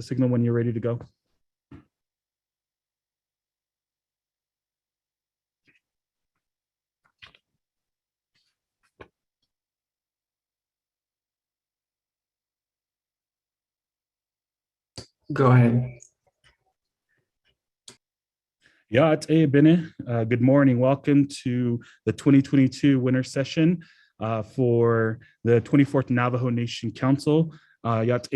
the signal when you're ready to go. Go ahead. Good morning. Welcome to the 2022 winter session for the 24th Navajo Nation Council. I work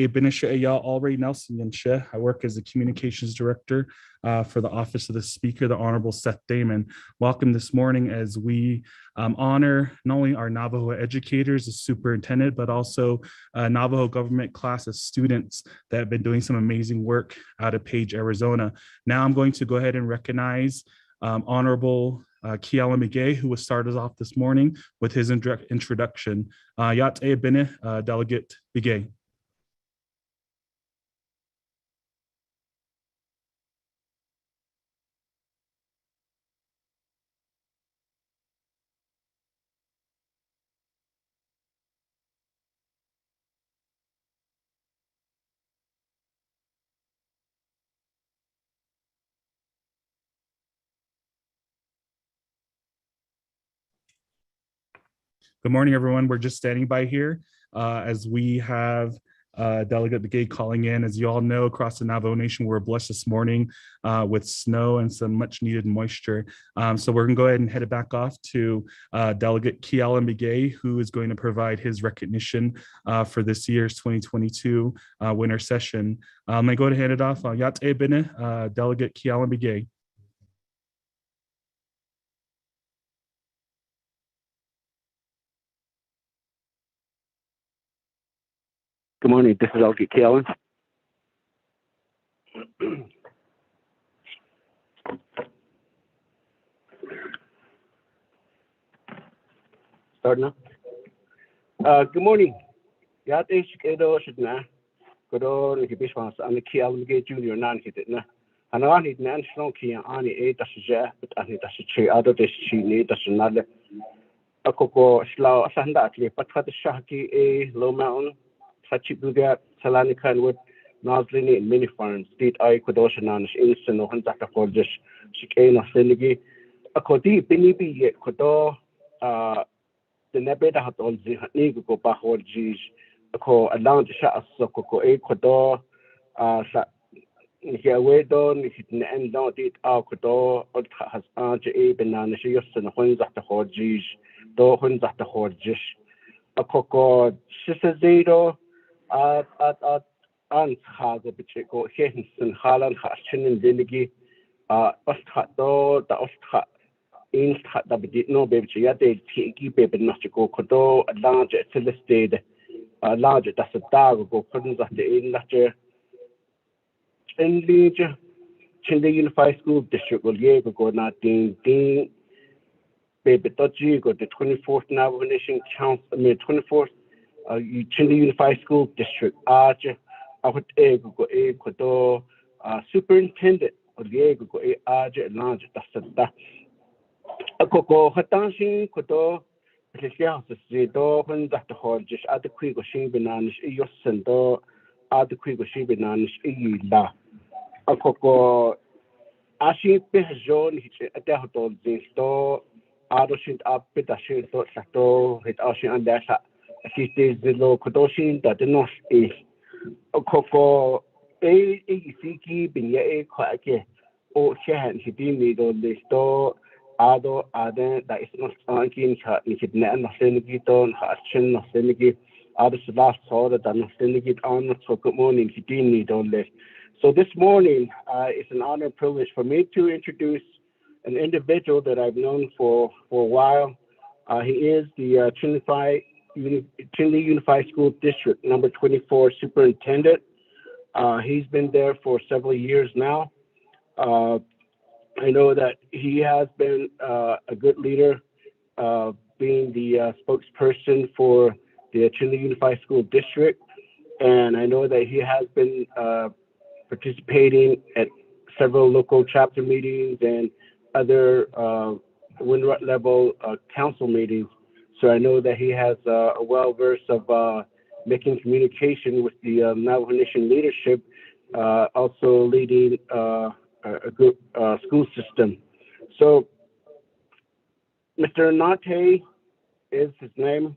as the communications director for the Office of the Speaker, the Honorable Seth Damon. Welcome this morning as we honor not only our Navajo educators, the superintendent, but also Navajo government class of students that have been doing some amazing work out of Page, Arizona. Now I'm going to go ahead and recognize Honorable Kiala Miguel, who will start us off this morning with his introduction. Delegate Miguel. Good morning, everyone. We're just standing by here as we have Delegate Begay calling in. As you all know, across the Navajo Nation, we're blessed this morning with snow and some much needed moisture. So we're gonna go ahead and head it back off to Delegate Kiala Begay, who is going to provide his recognition for this year's 2022 winter session. I'm gonna go ahead and hand it off. Delegate Kiala Begay. Good morning, this is Delegate Kalen. Start now. Good morning. Yat is Kedo Shidna. Kodo Nikibishwas and the Kialmigate Junior Nan Hitna. And I need national key ani a dasha, but I need a other dish she need as another. A cocoa slow sandatli, but for the Shaki a low mountain. Sachibuga, Salanikan with Nazlini and mini farms, did I Kodoshanan, instant or Hunzaka for just chicane of Senigi. A Kodi, Binibi, yet Kodo, the Nebeda had on the Nigo Bahor Gij, a co a lounge shot of Soko, a Kodo, here way done, if it end not it, our Kodo, has Aunt A banana, she used to Hunzaka for Gij, do Hunzaka for Jish. A coco, Shisazado. Aunt has a bit go Henson, Harlan, Hashin, and Dinigi, Osthat, the Osthat, Instat, that did no baby, yet they take baby not to go Kodo, a larger Celestate, a larger that's a dog go Cousins at the in lecture. In Legion, Chinde Unified School District will go not ding. Baby Dodgy got the 24th Navajo Nation Council, 24th. Chinde Unified School District, Arja, I would go a Kodo, superintendent, or Diego go a Arja and large, that's a Coco Hatanshi, Kodo, the door when that the horse just at the quick of she bananas, your sendo, at the quick of she bananas, la. A Coco Ashi Pijon, at the hotel, the store, Adoshin up, Petashin, Sato, hit Ashin and that. She says the low Kodoshin that the north is a coco a fiki being a quack or shan he didn't need on the store ado aden that is not anking her if it nan senegit hatchin no senegi others last order than senegit on so good morning he didn't need on this. So this morning it's an honor and privilege for me to introduce an individual that I've known for a while. He is the Chinde Unified School District number 24 superintendent. He's been there for several years now. I know that he has been a good leader, being the spokesperson for the Chinde Unified School District. And I know that he has been participating at several local chapter meetings and other Windrut level council meetings. So I know that he has a well-versed of making communication with the Navajo Nation leadership also leading a good school system. So Mr. Nate is his name,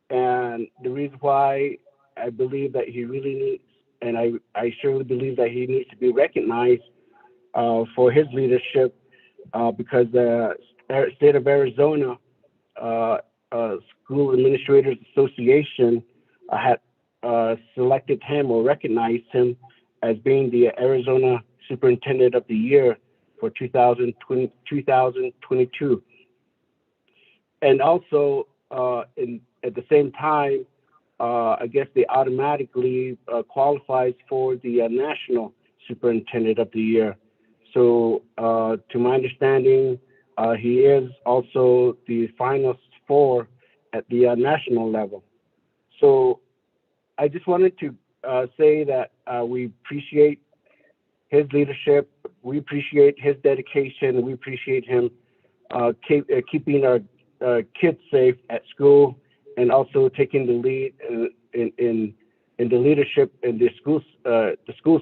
and the reason why I believe that he really needs, and I surely believe that he needs to be recognized for his leadership because the state of Arizona School Administrators Association had selected him or recognized him as being the Arizona Superintendent of the Year for 2022. And also, at the same time, I guess they automatically qualifies for the National Superintendent of the Year. So, to my understanding, he is also the finalist for at the national level. So, I just wanted to say that we appreciate his leadership, we appreciate his dedication, we appreciate him keeping our kids safe at school, and also taking the lead in the leadership in the school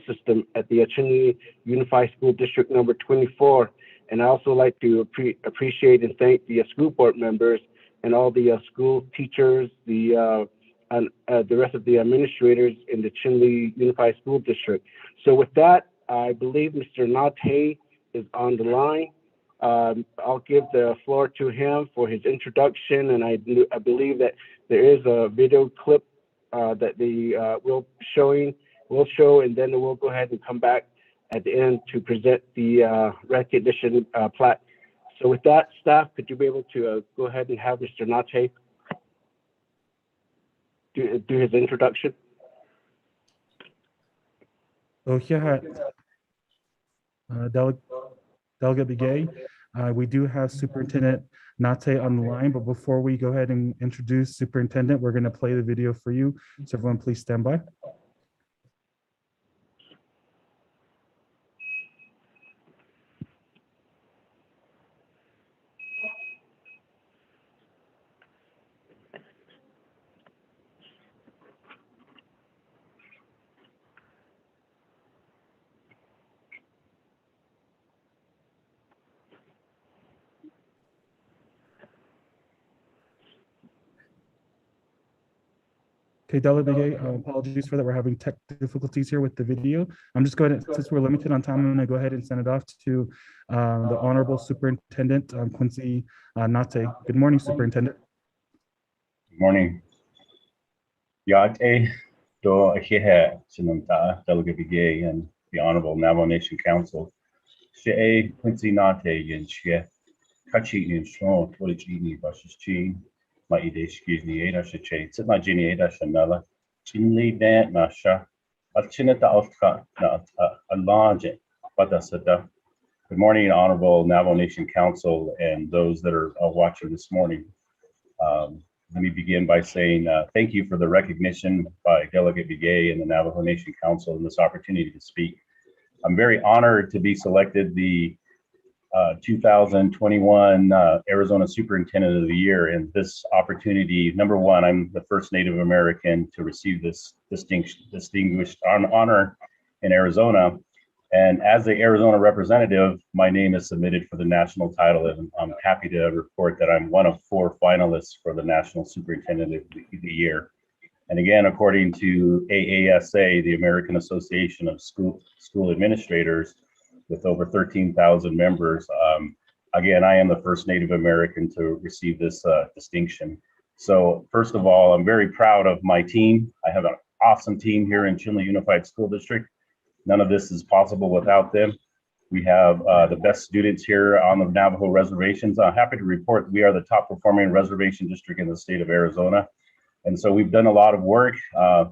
system at the Adjournment Unified School District number 24. And I also like to appreciate and thank the school board members and all the school teachers, the rest of the administrators in the Chinle Unified School District. So with that, I believe Mr. Nate is on the line. I'll give the floor to him for his introduction, and I believe that there is a video clip that they will show, and then we'll go ahead and come back at the end to present the recognition plaque. So with that, staff, could you be able to go ahead and have Mr. Nate do his introduction? So here, Delegate Begay, we do have Superintendent Nate on the line, but before we go ahead and introduce Superintendent, we're going to play the video for you. So everyone, please stand by. Okay, Delegate, apologies for that. We're having tech difficulties here with the video. I'm just going to, since we're limited on time, I'm going to go ahead and send it off to the Honorable Superintendent Quincy Nate. Good morning, Superintendent. Good morning. Yate do Ahihe Chinunta, Delegate Begay, and the Honorable Navajo Nation Council. She Quincy Nate and She Kachi and Shon, Tolichini, Bashis Chi, my ide excuse me, Ada Shache, Sitma Jenny Ada Shanella, Chinli Dan Nasha, Alchinata Altka, a large Badasada. Good morning, Honorable Navajo Nation Council and those that are watching this morning. Let me begin by saying thank you for the recognition by Delegate Begay and the Navajo Nation Council and this opportunity to speak. I'm very honored to be selected the 2021 Arizona Superintendent of the Year. And this opportunity, number one, I'm the first Native American to receive this distinguished honor in Arizona. And as the Arizona representative, my name is submitted for the national title, and I'm happy to report that I'm one of 4 finalists for the National Superintendent of the Year. And again, according to AASA, the American Association of School Administrators, with over 13,000 members, again, I am the first Native American to receive this distinction. So first of all, I'm very proud of my team. I have an awesome team here in Chinle Unified School District. None of this is possible without them. We have the best students here on the Navajo reservations. I'm happy to report we are the top performing reservation district in the state of Arizona. And so we've done a lot of work.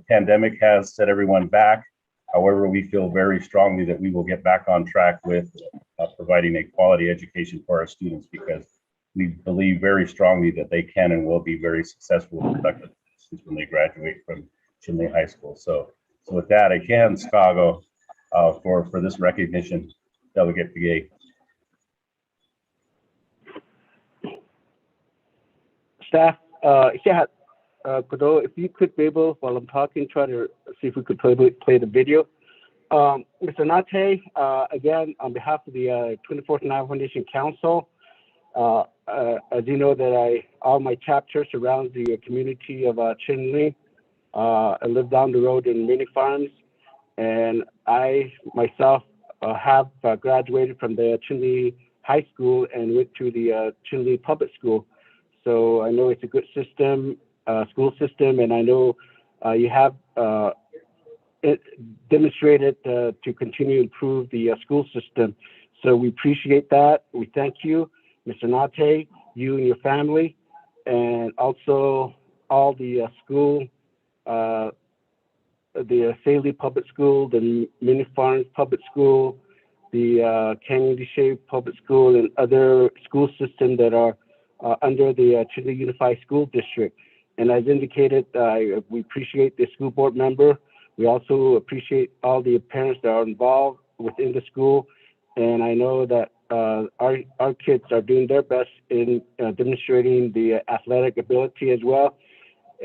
Pandemic has set everyone back. However, we feel very strongly that we will get back on track with providing a quality education for our students, because we believe very strongly that they can and will be very successful and productive when they graduate from Chinle High School. So with that, I can Chicago for this recognition, Delegate Begay. Staff, if you could be able, while I'm talking, try to see if we could play the video. Mr. Nate, again, on behalf of the 24th Navajo Nation Council, as you know that all my chapters surround the community of Chinle. I live down the road in many farms, and I myself have graduated from the Chinle High School and went to the Chinle Public School. So I know it's a good system, school system, and I know you have it demonstrated to continue to improve the school system. So we appreciate that. We thank you, Mr. Nate, you and your family, and also all the school, the Saley Public School, the Mini Farms Public School, the Canyon de Chelly Public School, and other school systems that are under the Chinle Unified School District. And as indicated, we appreciate the school board member. We also appreciate all the parents that are involved within the school. And I know that our kids are doing their best in demonstrating the athletic ability as well.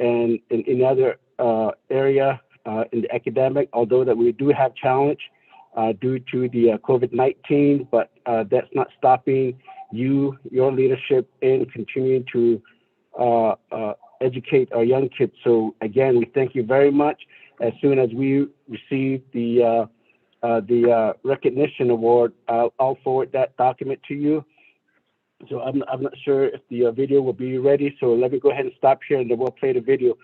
And in other area in the academic, although that we do have challenge due to the COVID-19, but that's not stopping your leadership in continuing to educate our young kids. So again, we thank you very much. As soon as we receive the recognition award, I'll forward that document to you. So I'm not sure if the video will be ready. So let me go ahead and stop here, and then we'll play the video.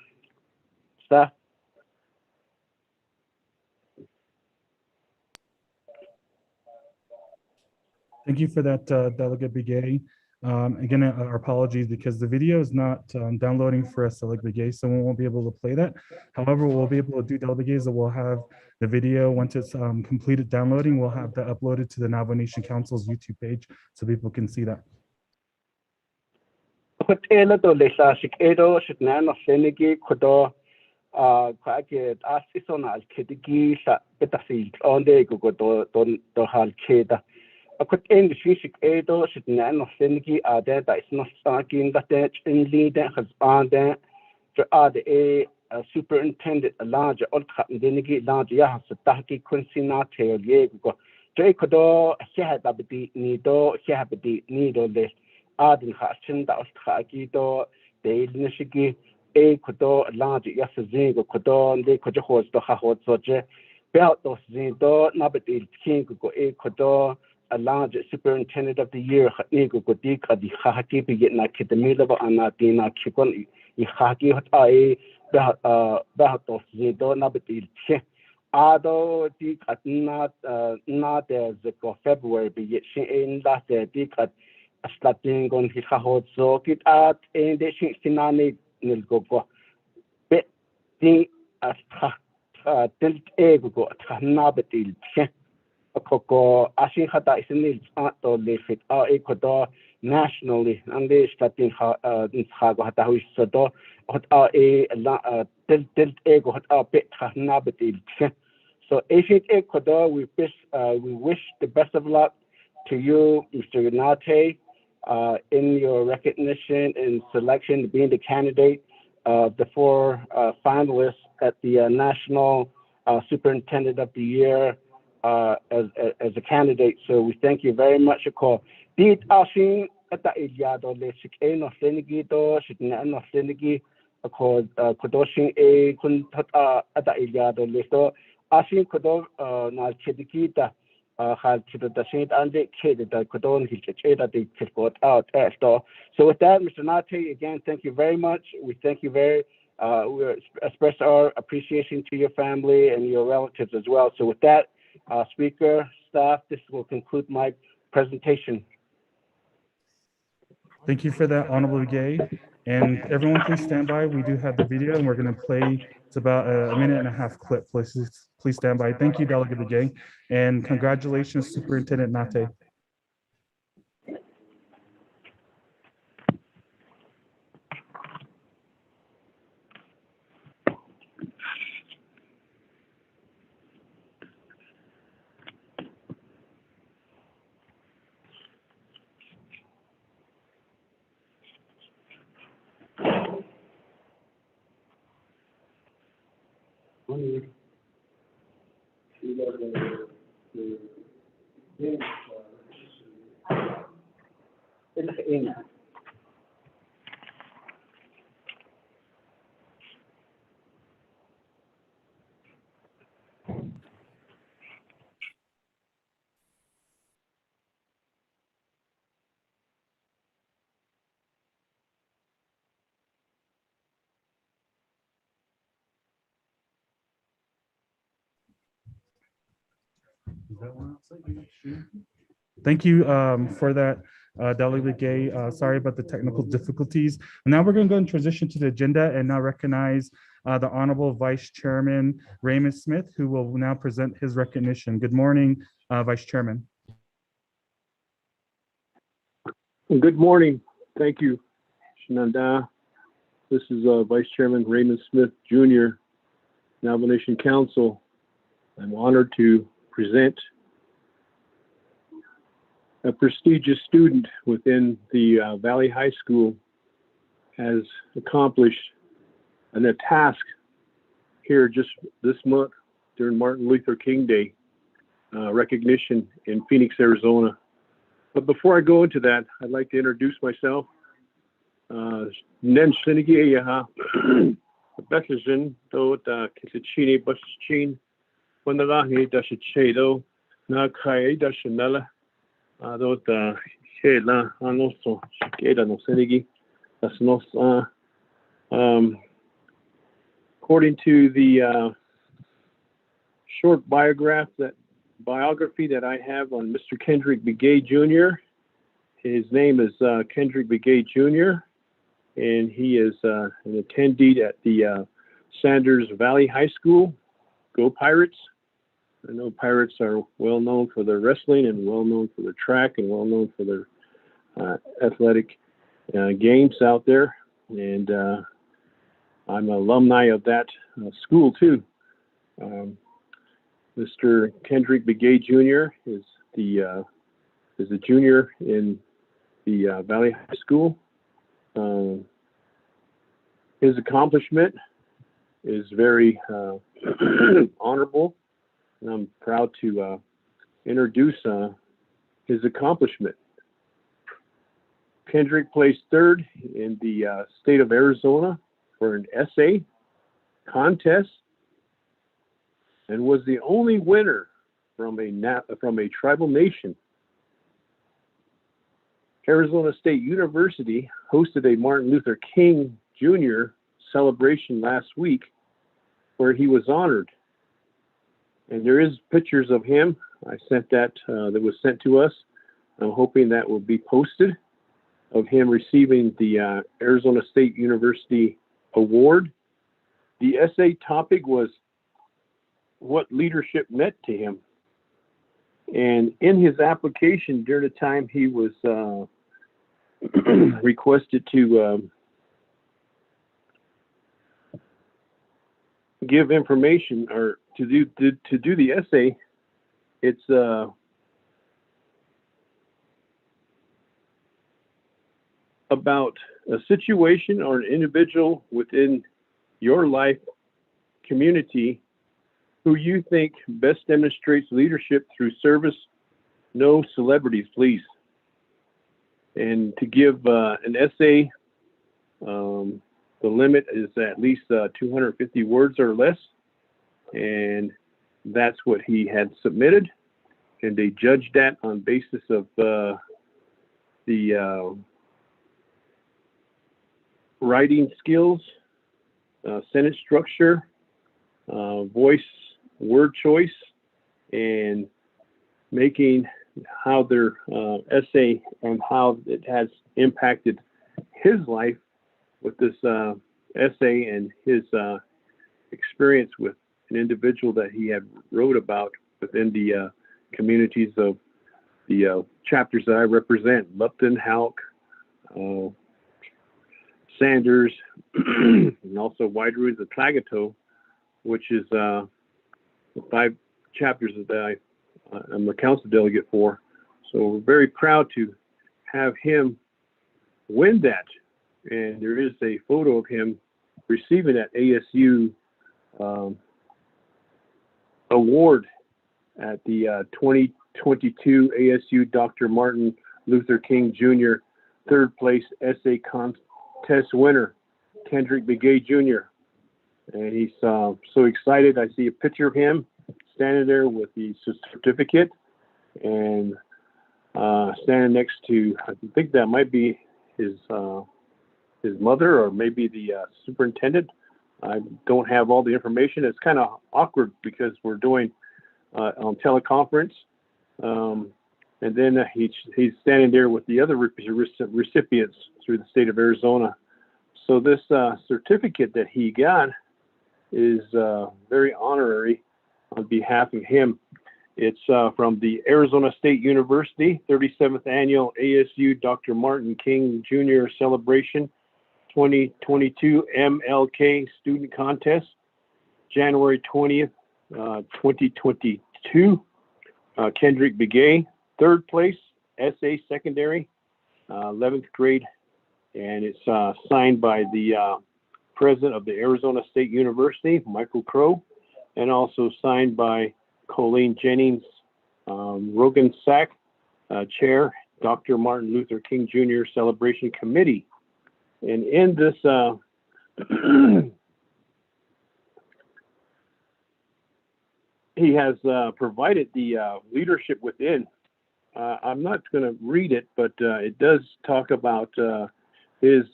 Staff. Thank you for that, Delegate Begay. Again, our apologies because the video is not downloading for us, Delegate Begay, so we won't be able to play that. However, what we'll be able to do, Delegate Begay, is that we'll have the video, once it's completed downloading, we'll have that uploaded to the Navajo Nation Council's YouTube page so people can see that. Akut industry shik edo shit nan no sengi ade da is not starting that in lead has on there for a superintendent a larger old cut denigi large ya has tahki kunsina tail ye go jay kodo shahabdi nido shahabdi nido le adin hashin da ostaki do de nishigi a kodo large ya zingo kodo de kojo hos do ha hos soje belt dos zindo nabati king go a kodo a large superintendent of the year ego godika di haki be na kidmila ba anatina kikon I haki hot ai ba to zido na betil che ado di katna na de ko February be she in la de di kat starting on hi hot so kit at in de shi sinani nil go be di as tel ego go na betil che Koko Ashi Hata is in to live Ecuador nationally, and they starting in Hago Hata who is so hot a tilt ego hot a bit nabatil. So Asian Ecuador, we wish the best of luck to you, Mr. Nate, in your recognition and selection, being the candidate of the 4 finalists at the National Superintendent of the Year. As a candidate, so we thank you very much. Did asking at the Iliado Lesic A no Senegito, Shitna no Senegi, called Kodoshin A Kuntata at the Iliado Lesto, asking Kodo Nalchidikita, had to the Saint and the kid that Kodon Hitch that they got out at store. So with that, Mr. Nate, again, thank you very much. We thank you we express our appreciation to your family and your relatives as well. So with that, speaker, staff, this will conclude my presentation. Thank you for that, Honorable Gay. And everyone, please stand by. We do have the video, and we're going to play. It's about a 1.5-minute clip. Please stand by. Thank you, Delegate Gay, and congratulations, Superintendent Nate. Thank you for that, Delegate Gay. Sorry about the technical difficulties. Now we're going to go and transition to the agenda and now recognize the Honorable Vice Chairman Raymond Smith, who will now present his recognition. Good morning, Vice Chairman. Good morning. Thank you, Shananda. This is Vice Chairman Raymond Smith, Jr., Navajo Nation Council. I'm honored to present a prestigious student within the Valley High School has accomplished a task here just this month during Martin Luther King Day recognition in Phoenix, Arizona. But before I go into that, I'd like to introduce myself. Nen Shinigi Yaha, Bethlehem, though the Kitchini Bushchin, Wandalahi Dashichedo, Nakai Dashanella. Though the Shela Anoso Shikeda no Senigi, that's not according to the short biography that I have on Mr. Kendrick Begay Jr. His name is Kendrick Begay Jr. and he is an attendee at the Sanders Valley High School. Go Pirates! I know Pirates are well known for their wrestling and well known for their track and well known for their athletic games out there. And I'm an alumni of that school too. Mr. Kendrick Begay Jr. is a junior in the Valley High School. His accomplishment is very honorable. And I'm proud to introduce his accomplishment. Kendrick placed third in the state of Arizona for an essay contest and was the only winner from a tribal nation. Arizona State University hosted a Martin Luther King Jr. celebration last week where he was honored. And there is pictures of him. I sent that was sent to us. I'm hoping that will be posted of him receiving the Arizona State University award. The essay topic was what leadership meant to him. And in his application during the time he was requested to give information or to do the essay, it's about a situation or an individual within your life community who you think best demonstrates leadership through service. No celebrities, please. And to give an essay, the limit is at least 250 words or less. And that's what he had submitted. And they judged that on basis of the writing skills, sentence structure, voice, word choice, and making how their essay and how it has impacted his life with this essay and his experience with an individual that he had wrote about within the communities of the chapters that I represent, Lupton, Halk, Sanders, and also Wide Ruins of Tlagato, which is the 5 chapters that I'm a council delegate for. So we're very proud to have him win that. And there is a photo of him receiving that ASU award at the 2022 ASU Dr. Martin Luther King Jr. third place essay contest winner, Kendrick Begay Jr. And he's so excited. I see a picture of him standing there with the certificate and standing next to, I think that might be his mother or maybe the superintendent. I don't have all the information. It's kind of awkward because we're doing on teleconference. And then he's standing there with the other recipients through the state of Arizona. So this certificate that he got is very honorary on behalf of him. It's from the Arizona State University 37th Annual ASU Dr. Martin King Jr. Celebration 2022 MLK Student Contest, January 20th, 2022. Kendrick Begay, third place, essay secondary, 11th grade, and it's signed by the president of the Arizona State University, Michael Crow, and also signed by Colleen Jennings, Rogan Sack, chair, Dr. Martin Luther King Jr. Celebration Committee. And in this, he has provided the leadership within. I'm not going to read it, but it does talk about his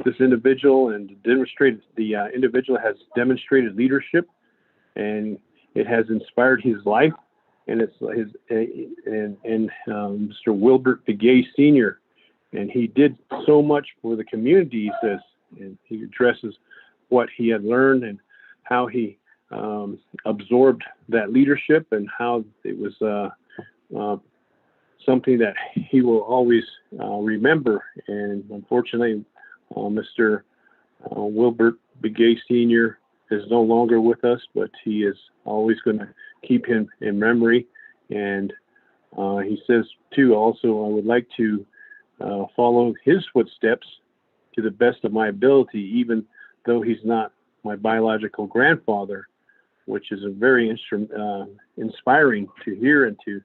this individual and demonstrated the individual has demonstrated leadership, and it has inspired his life. And it's Mr. Wilbert Begay Sr. And he did so much for the community, he says, and he addresses what he had learned and how he absorbed that leadership and how it was something that he will always remember. And unfortunately, Mr. Wilbert Begay Sr. is no longer with us, but he is always going to keep him in memory. And he says, too, also, I would like to follow his footsteps to the best of my ability, even though he's not my biological grandfather, which is a very inspiring to hear and to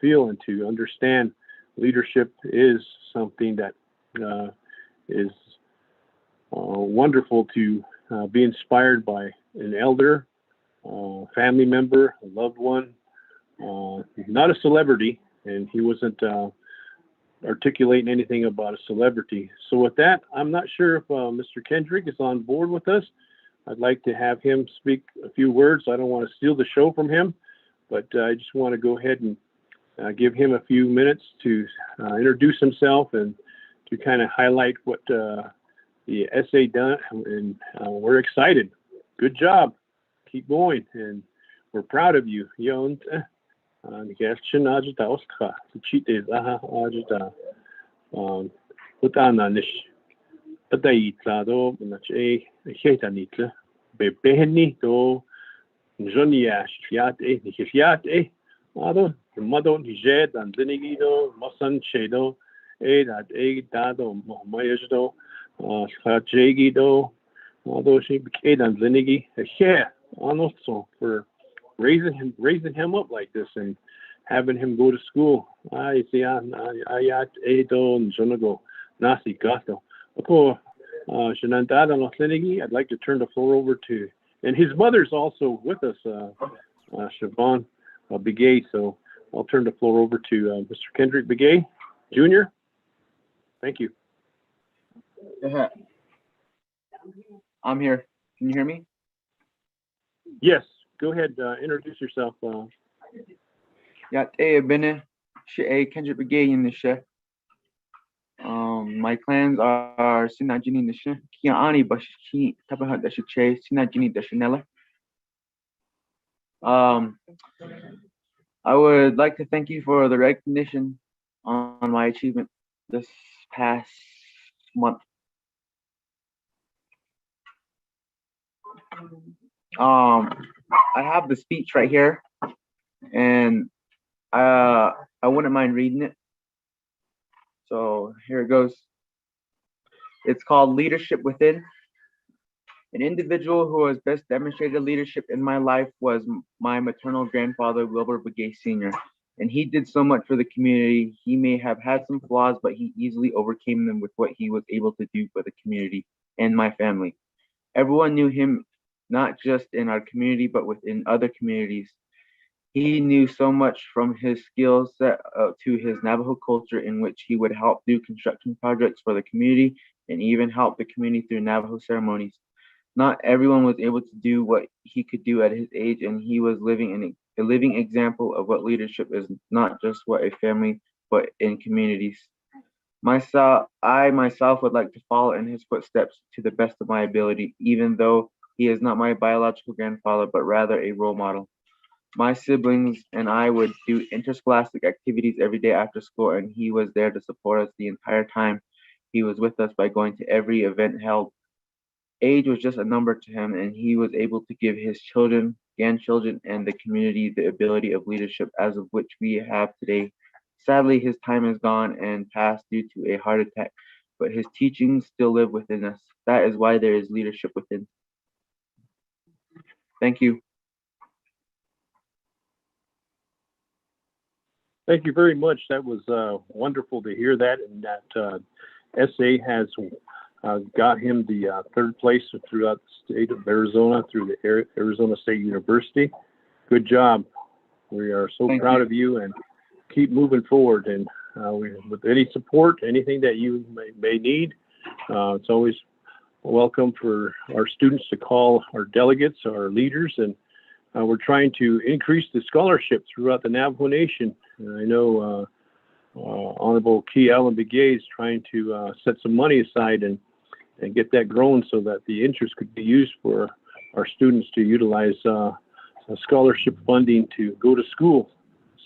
feel and to understand. Leadership is something that is wonderful to be inspired by an elder, family member, a loved one, not a celebrity, and he wasn't articulating anything about a celebrity. So with that, I'm not sure if Mr. Kendrick is on board with us. I'd like to have him speak a few words. I don't want to steal the show from him, but I just want to go ahead and give him a few minutes to introduce himself and to kind of highlight what the essay done. And we're excited. Good job. Keep going. And we're proud of you. Bebehni do Jonia Fiat Fiat Ado Mado Nijed and Denigido Mosan Chedo that Dado Moyesdo Jagido although she became and Zenigi also for raising him up like this and having him go to school. I see Ayat Edo and Jonago Nasi Gato. I'd like to turn the floor over to, and his mother's also with us, Siobhan Begay. So I'll turn the floor over to Mr. Kendrick Begay Jr. Thank you. I'm here. Can you hear me? Yes. Go ahead. Introduce yourself. Yeah, Kendrick Begay in the chef. My clans are Sinajini Nisha, Kiani Bashi, Tabaha Dashiche, Sinajini Dashanella. I would like to thank you for the recognition on my achievement this past month. I have the speech right here, and I wouldn't mind reading it. So here it goes. It's called Leadership Within. An individual who has best demonstrated leadership in my life was my maternal grandfather, Wilbur Begay Sr., and he did so much for the community. He may have had some flaws, but he easily overcame them with what he was able to do for the community and my family. Everyone knew him not just in our community, but within other communities. He knew so much from his skill set to his Navajo culture, in which he would help do construction projects for the community and even help the community through Navajo ceremonies. Not everyone was able to do what he could do at his age, and he was living a living example of what leadership is, not just what a family, but in communities. I myself would like to follow in his footsteps to the best of my ability, even though he is not my biological grandfather, but rather a role model. My siblings and I would do interscholastic activities every day after school, and he was there to support us the entire time. He was with us by going to every event held. Age was just a number to him, and he was able to give his children, grandchildren, and the community the ability of leadership as of which we have today. Sadly, his time is gone and passed due to a heart attack, but his teachings still live within us. That is why there is leadership within. Thank you. Thank you very much. That was wonderful to hear that, and that essay has got him the third place throughout the state of Arizona through the Arizona State University. Good job. We are so proud of you, and keep moving forward. And with any support, anything that you may need, it's always welcome for our students to call our delegates, our leaders, and we're trying to increase the scholarship throughout the Navajo Nation. And I know Honorable Key Allen Begay is trying to set some money aside and get that grown so that the interest could be used for our students to utilize scholarship funding to go to school.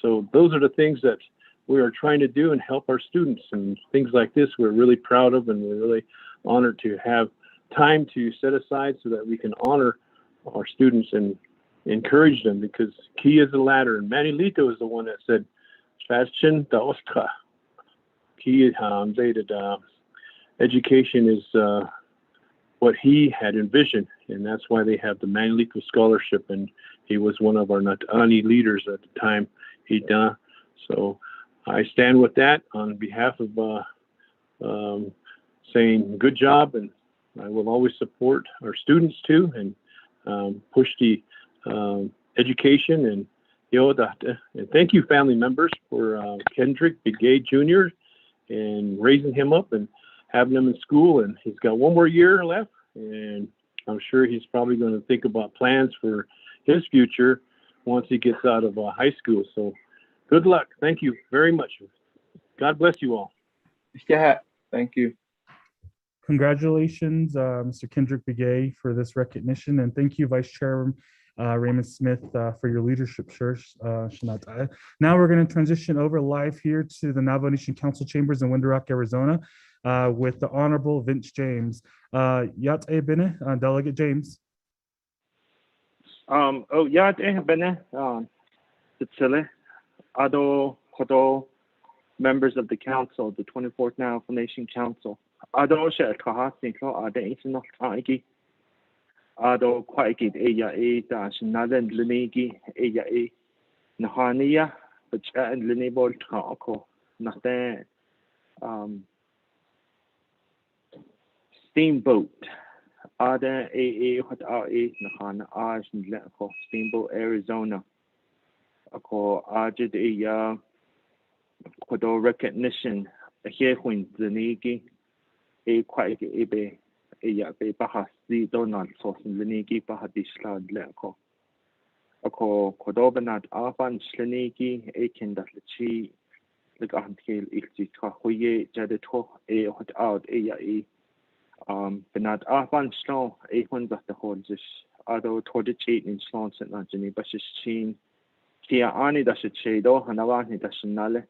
So those are the things that we are trying to do and help our students, and things like this we're really proud of, and we're really honored to have time to set aside so that we can honor our students and encourage them, because key is the ladder. And Manny Lito is the one that said, "Fashion da ostra." Key stated education is what he had envisioned, and that's why they have the Manny Lito Scholarship, and he was one of our Natani leaders at the time. So I stand with that on behalf of saying good job, and I will always support our students too, and push the education and and thank you, family members, for Kendrick Begay Jr. and raising him up and having him in school. And he's got one more year left, and I'm sure he's probably going to think about plans for his future once he gets out of high school. So good luck. Thank you very much. God bless you all. Yeah, thank you. Congratulations, Mr. Kendrick Begay, for this recognition, and thank you, Vice Chair Raymond Smith, for your leadership, Shanat. Now we're going to transition over live here to the Navajo Nation Council Chambers in Window Rock, Arizona, with the Honorable Vince James. Yat e bine, Delegate James. Yat e bine, Tsile, Ado, Kodo, members of the council, the 24th Navajo Nation Council. Ado she kahasi ko ade isno taiki. Ado kwaikid eya e da shinaden linigi eya e nahania but and linibol tako nate steamboat ada e what e nahana aj ko Steamboat Arizona ako ajid eya kodo recognition here when linigi e kwaike ebe eya be bahasi donald so linigi bahadisla leko ako kodobanat aban slinigi e kindatli legantil ikti kahuye jadeto e hot out eya e benat aban snow e hunza the hodges ado todichi in slons and najini bashin kia ani dashido hanawani dashinale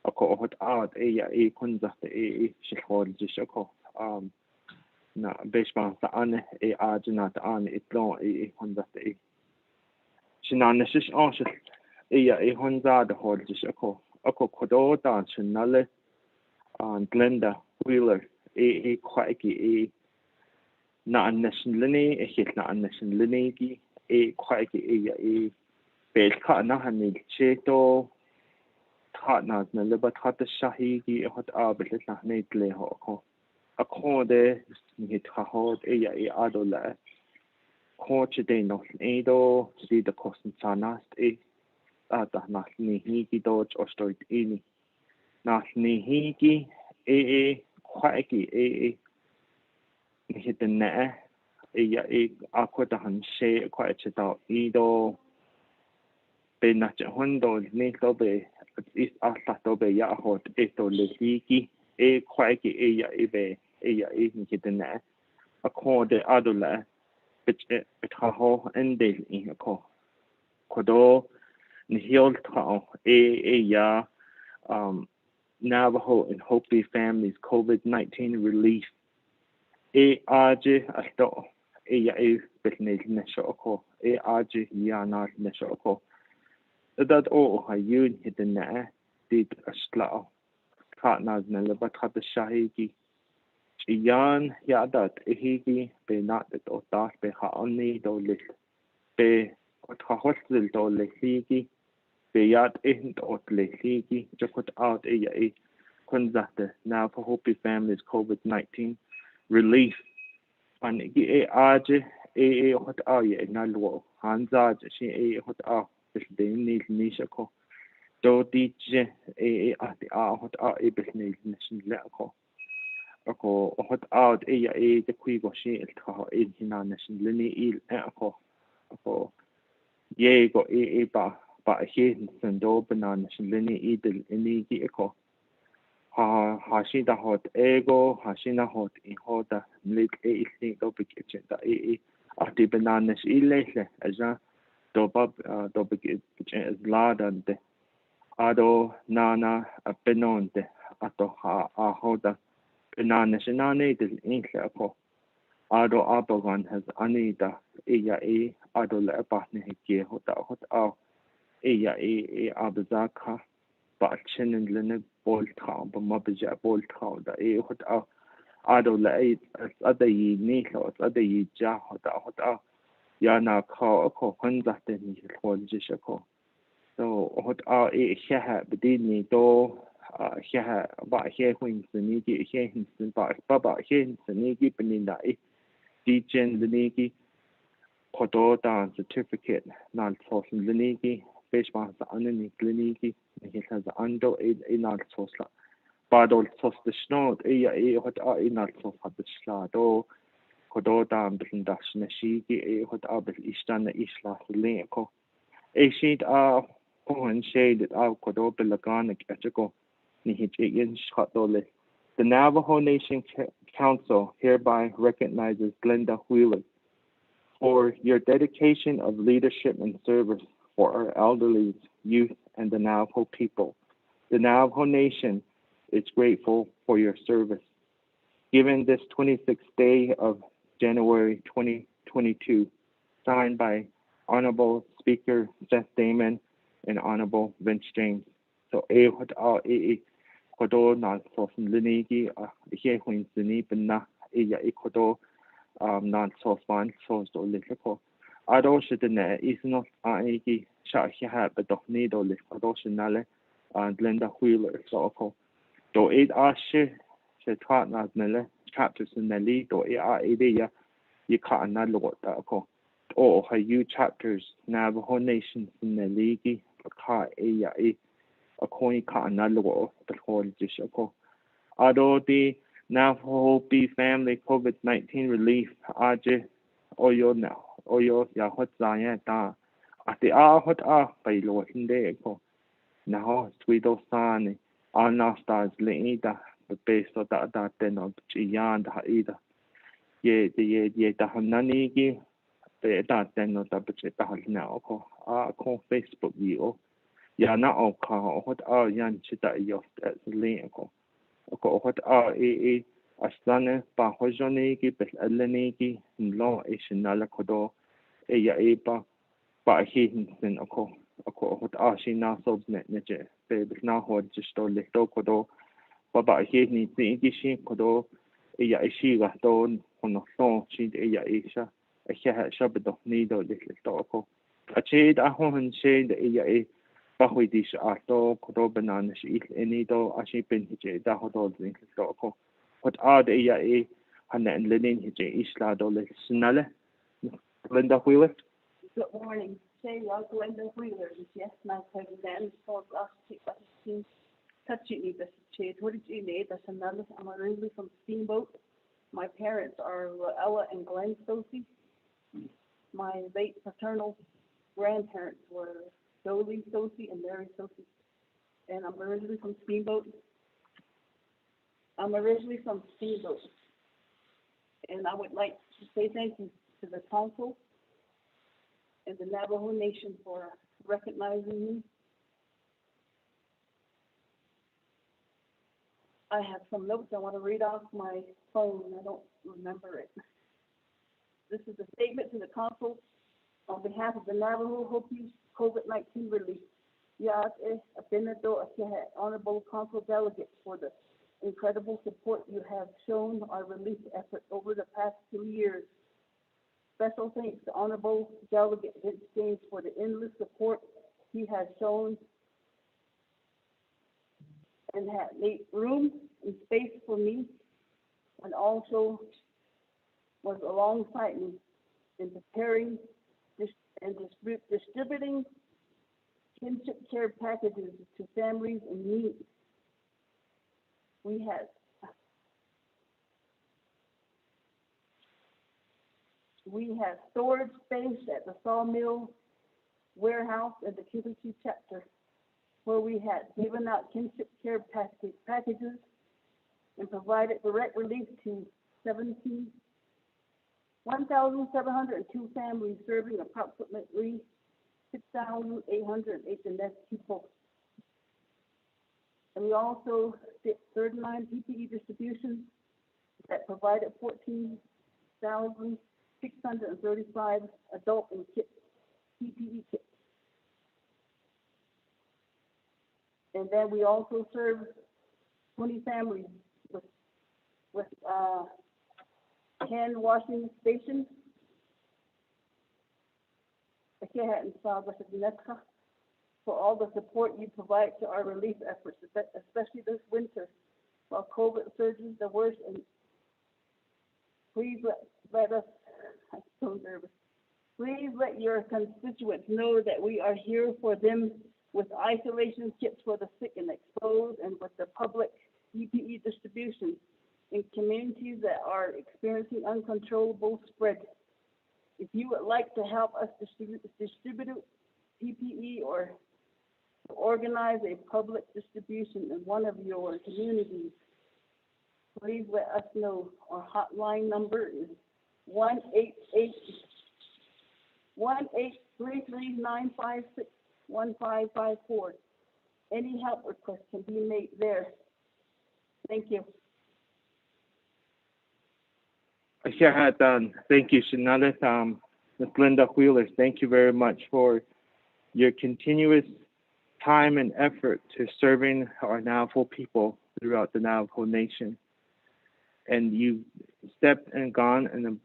ako hot out eya e kunza e shhodjes ako na baseball ta ane e ajna ta ane itlon e hunza e Sinan is also a Honda the Hodges ako Kodota Chinale and Glenda Wheeler a Quacky na nationality na nationality quite belka na hamil cheto na libat hat shahigi hot abel na netle ho ako de hit hot adola coach de no edo see the cost sanast ata na ni higi dodge or stoit ini na ni higi quite hit the na aqua da han she quite chita edo be na hondo ni to be is asta to be ya hot eto le higi quite be ni hit the na ako de adola it ho ended in a ko kodo ni hiol tao ya Navajo and Hopi families COVID-19 relief aje asto ya betne nesho ko aje ya na nesho ko that ha yun hidden na did asla partners na labat hat shahigi yan ya dat higi be not that o ta be ha oni do le be o ta hostel do le higi be yat in o le higi just out konzate now for Hopi families COVID-19 relief and aje hot ya na lo hanza she hot bis de ni nisha ko do dije at hot business national ko ako hot out the kui go she el ka hina national ni il ako ye go ba he sendo banana national ni idel ni gi ko ha shi da hot ego ha shi na hot in hoda lik thing do big da ati banana ile aja do big is ladante ado nana a penonte ato ha hoda banana shinane del inhle ko ado abogan has anida ado la partner hike hota abzaka ba chinen lene bol town ba mabja bol town da hota ado la ada yi ni lo ada yi ja hota ya na ko konza te ni ko jisha ko so hota ha bidini do ha ba he huin ni gi he hin ba he ni gi beninda di gen ni gi kodo da certificate na so ni gi Beshma anani kliniki ni has ando inal sosla badol sos de snod hot inal sos hat de slado kodo dam bin das na shigi hot abel istan isla leko sheet on shade kodo belaganik etiko ni hit in shotole the Navajo Nation Council hereby recognizes Glenda Wheeler for your dedication of leadership and service for our elderly, youth, and the Navajo people. The Navajo Nation is grateful for your service. Given this 26th day of January 2022, signed by Honorable Speaker Seth Damon and Honorable Vince James. So, kodo na so linigi huin sini benna kodo na so fan so do leko. Ado shidene is not aiki sha ha but do ni do le ado shinale and Glenda Wheeler so ko do she taught na nele chapters in the lead do idea you can na lo da ko o ha you chapters Navajo Nation in the league ka a coin ka na lo the whole dish ko ado the Navajo Hopi family COVID-19 relief aje oyo now oyo ya hot zaya ta ati hot by lo hinde ko now sweeto san na stars leida the base of that ten of yan da ida ye da hanani gi be da ten of the ta now ko ko Facebook view ya na o ka hot yan chita yo le ko hot aslan pa hojone ki pe alene ki lo ishinala kodo ya pa hin ako hot ashina sobne neje pe na hod jisto le to kodo ba hin ni ti ki shi kodo ya ishi ga to kono chi de ya isha a ha shabedo nido little toko a che da hon che de ya e pa hui di sha to ko banana shi enido a shi pen che da ho do little toko what are the ya e han en lenin che isla do le snale Linda Wheeler. Good morning. Say, Glenda Wheeler, yes, my cousin Dan, for us to see touching the shade. What did you need? That's another. I'm originally from Steamboat. My parents are Ella and Glenn Sophie. My late paternal grandparents were Jolie Sophie and Mary Sophie. And I'm originally from Steamboat. And I would like to say thank you to the council and the Navajo Nation for recognizing me. I have some notes I want to read off my phone. I don't remember it. This is a statement to the council on behalf of the Navajo Hopi COVID-19 relief. Honorable council delegates, for the incredible support you have shown our relief effort over the past 2 years. Special thanks to Honorable Delegate Vince James for the endless support he has shown and has made room and space for me, and also was alongside me in preparing and distributing kinship care packages to families in need. We have storage space at the sawmill warehouse in the Kikuchi chapter, where we had given out kinship care packages and provided direct relief to 1,702 families, serving approximately 6,808 domestic people. And we also did 39 PPE distributions that provided 14,635 adult and PPE kits. And then we also served 20 families with hand washing stations for all the support you provide to our relief efforts, especially this winter while COVID surges the worst. And please let us, I'm so nervous. Please let your constituents know that we are here for them with isolation kits for the sick and exposed, and with the public PPE distribution in communities that are experiencing uncontrollable spread. If you would like to help us distribute PPE or organize a public distribution in one of your communities, please let us know. Our hotline number is 1-833-956-1554. Any help request can be made there. Thank you. Thank you, Shanada. Ms. Linda Wheeler, thank you very much for your continuous time and effort to serving our Navajo people throughout the Navajo Nation. And you stepped and gone and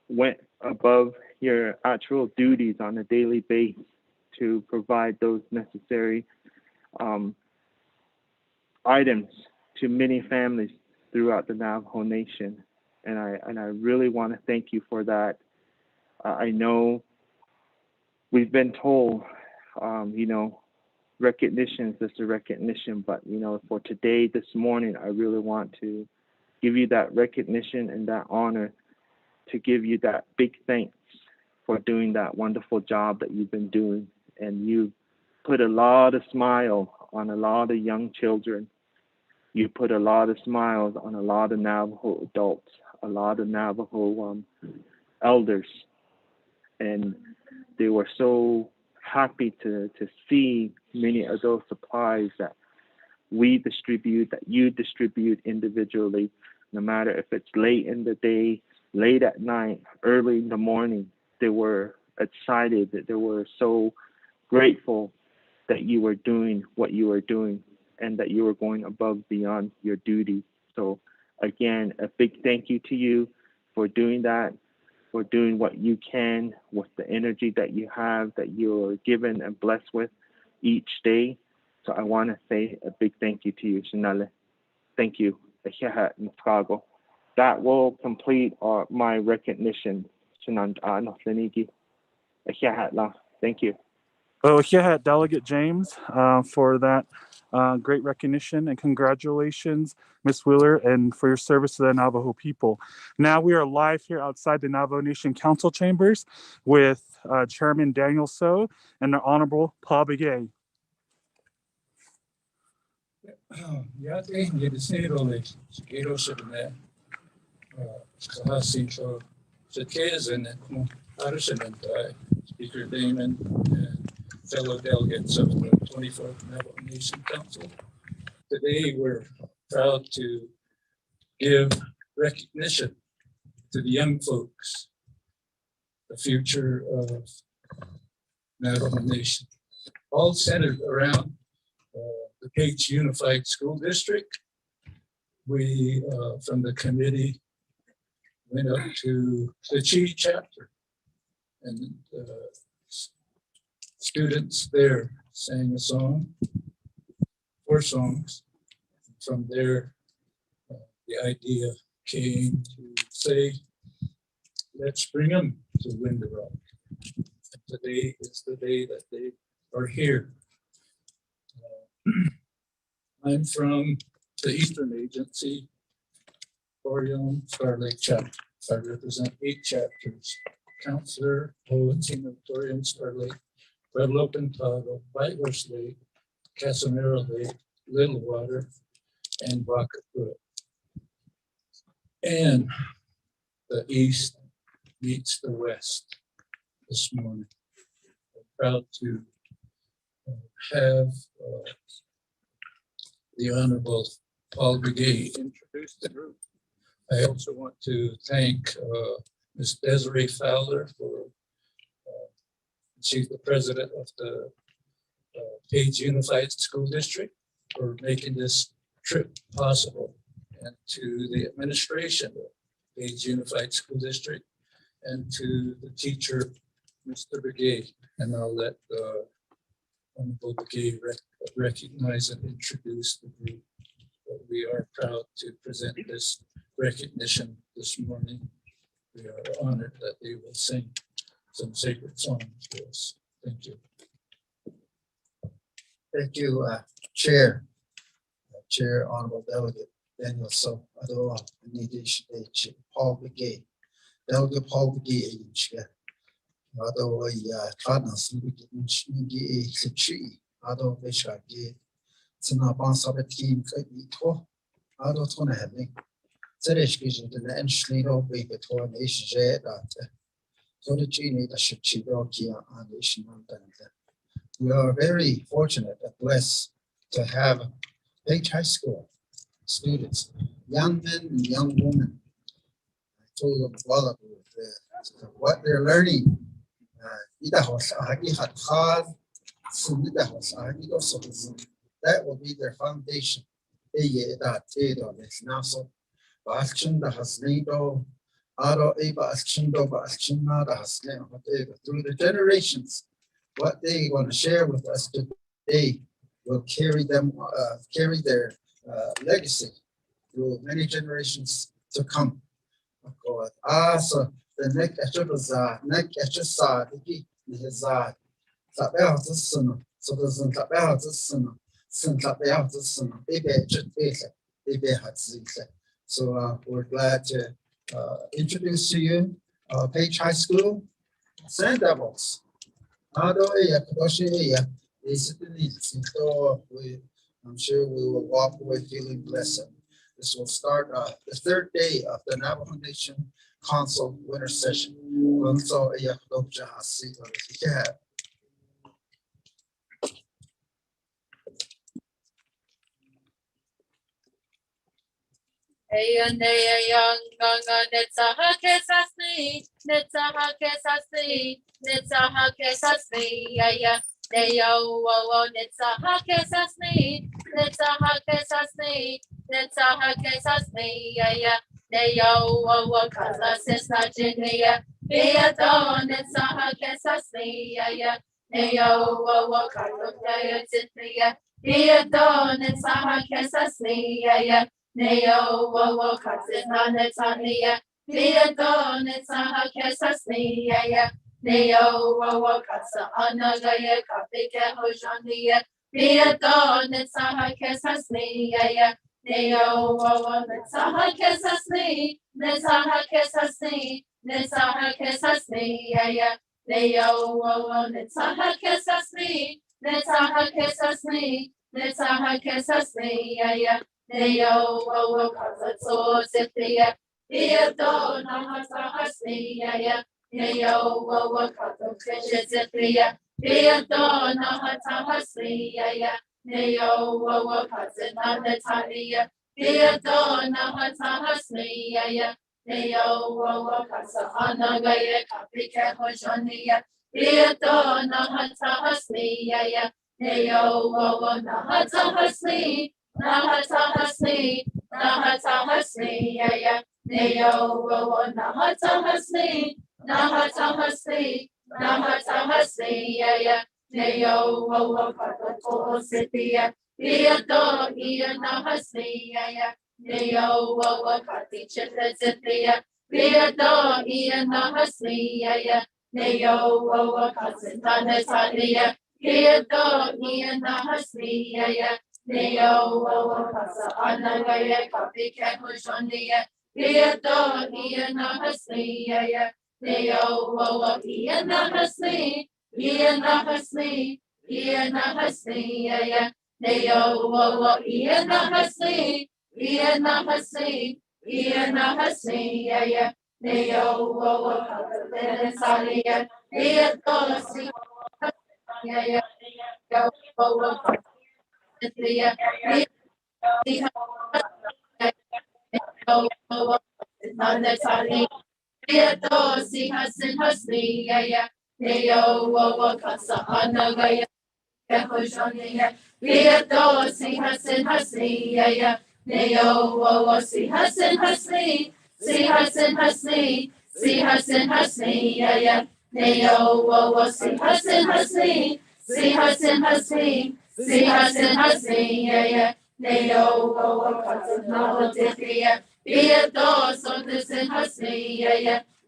went above your actual duties on a daily basis to provide those necessary items to many families throughout the Navajo Nation. And I really want to thank you for that. I know we've been told, recognition is just a recognition, but for today, this morning, I really want to give you that recognition and that honor, to give you that big thanks for doing that wonderful job that you've been doing. And you put a lot of smile on a lot of young children. You put a lot of smiles on a lot of Navajo adults, a lot of Navajo elders. And they were so happy to see many of those supplies that we distribute, that you distribute individually, no matter if it's late in the day, late at night, early in the morning. They were excited, that they were so grateful that you were doing what you were doing and that you were going above beyond your duty. So again, a big thank you to you for doing that, for doing what you can with the energy that you have, that you're given and blessed with each day. So I want to say a big thank you to you, Shanale. Thank you. That will complete my recognition. Thank you. Oh, yeah, Delegate James, for that great recognition, and congratulations, Ms. Wheeler, and for your service to the Navajo people. Now we are live here outside the Navajo Nation Council chambers with Chairman Daniel So and the Honorable Paul Begay. Speaker Damon, and fellow delegates of the 24th Navajo Nation Council. Today, we're proud to give recognition to the young folks, the future of Navajo Nation, all centered around the Page Unified School District. We, from the committee, went up to the Chi chapter, and students there sang a song, 4 songs. From there, the idea came to say, let's bring them to Window Rock. Today is the day that they are here. I'm from the Eastern Agency, Orion Star Lake chapter. I represent 8 chapters: Counselor, Hohenzollern, Orion Star Lake, Red Open Tahoe, White Horse Lake, Casamara Lake, Little Water, and Wakapura. And the East meets the West this morning. I'm proud to have the Honorable Paul Begay introduce the group. I also want to thank Ms. Desiree Fowler for, she's the president of the Page Unified School District, for making this trip possible, and to the administration of Page Unified School District, and to the teacher, Mr. Begay. And I'll let Honorable Begay recognize and introduce the group. But we are proud to present this recognition this morning. We are honored that they will sing some sacred songs for us. Thank you. Thank you, Chair, Honorable Delegate Daniel So, Adoa, Nidish H. Paul Begay, Delegate Paul Begay, Adoa, Tradnas, Nigi, Sichi, Ado Vishagi, Sinaban Sabatin, Kaito, Ado Tona Henning, Zereshkish, the Enschlino, Begator, Nation Jet, so the Genie, the Shichido, Kia, and Nation. We are very fortunate and blessed to have Page High School students, young men and young women. I told them well about what they're learning. That will be their foundation. Through the generations, what they want to share with us today will carry their legacy through many generations to come. So the next exercise, so we're glad to introduce to you Page High School Sand Devils. I'm sure we will walk away feeling blessed. This will start the 3rd day of the Navajo Nation Council Winter Session. Neo Wakaza Sista Jinia, Beaton and Saha Kesasnia, Neo Wakaza Titria, Beaton and Saha Kesasnia, Neo Wakaza Natania, Beaton and Saha Kesasnia, Neo Wakaza Anagaya Kapika Hojania, Beaton and Saha Kesasnia. Neo wawa netsaha kesasni, netsaha kesasni, netsaha kesasni, ya. Neo wawa netsaha kesasni, netsaha kesasni, netsaha kesasni, ya. Neo wawa kazatso sifia, Ieto nahatahasni, ya. Neo wawa kazatkeshe sifia, Ieto nahatahasni, ya. Neo wawa kazana Natalia, Beato nahatahasniya, Neo wawa kasa anagaya kapika hojania, Beato nahatahasniya, Neo wawa nahatahasni, nahatahasni, nahatahasniya, Neo wawa nahatahasni, nahatahasni, nahatahasniya. Neo wawa katato sipia, Beato ianahasniya, Neo wawa kati chitresipia, Beato ianahasniya, Neo wawa kasintanetania, Beato ianahasniya, Neo wawa kasa anagaya kapika hoshonia, Beato ianahasniya, Neo wawa ianahasni. Ianahasni, Ianahasni, ya. Neo wawa Ianahasni, Ianahasni, Ianahasni, ya. Neo wawa Katapenesalia, Iatosi, ya. Neo wawa Katapenesalia, Neo wawa Katapenesalia, Iatosi Hasin Hasni, ya. Neo wawa kasa anagaya kehoshania, Beato si hasin hasni, Neo wawa si hasin hasni, si hasin hasni, si hasin hasni, Neo wawa si hasin hasni, si hasin hasni, si hasin hasni, Neo wawa kasa nahotifia, Beato so disin hasni,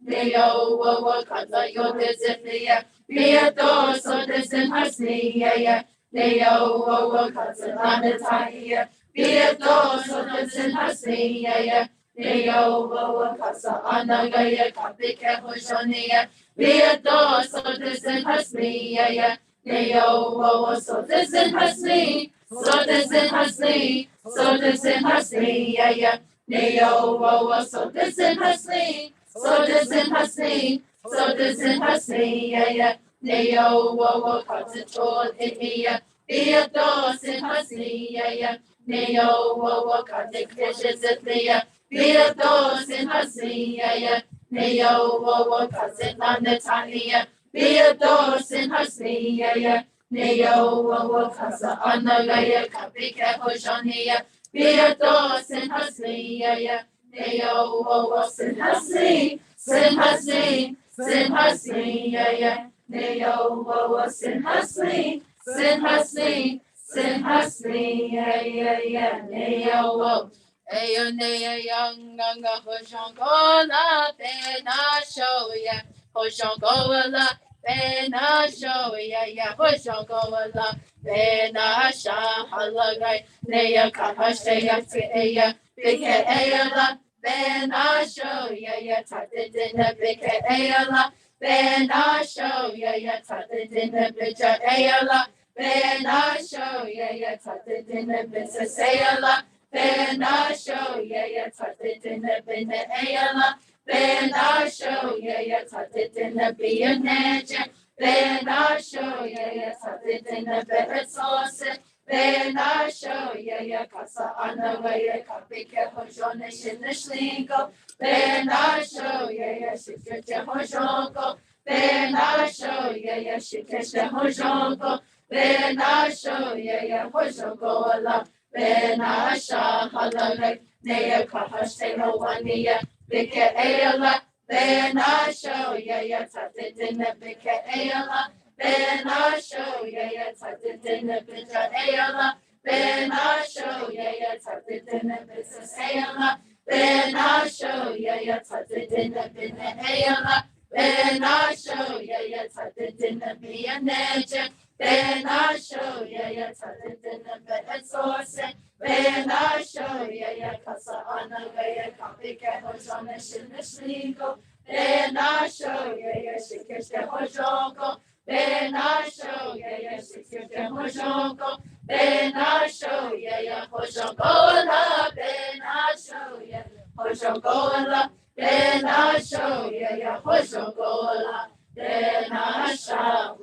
Neo wawa kata yodizifia, Beato so disin hasniya, Neo wawa kata nanatahia, Beato so disin hasniya, Neo wawa kata anagaya kapika hoshonia, Beato so disin hasniya, Neo wawa so disin hasni, so disin hasni, so disin hasniya, Neo wawa so disin hasni. So disin hasni, so disin hasni, ya. Neo wawa katatrol inia, Beato sin hasni, ya. Neo wawa katikishizitnia, Beato sin hasni, ya. Neo wawa katinanatania, Beato sin hasni, ya. Neo wawa kasa anagaya kapika hojania, Beato sin hasni, ya. Neo wawa sin hasni, sin hasni, sin hasni, ya. Neo wawa sin hasni, sin hasni, sin hasni, ya. Neo wawa. Ayo nea yang ganga hoshangola pena shoya, hoshangola pena shoya, hoshangola pena shahalagai, nea kahashaya teya, bike ayala. Bena show ya tatidina bika ayala. Bena show ya tatidina bicha ayala. Bena show ya tatidina bisa sayala. Bena show ya tatidina bina ayala. Bena show ya tatidina biya neja. Bena show ya tatidina biya sauce. Bena show ya kasa anagaya kapike hojone shinishlingo. Bena show ya shikete hojonko. Bena show ya shikete hojonko. Bena show ya hojonko ala. Bena shah halagay. Nea Kahashe no Wania, Bika Ayala, Ben I show ya Tatit in the Bika Ayala, Ben I show ya Tatit in the Bika Ayala, Ben I show ya Tatit in the Business Ayala, Ben I show ya Tatit in the Bina Ayala, Ben I show ya Tatit in the Bia Nature, Ben I show ya Tatit in the Bed Source. Ben I show ya Casa Ana Gaya Kapika Hojana Shinishnigo. Ben I show ya Shikishka Hojoko. Ben I show ya Shikishka Hojoko. Ben I show ya Hojokola. Ben I show ya Hojokola. Ben I show ya Hojokola. Ben I show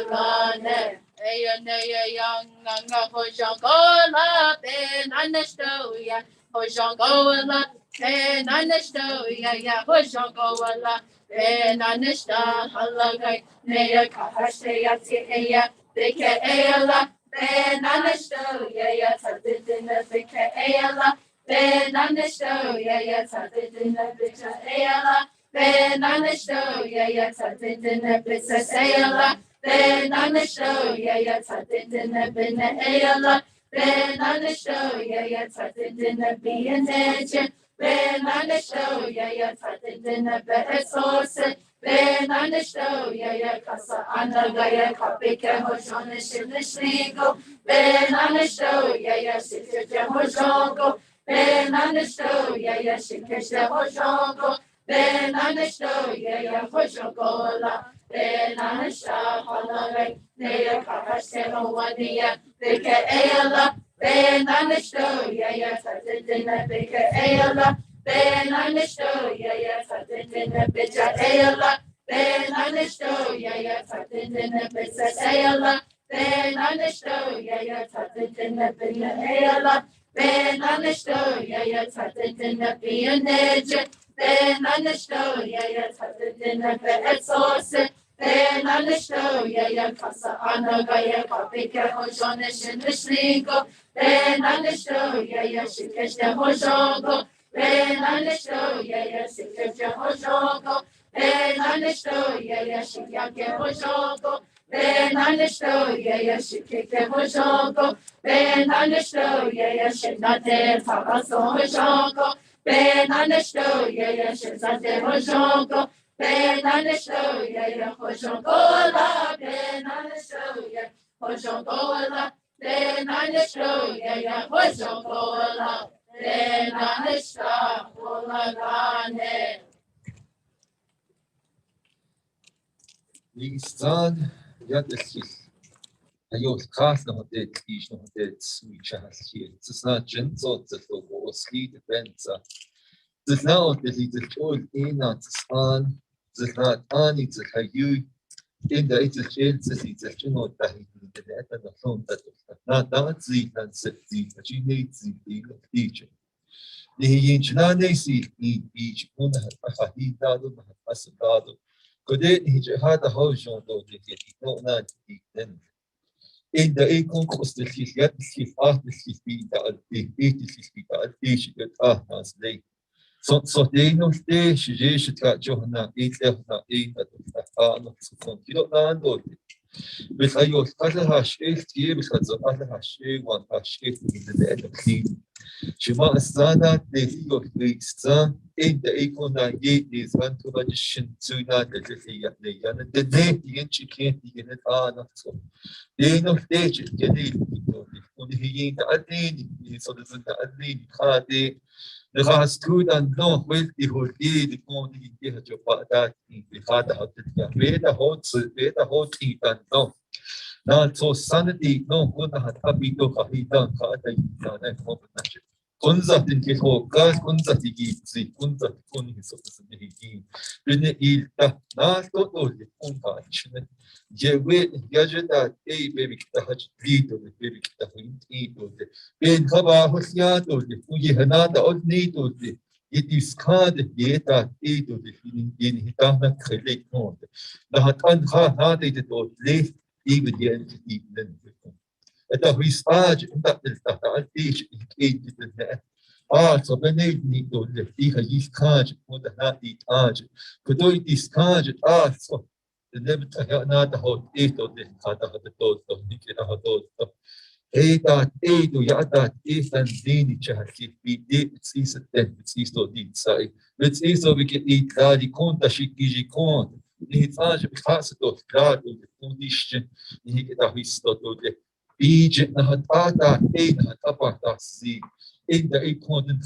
Gane. Eya young nanga hojangola ben anastoya hojangola ben anastoya ya hojangola ben anasta halagai neya kahasya tiya beke ela ben anastoya ya tadina beke ela ben anastoya ya tadina beke ela ben anastoya ya tadina beke ela Ben on the show, ya tatit in the bin ayala. Ben on the show, ya tatit in the be an agent. Ben on the show, ya tatit in the better source. Ben on the show, ya casa anda gaya kapika hoshon the shinigo. Ben on the show, ya shikja hoshogo. Ben on the show, ya shikja hoshogo. Ben on the show, ya hoshogola. Ben Anisha Halagai, Nea Kahasema Wadia, Bika Ayala, Ben Anisho, Yaya Tatina Bika Ayala, Ben Anisho, Yaya Tatina Bika Ayala, Ben Anisho, Yaya Tatina Bika Ayala, Ben Anisho, Yaya Tatina Bika Ayala, Ben Anisho, Yaya Tatina Bika Ben Anisho, Yaya Tatina Bika Sauce. Ben Anisho, ya Casa Ana Gaya Kapika Hojona Shinishnigo. Ben Anisho, ya Shikeshta Hojogo. Ben Anisho, ya Shikeshta Hojogo. Ben Anisho, ya Shikyake Hojogo. Ben Anisho, ya Shikake Hojogo. Ben Anisho, ya Shinate Tabaso Hojogo. Ben Anisho, ya Shizate Hojogo. Ben Anisho, ya Hojogola, Ben Anisho, ya Hojogola, Ben Anisho, ya Hojogola, Ben Anisha, Holagane. Lisan, ja, das ist. Jo, krass noch det, ich noch det, switch has hier. Das ist not gentle, das ist so sleep benza. Das ist not das ist das old in das an, das ist not an, it's a you. In der ist es jetzt, das ist das schon da hinten der da noch so das. Na, da sie dann setzt sie, sie nicht sie die. Die Inchina sie die und hat da do has da do. Could he had a whole show do the no not then. In der Konkurse ist jetzt die Art ist wieder die ist wieder ich das Leben. So den und der ist ja Johanna ist ja na noch zu von hier an dort. Bis ayo alle hast ist hier bis also alle hast und hast ist in der Energie. Shima sana de yo ist in der Ikona ist an tradition zu na der ja der die Chicken die nicht noch so. Den of stage جديد واللي هي تعدين صدق تعدين خادي لغاس تودا نو ويلتي هو دي يكون يجيها جوابات في خاطر حتى بيتا هوت تيتان نو نال سو ساندي نو كنا هتابيتو خايتان خاطر يتانا كم بنشر كنزة تنكيخو كاس كنزة تيجي كنزة تكون هسوس تيجي بين إلتا ناس تقول يكون كاشن جوي يجدا اي بيبي كتاج فيديو بيبي كتاج ايدو بين خبا حسياتو وجي هنادا اودنيتو يديسكاد يتا ايدو ين هتانا خليك نود لهتان خا هادي دو ليف ايغ ديان تيبن اتا هيساج انت تلتا ايش ايد so when they need to live, they have these cards, or the not eat cards. Could do these cards, so the never to have not the whole eight of this card of the dot of the kid of the dot. Eight to yada, eight and dini chasi, be it's easy then, it's easy to eat side. It's easy we can eat daddy conta, she gives you con. It's age because of God, the condition, he get a history to the beach, not ata, eight, not apata, see. In the economy,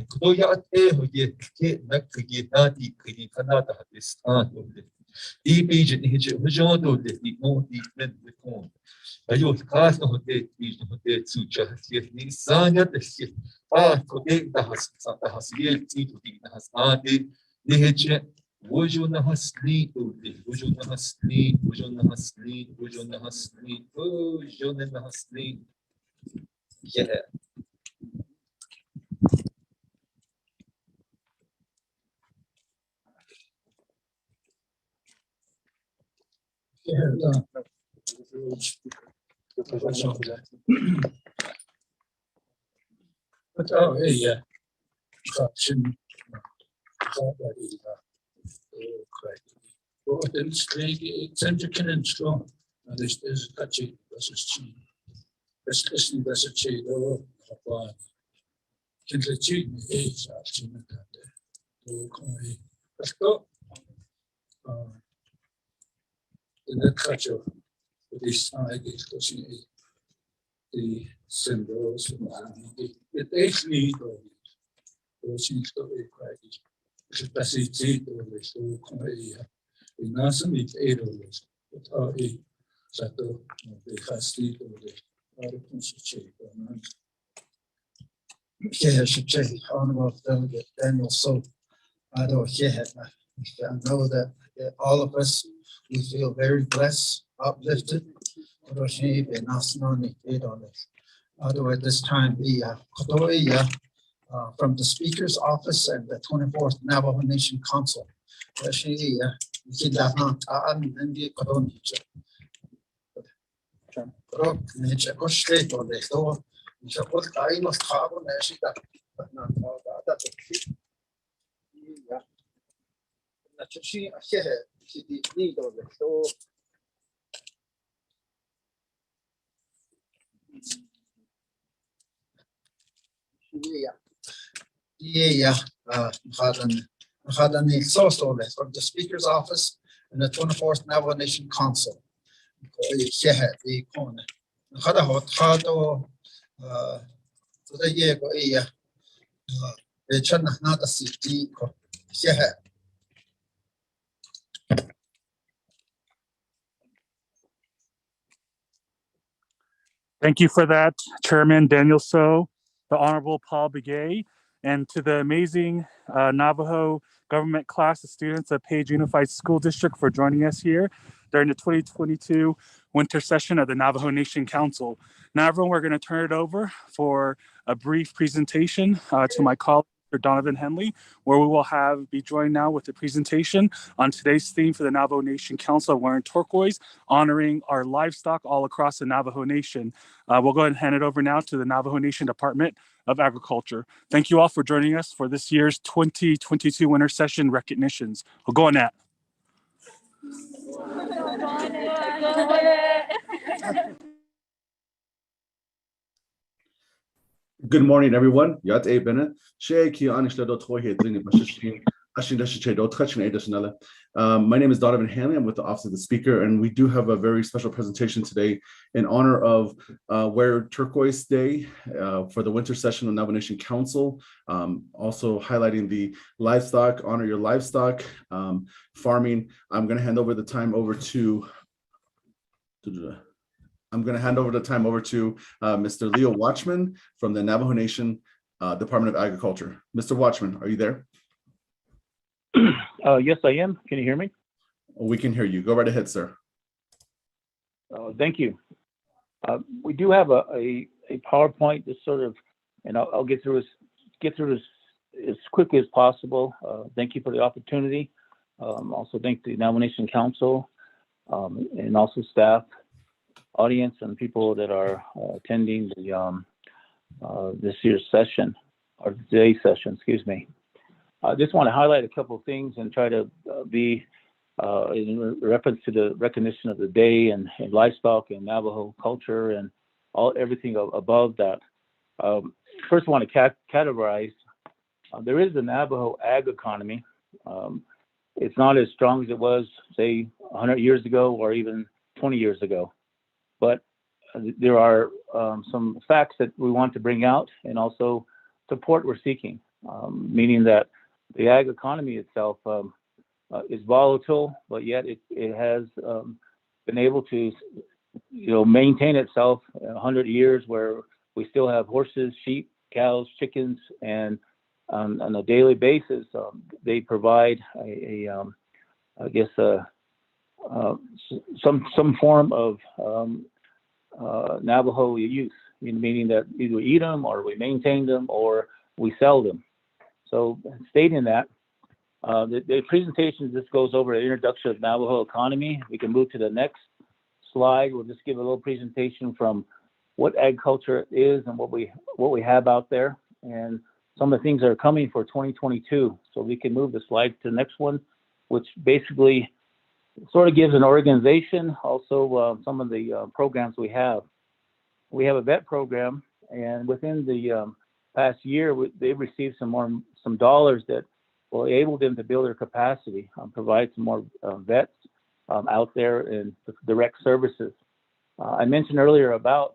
could you at a get not to get not equally Canada at this time of the beach in which John do the more deep than the corn. I use cast of the beach of the suture, yet Nisanya the ship. To take the has yet to the has added the hitch. Would you not sleep? Would you not sleep? Would you not sleep? Would you not sleep? Oh, you not sleep. Yeah. But oh, yeah, corruption. Den sträge Zentren strong. Das ist Kachi, das ist Chi. Das ist nicht das Chi, aber Kindle Chi ist Chi mit der. Du kommst. Das doch. The culture of this side is the symbols and the actually those things to be quite capacity to the so area. In Nassau, it's 8 dollars, but our 8 Sato, the Hasti or the other constitute. Yeah, I should say, Honorable Delegate Daniel So, I don't hear I know that all of us, we feel very blessed, uplifted. Otherwise, at this time, from the Speaker's Office and the 24th Navajo Nation Council. From the Speaker's Office and the 24th Navajo Nation Council. Thank you for that, Chairman Daniel So, the Honorable Paul Begay, and to the amazing Navajo government class of students at Page Unified School District for joining us here during the 2022 winter session of the Navajo Nation Council. Now, everyone, we're going to turn it over for a brief presentation to my colleague, Donovan Henley, where we will be joined now with a presentation on today's theme for the Navajo Nation Council, wearing turquoise, honoring our livestock all across the Navajo Nation. We'll go ahead and hand it over now to the Navajo Nation Department of Agriculture. Thank you all for joining us for this year's 2022 winter session recognitions. We'll go on that. Good morning, everyone. Yat e bene. She ki anishla do tohe drini bashishin. My name is Donovan Hanley. I'm with the Office of the Speaker, and we do have a very special presentation today in honor of Wear Turquoise Day for the winter session of Navajo Nation Council. Also highlighting the livestock, honor your livestock, farming. I'm going to hand over the time over to Mr. Leo Watchman from the Navajo Nation Department of Agriculture. Mr. Watchman, are you there? Yes, I am. Can you hear me? We can hear you. Go right ahead, sir. Thank you. We do have a PowerPoint that's sort of, and I'll get through this as quickly as possible. Thank you for the opportunity. Also thank the Navajo Nation Council and also staff, audience, and people that are attending the this year's session. or today's session, excuse me. I just want to highlight a couple of things and try to be in reference to the recognition of the day and livestock and Navajo culture and everything above that. First, I want to categorize. There is a Navajo ag economy. It's not as strong as it was, say, 100 years ago or even 20 years ago. But there are some facts that we want to bring out and also support we're seeking, meaning that the ag economy itself is volatile, but yet it has been able to, maintain itself 100 years where we still have horses, sheep, cows, chickens, and on a daily basis, they provide some form of Navajo use, meaning that either we eat them or we maintain them or we sell them. So stating that, the presentation just goes over the introduction of Navajo economy. We can move to the next slide. We'll just give a little presentation from what agriculture is and what we have out there and some of the things that are coming for 2022. So we can move the slide to the next one, which basically sort of gives an organization, also some of the programs we have. We have a vet program, and within the past year, they've received some dollars that will enable them to build their capacity, provide some more vets out there and direct services. I mentioned earlier about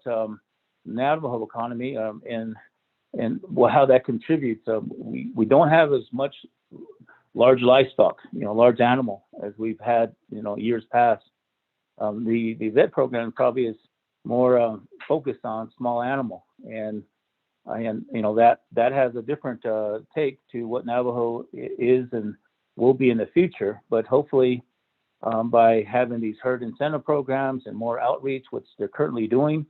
Navajo economy and how that contributes. We don't have as much large livestock, large animal as we've had, years past. The vet program probably is more focused on small animal, and that has a different take to what Navajo is and will be in the future. But hopefully, by having these herd incentive programs and more outreach, which they're currently doing,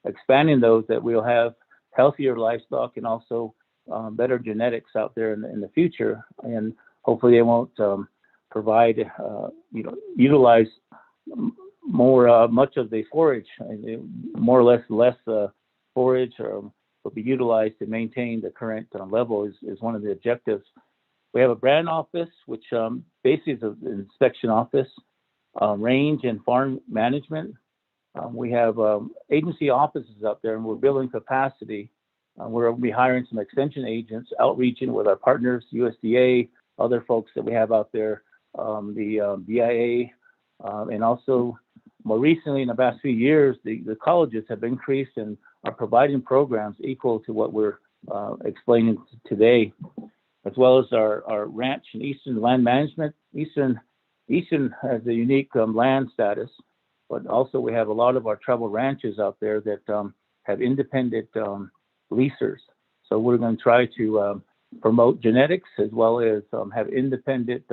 expanding those, that we'll have healthier livestock and also better genetics out there in the future. And hopefully they won't provide, utilize much of the forage, more or less forage will be utilized to maintain the current level is one of the objectives. We have a brand office, which basically is an inspection office, range and farm management. We have agency offices out there, and we're building capacity. We'll be hiring some extension agents, outreaching with our partners, USDA, other folks that we have out there, the BIA, and also more recently in the past few years, the colleges have increased and are providing programs equal to what we're explaining today, as well as our ranch and Eastern land management. Eastern has a unique land status, but also we have a lot of our tribal ranches out there that have independent leasers. So we're going to try to promote genetics as well as have independent,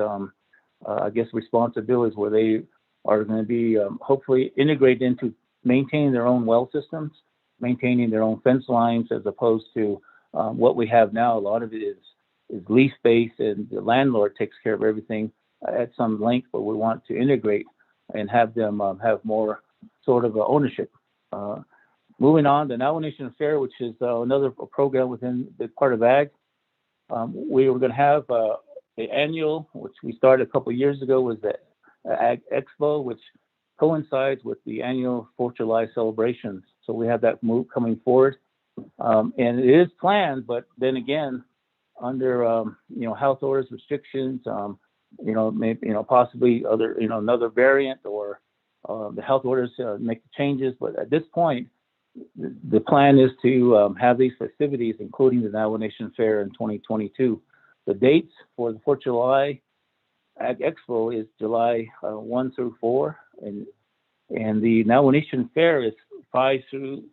responsibilities where they are going to be hopefully integrated into maintaining their own well systems, maintaining their own fence lines, as opposed to what we have now. A lot of it is lease-based, and the landlord takes care of everything at some length, but we want to integrate and have them have more sort of ownership. Moving on, the Navajo Nation Fair, which is another program within the part of ag. We were going to have the annual, which we started a couple of years ago, was the Ag Expo, which coincides with the annual 4th of July celebrations. So we have that move coming forward, and it is planned, but then again, under health orders, restrictions, maybe possibly other another variant or the health orders make the changes. But at this point, the plan is to have these festivities, including the Navajo Nation Fair in 2022. The dates for the 4th of July Ag Expo is July 1 through 4, and the Navajo Nation Fair is 5 through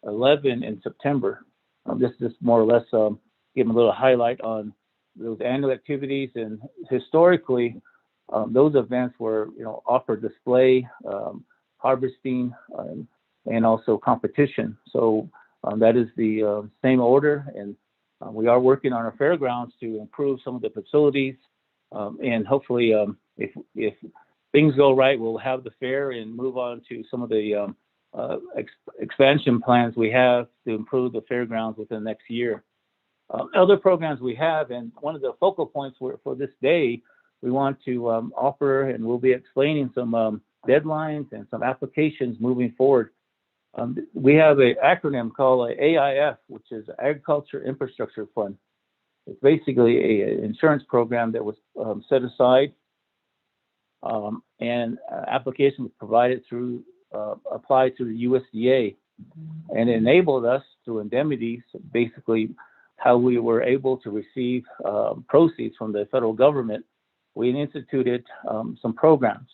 11 in September. This is more or less give them a little highlight on those annual activities, and historically, those events were offer display, harvesting, and also competition. So that is the same order, and we are working on our fairgrounds to improve some of the facilities, and hopefully, if things go right, we'll have the fair and move on to some of the expansion plans we have to improve the fairgrounds within the next year. Other programs we have, and one of the focal points for this day, we want to offer, and we'll be explaining some deadlines and some applications moving forward. We have an acronym called AIF, which is Agriculture Infrastructure Fund. It's basically an insurance program that was set aside, and application was provided through, applied through the USDA, and it enabled us through indemnities, basically how we were able to receive proceeds from the federal government. We instituted some programs,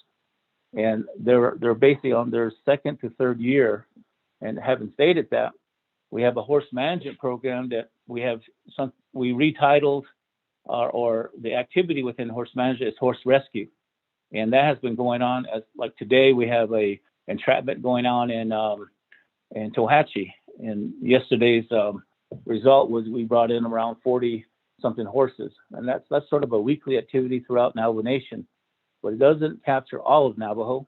and they're basically on their second to third year. And having stated that, we have a horse management program that we retitled, or the activity within horse management is horse rescue. And that has been going on as, like today, we have a entrapment going on in Tohatchee. And yesterday's result was we brought in around 40 something horses. And that's sort of a weekly activity throughout Navajo Nation, but it doesn't capture all of Navajo.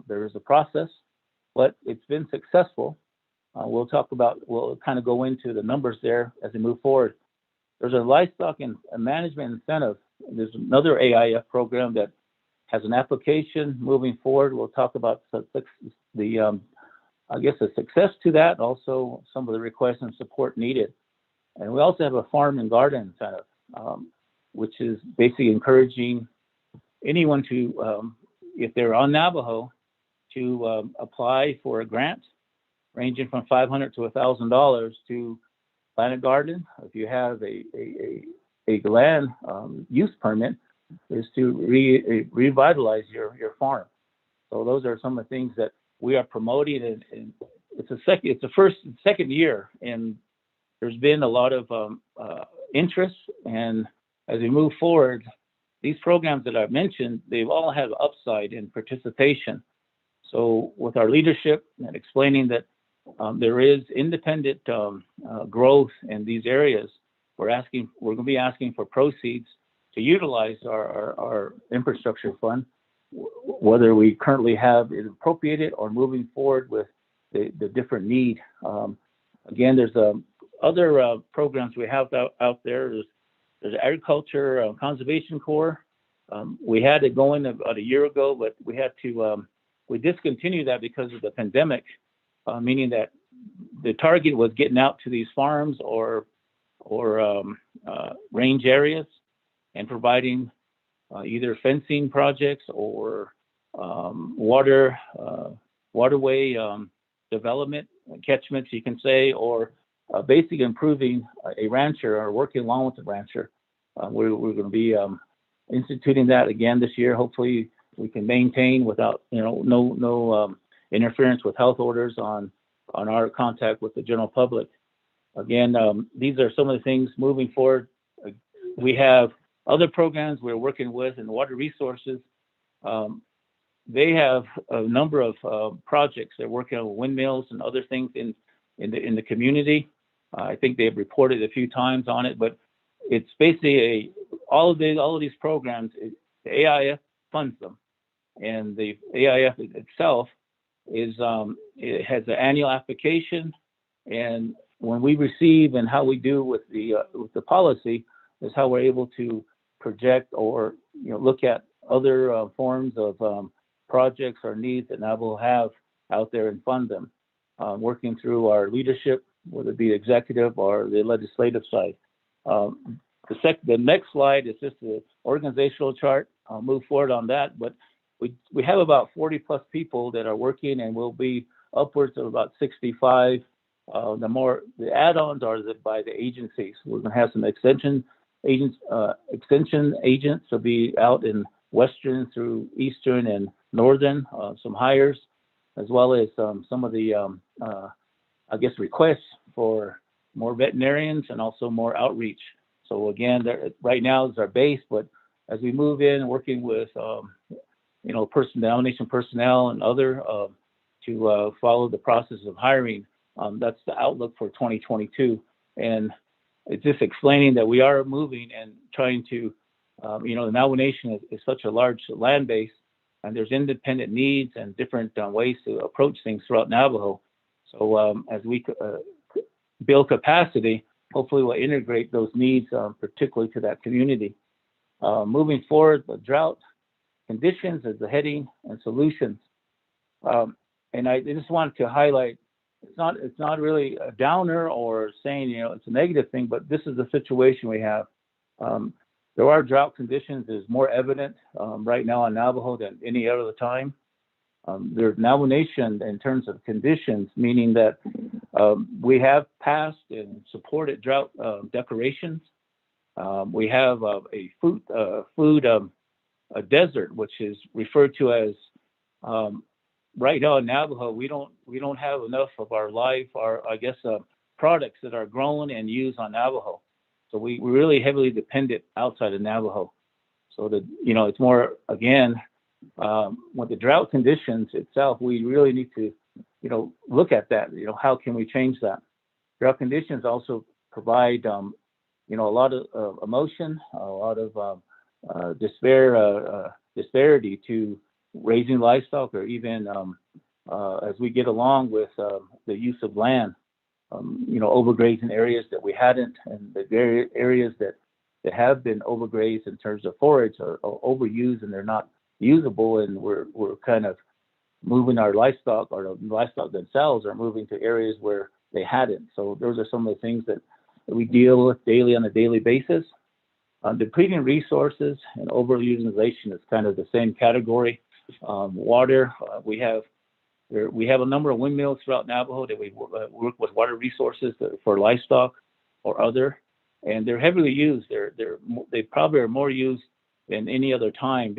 There is a process, but it's been successful. We'll kind of go into the numbers there as we move forward. There's a livestock and management incentive. There's another AIF program that has an application moving forward. We'll talk about the success to that, also some of the requests and support needed. And we also have a farm and garden incentive, which is basically encouraging anyone to, if they're on Navajo, to apply for a grant ranging from $500 to $1,000 to plant a garden. If you have a land use permit, is to revitalize your farm. So those are some of the things that we are promoting, and it's the second year, and there's been a lot of interest. And as we move forward, these programs that I've mentioned, they've all have upside in participation. So with our leadership and explaining that there is independent growth in these areas, we're going to be asking for proceeds to utilize our infrastructure fund, whether we currently have it appropriated or moving forward with the different need. Again, there's other programs we have out there. There's Agriculture Conservation Corps. We had it going about a year ago, but we had to we discontinued that because of the pandemic, meaning that the target was getting out to these farms or range areas and providing either fencing projects or waterway development, catchments, you can say, or basically improving a rancher or working along with the rancher. We're going to be instituting that again this year. Hopefully we can maintain without, no interference with health orders on our contact with the general public. Again, these are some of the things moving forward. We have other programs we're working with in water resources. They have a number of projects. They're working on windmills and other things in the community. I think they've reported a few times on it, but it's basically all of these programs. The AIF funds them, and the AIF itself is it has an annual application, and when we receive and how we do with the policy is how we're able to project or look at other forms of projects or needs that Navajo have out there and fund them, working through our leadership, whether it be executive or the legislative side. The next slide is just the organizational chart. I'll move forward on that, but we have about 40 plus people that are working, and we'll be upwards of about 65. The add-ons are by the agencies. We're going to have some extension agents will be out in western through eastern and northern, some hires, as well as some of the requests for more veterinarians and also more outreach. So again, right now is our base, but as we move in, working with Navajo Nation personnel and other to follow the process of hiring, that's the outlook for 2022. And it's just explaining that we are moving and trying to, the Navajo Nation is such a large land base, and there's independent needs and different ways to approach things throughout Navajo. So as we build capacity, hopefully will integrate those needs, particularly to that community. Moving forward, the drought conditions as the heading and solutions. And I just wanted to highlight, it's not really a downer or saying, it's a negative thing, but this is the situation we have. There are drought conditions is more evident right now on Navajo than any other time. There's Navajo Nation in terms of conditions, meaning that we have passed and supported drought declarations. We have a food desert, which is referred to as right now in Navajo. We don't have enough of our products that are grown and used on Navajo. So we're really heavily dependent outside of Navajo. So that it's more again. With the drought conditions itself, we really need to, look at that. How can we change that? Drought conditions also provide, a lot of emotion, a lot of disparity to raising livestock, or even as we get along with the use of land, overgrazing areas that we hadn't, and the areas that have been overgrazed in terms of forage are overused and they're not usable, and we're kind of moving our livestock, or the livestock themselves are moving to areas where they hadn't. So those are some of the things that we deal with daily on a daily basis. Depleting resources and overutilization is kind of the same category. Water, we have a number of windmills throughout Navajo that we work with water resources for livestock or other, and they're heavily used. They probably are more used than any other time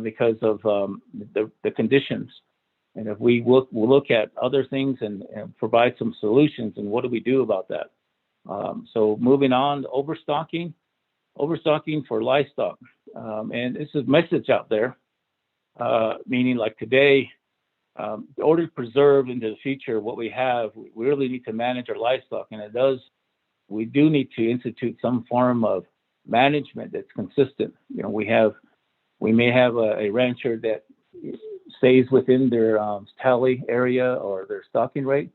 because of the conditions. And if we'll look at other things and provide some solutions, and what do we do about that? So moving on, overstocking for livestock. And this is a message out there, meaning like today, in order to preserve into the future what we have, we really need to manage our livestock. And we do need to institute some form of management that's consistent. We may have a rancher that stays within their tally area or their stocking rate,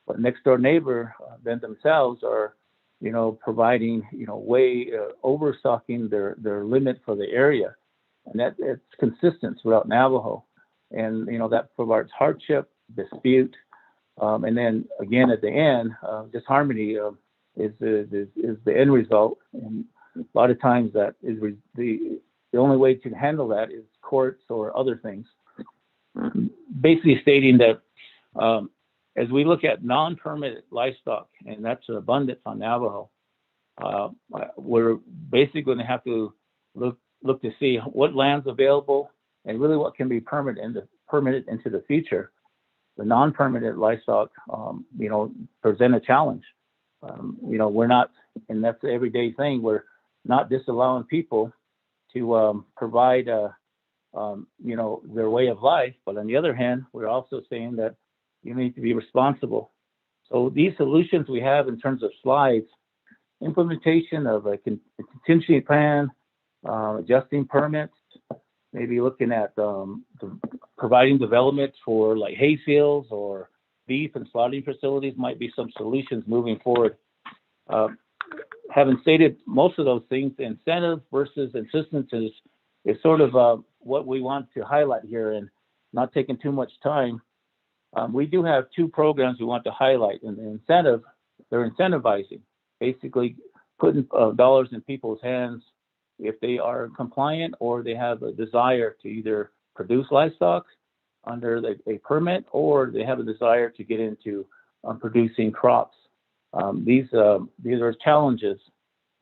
but next door neighbor then themselves are, providing, way overstocking their limit for the area, and it's consistent throughout Navajo, and that provides hardship, dispute, and then again at the end, disharmony is the end result, and a lot of times that is the only way to handle that is courts or other things. Basically stating that as we look at non-permitted livestock, and that's an abundance on Navajo, we're basically going to have to look to see what land's available and really what can be permitted into the future. The non-permitted livestock, present a challenge. We're not, and that's the everyday thing, we're not disallowing people to provide, their way of life. But on the other hand, we're also saying that you need to be responsible. So these solutions we have in terms of slides, implementation of a contingency plan, adjusting permits, maybe looking at providing development for like hay fields or beef and slaughtering facilities might be some solutions moving forward. Having stated most of those things, incentive versus insistence is sort of what we want to highlight here, and not taking too much time. We do have two programs we want to highlight, and the incentive, they're incentivizing, basically putting dollars in people's hands if they are compliant or they have a desire to either produce livestock under a permit, or they have a desire to get into producing crops. These are challenges,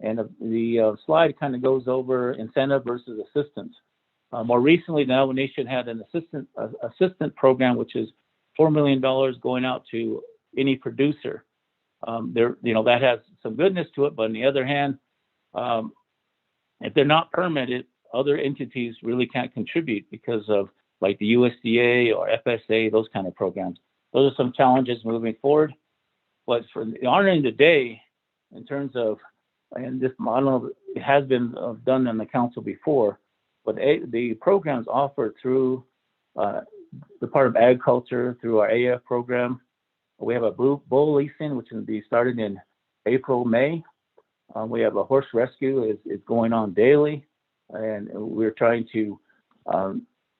and the slide kind of goes over incentive versus assistance. More recently, the Navajo Nation had an assistant program, which is $4 million going out to any producer. That has some goodness to it, but on the other hand, if they're not permitted, other entities really can't contribute because of like the USDA or FSA, those kind of programs. Those are some challenges moving forward. But for honoring the day, in terms of, and this model, it has been done in the council before, but the programs offered through Department of Agriculture, through our AF program. We have a bull leasing, which will be started in April, May. We have a horse rescue is going on daily, and we're trying to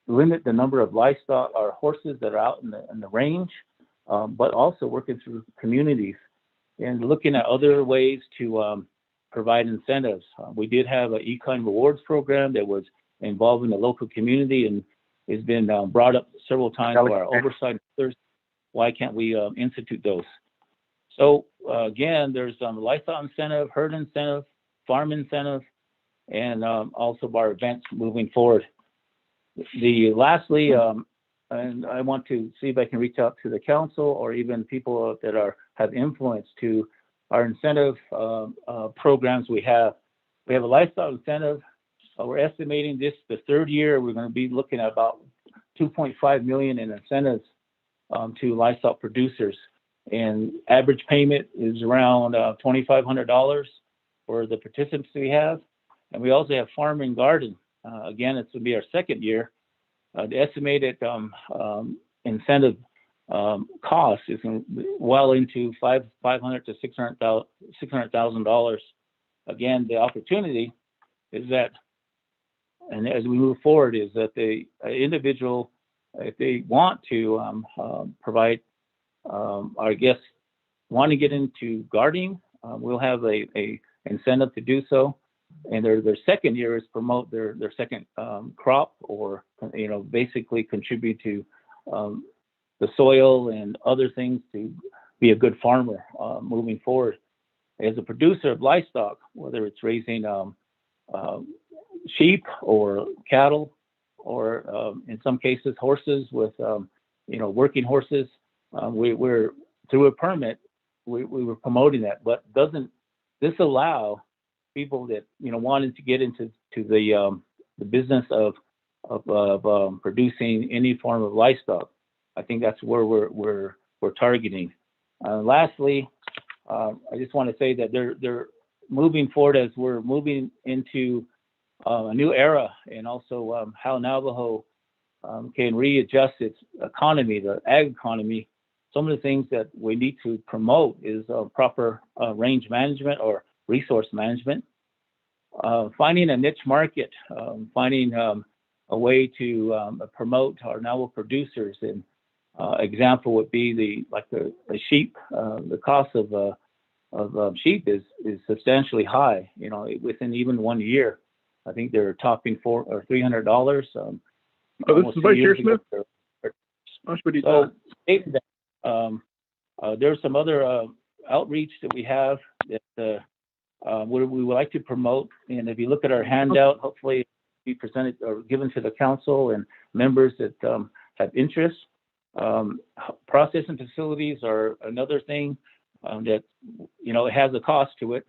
limit the number of livestock or horses that are out in the range, but also working through communities and looking at other ways to provide incentives. We did have an equine rewards program that was involving the local community and has been brought up several times by our oversight. Why can't we institute those? So again, there's livestock incentive, herd incentive, farm incentive, and also our events moving forward. Lastly, and I want to see if I can reach out to the council or even people that have influence to our incentive programs we have. We have a livestock incentive. We're estimating the third year, we're going to be looking at about 2.5 million in incentives to livestock producers. And average payment is around $2,500 for the participants we have. And we also have farm and garden. Again, it's going to be our second year. The estimated incentive cost is well into $500,000 to $600,000. Again, the opportunity is that, and as we move forward, is that the individual, if they want to provide, I guess, want to get into gardening, we'll have a incentive to do so. And their second year is promote their second crop, or basically contribute to the soil and other things to be a good farmer moving forward. As a producer of livestock, whether it's raising sheep or cattle, or in some cases horses with working horses, we're through a permit, we were promoting that. But doesn't this allow people that wanted to get into the business of producing any form of livestock? I think that's where we're targeting. Lastly, I just want to say that they're moving forward as we're moving into a new era, and also how Navajo can readjust its economy, the ag economy. Some of the things that we need to promote is proper range management or resource management, finding a niche market, finding a way to promote our Navajo producers. And example would be the sheep. The cost of sheep is substantially high. Within even 1 year, I think they're topping $400 or $300. This is Vice Chair Smith. So there's some other outreach that we have that we would like to promote. And if you look at our handout, hopefully be presented or given to the council and members that have interest. Processing facilities are another thing that it has a cost to it,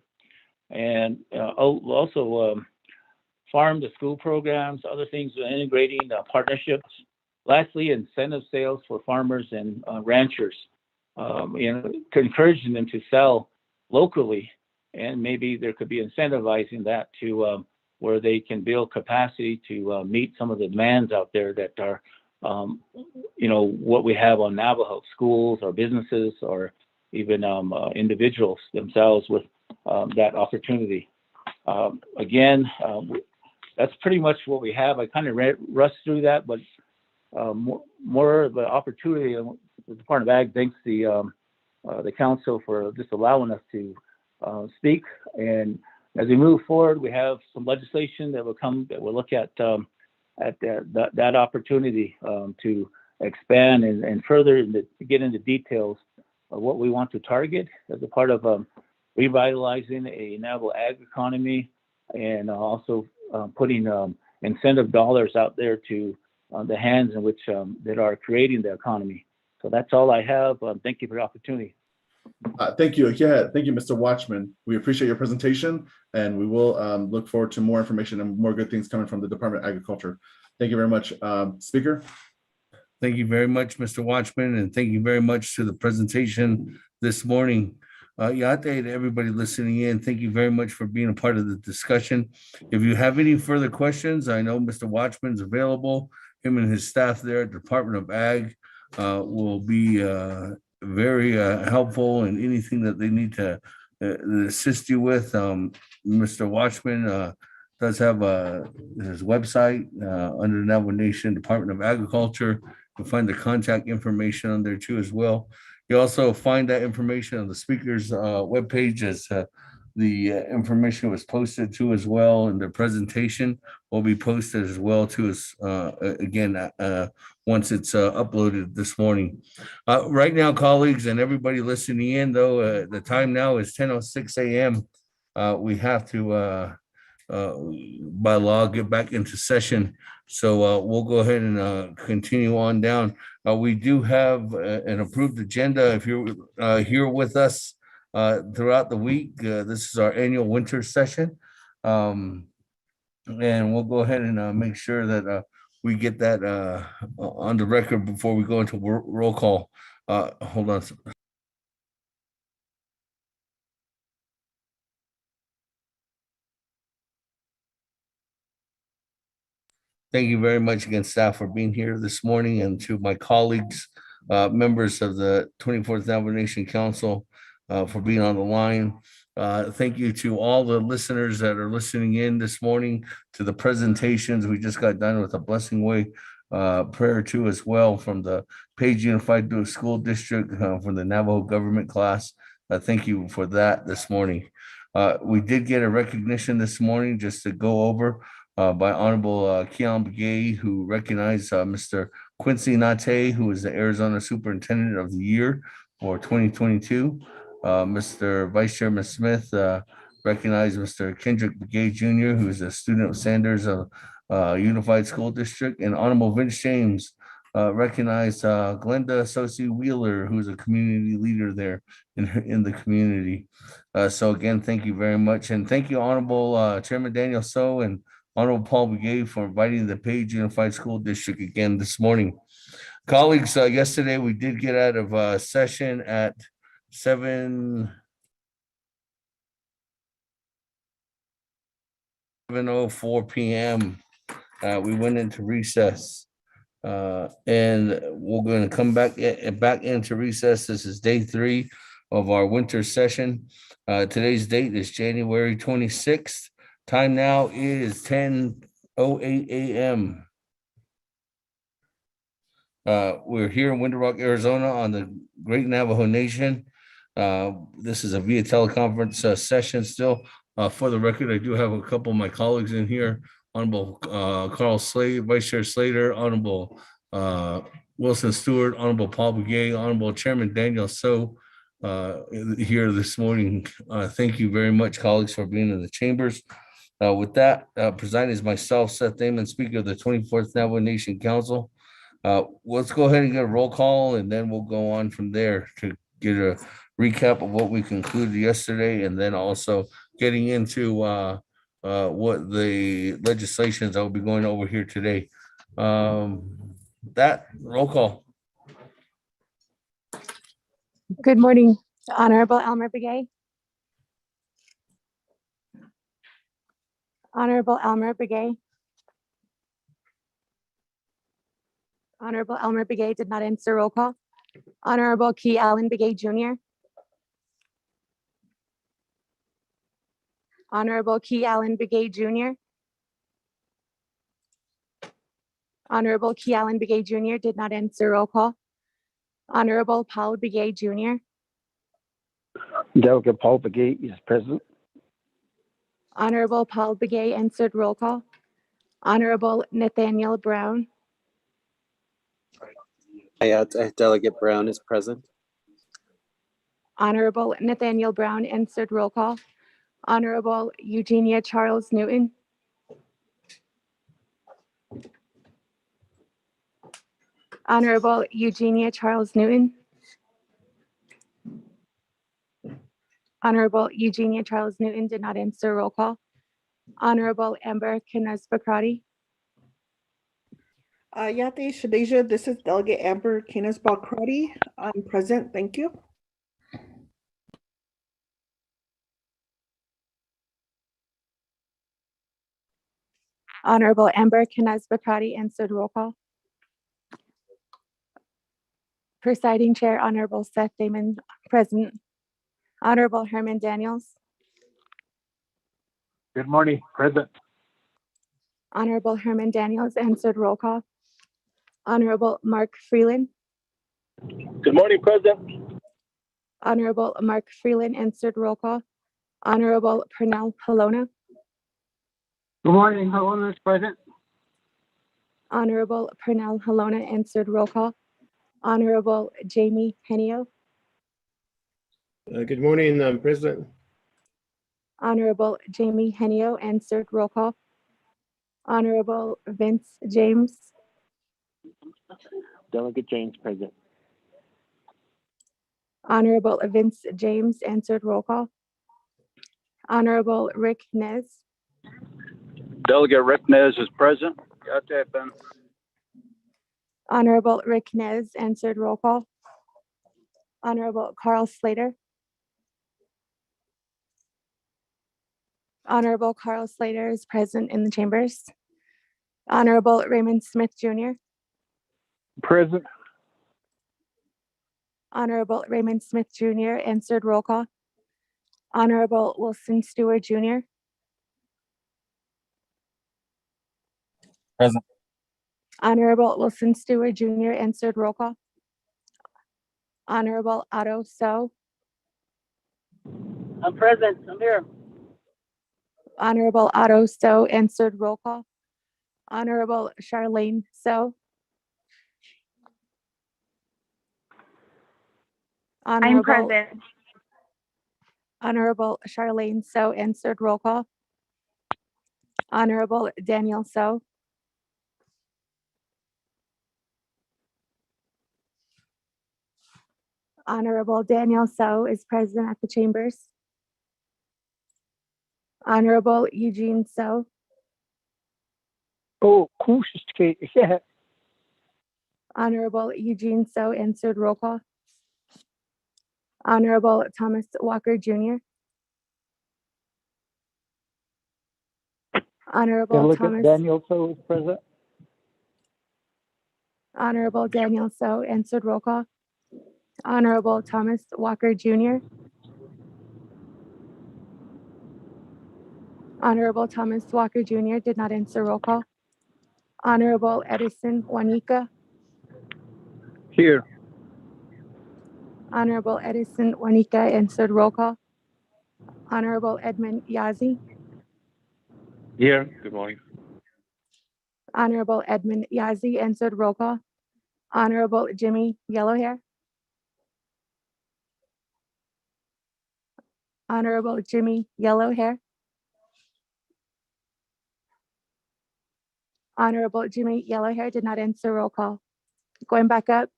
and also farm to school programs, other things, integrating partnerships. Lastly, incentive sales for farmers and ranchers, encouraging them to sell locally, and maybe there could be incentivizing that to where they can build capacity to meet some of the demands out there that are, what we have on Navajo, schools or businesses or even individuals themselves with that opportunity. Again, that's pretty much what we have. I kind of rushed through that, but more of an opportunity. The Department of Ag thanks the council for just allowing us to speak. And as we move forward, we have some legislation that will come that will look at that opportunity to expand and further get into details of what we want to target as a part of revitalizing a Navajo ag economy, and also putting incentive dollars out there to the hands in which that are creating the economy. So that's all I have. Thank you for the opportunity. Thank you. Yeah, thank you, Mr. Watchman. We appreciate your presentation, and we will look forward to more information and more good things coming from the Department of Agriculture. Thank you very much. Speaker? Thank you very much, Mr. Watchman, and thank you very much to the presentation this morning. Yate, to everybody listening in, thank you very much for being a part of the discussion. If you have any further questions, I know Mr. Watchman's available. Him and his staff there at Department of Ag will be very helpful in anything that they need to assist you with. Mr. Watchman does have his website under Navajo Nation Department of Agriculture. You'll find the contact information on there too as well. You also find that information on the speaker's webpage as the information was posted to as well, and the presentation will be posted as well too as again once it's uploaded this morning. Right now, colleagues and everybody listening in, though, the time now is 10:06 a.m. We have to by law get back into session, so we'll go ahead and continue on down. We do have an approved agenda. If you're here with us throughout the week, this is our annual winter session, and we'll go ahead and make sure that we get that on the record before we go into roll call. Hold on. Thank you very much again, staff, for being here this morning, and to my colleagues, members of the 24th Navajo Nation Council for being on the line. Thank you to all the listeners that are listening in this morning, to the presentations. We just got done with a Blessing Way prayer too as well from the Page Unified School District from the Navajo government class. Thank you for that this morning. We did get a recognition this morning just to go over by Honorable Keon Begay, who recognized Mr. Quincy Nate, who is the Arizona Superintendent of the Year for 2022. Mr. Vice Chairman Smith recognized Mr. Kendrick Begay Jr., who is a student of Sanders Unified School District, and Honorable Vince James recognized Glenda Sosi Wheeler, who's a community leader there in the community. So again, thank you very much. And thank you, Honorable Chairman Daniel So and Honorable Paul Begay, for inviting the Page Unified School District again this morning. Colleagues, yesterday we did get out of session at 7:04 p.m. We went into recess, and we're going to come back into recess. This is day 3 of our winter session. Today's date is January 26th. Time now is 10:08 a.m. We're here in Winter Rock, Arizona on the Great Navajo Nation. This is a via teleconference session still. For the record, I do have a couple of my colleagues in here. Honorable Carl Slater, Vice Chair Slater, Honorable Wilson Stewart, Honorable Paul Begay, Honorable Chairman Daniel So here this morning. Thank you very much, colleagues, for being in the chambers. With that, presiding is myself, Seth Damon, Speaker of the 24th Navajo Nation Council. Let's go ahead and get a roll call, and then we'll go on from there to get a recap of what we concluded yesterday, and then also getting into what the legislations I will be going over here today. That roll call. Good morning, Honorable Elmer Begay. Honorable Elmer Begay. Honorable Elmer Begay did not answer roll call. Honorable Key Allen Begay Jr. Honorable Key Allen Begay Jr. Honorable Key Allen Begay Jr. did not answer roll call. Honorable Paul Begay Jr. Delegate Paul Begay is present. Honorable Paul Begay answered roll call. Honorable Nathaniel Brown. Delegate Brown is present. Honorable Nathaniel Brown answered roll call. Honorable Eugenia Charles Newton. Honorable Eugenia Charles Newton. Honorable Eugenia Charles Newton did not answer roll call. Honorable Amber Kines-Bakrati. Yate Shadeja, this is Delegate Amber Kines-Bakrati. I'm present, thank you. Honorable Amber Kines-Bakrati answered roll call. Presiding Chair, Honorable Seth Damon, present. Honorable Herman Daniels, Good morning, present. Honorable Herman Daniels answered roll call. Honorable Mark Freeland, Good morning, President. Honorable Mark Freeland answered roll call. Honorable Pernell Halona, Good morning, Helena is present. Honorable Pernell Halona answered roll call. Honorable Jamie Henio, Good morning, President. Honorable Jamie Henio answered roll call. Honorable Vince James, Delegate James present. Honorable Vince James answered roll call. Honorable Rick Nez, Delegate Rick Nez is present. Honorable Rick Nez answered roll call. Honorable Carl Slater, Honorable Carl Slater is present in the chambers. Honorable Raymond Smith Jr., Present. Honorable Raymond Smith Jr. answered roll call. Honorable Wilson Stewart Jr., Present. Honorable Wilson Stewart Jr. answered roll call. Honorable Otto So, I'm present. I'm here. Honorable Otto So answered roll call. Honorable Charlene So, I'm present. Honorable Charlene So answered roll call. Honorable Daniel So, Honorable Daniel So is present at the chambers. Honorable Eugene So, Oh, yeah. Honorable Eugene So answered roll call. Honorable Thomas Walker Jr., Honorable Delegate Thomas, Daniel So is present. Honorable Daniel So answered roll call. Honorable Thomas Walker Jr., Honorable Thomas Walker Jr. did not answer roll call. Honorable Edison Juanica, Here. Honorable Edison Juanica answered roll call. Honorable Edmund Yazi, Here. Good morning. Honorable Edmund Yazi answered roll call. Honorable Jimmy Yellowhair, Honorable Jimmy Yellowhair, Honorable Jimmy Yellowhair did not answer roll call. Going back up,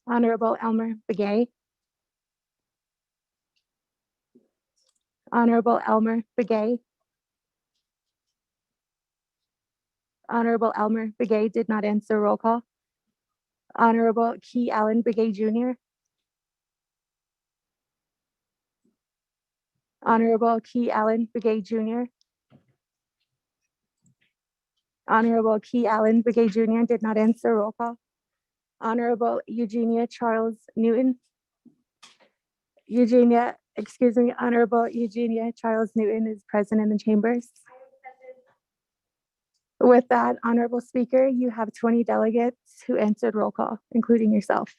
Honorable Elmer Begay, Honorable Elmer Begay, Honorable Elmer Begay did not answer roll call. Honorable Key Allen Begay Jr., Honorable Key Allen Begay Jr., Honorable Key Allen Begay Jr. did not answer roll call. Honorable Eugenia Charles Newton, Honorable Eugenia Charles Newton is present in the chambers. With that, Honorable Speaker, you have 20 delegates who answered roll call, including yourself.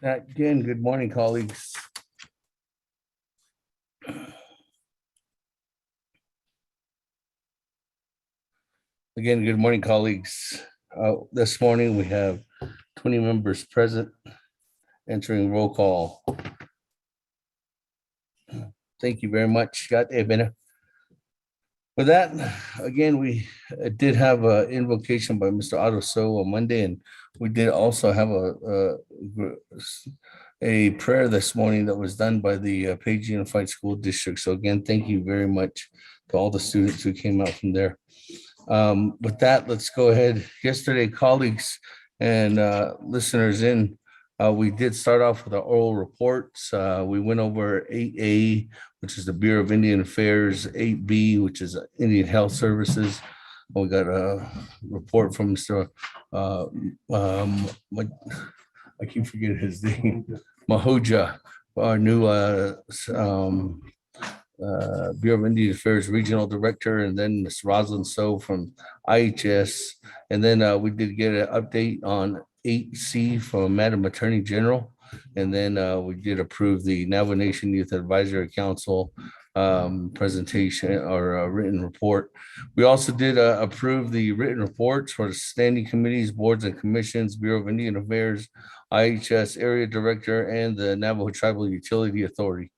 Again, good morning, colleagues. Again, good morning, colleagues. This morning we have 20 members present, entering roll call. Thank you very much, Scott Ebene. With that, again, we did have an invocation by Mr. Otto So on Monday, and we did also have a prayer this morning that was done by the Page Unified School District. So again, thank you very much to all the students who came out from there. With that, let's go ahead. Yesterday, colleagues and listeners we did start off with our oral reports. We went over 8A, which is the Bureau of Indian Affairs, 8B, which is Indian Health Services. We got a report from Mr. I keep forgetting his name, Mahoja, our new Bureau of Indian Affairs Regional Director, and then Ms. Rosalind So from IHS. And then we did get an update on 8C from Madam Attorney General. And then we did approve the Navajo Nation Youth Advisory Council presentation or written report. We also did approve the written reports for the standing committees, boards and commissions, Bureau of Indian Affairs, IHS Area Director, and the Navajo Tribal Utility Authority.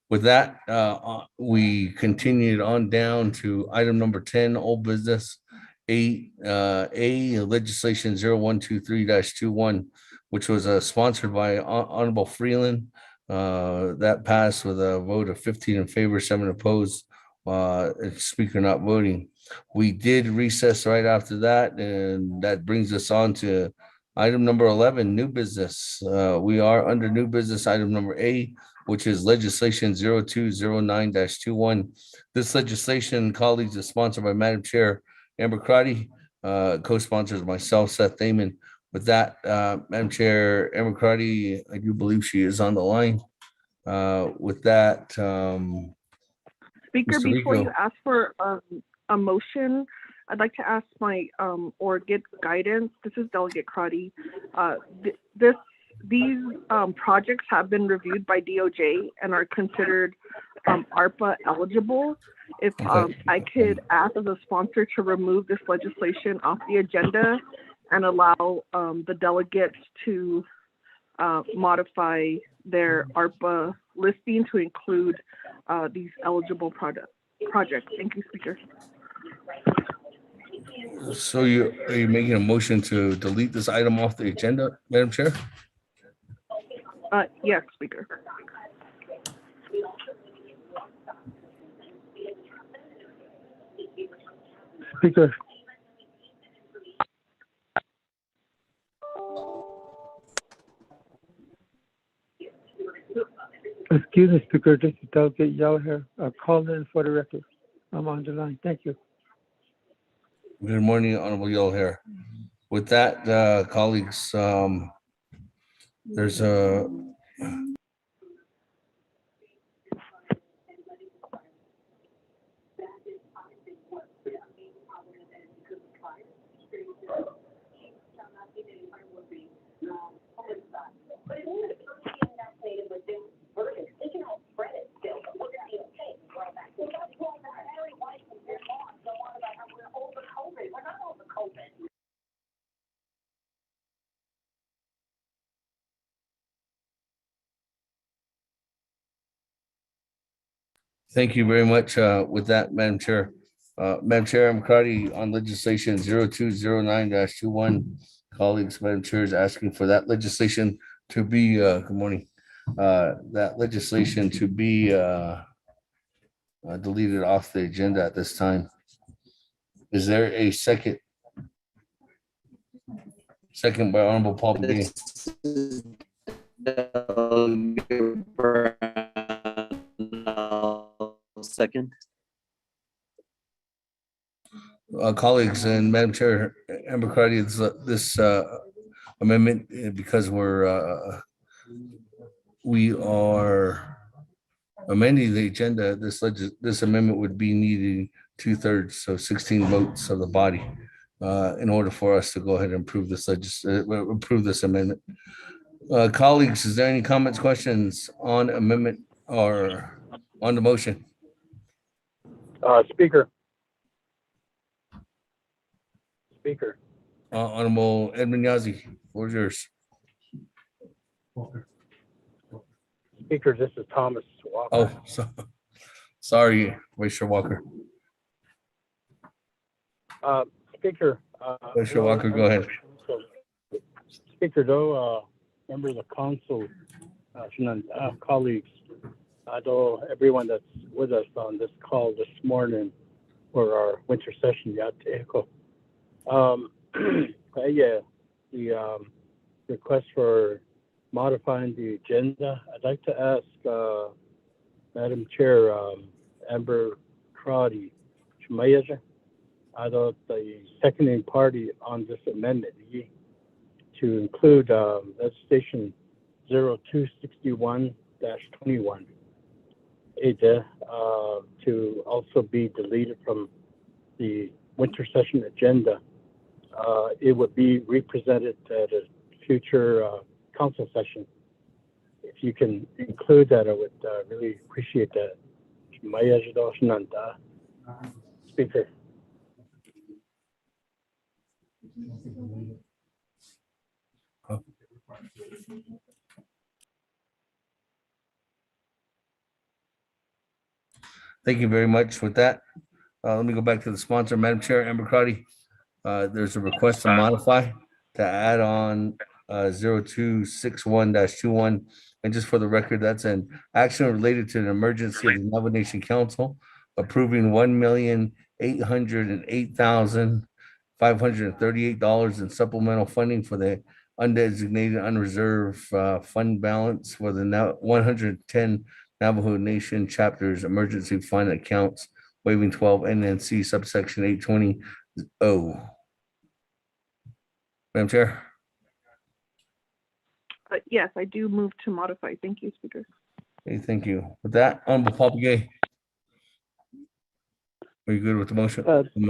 With that, we continued on down to item number 10, old business. 8A, legislation 0123-21, which was sponsored by Honorable Freeland. That passed with a vote of 15 in favor, 7 opposed, speaker not voting. We did recess right after that, and that brings us on to item number 11, new business. We are under new business, item number A, which is legislation 0209-21. This legislation, colleagues, is sponsored by Madam Chair Amber Crotty, co-sponsors myself, Seth Thaman. With that, Madam Chair Amber Crotty, I do believe she is on the line. With that, Speaker, Mr. before Rico. you ask for a motion, I'd like to ask my or get guidance. This is Delegate Crotty. These projects have been reviewed by DOJ and are considered ARPA eligible. If I could ask as a sponsor to remove this legislation off the agenda and allow the delegates to modify their ARPA listing to include these eligible projects. Thank you, Speaker. So are you making a motion to delete this item off the agenda, Madam Chair? Yes, Speaker. Speaker. Excuse me, Speaker, this is Delegate Yell here. Call in for the record. I'm on the line. Thank you. Good morning, Honorable Yell here. With that, colleagues, there's a Thank you very much. With that, Madam Chair. Madam Chair, I'm Crotty on legislation 0209-21. Colleagues, Madam Chair is asking for that legislation to be, good morning, that legislation to be deleted off the agenda at this time. Is there a second? Second by Honorable Paul McGee. Second. Colleagues and Madam Chair, Amber Crotty, this amendment, because we are amending the agenda, this amendment would be needing 2/3, so 16 votes of the body in order for us to go ahead and approve this amendment. Colleagues, is there any comments, questions on amendment or on the motion? Speaker. Honorable Edmund Yazzie, floor is yours. Speaker, this is Thomas Walker. Oh, sorry, Waysher Walker. Speaker. Waysher Walker, go ahead. Speaker, though, members of council, colleagues, though everyone that's with us on this call this morning for our winter session, the request for modifying the agenda. I'd like to ask Madam Chair Amber Crotty, the seconding party on this amendment, to include legislation 0261-21 to also be deleted from the winter session agenda. It would be represented at a future council session. If you can include that, I would really appreciate that. Speaker. Thank you very much with that. Let me go back to the sponsor, Madam Chair, Amber Crotty. There's a request to modify to add on 0261-21. And just for the record, that's an action related to an emergency of the Navajo Nation Council approving $1,808,538 in supplemental funding for the undesignated unreserved fund balance for the 110 Navajo Nation chapters emergency fund accounts, waiving 12 NNC subsection 820. Madam Chair. Yes, I do move to modify. Thank you, Speaker. Okay, thank you. With that, Honorable Paul Begay. Are you good with the motion?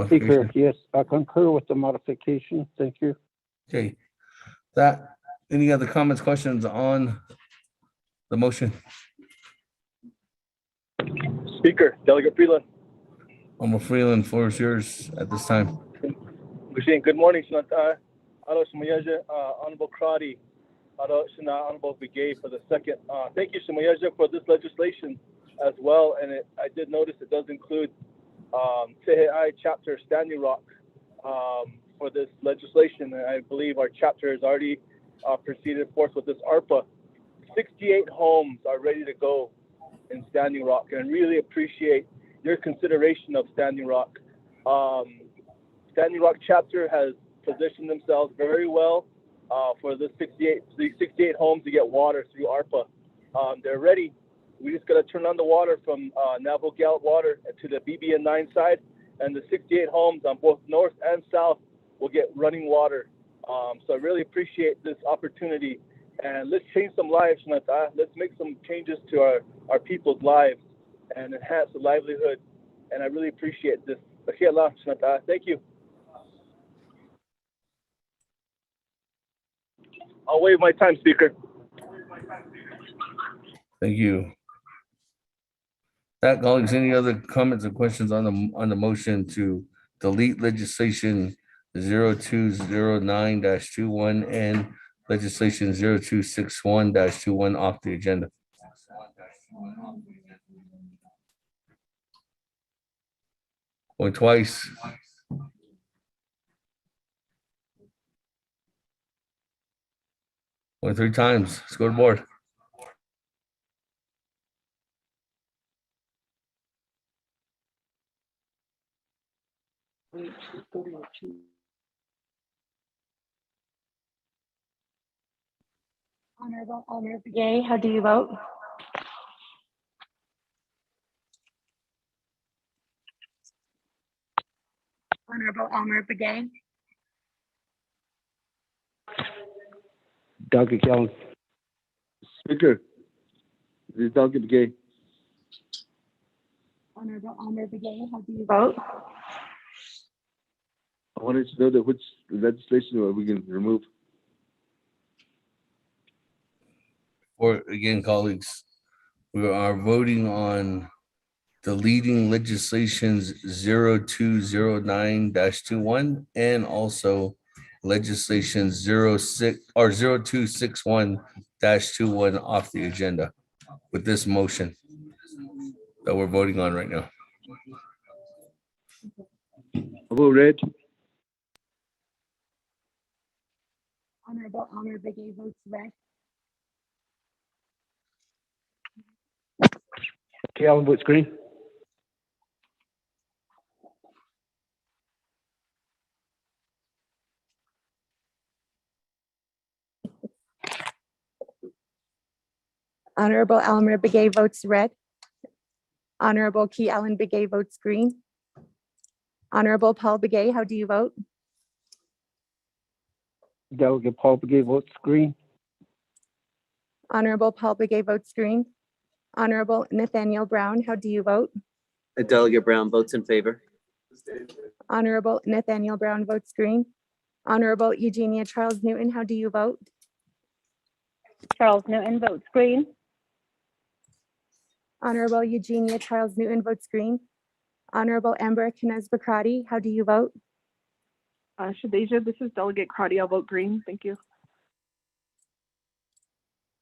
Speaker, yes, I concur with the modification. Thank you. Okay. That, any other comments, questions on the motion? Speaker, Delegate Freeland. Honorable Freeland, floor is yours at this time. Good morning, Senata. Honorable Crotty. Honorable Begay for the second. Thank you, Shemayaja, for this legislation as well. And I did notice it does include Tehe'ai chapter Standing Rock for this legislation. And I believe our chapter has already proceeded forth with this ARPA. 68 homes are ready to go in Standing Rock, and really appreciate your consideration of Standing Rock. Standing Rock chapter has positioned themselves very well for the 68 homes to get water through ARPA. They're ready. We just got to turn on the water from Navajo Gallup water to the BBN 9 side, and the 68 homes on both north and south will get running water. So I really appreciate this opportunity, and let's change some lives. Let's make some changes to our people's lives and enhance the livelihood. And I really appreciate this. Thank you. I'll waive my time, Speaker. Thank you. That, colleagues, any other comments or questions on the motion to delete legislation 0209-21 and legislation 0261-21 off the agenda? Going twice. Going three times. Let's go to board. Honorable Almer Begay, how do you vote? Honorable Almer Begay. Delegate Kelly. Speaker, this is Delegate Begay. Honorable Almer Begay, how do you vote? I wanted to know that which legislation we can remove. Or again, colleagues, we are voting on deleting legislations 0209-21 and also legislation 0261-21 off the agenda with this motion that we're voting on right now. Vote red. Honorable Almer Begay votes red. Okay, Alan votes green. Honorable Almer Begay votes red. Honorable Key Allen Begay votes green. Honorable Paul Begay, how do you vote? Delegate Paul Begay votes green. Honorable Paul Begay votes green. Honorable Nathaniel Brown, how do you vote? Delegate Brown votes in favor. Honorable Nathaniel Brown votes green. Honorable Eugenia Charles Newton, how do you vote? Charles Newton votes green. Honorable Eugenia Charles Newton votes green. Honorable Amber Kinez Bakrati, how do you vote? Shadeja, this is Delegate Crotty. I'll vote green. Thank you.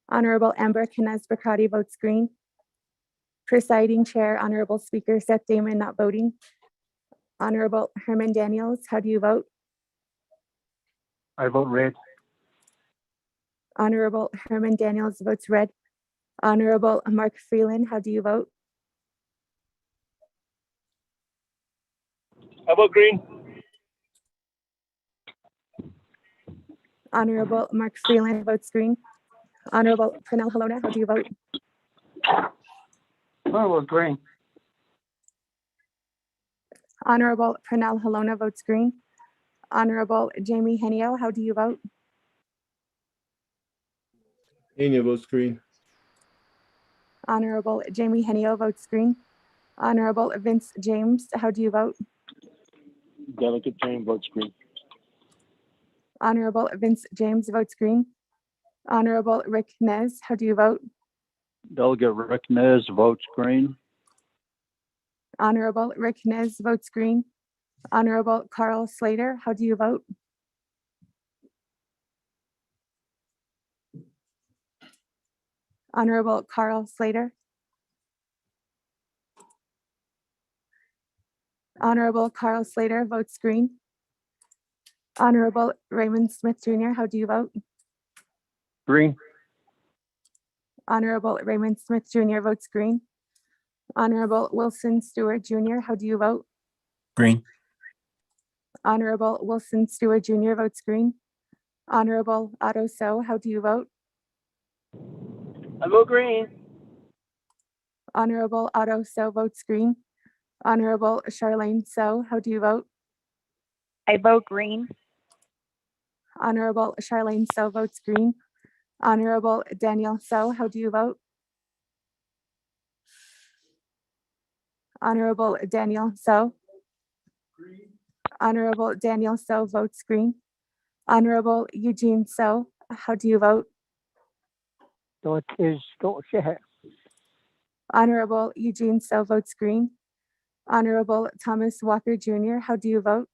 Honorable Amber Kinez Bakrati votes green. Presiding Chair, Honorable Speaker Seth Damon not voting. Honorable Herman Daniels, how do you vote? I vote red. Honorable Herman Daniels votes red. Honorable Mark Freeland, how do you vote? I vote green. Honorable Mark Freeland votes green. Honorable Pernell Halona, how do you vote? I vote green. Honorable Pernell Halona votes green. Honorable Jamie Henio, how do you vote? Henio votes green. Honorable Jamie Henio votes green. Honorable Vince James, how do you vote? Delegate James votes green. Honorable Vince James votes green. Honorable Rick Nez, how do you vote? Delegate Rick Nez votes green. Honorable Rick Nez votes green. Honorable Carl Slater, how do you vote? Honorable Carl Slater. Honorable Carl Slater votes green. Honorable Raymond Smith Jr., how do you vote? Green. Honorable Raymond Smith Jr. votes green. Honorable Wilson Stewart Jr., how do you vote? Green. Honorable Wilson Stewart Jr. votes green. Honorable Otto So, how do you vote? I vote green. Honorable Otto So votes green. Honorable Charlene So, how do you vote? I vote green. Honorable Charlene So votes green. Honorable Daniel So, how do you vote? Honorable Daniel So. Honorable Daniel So votes green. Honorable Eugene So, how do you vote? Honorable Eugene So votes green. Honorable Thomas Walker Jr., how do you vote?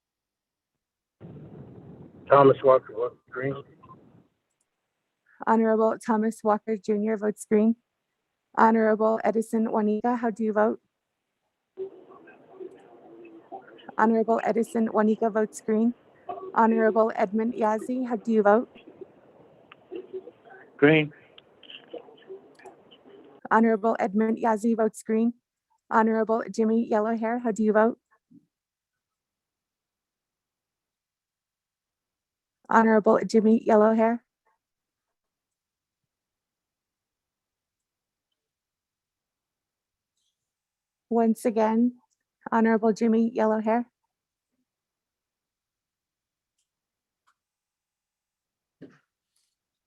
Thomas Walker votes green. Honorable Thomas Walker Jr. votes green. Honorable Edison Juanita, how do you vote? Honorable Edison Juanita votes green. Honorable Edmund Yazzie, how do you vote? Green. Honorable Edmund Yazzie votes green. Honorable Jimmy Yellowhair, how do you vote? Honorable Jimmy Yellowhair. Once again, Honorable Jimmy Yellowhair.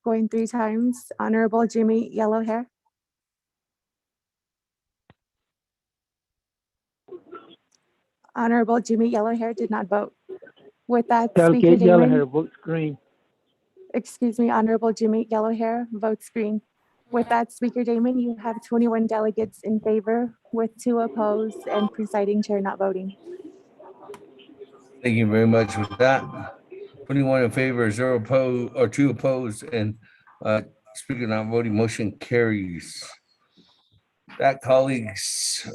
Going 3 times, Honorable Jimmy Yellowhair. Honorable Jimmy Yellowhair did not vote. With that, Speaker Delegate Damon, Yellowhair votes green. excuse me, Honorable Jimmy Yellowhair votes green. With that, Speaker Damon, you have 21 delegates in favor with 2 opposed and presiding chair not voting. Thank you very much with that. 21 in favor, 0 opposed, or 2 opposed, and speaker not voting, motion carries. That, colleagues,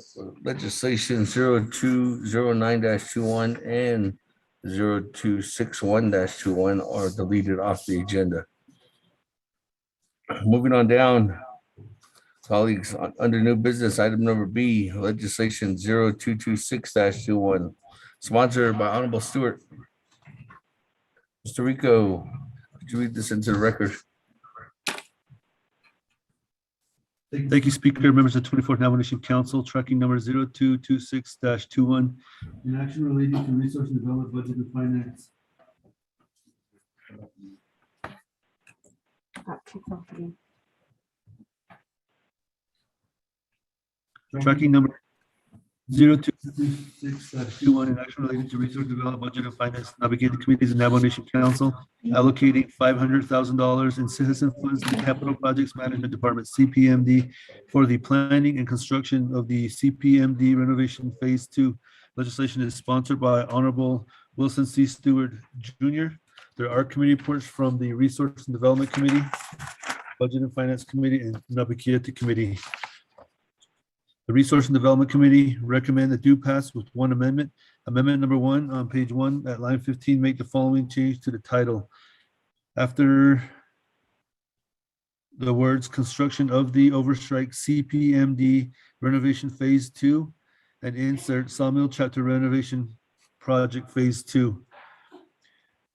legislation 0209-21 and 0261-21 are deleted off the agenda. Moving on down, colleagues, under new business, item number B, legislation 0226-21, sponsored by Honorable Stewart. Mr. Rico, could you read this into the record? Thank you, Speaker. Members of 24th Navajo Council, tracking number 0226-21, an action relating to resource and development, budget and finance. Tracking number 0226-21, an action related to resource development, budget and finance, navigating committees and Navajo Nation Council, allocating $500,000 in citizen funds to the Capital Projects Management Department, CPMD, for the planning and construction of the CPMD renovation Phase 2. Legislation is sponsored by Honorable Wilson C. Stewart Jr. There are committee reports from the Resource and Development Committee, Budget and Finance Committee, and Navigating Committee. The Resource and Development Committee recommend that do pass with one amendment. Amendment number 1 on page 1 at line 15, make the following change to the title. After the words construction of the overstrike CPMD renovation Phase 2 and insert Sawmill Chapter renovation project Phase 2.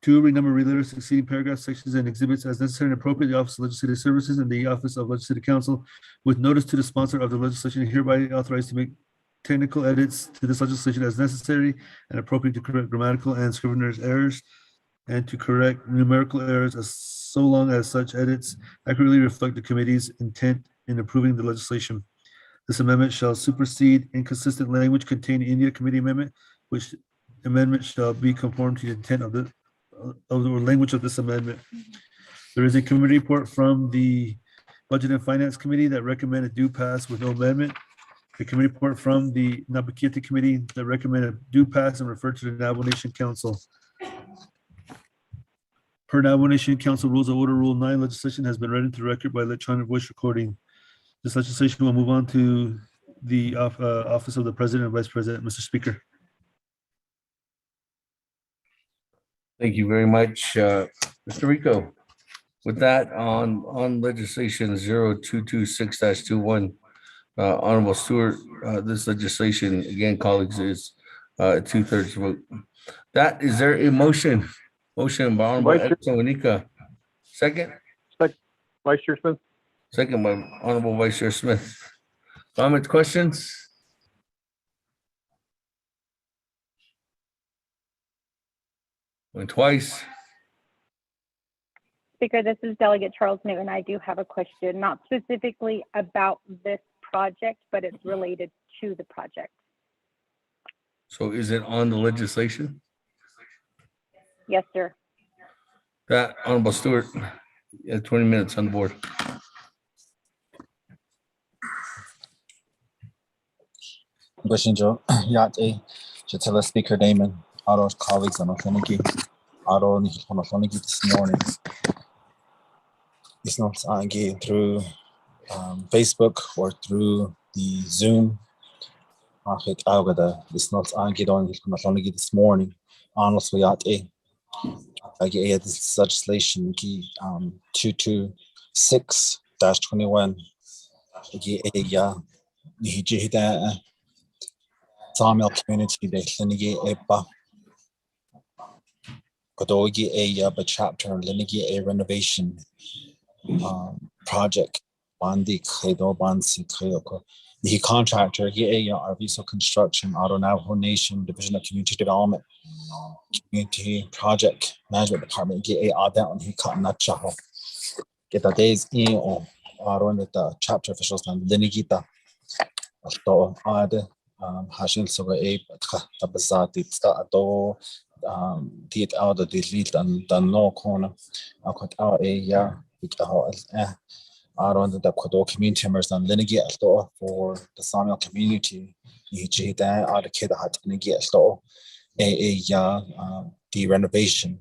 2, renumber related succeeding paragraphs, sections, and exhibits as necessary and appropriate. The Office of Legislative Services and the Office of Legislative Counsel, with notice to the sponsor of the legislation, hereby authorized to make technical edits to this legislation as necessary and appropriate to correct grammatical and scrivener's errors and to correct numerical errors as so long as such edits accurately reflect the committee's intent in approving the legislation. This amendment shall supersede inconsistent language contained in the committee amendment, which amendment shall be conform to the intent of the language of this amendment. There is a committee report from the Budget and Finance Committee that recommended do pass with no amendment. A committee report from the Navigating Committee that recommended do pass and refer to the Navajo Nation Council. Per Navajo Nation Council Rules of Order, Rule 9, legislation has been read into the record by electronic voice recording. This legislation will move on to the Office of the President and Vice President. Mr. Speaker. Thank you very much, Mr. Rico. With that, on legislation 0226-21, Honorable Stewart, this legislation, again, colleagues, is a 2/3 vote. That, is there a motion? Motion by Honorable Edson Wanika. Second? Vice Chair Smith. Second by Honorable Vice Chair Smith. Comments, questions? Went twice. Speaker, this is Delegate Charles Newton. I do have a question, not specifically about this project, but it's related to the project. So is it on the legislation? Yes, sir. That, Honorable Stewart, you have 20 minutes on the board. Bushinjo, Yate, Chatilla Speaker Damon, our colleagues on Othoniki, our Othoniki this morning. It's not through Facebook or through the Zoom. It's not on Othoniki this morning. Honestly, Yate, I get this legislation 226-21. Sawmill community de Linigi Epa Kodogi a chapter Linigi a renovation project Bandi Kredo Bansi Kreoko. The contractor he Arviso Construction Auto Navajo Nation Division of Community Development Community Project Management Department get a down he cut nachaho. Get the days in or the chapter officials and Linigita. Hashing so a tabazati ado did out the delete and the no corner. I cut out a year around the Kodo community members and Linigi for the Sawmill community. You then are the kid had Linigi the renovation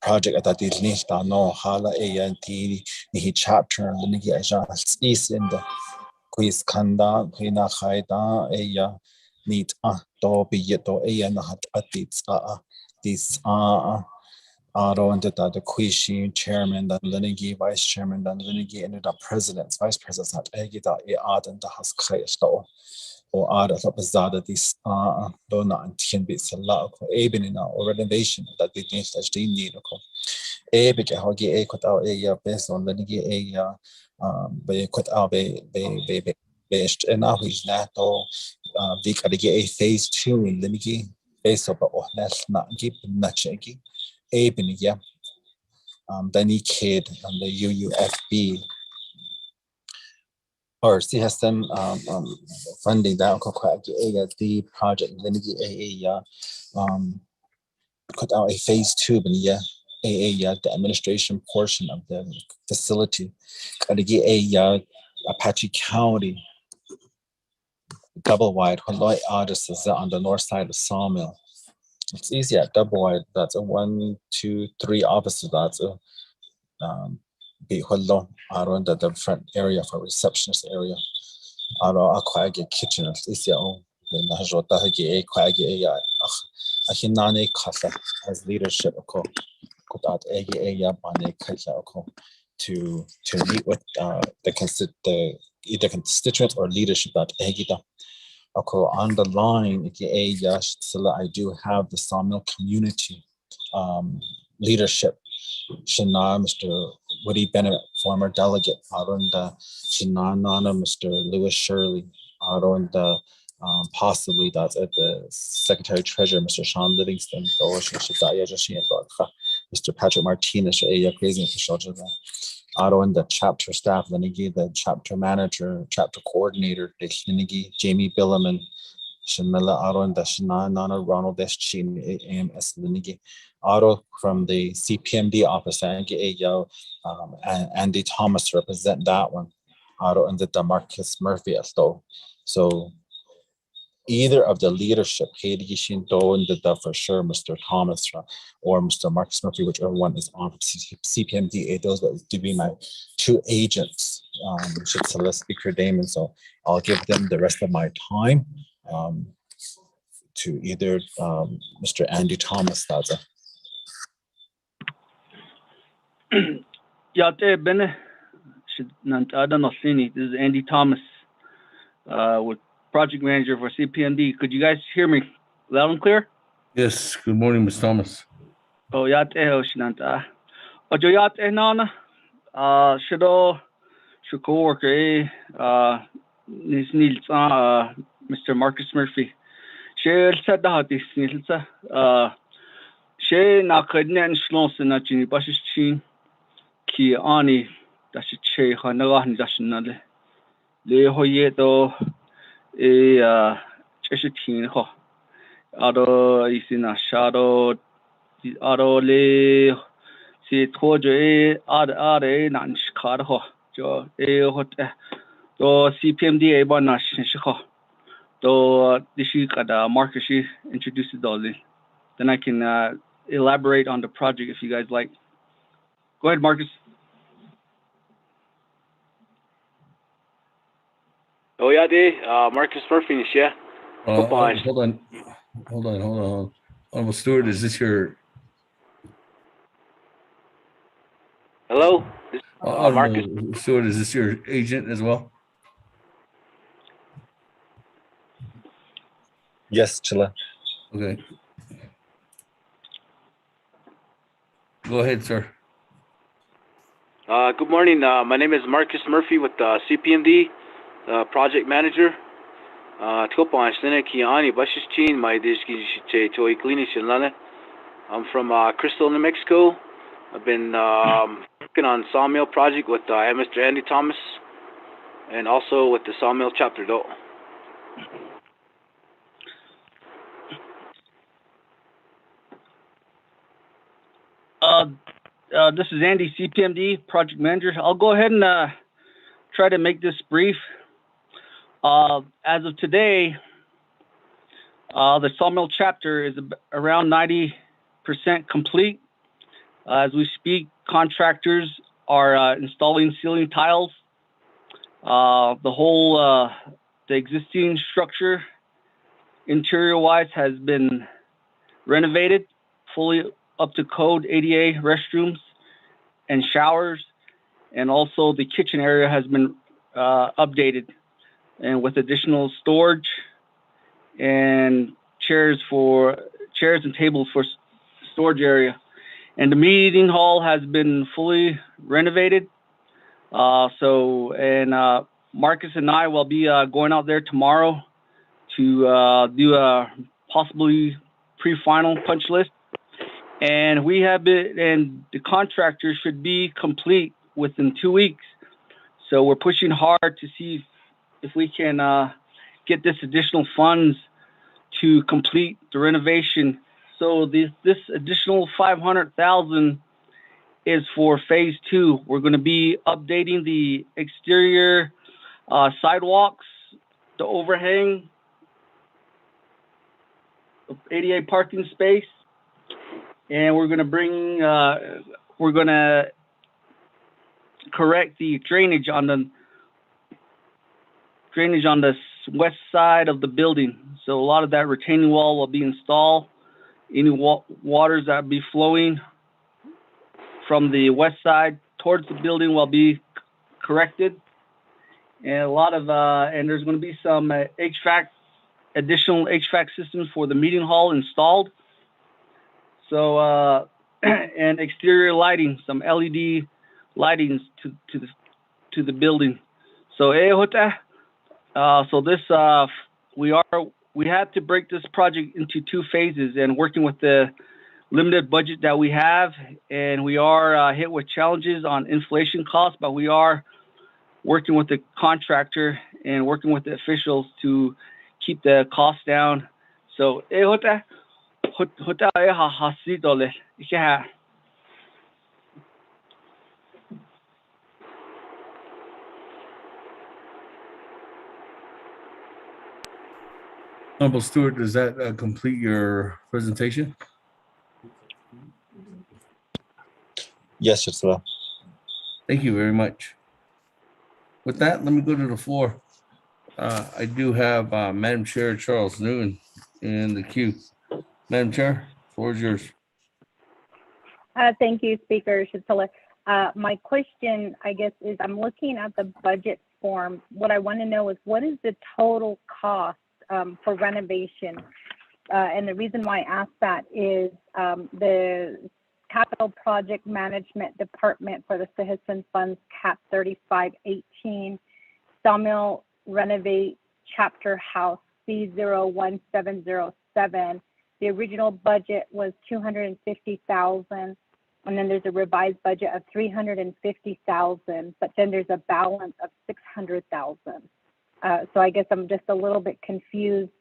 project that did need no hala a the chapter Linigi east in the quiz kanda pina haida eya need to be yeto eya na hat atits this around the quiz chairman and Linigi vice chairman and Linigi ended up presidents vice presidents at egita e and the has kresto or other bizarre this dona and tin bits a lot of ebony or renovation that we need to need a big hogi a cut out a based on Linigi a be cut out be based and now he's not all we got to get a phase 2 in Linigi based on let's not give much a been yeah Danny Kid and the UUFB or CSM funding that the project put out a phase 2 the administration portion of the facility Apache County double wide artists is on the north side of Sawmill. It's easy at double wide. That's a 1, 2, 3 offices. That's a be around the front area for receptionist area. Around a kitchen. It's easy. The Najota Hagi Ahinane Kasa as leadership to meet with the either constituents or leadership that on the line I do have the Sawmill community leadership. Shana, Mr. Woody Bennett, former delegate, around the Shinana, Mr. Lewis Shirley, around the possibly that's at the Secretary Treasurer, Mr. Sean Livingston, Mr. Patrick Martinez, crazy official, around the chapter staff, the chapter manager, chapter coordinator, Jamie Billerman, Shanila around the Shanana, Ronald Deschin, AMS Linigi. Auto from the CPMD office, Andy Thomas represent that one. Auto and the Marcus Murphy as though. So either of the leadership, Katie Shinto and the for sure, Mr. Thomas or Mr. Marcus Murphy, whichever one is on CPMD, those would be my 2 agents. Should select Speaker Damon. So I'll give them the rest of my time to either Mr. Andy Thomas. That's a Yate Bene This is Andy Thomas with project manager for CPMD. Could you guys hear me loud and clear? Yes. Good morning, Ms. Thomas. Oh, Yate Oshinanta. Ojo Yate Nana. Shado Shuko Nisnilsa Mr. Marcus Murphy. She said that this Nilsa she na kadne shlons na chini bashin ki ani da shi che khana ni dashnale le hoye to cheshitin ho ado isina shadow ado le si toje ad nan shkar ho jo hot to CPMD ba na shi ho to dishi kada Marcus introduce it. Then I can elaborate on the project if you guys like. Go ahead, Marcus. Oh yeah, Marcus Murphy, yeah. Hold on. Honorable Stewart, is this your? Hello, Marcus Stewart, is this your agent as well? Yes, Chilla. Okay. Go ahead, sir. Good morning. My name is Marcus Murphy with CPMD, project manager. I'm from Crystal, New Mexico. I've been working on Sawmill project with Mr. Andy Thomas and also with the Sawmill chapter though. This is Andy, CPMD project manager. I'll go ahead and try to make this brief. As of today, the Sawmill chapter is around 90% complete. As we speak, contractors are installing ceiling tiles. The existing structure, interior-wise, has been renovated, fully up to code, ADA restrooms and showers, and also the kitchen area has been updated, and with additional storage and chairs and tables for storage area. And the meeting hall has been fully renovated. Marcus and I will be going out there tomorrow to do a possibly pre-final punch list and the contractor should be complete within 2 weeks. So we're pushing hard to see if we can get this additional funds to complete the renovation. So this additional 500,000 is for phase 2. We're going to be updating the exterior sidewalks, the overhang, the ADA parking space, and we're going to correct the drainage on the west side of the building. So a lot of that retaining wall will be installed. Any waters that be flowing from the west side towards the building will be corrected. And a lot of and there's going to be some additional HVAC systems for the meeting hall installed. So and exterior lighting, some LED lightings to the building. So so this we had to break this project into 2 phases, and working with the limited budget that we have, and we are hit with challenges on inflation costs, but we are working with the contractor and working with the officials to keep the costs down. So Honorable Stewart, does that complete your presentation? Yes, it's well. Thank you very much. With that, let me go to the floor. I do have Madam Chair Charles Newman in the queue. Madam Chair, the floor is yours. Thank you, Speaker Shatila. My question, I guess, is I'm looking at the budget form. What I want to know is what is the total cost for renovation? And the reason why I ask that is the Capital Project Management Department for the Citizen Funds Cap 3518 Sawmill Renovate Chapter House C01707. The original budget was $250,000, and then there's a revised budget of $350,000, but then there's a balance of $600,000. So I guess I'm just a little bit confused.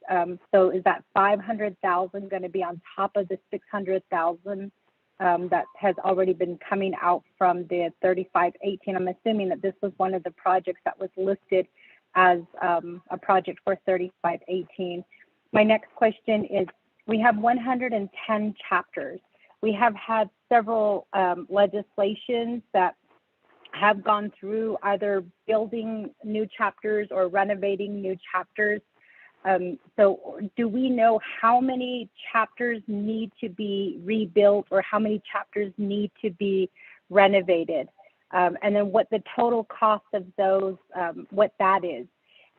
So is that $500,000 going to be on top of the $600,000 that has already been coming out from the 3518? I'm assuming that this was one of the projects that was listed as a project for 3518. My next question is, we have 110 chapters. We have had several legislations that have gone through either building new chapters or renovating new chapters. So do we know how many chapters need to be rebuilt or how many chapters need to be renovated? And then what the total cost of those, what that is.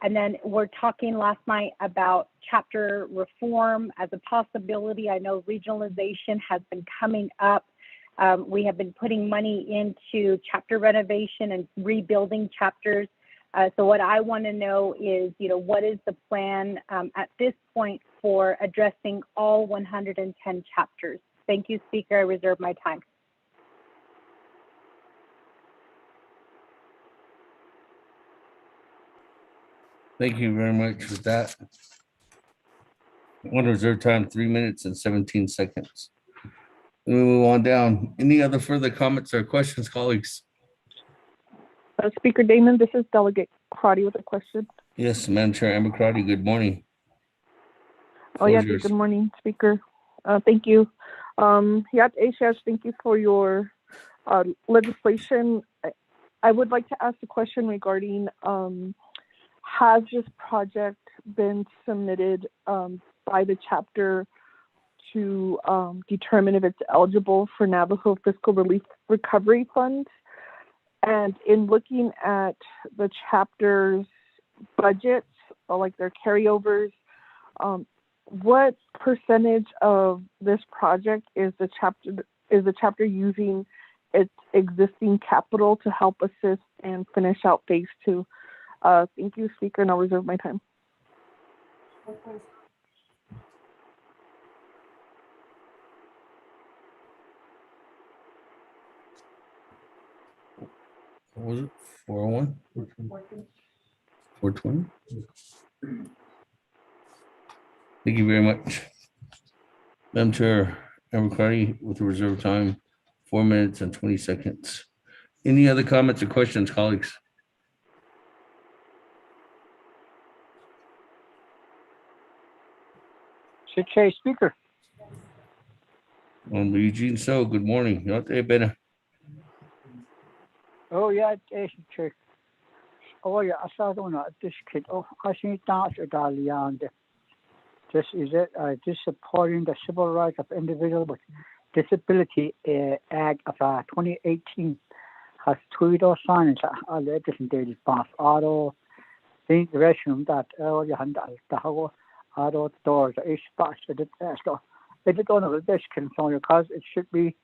And then we're talking last night about chapter reform as a possibility. I know regionalization has been coming up. We have been putting money into chapter renovation and rebuilding chapters. So what I want to know is, what is the plan at this point for addressing all 110 chapters? Thank you, Speaker. I reserve my time. Thank you very much for that. I want to reserve time 3 minutes and 17 seconds. We move on down. Any other further comments or questions, colleagues? Speaker Damon, this is Delegate Crotty with a question. Yes, Madam Chair Amber Crotty, good morning. Oh, yeah, good morning, Speaker. Thank you. Thank you for your legislation. I would like to ask a question regarding has this project been submitted by the chapter to determine if it's eligible for Navajo Fiscal Relief Recovery Funds? And in looking at the chapter's budgets, or like their carryovers, what percentage of this project is the chapter using its existing capital to help assist and finish out phase 2? Thank you, Speaker, and I'll reserve my time. What was it? 401? 420? Thank you very much. Madam Chair, everybody with the reserve time, 4 minutes and 20 seconds. Any other comments or questions, colleagues? Chair Speaker. Eugene So, good morning. You out there, better? Oh yeah, Chair. Oh yeah, I saw one this kid. Oh, I see dance Italian. This is it. This supporting the civil rights of individuals with disability Act of 2018 has tweeted signs on the daily pass auto think restroom that you hand the how auto doors is fast it don't know this concern because it should be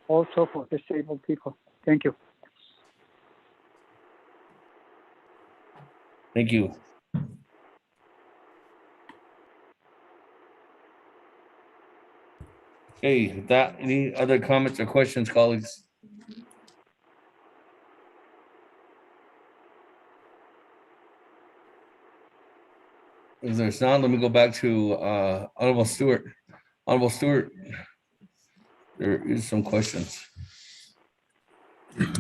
also for disabled people. Thank you. Thank you. Okay, any other comments or questions, colleagues? If there's not, let me go back to Honorable Stewart. Honorable Stewart, there is some questions.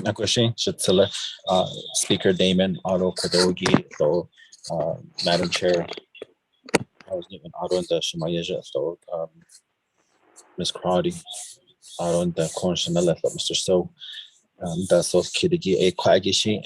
A question should select Speaker Damon, Auto Kadogi, so Madam Chair, I was given Auto and the Shimayaja, so Ms. Crowdy, Auto and the Cornshimella, Mr. So. That's so Kidigi a Quagishi,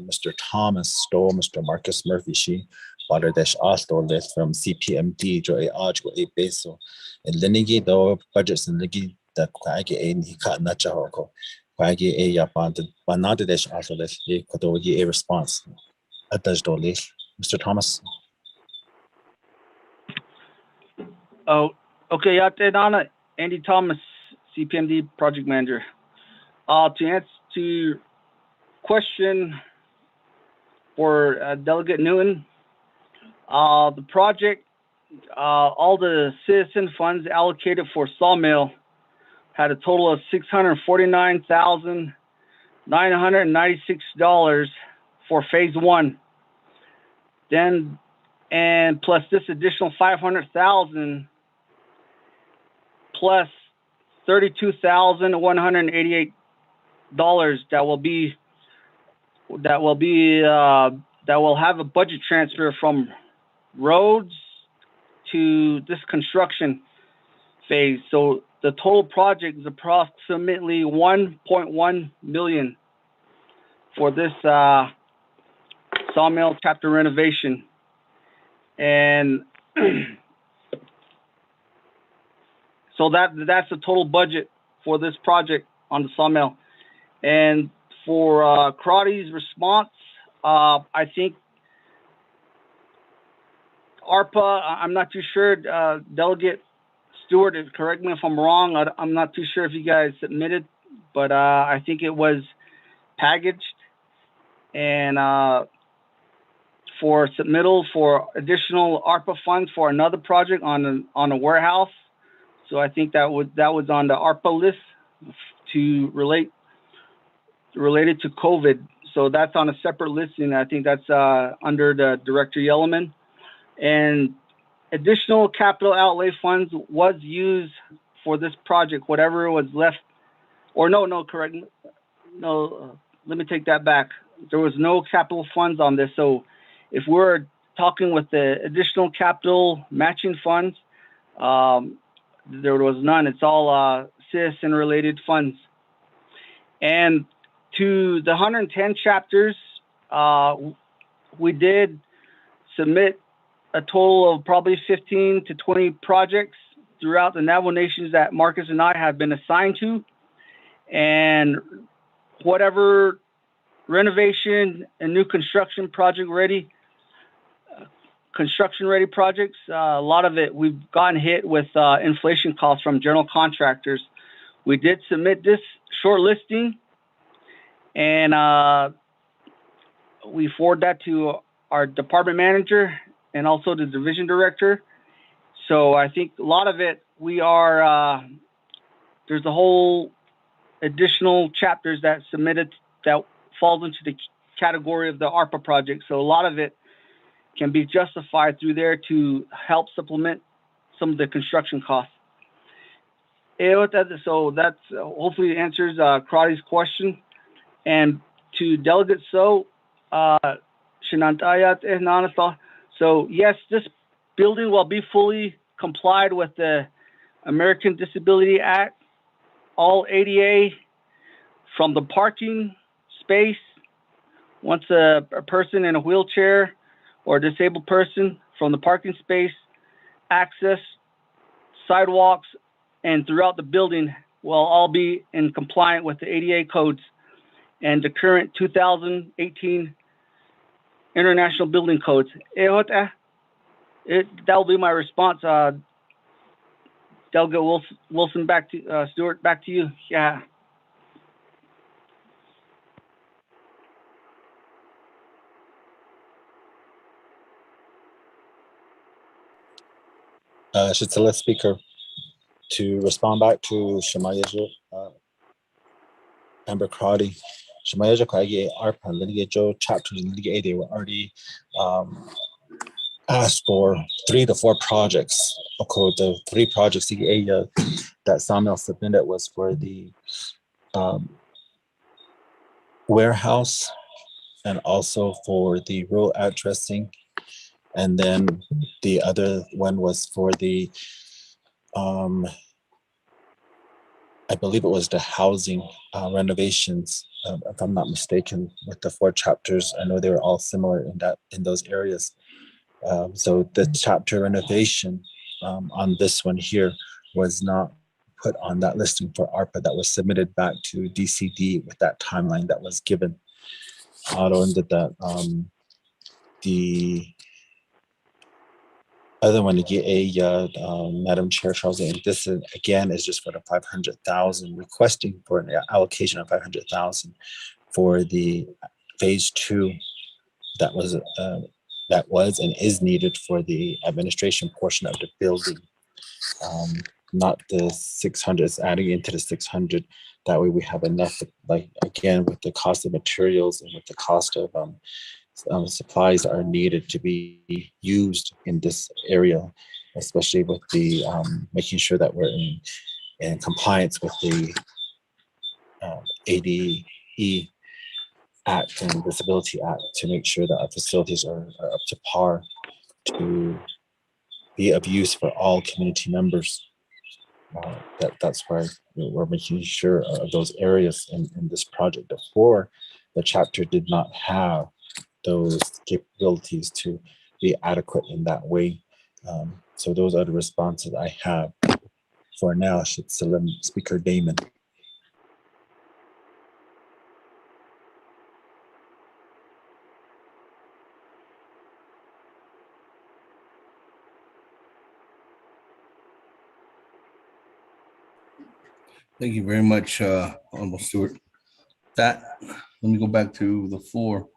Mr. Thomas Stowe, Mr. Marcus Murphy, she, Water Dash Osto list from CPMD, Joy Arjo a Basil, and Linigi, though budgets and Ligi, the Quagi a Nika Nachahoko, Quagi a Yapant, Banada Dash also list, a Kodogi a response. A digital list, Mr. Thomas. Oh, okay, yeah, Donna, Andy Thomas, CPMD project manager. To answer to question for Delegate Newton, the project, all the citizen funds allocated for Sawmill had a total of $649,996 for phase one. Then, and plus this additional $500,000 plus $32,188 that will have a budget transfer from roads to this construction phase. So the total project is approximately $1.1 million for this sawmill chapter renovation. And so that's the total budget for this project on the sawmill. And for Karati's response, I think ARPA, I'm not too sure, Delegate Stewart, correct me if I'm wrong, I'm not too sure if you guys submitted, but I think it was packaged and for submittal for additional ARPA funds for another project on a warehouse. So I think that was on the ARPA list to related to COVID. So that's on a separate listing. I think that's under the Director Yellowman. And additional capital outlay funds was used for this project, whatever was left, or correct. No, let me take that back. There was no capital funds on this. So if we're talking with the additional capital matching funds, there was none. It's all citizen related funds. And to the 110 chapters, we did submit a total of probably 15 to 20 projects throughout the Navajo nations that Marcus and I have been assigned to. And whatever renovation and new construction ready projects, a lot of it we've gotten hit with inflation costs from general contractors. We did submit this short listing, and we forward that to our department manager and also the division director. So I think a lot of it, we are, there's a whole additional chapters that submitted that falls into the category of the ARPA project. So a lot of it can be justified through there to help supplement some of the construction costs. So that's hopefully answers Karate's question. And to Delegate So, so yes, this building will be fully complied with the American Disability Act, all ADA, from the parking space, once a person in a wheelchair or a disabled person, from the parking space, access, sidewalks, and throughout the building will all be in compliant with the ADA codes and the current 2018 International Building Codes. That will be my response. Delegate Wilson, back to Stewart, back to you. Yeah. Should select speaker to respond back to Shemayaja, Member Crowdy. Shemayaja Kwagi ARPA Litigate chapters in Litigate 80 were already asked for 3 to 4 projects. Okay, the 3 projects that Samuel submitted was for the warehouse and also for the road addressing. And then the other one was for the, I believe it was the housing renovations, if I'm not mistaken, with the 4 chapters. I know they were all similar in those areas. So the chapter renovation on this one here was not put on that listing for ARPA that was submitted back to DCD with that timeline that was given. Auto ended that the other one to get Madam Chair Charles, and this is, again is just for the 500,000, requesting for an allocation of 500,000 for the phase 2 that was and is needed for the administration portion of the building. Not the 600, it's adding into the 600. That way we have enough, like again, with the cost of materials and with the cost of supplies that are needed to be used in this area, especially with the making sure that we're in compliance with the ADE Act and Disability Act to make sure that our facilities are up to par to be of use for all community members. That's why we're making sure of those areas in this project. Before, the chapter did not have those capabilities to be adequate in that way. So those are the responses I have for now. Should Salim Speaker Damon. Thank you very much, Honorable Stewart. Let me go back to the floor.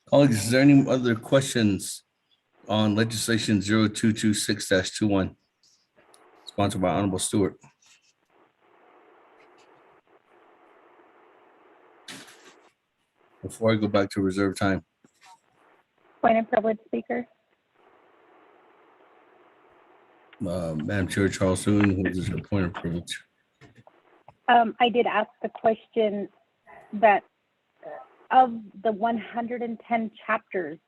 Colleagues, is there any other questions on legislation 0226-21, sponsored by Honorable Stewart? Before I go back to reserve time. Point of privilege, Speaker. Madam Chair Charles Soon, who is your point of privilege? I did ask the question that of the 110 chapters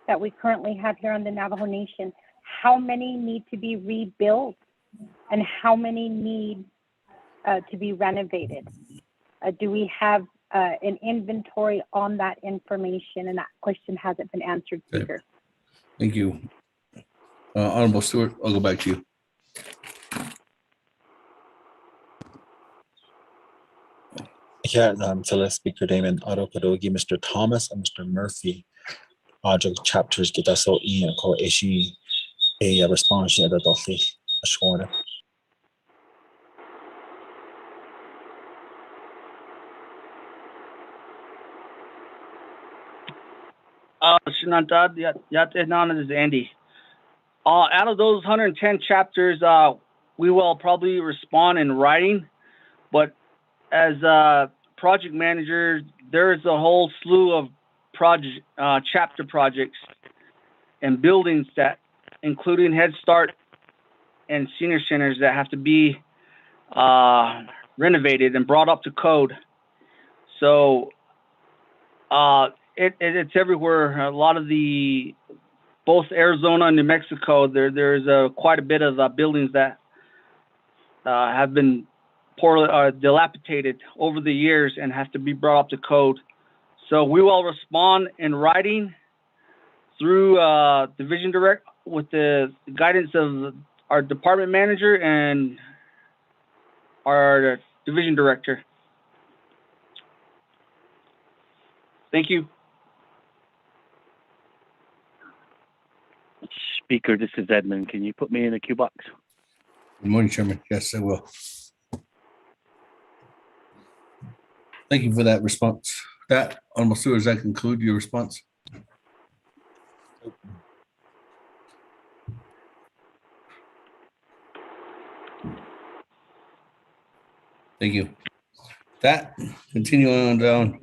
that we currently have here on the Navajo Nation, how many need to be rebuilt and how many need to be renovated? Do we have an inventory on that information? And that question hasn't been answered, Speaker. Okay. Thank you. Honorable Stewart, I'll go back to you. Yeah, Phyllis Speaker Damon, Auto Kadogi, Mr. Thomas, and Mr. Murphy. Project chapters get us all in call issue a response at the Dolphy Ashwana. Shinantad, this is Andy. Out of those 110 chapters, we will probably respond in writing, but as project manager, there is a whole slew of chapter projects and buildings that, including Head Start and senior centers, that have to be renovated and brought up to code. So it's everywhere. A lot of both Arizona and New Mexico, there's quite a bit of buildings that have been poorly dilapidated over the years and have to be brought up to code. So we will respond in writing through division direct with the guidance of our department manager and our division director. Thank you. Speaker, this is Edmund. Can you put me in the queue box? Good morning, Chairman. Yes, I will. Thank you for that response. That, Honorable Stewart, does that conclude your response? Thank you. That, continuing on down,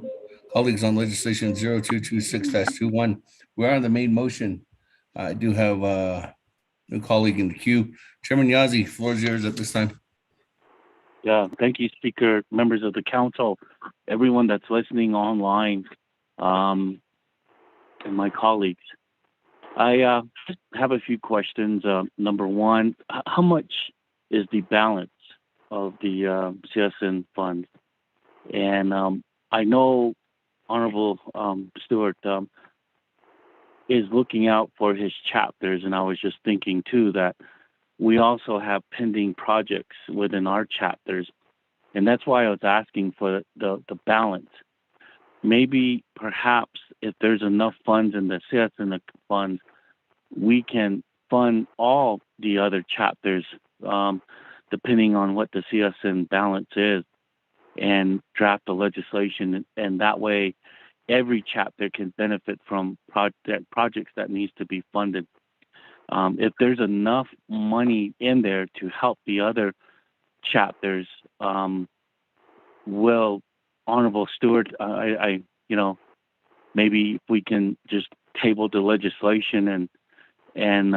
colleagues on legislation 0226-21. We are on the main motion. I do have a new colleague in the queue. Chairman Yazzie, floor is yours at this time. Yeah, thank you, Speaker, members of the council, everyone that's listening online, and my colleagues. I just have a few questions. Number one, how much is the balance of the CSN funds? And I know Honorable Stewart is looking out for his chapters, and I was just thinking too that we also have pending projects within our chapters, and that's why I was asking for the balance. Maybe perhaps if there's enough funds in the CSN funds, we can fund all the other chapters depending on what the CSN balance is, and draft the legislation, and that way every chapter can benefit from projects that needs to be funded. If there's enough money in there to help the other chapters, will Honorable Stewart, maybe if we can just table the legislation and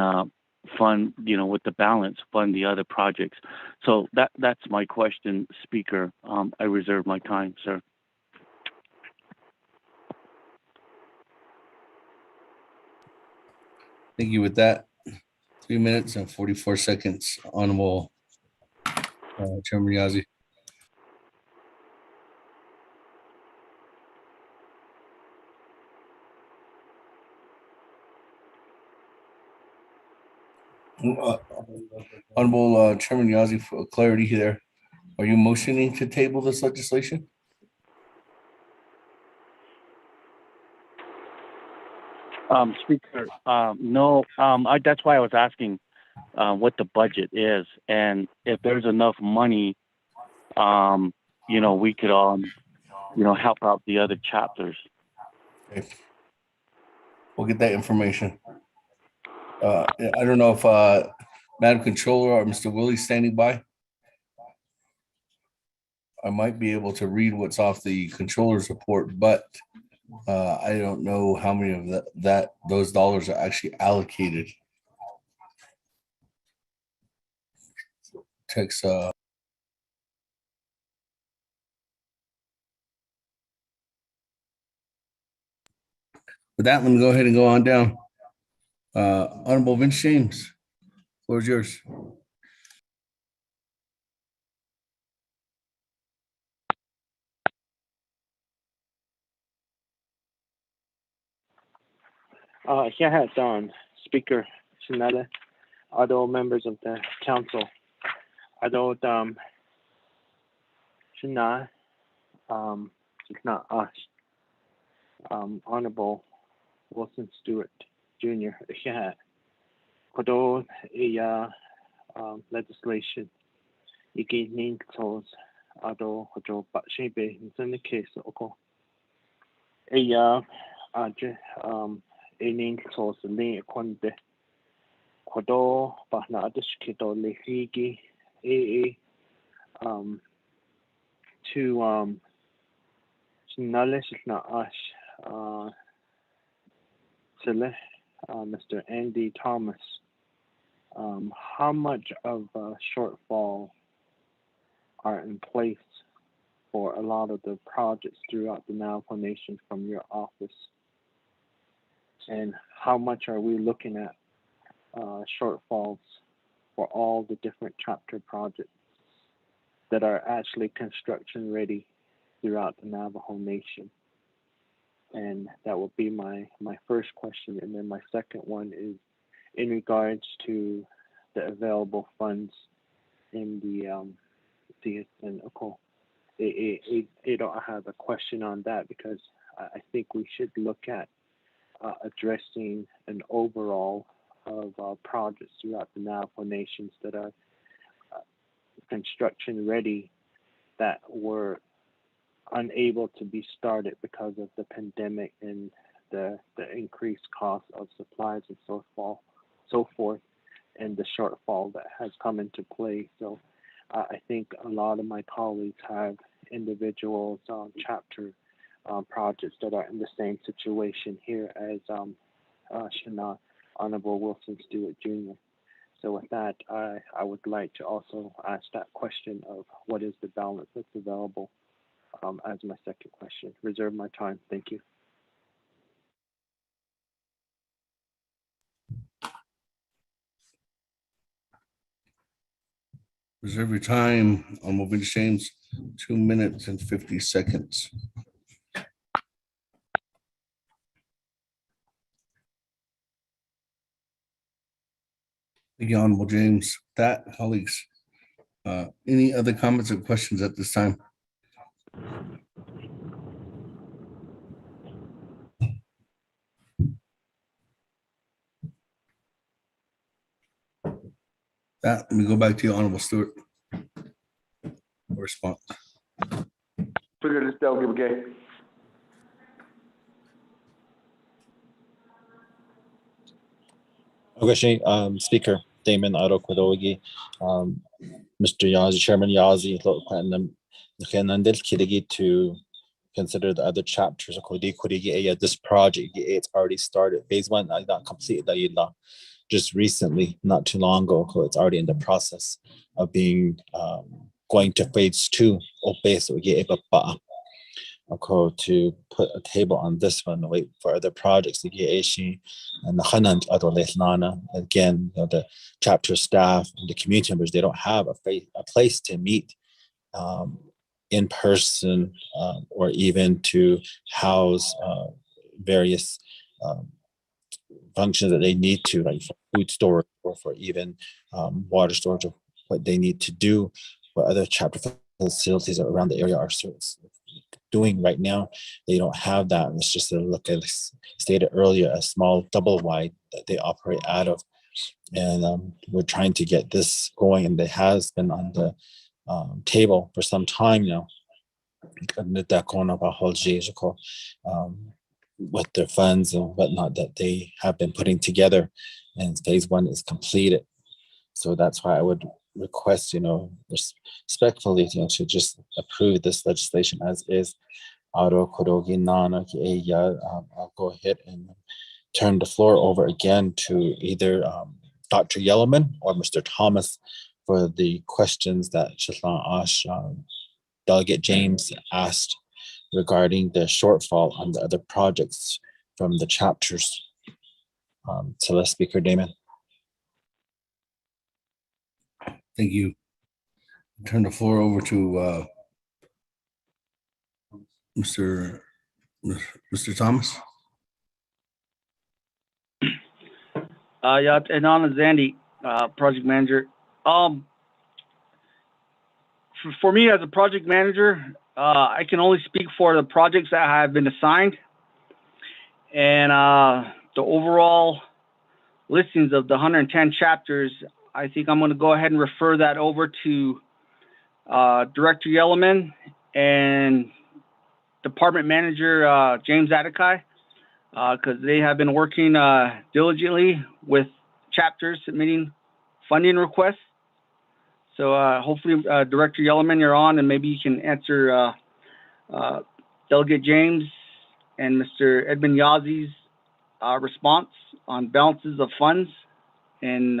fund, with the balance, fund the other projects. So that's my question, Speaker. I reserve my time, sir. Thank you. With that, 3 minutes and 44 seconds, Honorable Chairman Yazzie. Honorable Chairman Yazzie, for clarity here, are you motioning to table this legislation? Speaker, no, that's why I was asking what the budget is, and if there's enough money, we could help out the other chapters. Okay. We'll get that information. I don't know if Madam Controller or Mr. Willie's standing by. I might be able to read what's off the controller's report, but I don't know how many of those dollars are actually allocated. Text. With that, let me go ahead and go on down. Honorable Vince James, floor is yours. Here Don, Speaker Shinada, other members of the council, other Shina, Honorable Wilson Stewart Jr. Here, Kodo legislation, Iginin Tos, Ado Hojo Batshibe, in the case Oko. Ening Tos Lane Conde, Kodo Bahna Adishkido Lehigi, to Mr. Andy Thomas, how much of a shortfall are in place for a lot of the projects throughout the Navajo Nation from your office? And how much are we looking at shortfalls for all the different chapter projects that are actually construction ready throughout the Navajo Nation? And that will be my first question. And then my second one is in regards to the available funds in the and of course, I have a question on that, because I think we should look at addressing an overall of projects throughout the Navajo Nations that are construction ready that were unable to be started because of the pandemic and the increased cost of supplies and so forth, and the shortfall that has come into play. So I think a lot of my colleagues have individuals, chapter projects that are in the same situation here as Honorable Wilson Stewart Jr. So with that, I would like to also ask that question of what is the balance that's available as my second question. Reserve my time. Thank you. Reserve your time on moving James, 2 minutes and 50 seconds. Thank you, Honorable James. That, colleagues, any other comments or questions at this time? That, let me go back to you, Honorable Stewart. Response. Figure this delegate brigade. Okay, Speaker Damon Arokwadogi, Mr. Yazi, Chairman Yazi, to consider the other chapters of this project. It's already started. Phase 1 I got completed just recently, not too long ago. It's already in the process of being going to phase 2 to put a table on this one, wait for other projects. And again, the chapter staff and the community members, they don't have a place to meet in person or even to house various functions that they need to, like for food storage or for even water storage, of what they need to do, what other chapter facilities around the area are doing right now. They don't have that. It's just a look at, stated earlier, a small double wide that they operate out of. And we're trying to get this going, and it has been on the table for some time now. With their funds and whatnot that they have been putting together, and phase 1 is completed. So that's why I would request, respectfully, to just approve this legislation as is. I'll go ahead and turn the floor over again to either Dr. Yellowman or Mr. Thomas for the questions that Delegate James asked regarding the shortfall on the other projects from the chapters. So let's Speaker Damon. Thank you. Turn the floor over to Mr. Thomas. And on Zandy, project manager. For me as a project manager, I can only speak for the projects that have been assigned, and the overall listings of the 110 chapters. I think I'm going to go ahead and refer that over to Director Yellowman and Department Manager James Adekai, because they have been working diligently with chapters submitting funding requests. So hopefully, Director Yellowman, you're on, and maybe you can answer Delegate James and Mr. Edmund Yazi's response on balances of funds and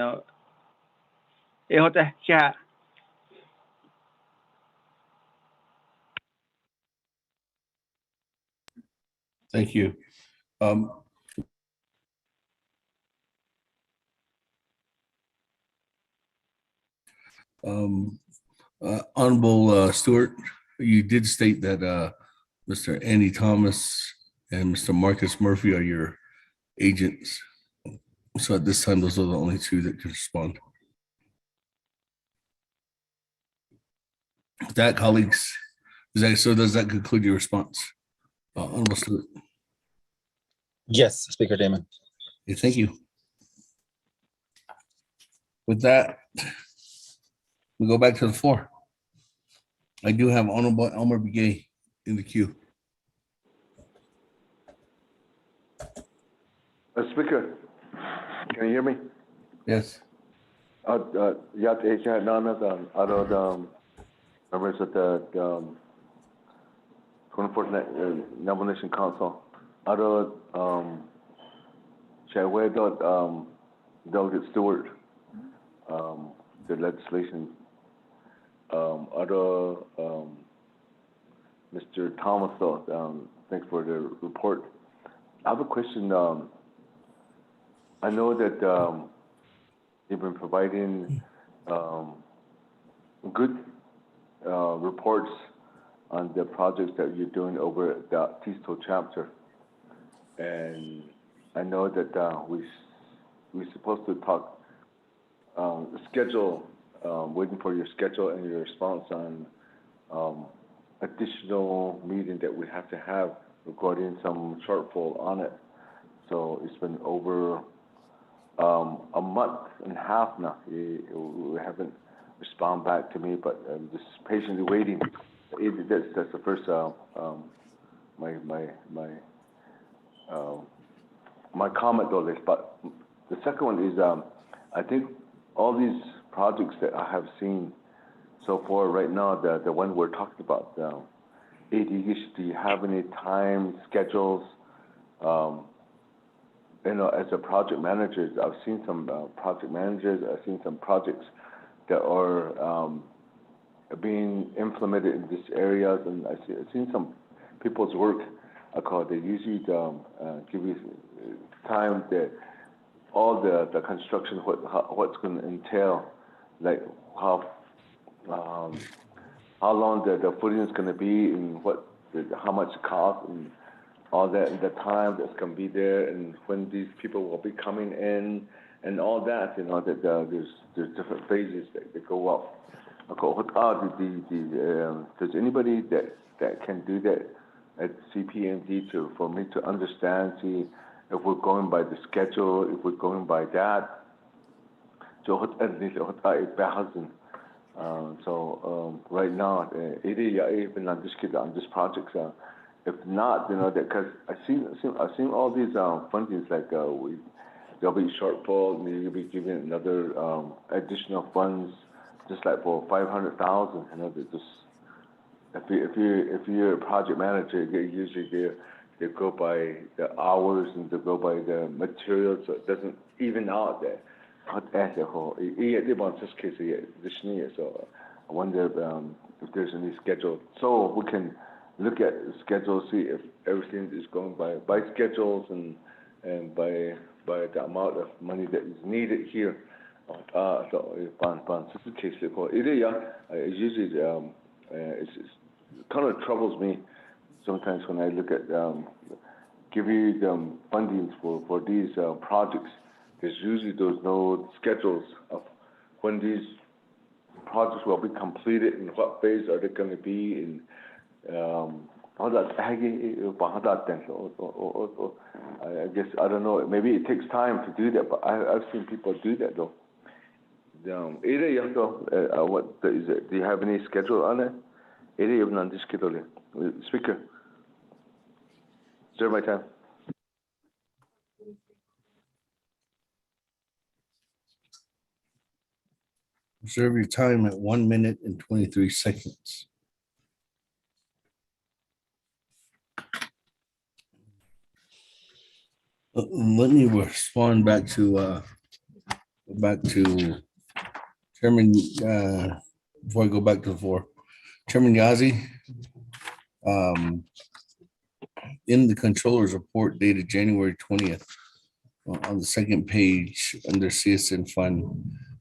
Thank you. Honorable Stewart, you did state that Mr. Andy Thomas and Mr. Marcus Murphy are your agents. So at this time, those are the only two that can respond. With that, colleagues, does that conclude your response? Honorable Stewart. Yes, Speaker Damon. Okay, thank you. With that, we go back to the floor. I do have Honorable Elmer Begay in the queue. Speaker, can you hear me? Yes. Members of the 24th Navajo Nation Council. Delegate Stewart, the legislation. Mr. Thomas, thanks for the report. I have a question. I know that you've been providing good reports on the projects that you're doing over at the Tisto chapter, and I know that we're supposed to talk schedule, waiting for your schedule and your response on additional meeting that we have to have regarding some shortfall on it. So it's been over a month and a half now. We haven't responded back to me, but I'm just patiently waiting. That's the first my comment on this. But the second one is I think all these projects that I have seen so far right now, the one we're talking about, do you have any time schedules? As a project manager, I've seen some project managers, I've seen some projects that are being implemented in these areas, and I've seen some people's work. They usually give you time that all the construction, what's going to entail, like how long the footing is going to be, and how much it costs, and all that, and the time that's going to be there, and when these people will be coming in, and all that. That there's different phases that go up. Does anybody that can do that at CPMD for me to understand, see if we're going by the schedule, if we're going by that? So right now, even on this project, if not, that because I've seen all these fundings, like there'll be shortfall, and you'll be giving another additional funds, just like for 500,000. If you're a project manager, usually they go by the hours and they go by the materials, so it doesn't even out there. So I wonder if there's any schedule, so we can look at the schedule, see if everything is going by schedules and by the amount of money that is needed here. So it usually it kind of troubles me sometimes when I look at giving them fundings for these projects. There's usually no schedules of when these projects will be completed and what phase are they going to be in. I guess, I don't know, maybe it takes time to do that, but I've seen people do that though. What is it? Do you have any schedule on it? Speaker, serve my time. Reserve your time at 1 minute and 23 seconds. Let me respond back to Chairman, before I go back to the floor. Chairman Yazi, in the controller's report dated January 20th, on the second page under CSN fund,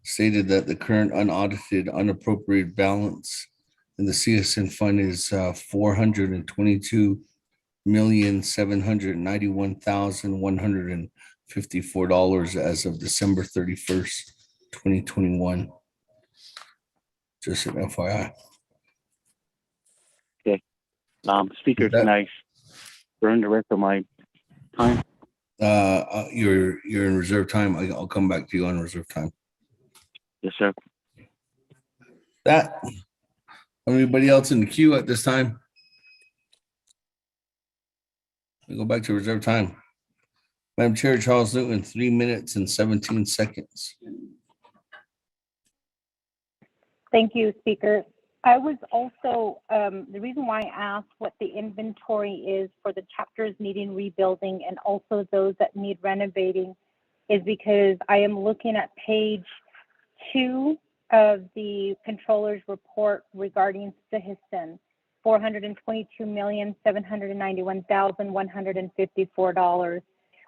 stated that the current unaudited unappropriated balance in the CSN fund is $422,791,154 as of December 31st, 2021. Just an FYI. Okay. Speaker, can I burn the rest of my time? You're in reserve time. I'll come back to you on reserve time. Yes, sir. That. Anybody else in the queue at this time? We go back to reserve time. Madam Chair, Charles Newton, 3 minutes and 17 seconds. Thank you, Speaker. I was also, the reason why I asked what the inventory is for the chapters needing rebuilding and also those that need renovating is because I am looking at page 2 of the controller's report regarding Sihiston, $422,791,154.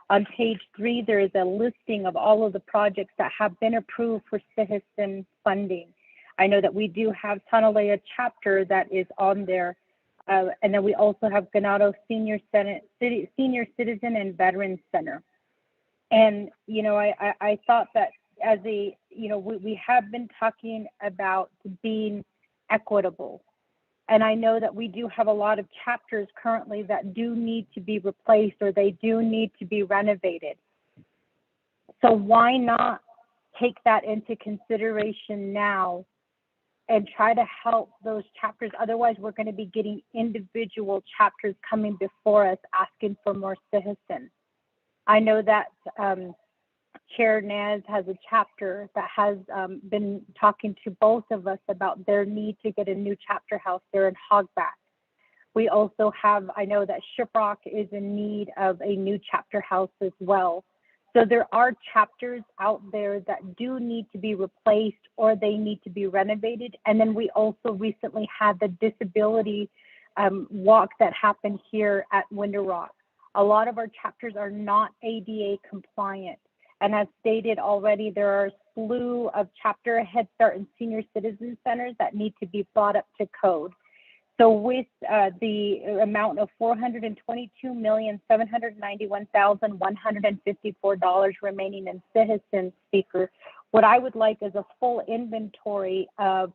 On page 3, there is a listing of all of the projects that have been approved for Sihiston funding. I know that we do have Tanalea chapter that is on there, and then we also have Ganado Senior Citizen and Veterans Center. And you know, I thought that as a, you know, we have been talking about being equitable, and I know that we do have a lot of chapters currently that do need to be replaced or they do need to be renovated. So why not take that into consideration now and try to help those chapters? Otherwise, we're going to be getting individual chapters coming before us asking for more Sihiston. I know that Chair Naz has a chapter that has been talking to both of us about their need to get a new chapter house there in Hogback. We also have, I know that Shiprock is in need of a new chapter house as well. So there are chapters out there that do need to be replaced or they need to be renovated. And then we also recently had the disability walk that happened here at Winter Rock. A lot of our chapters are not ADA compliant. And as stated already, there are a slew of chapter Head Start and senior citizen centers that need to be brought up to code. So with the amount of $422,791,154 remaining in Sihiston, Speaker, what I would like is a full inventory of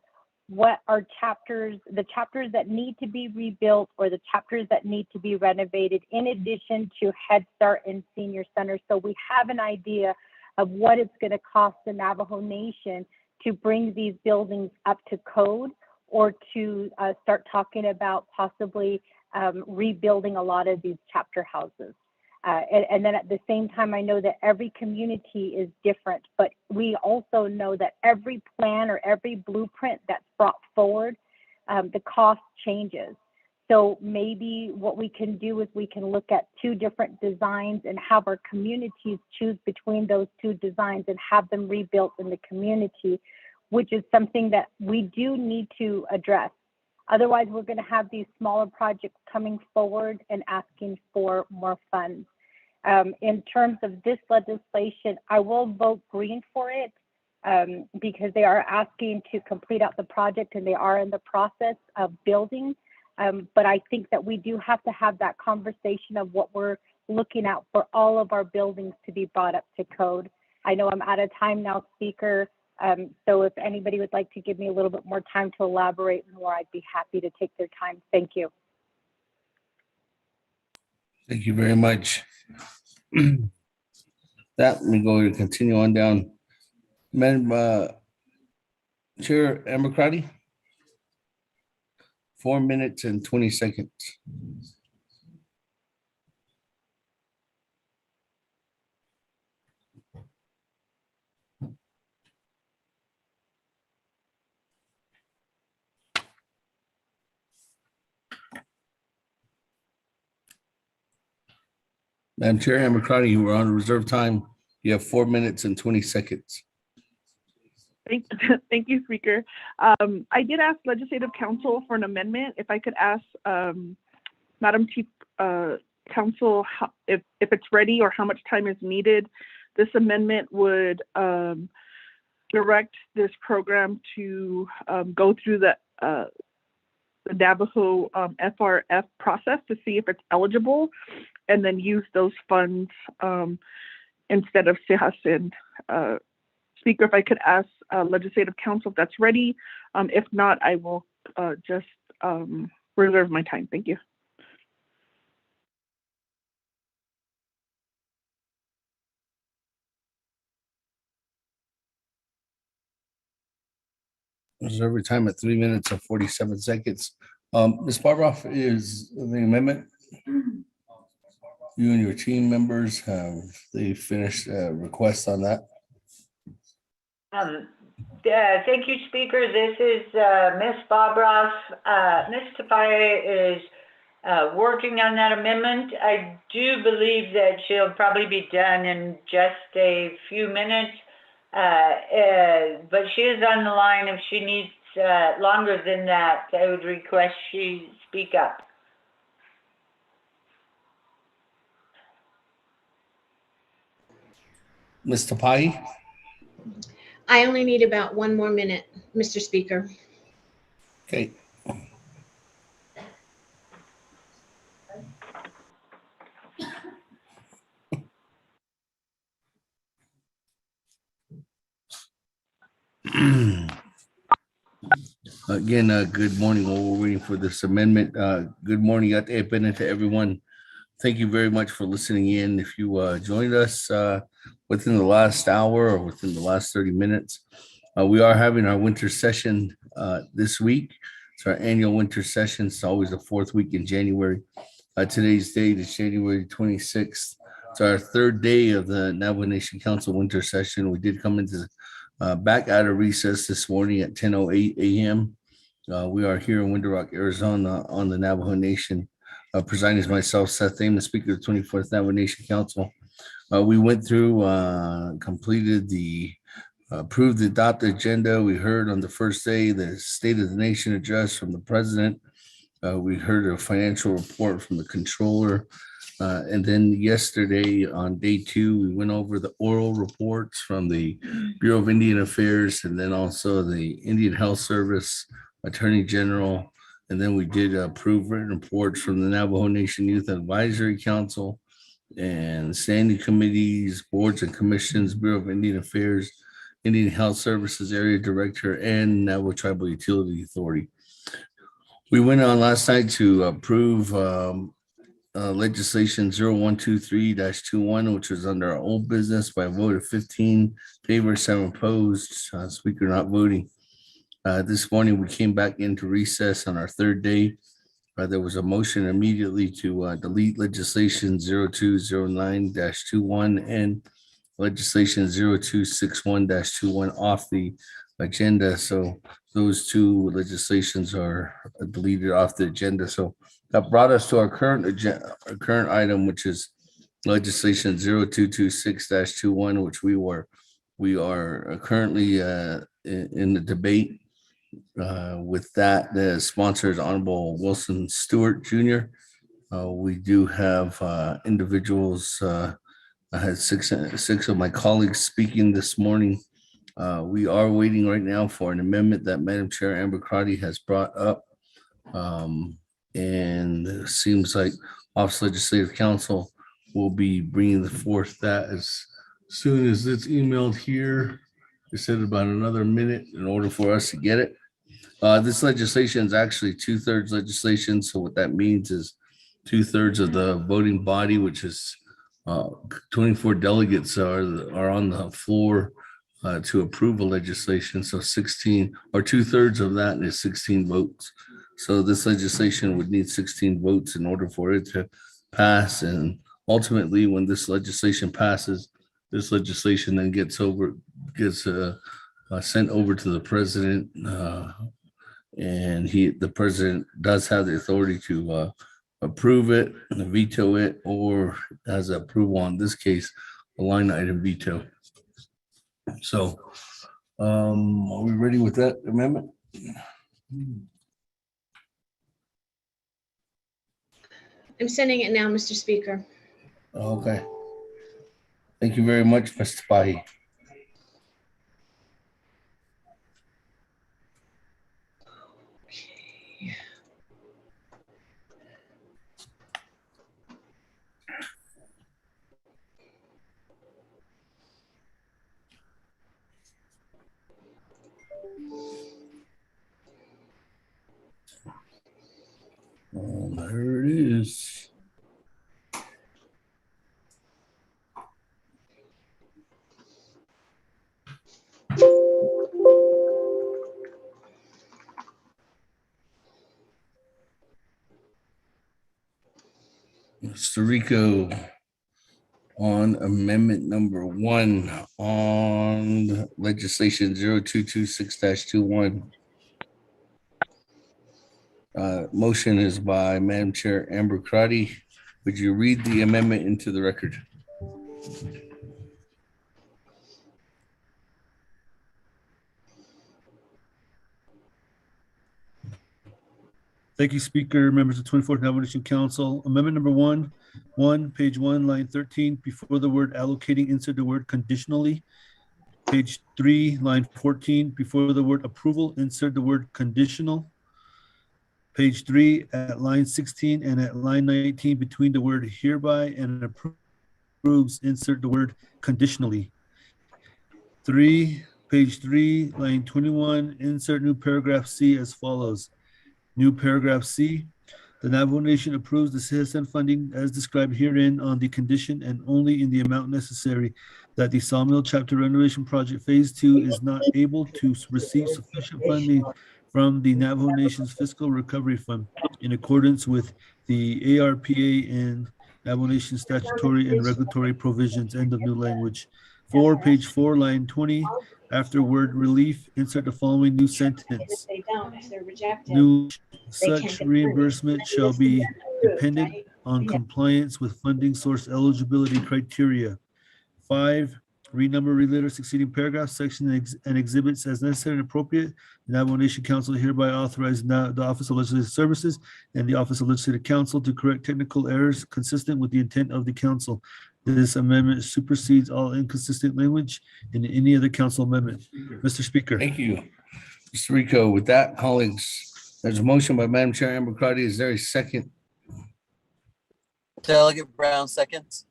what are chapters, the chapters that need to be rebuilt or the chapters that need to be renovated, in addition to Head Start and senior centers. So we have an idea of what it's going to cost the Navajo Nation to bring these buildings up to code, or to start talking about possibly rebuilding a lot of these chapter houses. And then at the same time, I know that every community is different, but we also know that every plan or every blueprint that's brought forward, the cost changes. So maybe what we can do is we can look at 2 different designs and have our communities choose between those 2 designs and have them rebuilt in the community, which is something that we do need to address. Otherwise, we're going to have these smaller projects coming forward and asking for more funds. In terms of this legislation, I will vote green for it because they are asking to complete out the project and they are in the process of building. But I think that we do have to have that conversation of what we're looking at for all of our buildings to be brought up to code. I know I'm out of time now, Speaker. So if anybody would like to give me a little bit more time to elaborate more, I'd be happy to take their time. Thank you. Thank you very much. That we go to continue on down. Madam Chair Amicrati, 4 minutes and 20 seconds. Madam Chair, Amber Crotty, you were on reserve time. You have 4 minutes and 20 seconds. Thank you, Speaker. I did ask Legislative Council for an amendment. If I could ask Madam Chief Counsel if it's ready or how much time is needed. This amendment would direct this program to go through the Navajo FRF process to see if it's eligible, and then use those funds instead of CEJASIN. Speaker, if I could ask Legislative Council if that's ready. If not, I will just reserve my time. Thank you. Reserve your time at 3 minutes and 47 seconds. Ms. Barbroff, is the amendment? You and your team members, have they finished request on that? Thank you, Speaker. This is Ms. Bobroff. Ms. Tapaya is working on that amendment. I do believe that she'll probably be done in just a few minutes, but she is on the line. If she needs longer than that, I would request she speak up. Ms. Tapai? I only need about 1 more minute, Mr. Speaker. Okay. Again, good morning. While we're waiting for this amendment, good morning to everyone. Thank you very much for listening in. If you joined us within the last hour or within the last 30 minutes, we are having our winter session this week. It's our annual winter session. It's always the 4th week in January. Today's date is January 26th. It's our 3rd day of the Navajo Nation Council winter session. We did come into back out of recess this morning at 10:08 a.m. We are here in Window Rock, Arizona on the Navajo Nation. Presiding as myself, Seth Amos, Speaker of the 24th Navajo Nation Council. We went through, completed the approved the adopted agenda. We heard on the first day the State of the Nation address from the President. We heard a financial report from the Controller. And then yesterday on day 2, we went over the oral reports from the Bureau of Indian Affairs and then also the Indian Health Service, Attorney General. And then we did approve written reports from the Navajo Nation Youth Advisory Council and standing committees, boards and commissions, Bureau of Indian Affairs, Indian Health Services Area Director, and Navajo Tribal Utility Authority. We went on last night to approve legislation 0123-21, which was under our old business by a vote of 15 favor, 7 opposed, Speaker not voting. This morning, we came back into recess on our 3rd day. There was a motion immediately to delete legislation 0209-21 and legislation 0261-21 off the agenda. So those 2 legislations are deleted off the agenda. So that brought us to our current agenda, our current item, which is legislation 0226-21, which we are currently in the debate. With that, the sponsor is Honorable Wilson Stewart Jr. We do have individuals. I had six of my colleagues speaking this morning. We are waiting right now for an amendment that Madam Chair Amber Crotty has brought up. And it seems like Office of Legislative Counsel will be bringing forth that as soon as it's emailed here. They said about another minute in order for us to get it. This legislation is actually 2/3 legislation. So what that means is 2/3 of the voting body, which is 24 delegates are on the floor to approve a legislation. So 16 or 2/3 of that is 16 votes. So this legislation would need 16 votes in order for it to pass. And ultimately, when this legislation passes, this legislation then gets sent over to the president. And the president does have the authority to approve it, veto it, or as approval on this case, a line item veto. So, are we ready with that amendment? I'm sending it now, Mr. Speaker. Okay. Thank you very much, Mr. Pahi. There it is. Mr. Rico on amendment number 1 on legislation 0226-21. Motion is by Madam Chair Amber Crotty. Would you read the amendment into the record? Thank you, Speaker, members of the 24th Navajo Nation Council. Amendment number 1, page 1, line 13, before the word allocating, insert the word conditionally. Page 3, line 14, before the word approval, insert the word conditional. Page 3, at line 16 and at line 19, between the word hereby and approves, insert the word conditionally. Page 3, line 21, insert new paragraph C as follows. New paragraph C, the Navajo Nation approves the citizen funding as described herein on the condition and only in the amount necessary that the Sawmill Chapter Renovation Project Phase 2 is not able to receive sufficient funding from the Navajo Nation's Fiscal Recovery Fund in accordance with the ARPA and Navajo Nation statutory and regulatory provisions. End of new language. Page 4, line 20, after word relief, insert the following new sentence. New such reimbursement shall be dependent on compliance with funding source eligibility criteria. 5, renumber related succeeding paragraphs, sections, and exhibits as necessary and appropriate. The Navajo Nation Council hereby authorizes the Office of Legislative Services and the Office of Legislative Counsel to correct technical errors consistent with the intent of the council. This amendment supersedes all inconsistent language in any other council amendment. Mr. Speaker. Thank you, Mr. Rico. With that, colleagues, there's a motion by Madam Chair Amber Crotty. Is there a second? Delegate Brown seconds.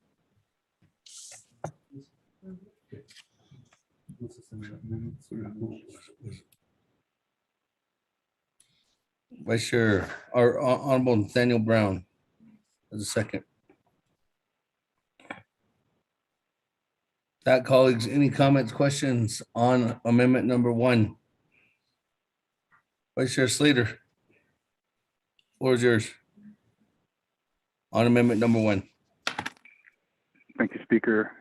Vice Chair, or Honorable Nathaniel Brown as a second. That, colleagues, any comments, questions on amendment number 1? Vice Chair Slater, floor is yours on amendment number 1. Thank you, Speaker.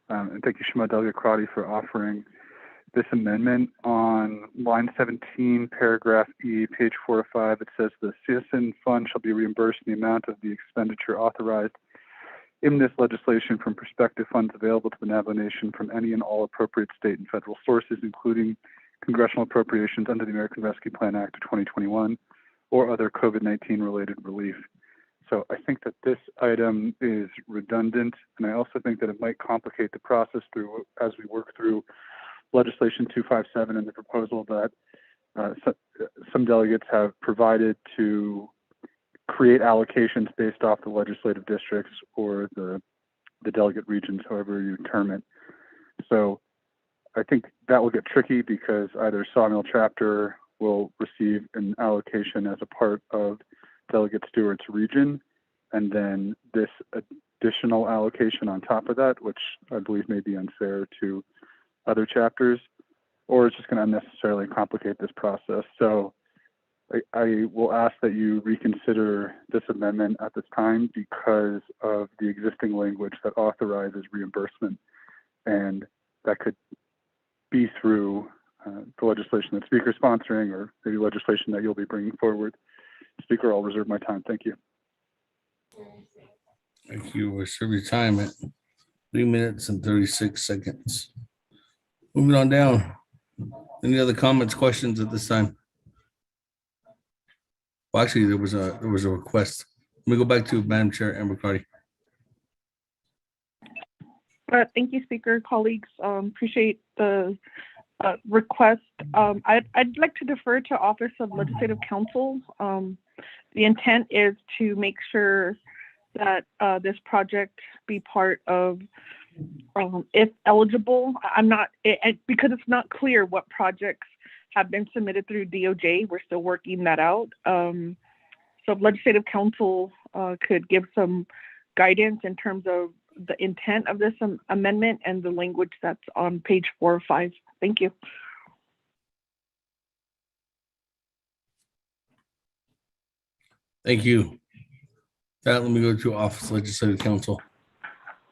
And thank you, Shema Delegate Crotty, for offering this amendment. On line 17, paragraph E, page 4 to 5, it says the citizen fund shall be reimbursed in the amount of the expenditure authorized in this legislation from prospective funds available to the Navajo Nation from any and all appropriate state and federal sources, including congressional appropriations under the American Rescue Plan Act of 2021 or other COVID-19 related relief. So I think that this item is redundant, and I also think that it might complicate the process through as we work through legislation 257 and the proposal that some delegates have provided to create allocations based off the legislative districts or the delegate regions, however you term it. So I think that will get tricky because either Sawmill Chapter will receive an allocation as a part of Delegate Stewart's region, and then this additional allocation on top of that, which I believe may be unfair to other chapters, or it's just going to unnecessarily complicate this process. So I will ask that you reconsider this amendment at this time because of the existing language that authorizes reimbursement, and that could be through the legislation that Speaker is sponsoring or maybe legislation that you'll be bringing forward. Speaker, I'll reserve my time. Thank you. Thank you. We're serving time at 3 minutes and 36 seconds. Moving on down. Any other comments, questions at this time? Well, actually, there was a request. Let me go back to Madam Chair Amber Cardi. Thank you, Speaker, colleagues. Appreciate the request. I'd like to defer to Office of Legislative Counsel. The intent is to make sure that this project be part of, if eligible, because it's not clear what projects have been submitted through DOJ. We're still working that out. So if Legislative Counsel could give some guidance in terms of the intent of this amendment and the language that's on page 4 or 5. Thank you. Thank you. Let me go to Office of Legislative Counsel.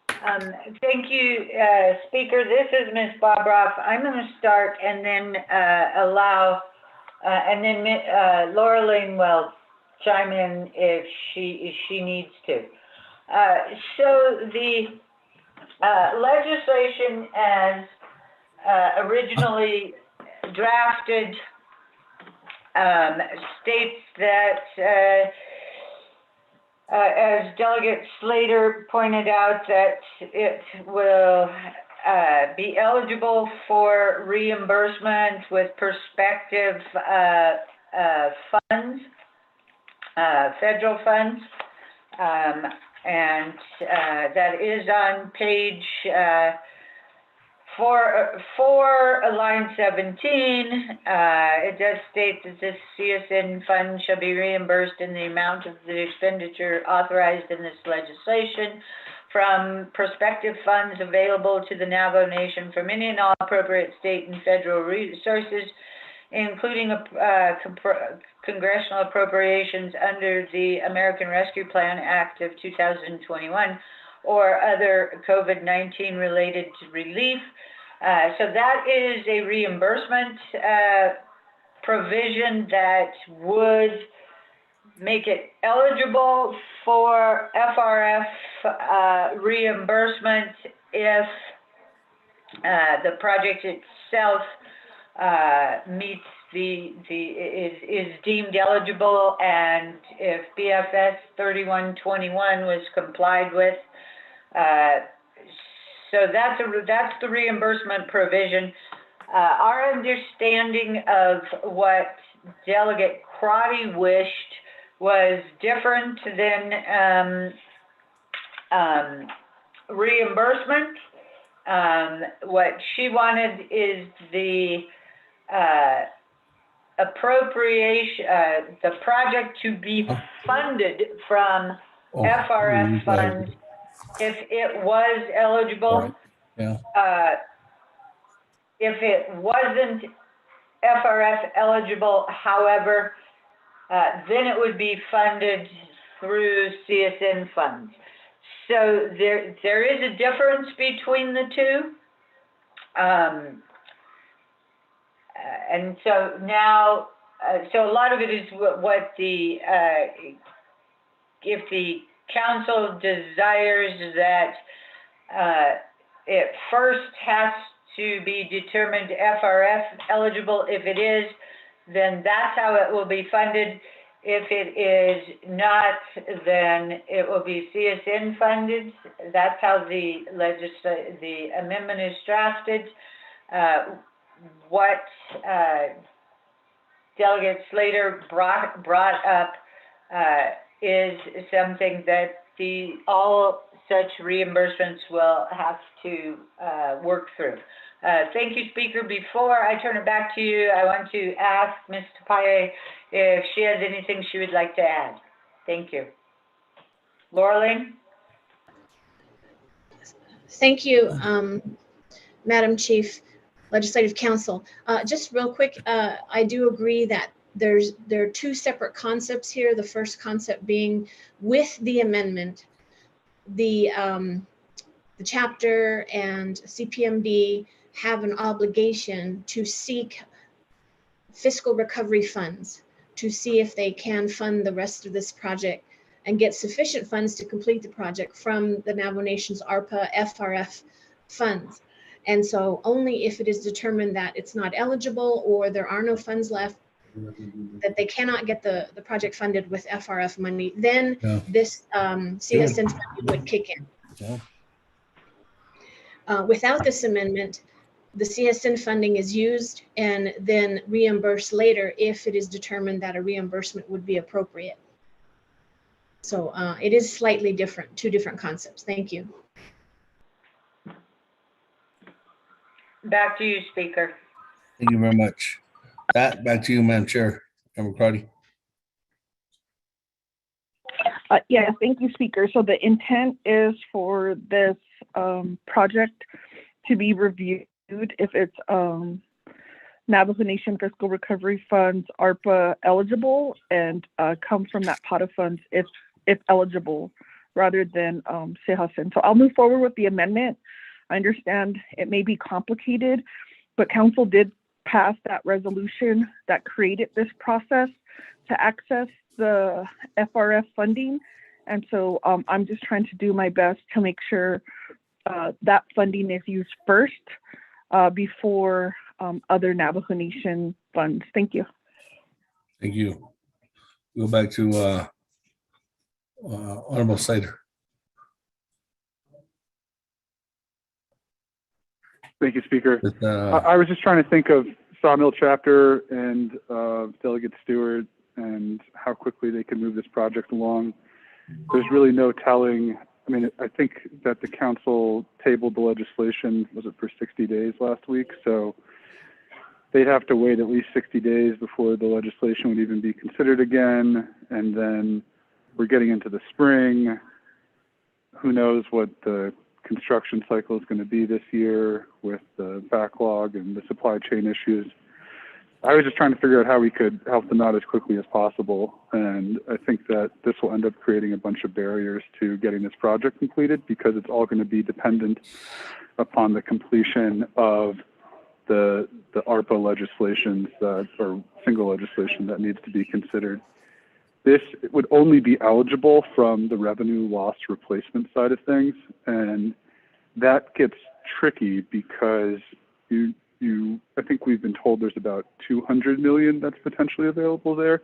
Thank you, Speaker. This is Ms. Bobroff. I'm going to start and then Laura Lane will chime in if she needs to. So the legislation as originally drafted states that as Delegate Slater pointed out, that it will be eligible for reimbursement with prospective funds, federal funds, and that is on page 4, line 17. It does state that this CSN fund shall be reimbursed in the amount of the expenditure authorized in this legislation from prospective funds available to the Navajo Nation from any and all appropriate state and federal resources, including congressional appropriations under the American Rescue Plan Act of 2021 or other COVID-19 related relief. So that is a reimbursement provision that would make it eligible for FRF reimbursement if the project itself meets is deemed eligible, and if BFS 3121 was complied with. So that's the reimbursement provision. Our understanding of what Delegate Crotty wished was different than reimbursement. What she wanted is the appropriation, the project to be funded from FRF funds if it was eligible. Yeah. If it wasn't FRF eligible, however, then it would be funded through CSN funds. So there is a difference between the two. And so now, so a lot of it is what the, if the council desires that it first has to be determined FRF eligible. If it is, then that's how it will be funded. If it is not, then it will be CSN funded. That's how the amendment is drafted. What Delegate Slater brought up is something that all such reimbursements will have to work through. Thank you, Speaker. Before I turn it back to you, I want to ask Ms. Tapaye if she has anything she would like to add. Thank you. Laura Lane? Thank you, Madam Chief, Legislative Counsel. Just real quick, I do agree that there are two separate concepts here. The first concept being with the amendment, the chapter and CPMD have an obligation to seek fiscal recovery funds to see if they can fund the rest of this project and get sufficient funds to complete the project from the Navajo Nation's ARPA FRF funds. And so only if it is determined that it's not eligible or there are no funds left, that they cannot get the project funded with FRF money, then this CSN funding would kick in. Without this amendment, the CSN funding is used and then reimbursed later if it is determined that a reimbursement would be appropriate. So it is slightly different, two different concepts. Thank you. Back to you, Speaker. Thank you very much. Back to you, Madam Chair. Member Crotty. Yeah, thank you, Speaker. So the intent is for this project to be reviewed if it's Navajo Nation Fiscal Recovery Funds ARPA eligible and come from that pot of funds if eligible, rather than CSN. So I'll move forward with the amendment. I understand it may be complicated, but Council did pass that resolution that created this process to access the FRF funding. And so I'm just trying to do my best to make sure that funding is used first before other Navajo Nation funds. Thank you. Thank you. Go back to Honorable Sider. Thank you, Speaker. I was just trying to think of Sawmill Chapter and Delegate Stewart and how quickly they can move this project along. There's really no telling. I mean, I think that the council tabled the legislation, was it for 60 days last week? So they'd have to wait at least 60 days before the legislation would even be considered again. And then we're getting into the spring. Who knows what the construction cycle is going to be this year with the backlog and the supply chain issues. I was just trying to figure out how we could help them out as quickly as possible. And I think that this will end up creating a bunch of barriers to getting this project completed because it's all going to be dependent upon the completion of the ARPA legislations or single legislation that needs to be considered. This would only be eligible from the revenue loss replacement side of things. And that gets tricky because I think we've been told there's about 200 million that's potentially available there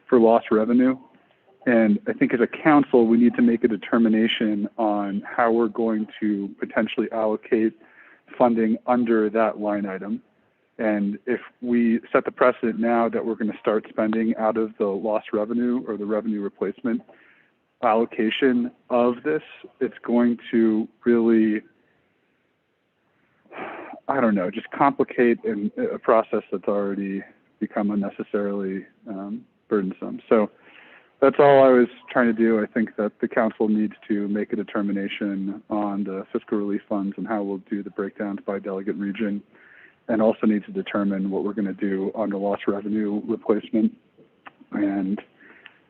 for lost revenue. And I think as a council, we need to make a determination on how we're going to potentially allocate funding under that line item. And if we set the precedent now that we're going to start spending out of the lost revenue or the revenue replacement allocation of this, it's going to really, I don't know, just complicate a process that's already become unnecessarily burdensome. So that's all I was trying to do. I think that the council needs to make a determination on the fiscal relief funds and how we'll do the breakdowns by delegate region, and also needs to determine what we're going to do on the lost revenue replacement. And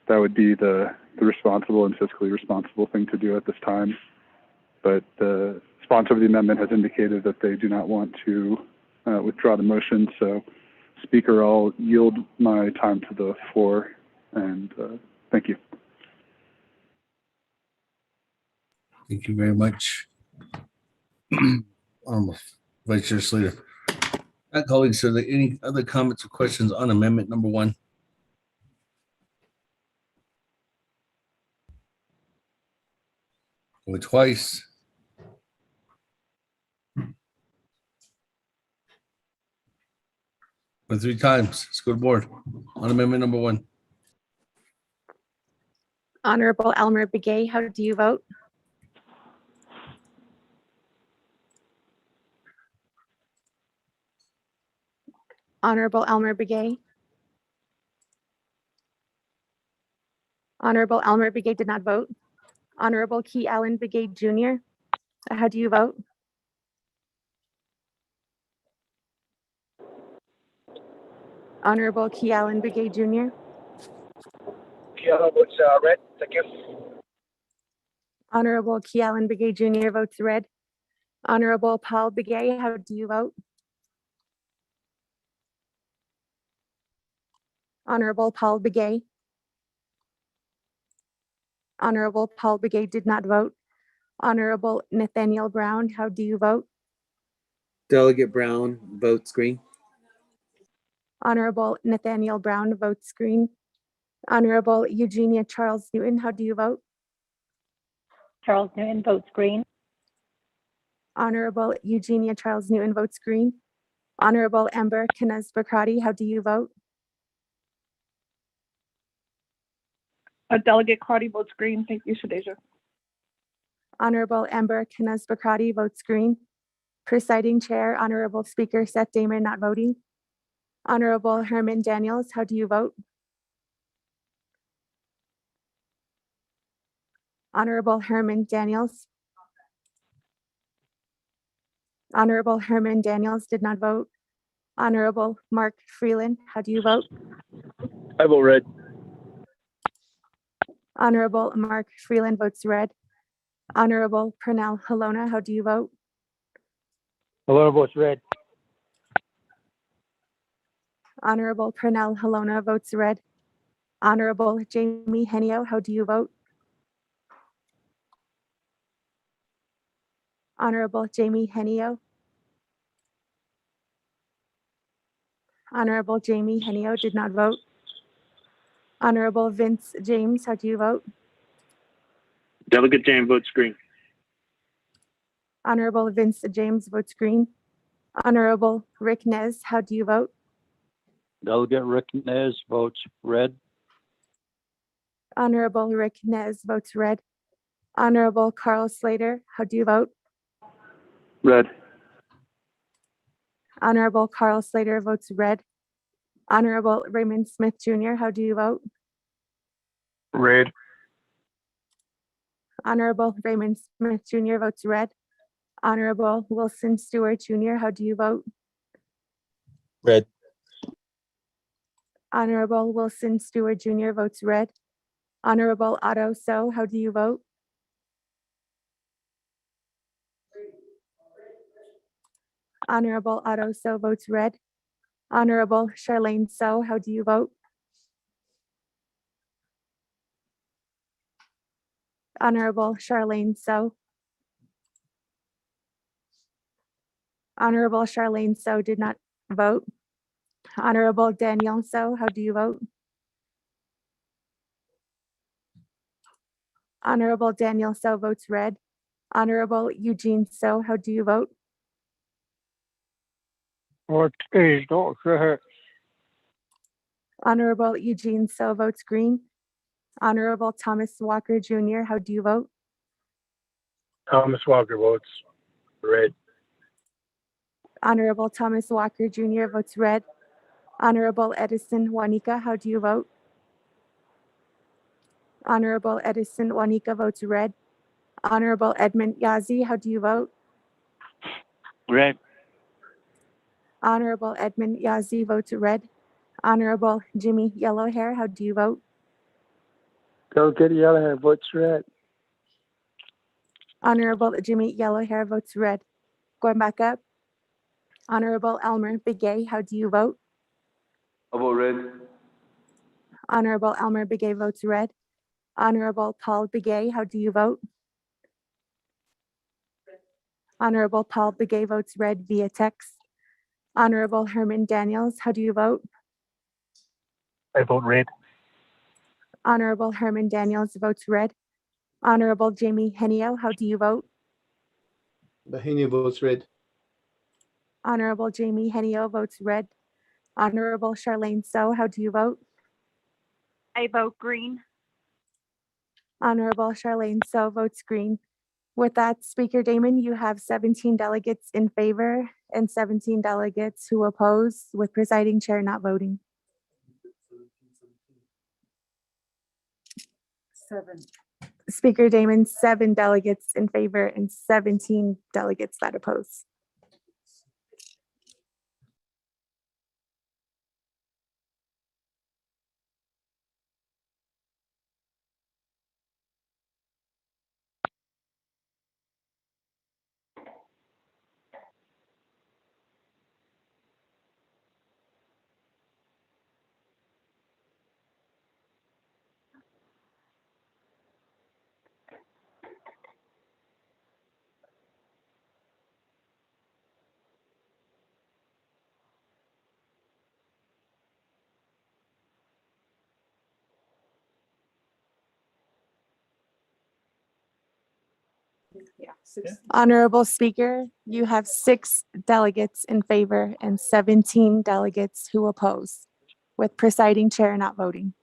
that would be the responsible and fiscally responsible thing to do at this time. But the sponsor of the amendment has indicated that they do not want to withdraw the motion. So, Speaker, I'll yield my time to the floor, and thank you. Thank you very much. Vice Chair Slater. Colleagues, are there any other comments or questions on amendment number 1? Go twice. Or 3 times. Let's go to board on amendment number 1. Honorable Elmer Begay, how do you vote? Honorable Elmer Begay. Honorable Elmer Begay did not vote. Honorable Key Allen Begay Jr., how do you vote? Honorable Key Allen Begay Jr. Key Allen votes red. Thank you. Honorable Key Allen Begay Jr. votes red. Honorable Paul Begay, how do you vote? Honorable Paul Begay. Honorable Paul Begay did not vote. Honorable Nathaniel Brown, how do you vote? Delegate Brown votes green. Honorable Nathaniel Brown votes green. Honorable Eugenia Charles Newton, how do you vote? Charles Newton votes green. Honorable Eugenia Charles Newton votes green. Honorable Amber Knez Bakrati, how do you vote? Delegate Crotty votes green. Thank you, Shadeja. Honorable Amber Knez Bakrati votes green. Presiding Chair, Honorable Speaker Seth Damon not voting. Honorable Herman Daniels, how do you vote? Honorable Herman Daniels. Honorable Herman Daniels did not vote. Honorable Mark Freeland, how do you vote? I vote red. Honorable Mark Freeland votes red. Honorable Pernell Halona, how do you vote? Halona votes red. Honorable Pernell Halona votes red. Honorable Jamie Henio, how do you vote? Honorable Jamie Henio. Honorable Jamie Henio did not vote. Honorable Vince James, how do you vote? Delegate James votes green. Honorable Vince James votes green. Honorable Rick Nez, how do you vote? Delegate Rick Nez votes red. Honorable Rick Nez votes red. Honorable Carl Slater, how do you vote? Red. Honorable Carl Slater votes red. Honorable Raymond Smith Jr., how do you vote? Red. Honorable Raymond Smith Jr. votes red. Honorable Wilson Stewart Jr., how do you vote? Red. Honorable Wilson Stewart Jr. votes red. Honorable Otto So, how do you vote? Honorable Otto So votes red. Honorable Charlene So, how do you vote? Honorable Charlene So. Honorable Charlene So did not vote. Honorable Danielle So, how do you vote? Honorable Daniel So votes red. Honorable Eugene So, how do you vote? What is not Honorable Eugene So votes green. Honorable Thomas Walker Jr., how do you vote? Thomas Walker votes red. Honorable Thomas Walker Jr. votes red. Honorable Edison Juanica, how do you vote? Honorable Edison Juanica votes red. Honorable Edmund Yazi, how do you vote? Red. Honorable Edmund Yazi votes red. Honorable Jimmy Yellowhair, how do you vote? Delegate Yellowhair votes red. Honorable Jimmy Yellowhair votes red. Going back up. Honorable Elmer Begay, how do you vote? I vote red. Honorable Elmer Begay votes red. Honorable Paul Begay, how do you vote? Honorable Paul Begay votes red via text. Honorable Herman Daniels, how do you vote? I vote red. Honorable Herman Daniels votes red. Honorable Jamie Henio, how do you vote? Henio votes red. Honorable Jamie Henio votes red. Honorable Charlene So, how do you vote? I vote green. Honorable Charlene So votes green. With that, Speaker Damon, you have 17 delegates in favor and 17 delegates who oppose, with presiding chair not voting. 7. Speaker Damon, 7 delegates in favor and 17 delegates that oppose. Honorable Speaker, you have 6 delegates in favor and 17 delegates who oppose, with presiding chair not voting.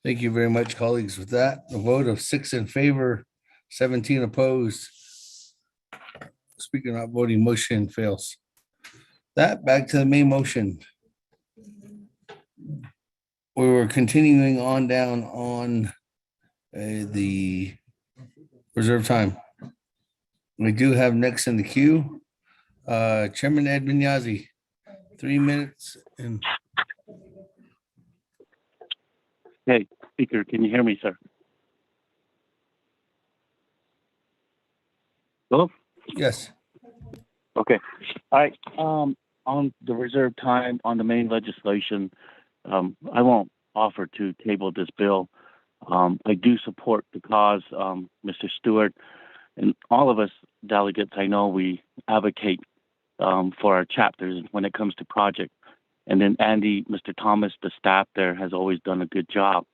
Thank you very much, colleagues. With that, a vote of 6 in favor, 17 opposed. Speaker not voting, motion fails. That back to the main motion. We were continuing on down on the reserve time. We do have next in the queue, Chairman Ed Minyazi, 3 minutes. And Hey, Speaker, can you hear me, sir? Hello? yes, Okay. All right. On the reserve time on the main legislation, I won't offer to table this bill. I do support the cause, Mr. Stewart, and all of us delegates. I know we advocate for our chapters when it comes to project. And then Andy, Mr. Thomas, the staff there has always done a good job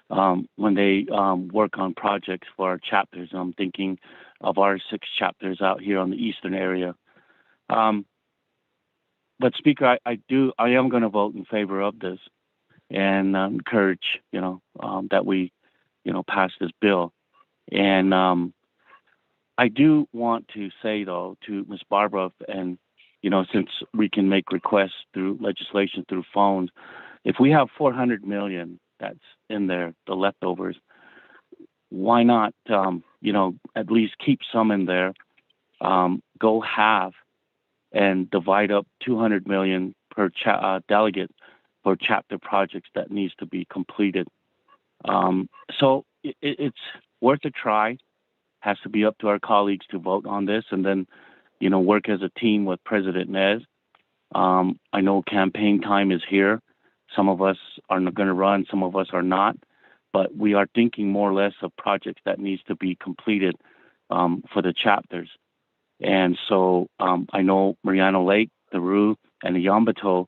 when they work on projects for our chapters. I'm thinking of our 6 chapters out here on the eastern area. But Speaker, I am going to vote in favor of this and encourage, that we, pass this bill. And I do want to say, though, to Ms. Barbara, and, since we can make requests through legislation, through phones, if we have 400 million that's in there, the leftovers, why not, at least keep some in there, go half and divide up 200 million per delegate for chapter projects that needs to be completed. So it's worth a try. Has to be up to our colleagues to vote on this, and then, work as a team with President Nez. I know campaign time is here. Some of us are going to run, some of us are not, but we are thinking more or less of projects that needs to be completed for the chapters. And so I know Mariano Lake, the Rue, and the Yambato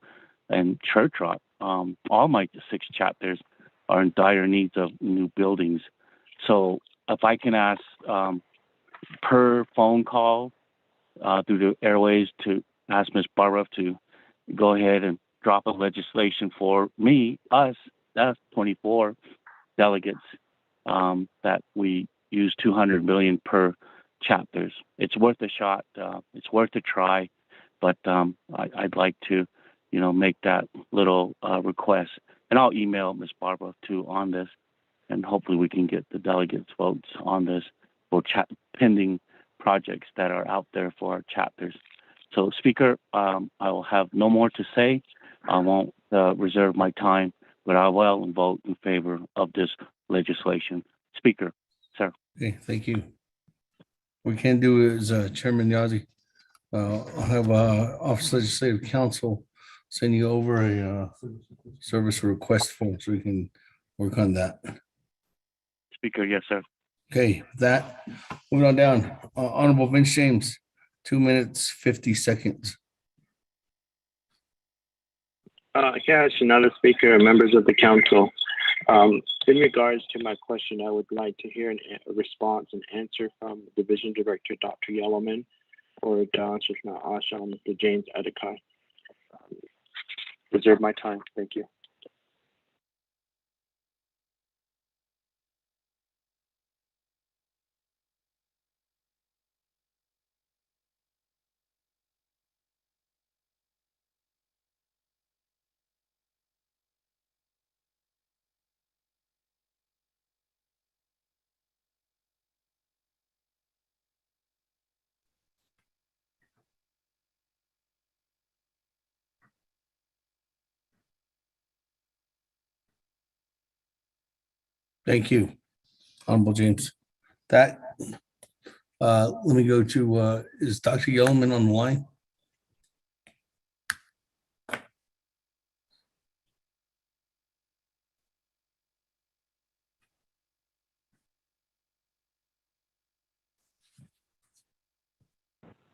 and Church Rock, all my 6 chapters are in dire needs of new buildings. So if I can ask per phone call through the airways to ask Ms. Barbara to go ahead and drop a legislation for that's 24 delegates, that we use 200 million per chapters. It's worth a shot. It's worth a try, but I'd like to, make that little request, and I'll email Ms. Barbara too on this, and hopefully we can get the delegates' votes on this for pending projects that are out there for our chapters. So, Speaker, I will have no more to say. I won't reserve my time, but I will vote in favor of this legislation. Speaker, sir. okay, thank you. We can do is Chairman Yazi. I'll have Office Legislative Council send you over a service request form so we can work on that. Speaker, yes, sir. Okay, with that, moving on down. Honorable Vince James, 2 minutes, 50 seconds. Yes, another speaker, members of the council. In regards to my question, I would like to hear a response and answer from Division Director Dr. Yellowman or Shishna Asha, Mr. James Edekai. Reserve my time. Thank you. Thank you, Honorable James. That, let me go to, is Dr. Yellowman on the line?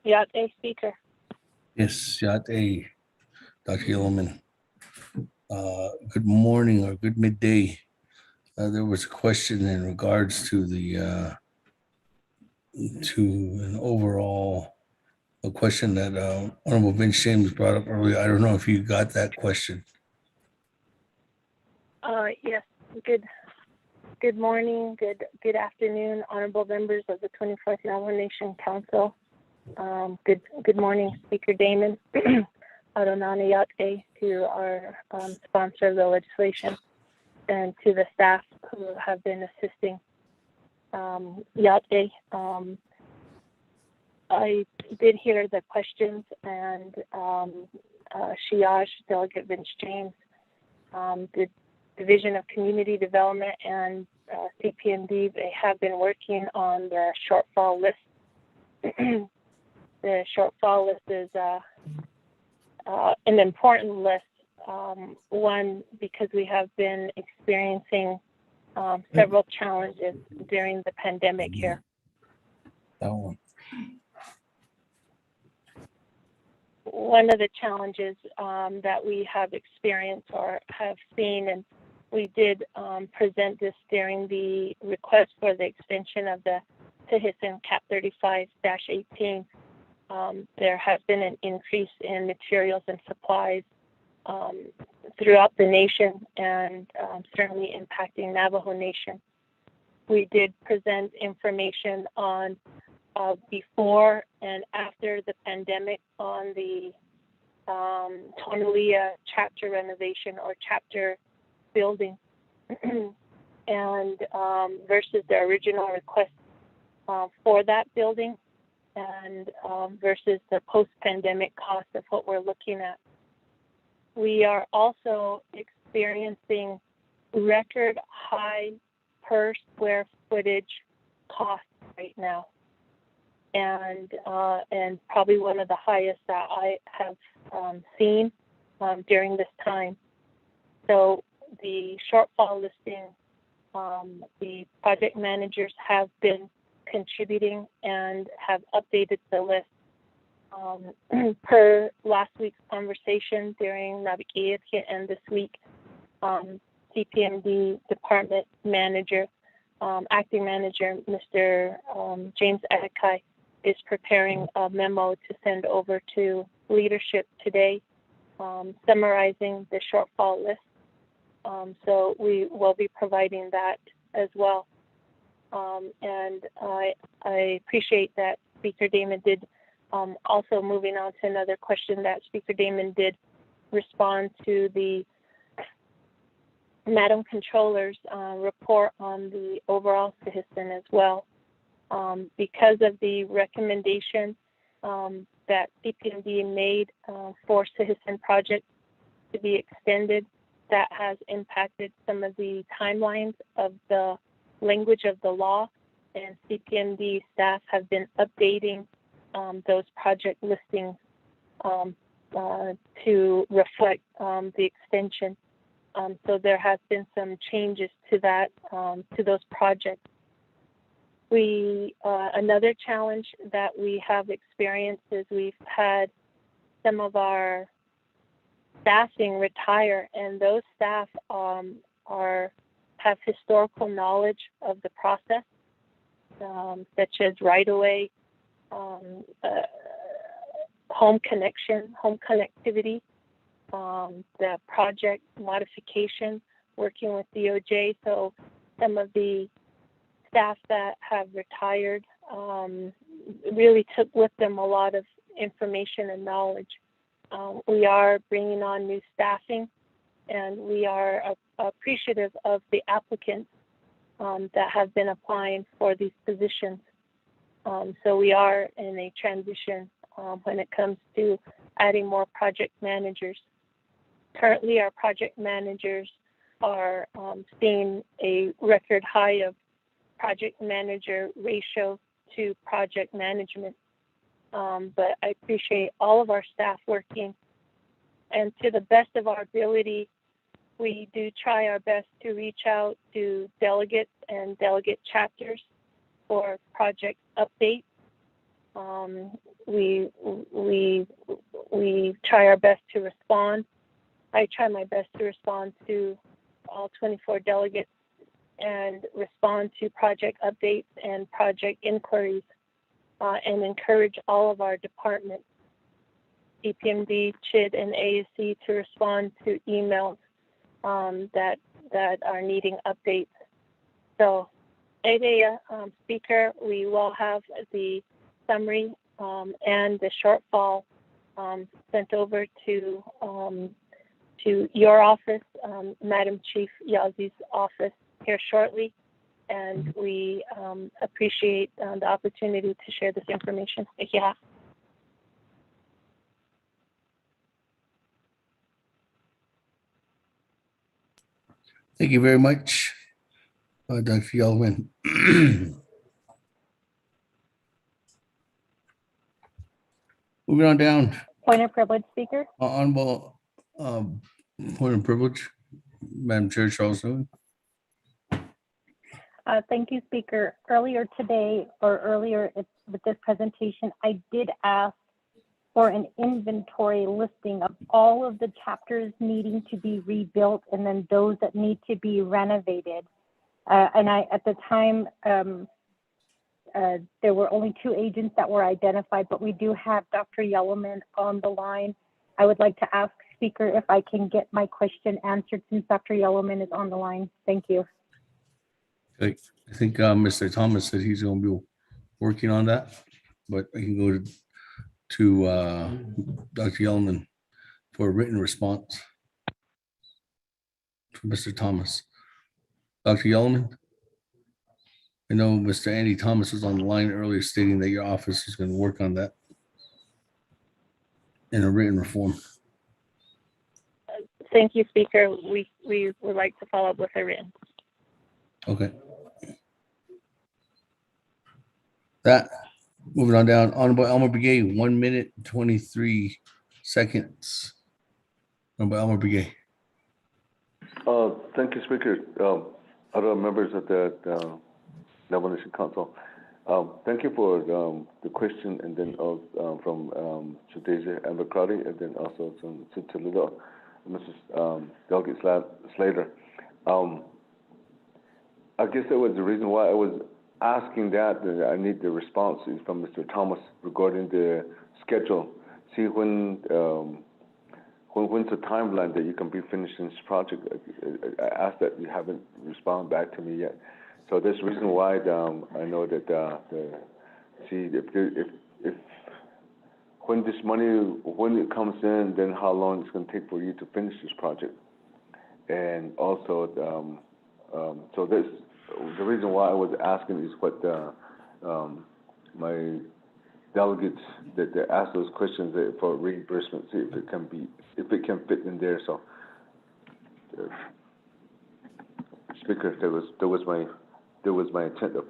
Yacht A speaker. Yes, Yacht A, Dr. Yellowman. Good morning or good midday. There was a question in regards to the to an overall a question that Honorable Vince James brought up earlier. I don't know if you got that question. Yes. Good morning. Good afternoon, honorable members of the 24th Navajo Nation Council. Good morning, Speaker Damon. Adonana Yacht A, to our sponsor of the legislation, and to the staff who have been assisting. Yacht A, I did hear the questions, and Shiaj, Delegate Vince James, the Division of Community Development and CPMD, they have been working on the shortfall list. The shortfall list is an important list, one, because we have been experiencing several challenges during the pandemic here. That one. One of the challenges that we have experienced or have seen, and we did present this during the request for the extension of the Tehisin Cap 35-18. There has been an increase in materials and supplies throughout the nation, and certainly impacting Navajo Nation. We did present information on before and after the pandemic on the Tonalia chapter renovation or chapter building, and versus the original request for that building, and versus the post-pandemic cost of what we're looking at. We are also experiencing record high per square footage costs right now, and probably one of the highest that I have seen during this time. So the shortfall listing, the project managers have been contributing and have updated the list. Per last week's conversation during Navigated and this week, CPMD department manager, acting manager, Mr. James Adekai, is preparing a memo to send over to leadership today, summarizing the shortfall list. So we will be providing that as well. And I appreciate that Speaker Damon did, also moving on to another question, that Speaker Damon did respond to the Madam Controller's report on the overall citizen as well. Because of the recommendation that CPMD made for citizen projects to be extended, that has impacted some of the timelines of the language of the law, and CPMD staff have been updating those project listings to reflect the extension. So there has been some changes to that, to those projects. Another challenge that we have experienced is we've had some of our staffing retire, and those staff have historical knowledge of the process, such as right-of-way, home connectivity, the project modification, working with DOJ. So some of the staff that have retired really took with them a lot of information and knowledge. We are bringing on new staffing, and we are appreciative of the applicants that have been applying for these positions. So we are in a transition when it comes to adding more project managers. Currently, our project managers are seeing a record high of project manager ratio to project management. But I appreciate all of our staff working, and to the best of our ability, we do try our best to reach out to delegates and delegate chapters for project updates. we try our best to respond. I try my best to respond to all 24 delegates and respond to project updates and project inquiries, and encourage all of our departments, CPMD, CHID, and ASC, to respond to emails that are needing updates. So, Speaker, we will have the summary and the shortfall sent over to your office, Madam Chief Yazi's office, here shortly, and we appreciate the opportunity to share this information. Thank you. Thank you very much, Dr. Yellowman. Moving on down. Point of privilege, Speaker. Honorable point of privilege, Madam Chair Charles Newman. Thank you, Speaker. Earlier today, or earlier with this presentation, I did ask for an inventory listing of all of the chapters needing to be rebuilt and then those that need to be renovated. And at the time, there were only 2 agents that were identified, but we do have Dr. Yellowman on the line. I would like to ask, Speaker, if I can get my question answered since Dr. Yellowman is on the line. Thank you. Okay. I think Mr. Thomas said he's going to be working on that, but I can go to Dr. Yellowman for a written response from Mr. Thomas. Dr. Yellowman? I know Mr. Andy Thomas was on the line earlier stating that your office is going to work on that in a written form. Thank you, Speaker. We would like to follow up with a written. Okay. That, moving on down, Honorable Elmer Begay, 1 minute, 23 seconds. Honorable Elmer Begay. Thank you, Speaker. Other members of the Navajo Nation Council. Thank you for the question, and then from Shadeja Ambercrotty, and then also from Toledo, Mrs. Delegate Slater. I guess that was the reason why I was asking that I need the response from Mr. Thomas regarding the schedule. See when's the timeline that you can be finishing this project. I asked that, you haven't responded back to me yet. So that's the reason why I know that if when this money, when it comes in, then how long it's going to take for you to finish this project. And also, so that's the reason why I was asking is what my delegates that they ask those questions for reimbursement, see if it can fit in there. So, Speaker, that was my intent of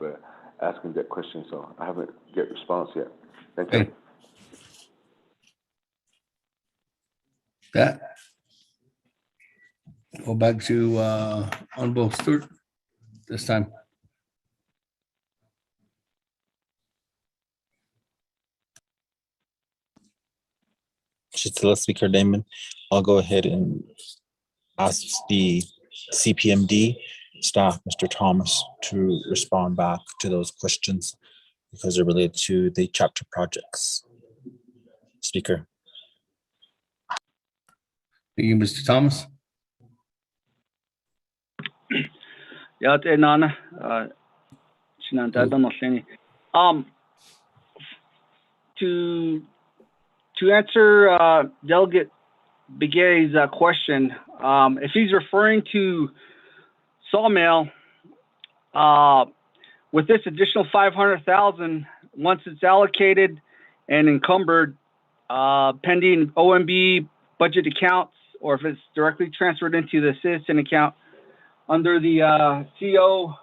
asking that question. So I haven't get response yet. Thank you. That. Go back to Honorable Stewart this time. Still Speaker Damon, I'll go ahead and ask the CPMD staff, Mr. Thomas, to respond back to those questions because they're related to the chapter projects. Speaker. Thank you, Mr. Thomas. To answer Delegate Begay's question, if he's referring to Sawmill, with this additional $500,000, once it's allocated and encumbered, pending OMB budget accounts, or if it's directly transferred into the citizen account under the CO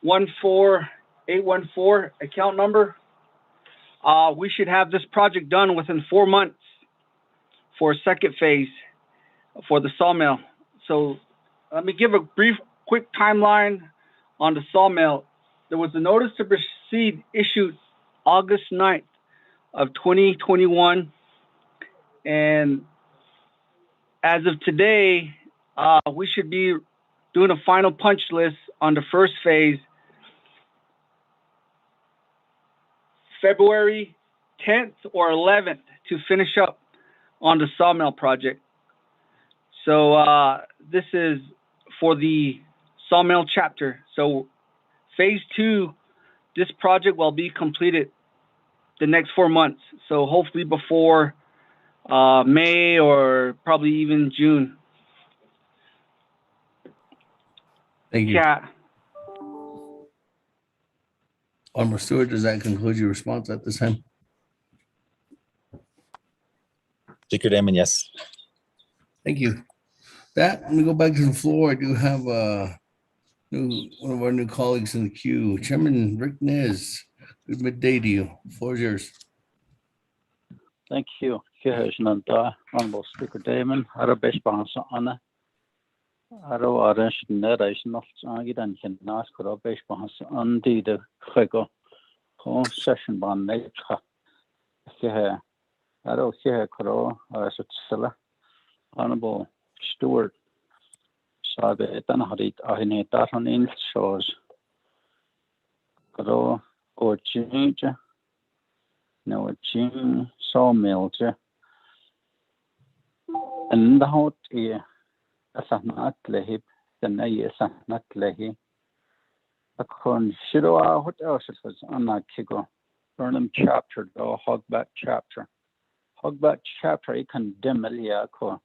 14814 account number, we should have this project done within 4 months for a second phase for the Sawmill. So let me give a brief, quick timeline on the Sawmill. There was a notice to proceed issued August 9th of 2021. And as of today, we should be doing a final punch list on the first phase February 10th or 11th to finish up on the sawmill project. So this is for the sawmill chapter. So phase 2, this project will be completed the next 4 months. So hopefully before May or probably even June. Thank you. Yeah. Alderman Stewart, does that conclude your response at this time? Speaker Damon, yes. Thank you. That, let me go back to the floor. I do have one of our new colleagues in the queue, Chairman Rick Nez. Good midday to you. The floor is yours. Thank you. Honorable Speaker Damon, Arabish Bansa Anna. Aro Arash Nerais not Agidan can ask for Arabish Bansa Andi the Hego home session ban nature. Here, Aro here, Koro, Silla, Honorable Stewart. Sabe Tan Harit Ahine Taran in shows. Koro or change. No chin sawmill. And the hot ear. Asanat lehib, the nay asanat lehi. A con shiroa, what else was on Kigo? Burnham chapter, or Hogback chapter. Hogback chapter, I can demelia co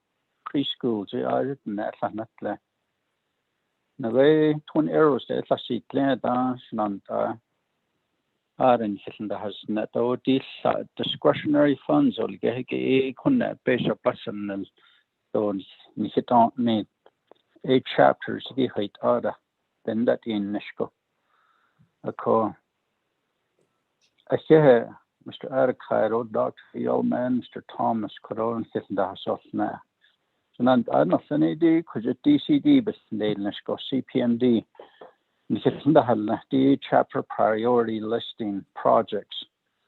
preschool, I didn't asanat le. Naway 20 euros, the Lassie Claire dance, none. Aaron hitting the has net or these discretionary funds or get a connect bishop person. Those hit on me 8 chapters to give it order. Then that in Nishko. A call. I hear Mr. Eric Cairo, Dr. Yeoman, Mr. Thomas Coron, hitting the house off now. So now I don't know if any day because it's DCD, but they Nishko CPMD. Hitting the chapter priority listing projects.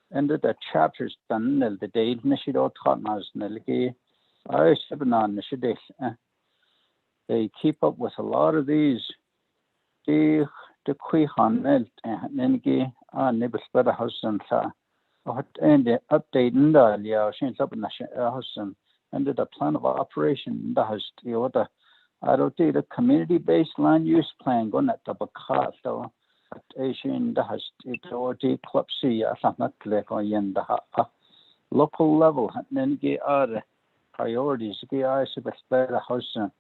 And the chapters done the day Nishido Totnas Nilgi. They keep up with a lot of these. The Quihan and Nengi Nibbles better house and the update in the Lia Shins up in the house and the plan of operation in the house. The other I don't think the community based land use plan going at the Bakat though. Asian the house it or the Clupsy, not like on the local level and then other priorities the eyes of the better house and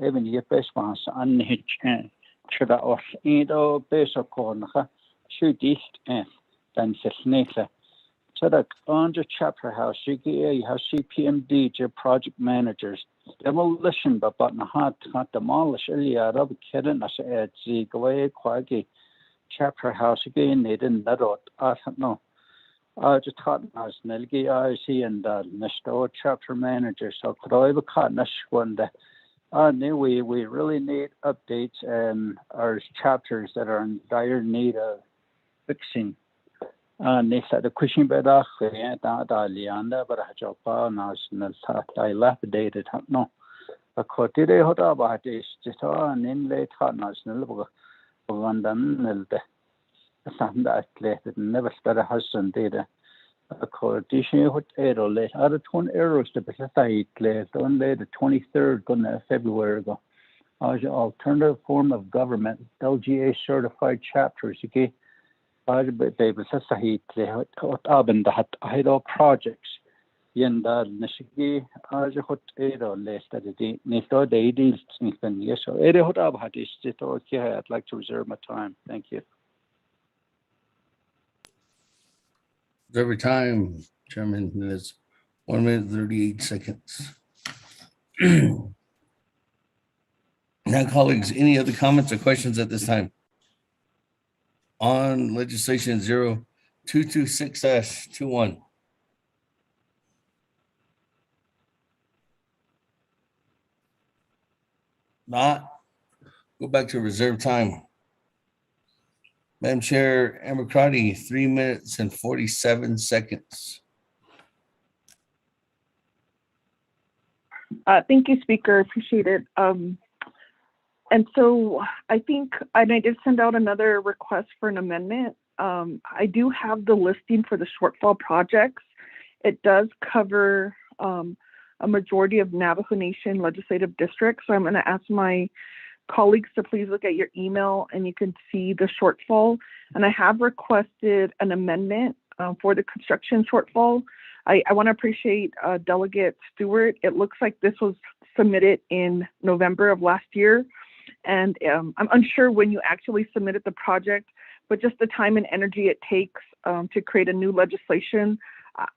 even your best ones unhitch and should off either base or corner should east and then snake. So that on the chapter house you have CPMD to project managers. Demolition but not demolish earlier of kidding us at the away quaggy chapter house again they didn't let out. I don't know. I just taught us Nelgi IC and Nesto chapter manager. So could I have a cut one day? We really need updates and our chapters that are in dire need of fixing. They said the cushion bed off Lianda, but I job now dilapidated. No, a quarter hot about this just on in late hot national London. Something that never spent a house and data. A coalition what aero late out of 20 euros to be late on the 23rd on February ago. As an alternative form of government, LGA certified chapters, okay. But they was a sahit abend that had all projects. Yenda Nishigi as a hot aero list that the Nito they deals in yes. So Ere hot ab had is it okay. I'd like to reserve my time. Thank you. Every time, Chairman, is 1 minute 38 seconds. Now, colleagues, any other comments or questions at this time? On legislation 0226-21. Not. Go back to reserve time. Madam Chair, Amber Crotty, 3 minutes and 47 seconds. Thank you, Speaker. Appreciate it. And so I think, and I did send out another request for an amendment. I do have the listing for the shortfall projects. It does cover a majority of Navajo Nation legislative districts. So I'm going to ask my colleagues to please look at your email and you can see the shortfall. And I have requested an amendment for the construction shortfall. I want to appreciate Delegate Stewart. It looks like this was submitted in November of last year. And I'm unsure when you actually submitted the project, but just the time and energy it takes to create a new legislation,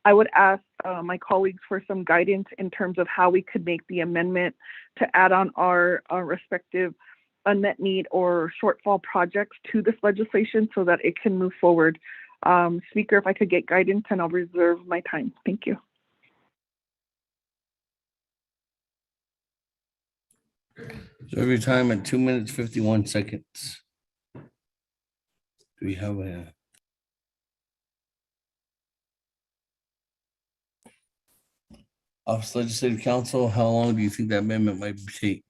I would ask my colleagues for some guidance in terms of how we could make the amendment to add on our respective unmet need or shortfall projects to this legislation so that it can move forward. Speaker, if I could get guidance, and I'll reserve my time. Thank you. So every time at 2 minutes, 51 seconds. Do we have a? Office Legislative Council, how long do you think that amendment might take?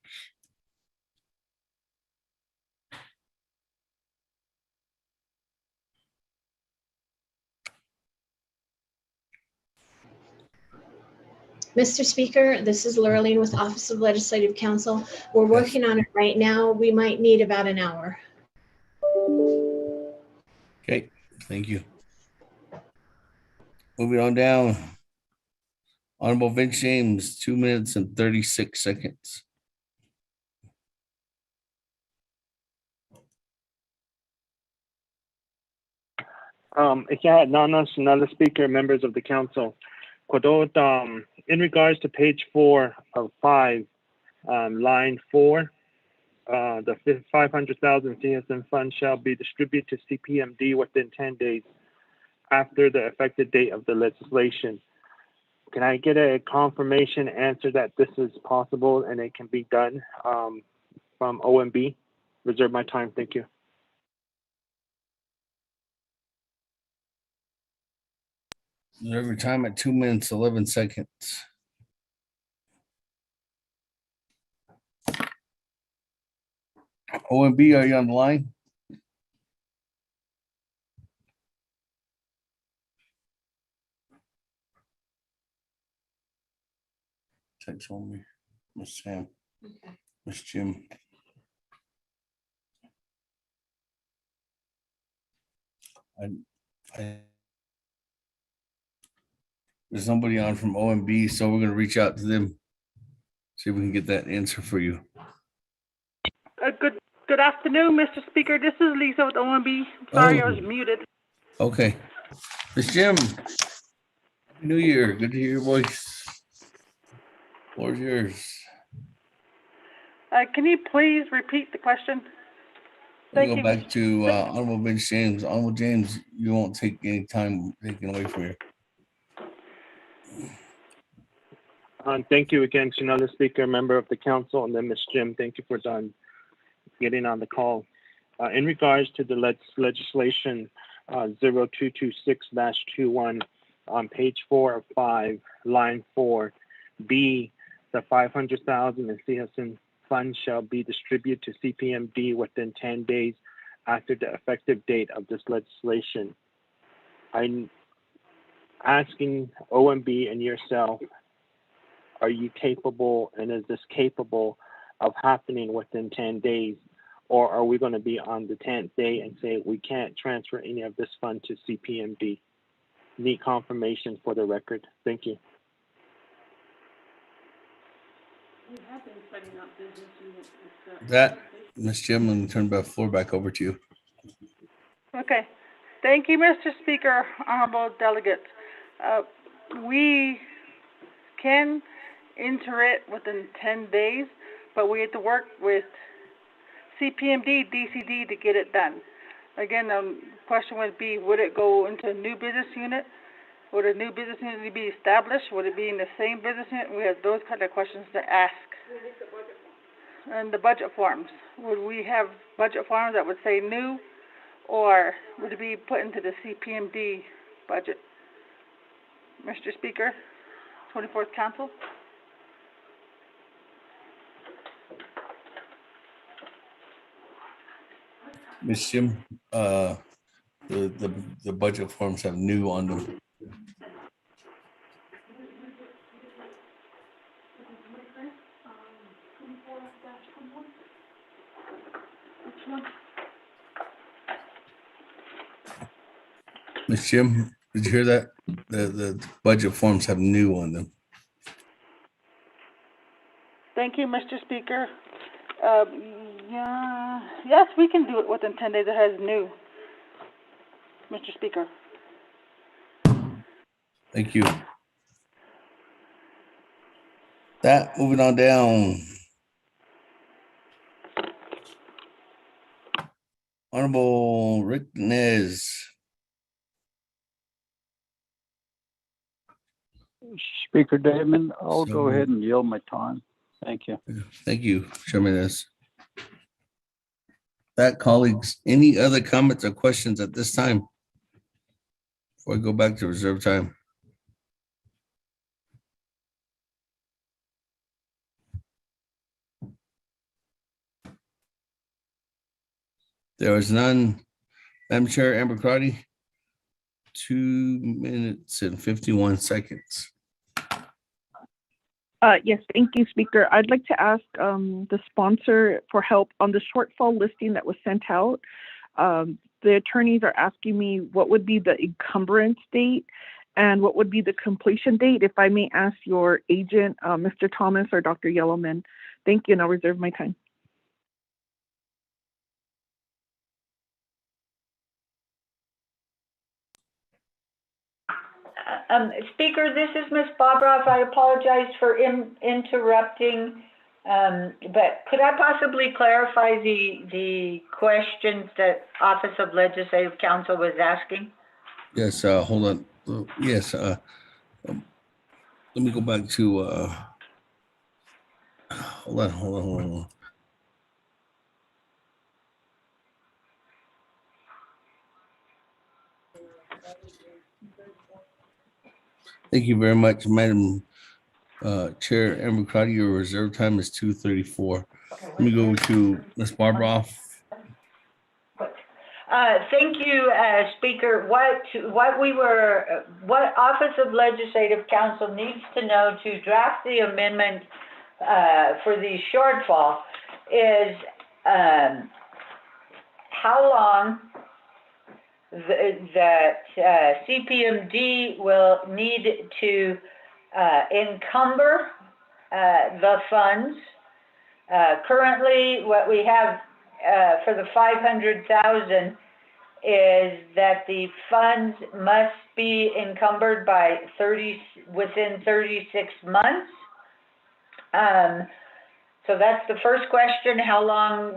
Mr. Speaker, this is Lurleen with Office of Legislative Counsel. We're working on it right now. We might need about an hour. Okay, thank you. Moving on down. Honorable Vince James, 2 minutes and 36 seconds. Another speaker, members of the council. In regards to page 4 of 5, line 4, the 500,000 CSM fund shall be distributed to CPMD within 10 days after the effective date of the legislation. Can I get a confirmation answer that this is possible and it can be done from OMB? Reserve my time. Thank you. Every time at 2 minutes, 11 seconds. OMB, are you on the line? Text on me, Miss Sam, Miss Jim. There's nobody on from OMB, so we're going to reach out to them, see if we can get that answer for you. Good afternoon, Mr. Speaker. This is Lisa with OMB. Sorry, I was muted. Okay. Miss Jim, Happy New Year. Good to hear your voice. Floor's yours. Can you please repeat the question? We'll go back to Honorable Vince James. Honorable James, you won't take any time taken away from you. Thank you again to another speaker, member of the council, and then Ms. Jim. Thank you for getting on the call. In regards to the legislation 0226-21 on page 4 of 5, line 4, B, the 500,000 in CSM funds shall be distributed to CPMD within 10 days after the effective date of this legislation. I'm asking OMB and yourself, are you capable, and is this capable of happening within 10 days? Or are we going to be on the 10th day and say we can't transfer any of this fund to CPMD? Need confirmation for the record. Thank you. That, Ms. Jim, let me turn the floor back over to you. Okay. Thank you, Mr. Speaker, honorable delegates. We can enter it within 10 days, but we have to work with CPMD, DCD to get it done. Again, the question would be, would it go into a new business unit? Would a new business unit be established? Would it be in the same business unit? We have those kind of questions to ask. And the budget forms. Would we have budget forms that would say new, or would it be put into the CPMD budget? Mr. Speaker, 24th Council. Ms. Jim, the budget forms have new on them. Ms. Jim, did you hear that? The budget forms have new on them. Thank you, Mr. Speaker. Yes, we can do it within 10 days. It has new, Mr. Speaker. Thank you. That, moving on down. Honorable Rick Nez. Speaker Damon, I'll So go ahead and yield my time. Thank you. Thank you, Chairman Nez. That, colleagues, any other comments or questions at this time? Before I go back to reserve time. There was none. Madam Chair, Amber Crotty, 2 minutes and 51 seconds. Yes, thank you, Speaker. I'd like to ask the sponsor for help on the shortfall listing that was sent out. The attorneys are asking me what would be the encumbrance date and what would be the completion date. If I may ask your agent, Mr. Thomas or Dr. Yellowman. Thank you, and I'll reserve my time. Speaker, this is Ms. Bobroff. I apologize for interrupting, but could I possibly clarify the questions that Office of Legislative Counsel was asking? Yes, hold on. Yes, let me go back to, hold on. Thank you very much, Madam Chair Amber Crotty. Your reserve time is 2:34. Let me go to Ms. Barbroff. Thank you, Speaker. What Office of Legislative Counsel needs to know to draft the amendment for the shortfall is how long that CPMD will need to encumber the funds. Currently, what we have for the 500,000 is that the funds must be encumbered by within 36 months. So that's the first question. How long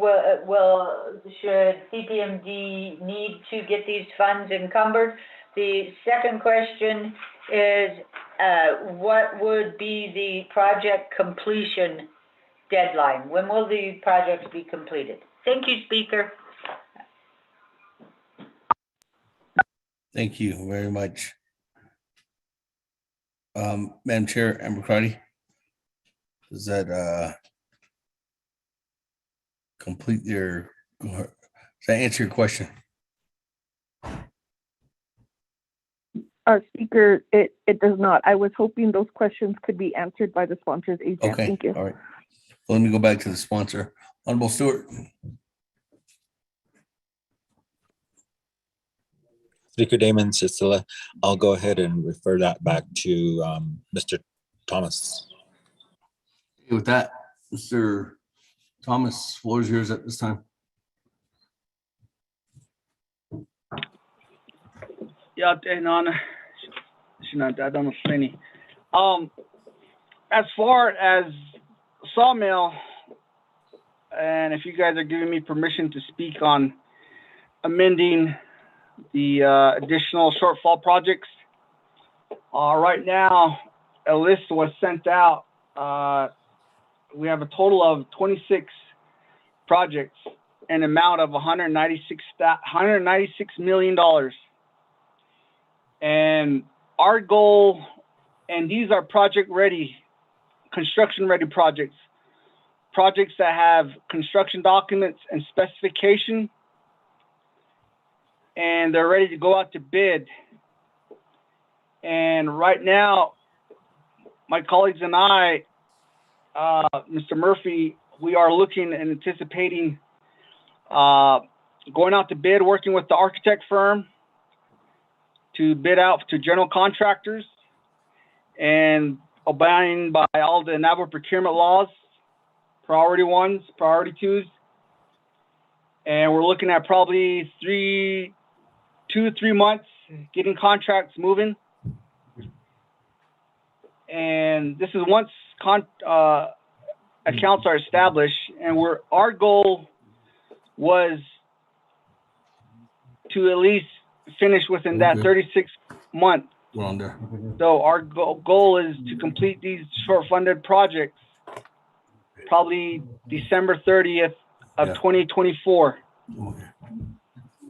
should CPMD need to get these funds encumbered? The second question is what would be the project completion deadline? When will the projects be completed? Thank you, Speaker. Thank you very much. Madam Chair Amber Crotty, does that complete does that answer your question? Speaker, it does not. I was hoping those questions could be answered by the sponsor's agent. Okay, Thank you. all right. Well, let me go back to the sponsor. Honorable Stewart. Speaker Damon, Cecilia, I'll go ahead and refer that back to Mr. Thomas. With that, Mr. Thomas, floor is yours at this time. Yeah, as far as Sawmill, and if you guys are giving me permission to speak on amending the additional shortfall projects, right now a list was sent out. We have a total of 26 projects, an amount of $196 million. And our goal, and these are project ready, construction ready projects that have construction documents and specification and they're ready to go out to bid. And right now, my colleagues and I, Mr. Murphy, we are looking and anticipating going out to bid, working with the architect firm to bid out to general contractors and obeying by all the Navajo procurement laws, priority ones, priority twos. And we're looking at probably 2 to 3 months getting contracts moving. And this is once accounts are established, and our goal was to at least finish within that 36 month. We're on there. So our goal is to complete these short funded projects probably December 30th of 2024.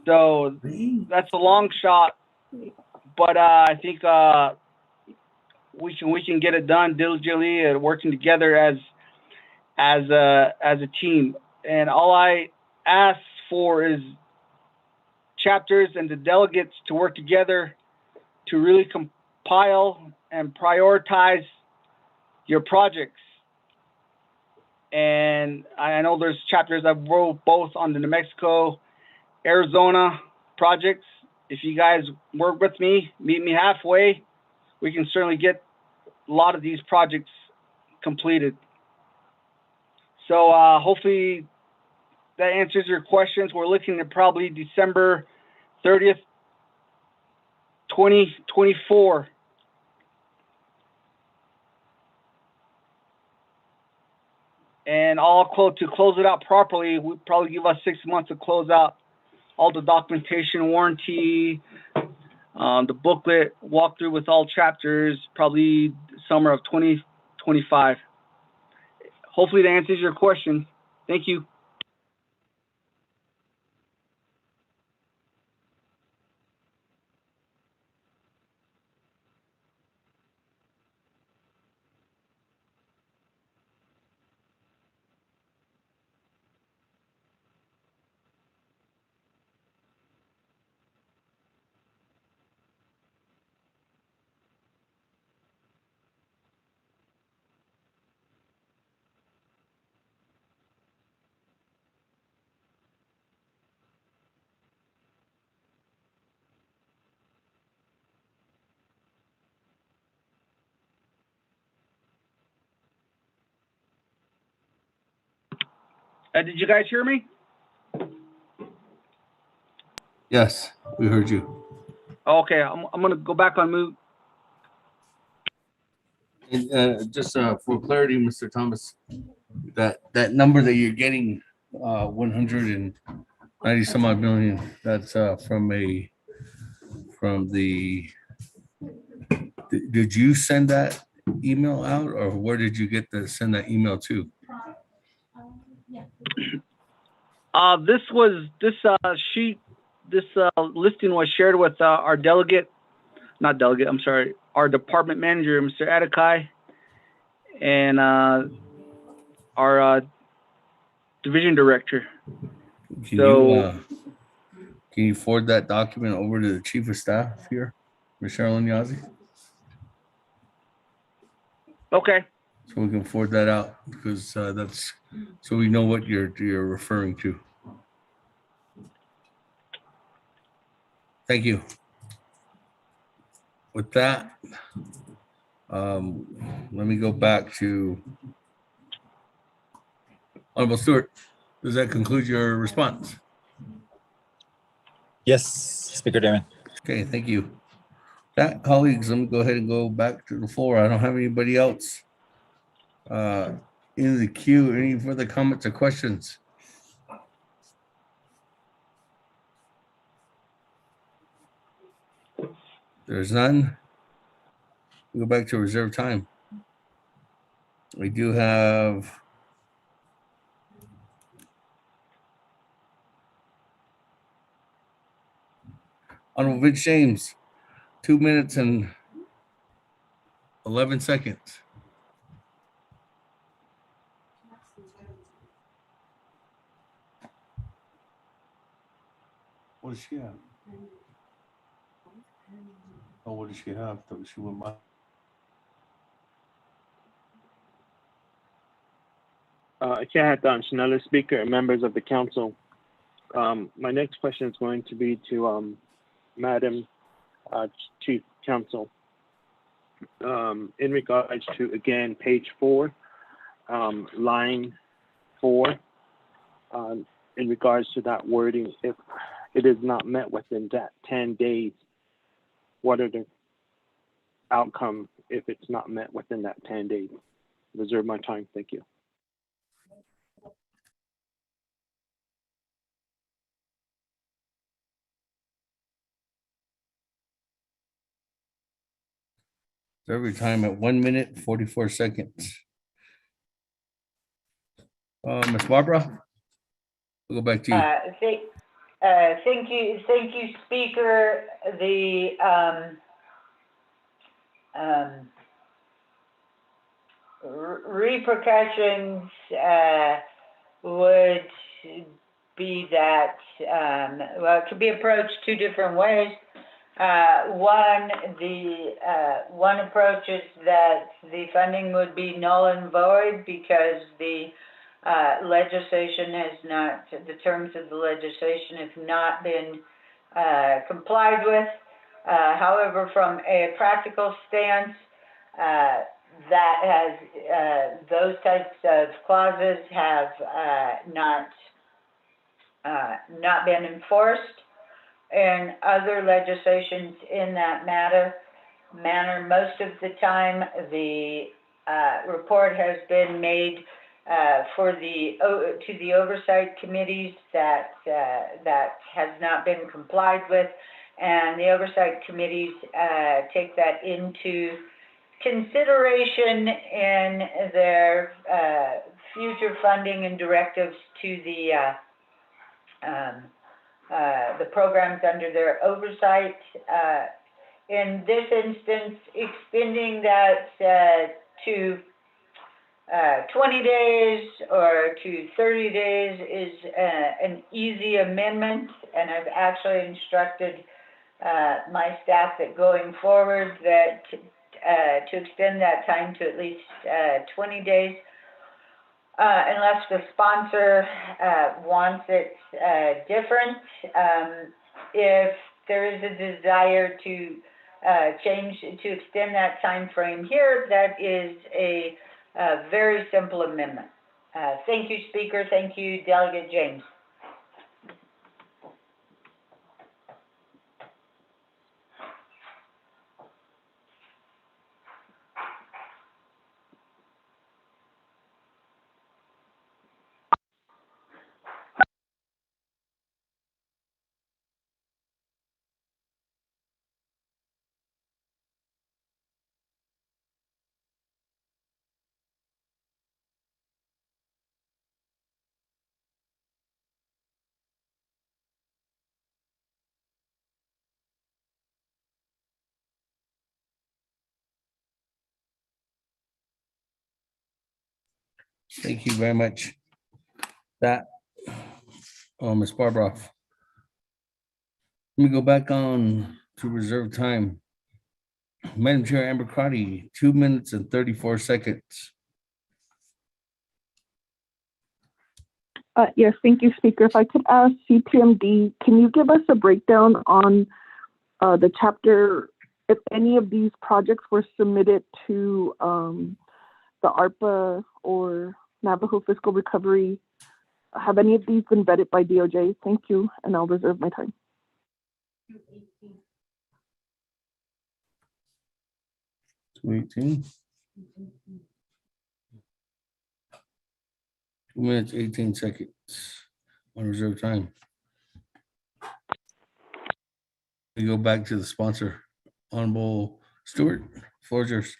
So that's a long shot, but I think we can get it done diligently and working together as a team. And all I ask for is chapters and the delegates to work together to really compile and prioritize your projects. And I know there's chapters I wrote both on the New Mexico, Arizona projects. If you guys work with me, meet me halfway, we can certainly get a lot of these projects completed. So hopefully that answers your questions. We're looking at probably December 30th, 2024. And all quote to close it out properly would probably give us 6 months to close out all the documentation, warranty, the booklet, walkthrough with all chapters, probably summer of 2025. Hopefully that answers your question. Thank you. Did you guys hear me? Yes, we heard you. Okay, I'm going to go back on mute. And just for clarity, Mr. Thomas, that number that you're getting, 190 some odd million, that's from the. Did you send that email out, or where did you send that email to? This listing was shared with our our department manager, Mr. Adekai, and our division director. Can you forward that document over to the chief of staff here, Michelle Nyazi? Okay. So we can forward that out, because that's so we know what you're referring to. Thank you. With that, let me go back to Honorable Stewart. Does that conclude your response? Yes, Speaker Damon. Okay, thank you. That, colleagues, let me go ahead and go back to the floor. I don't have anybody else in the queue. Any further comments or questions? There's none. We go back to reserve time. We do have Honorable Vince James, 2 minutes and 11 seconds. What is she at? Oh, what does she have? That she went by. Another speaker and members of the council. My next question is going to be to Madam Chief Counsel. In regards to, again, page 4, line 4, in regards to that wording, if it is not met within that 10 days, what are the outcome if it's not met within that 10 days? Reserve my time. Thank you. Every time at 1 minute, 44 seconds. Ms. Barbara, we'll go back to you. Thank you, Speaker. The repercussions would be that, well, it could be approached two different ways. One approach is that the funding would be null and void because the legislation has not, the terms of the legislation have not been complied with. However, from a practical stance, that has, those types of clauses have not been enforced. And other legislations in that manner, most of the time, the report has been made to the oversight committees that has not been complied with, and the oversight committees take that into consideration in their future funding and directives to the programs under their oversight. In this instance, extending that to 20 days or to 30 days is an easy amendment, and I've actually instructed my staff that going forward that to extend that time to at least 20 days. Unless the sponsor wants it different. If there is a desire to extend that time frame here, that is a very simple amendment. Thank you, Speaker. Thank you, Delegate James. Thank you very much. That, Ms. Barbara. Let me go back on to reserve time. Madam Chair Amber Crotty, 2 minutes and 34 seconds. Yes, thank you, Speaker. If I could ask CPMD, can you give us a breakdown on the chapter, if any of these projects were submitted to the ARPA or Navajo Fiscal Recovery? Have any of these been vetted by DOJ? Thank you, and I'll reserve my time. 2:18. 2 minutes, 18 seconds on reserve time. We go back to the sponsor. Honorable Stewart, floor is yours.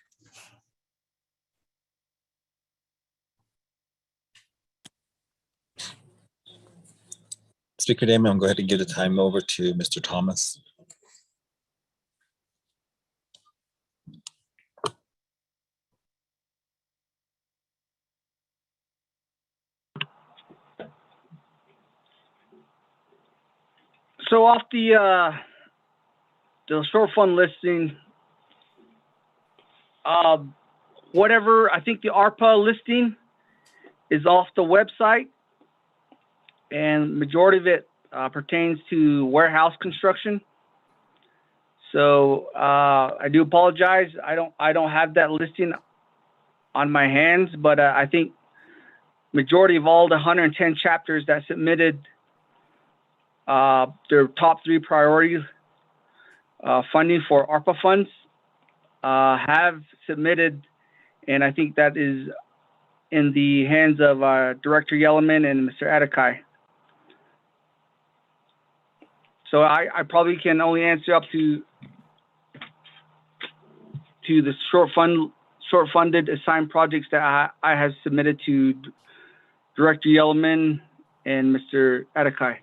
Speaker Damon, I'm going to go ahead and give the time over to Mr. Thomas. So off the short fund listing, whatever, I think the ARPA listing is off the website, and majority of it pertains to warehouse construction. So I do apologize. I don't have that listing on my hands, but I think majority of all the 110 chapters that submitted their top 3 priorities funding for ARPA funds have submitted, and I think that is in the hands of Director Yellowman and Mr. Adekai. So I probably can only answer up to the short funded assigned projects that I have submitted to Director Yellowman and Mr. Adekai.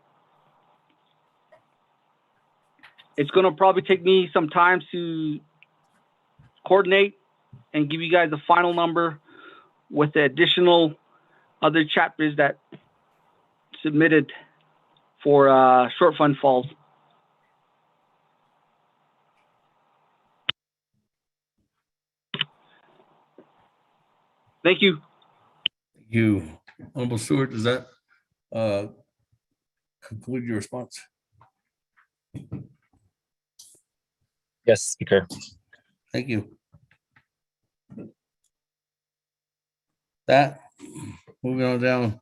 It's going to probably take me some time to coordinate and give you guys the final number with the additional other chapters that submitted for short fund falls. Thank you. Thank you. Honorable Stewart, does that conclude your response? Yes, Speaker. Thank you. That, moving on down.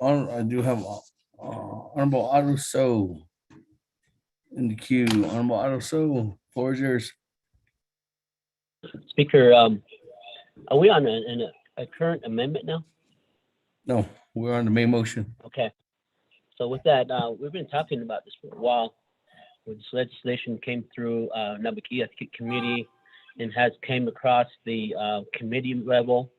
I do have Honorable Otto So in the queue. Honorable Otto So, floor is yours. Speaker, are we on a current amendment now? No, we're on the main motion. Okay. So with that, we've been talking about this for a while. When this legislation came through Navajo committee and has came across the committee level,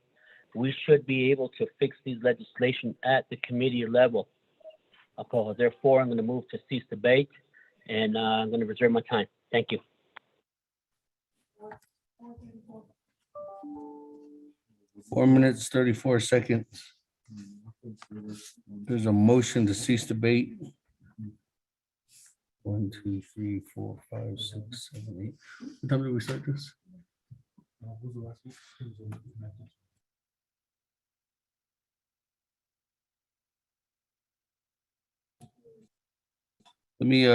we should be able to fix these legislation at the committee level. Therefore, I'm going to move to cease debate, and I'm going to reserve my time. Thank you. Four minutes, 34 seconds. There's a motion to cease debate. 1, 2, 3, 4, 5, 6, 7, 8. What time did we start this? Let me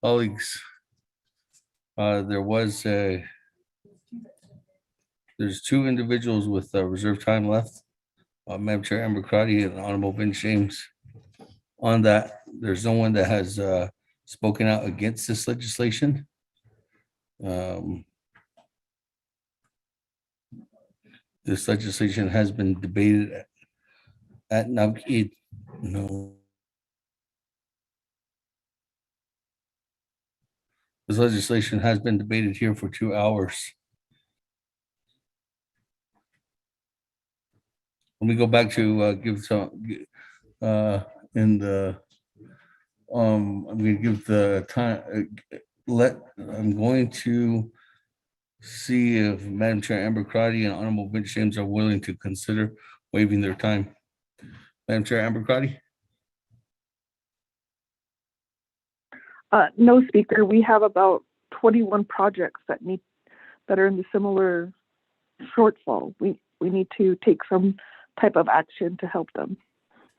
colleagues, there's 2 individuals with reserve time left. Madam Chair Amber Crotty and Honorable Vince James. On that, there's no one that has spoken out against this legislation. This legislation has been debated at Navajo. No. This legislation has been debated here for 2 hours. Let me go back to give some I'm going to give the time. I'm going to see if Madam Chair Amber Crotty and Honorable Vince James are willing to consider waiving their time. Madam Chair Amber Crotty? No, Speaker. We have about 21 projects that are in the similar shortfall. We need to take some type of action to help them.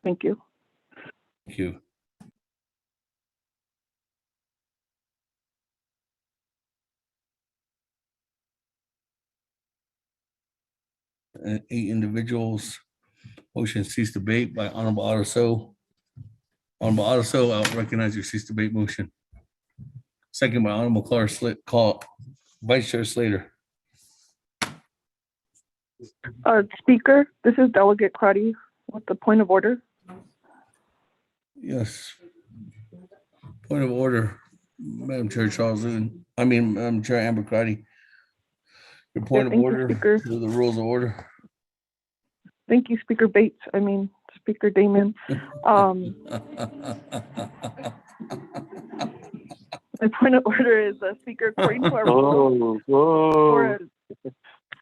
Thank you. Thank you. And 8 individuals. Motion cease debate by Honorable Otto So. Honorable Otto So, I'll recognize your cease debate motion. Second by Honorable Vice Chair Slater. Speaker, this is Delegate Crotty with the point of order. Yes. Point of order, Madam Chair Madam Chair Amber Crotty. Your point of order to the rules of order. Thank you, Speaker Bates. Speaker Damon. My point of order is, Speaker, according to our rules,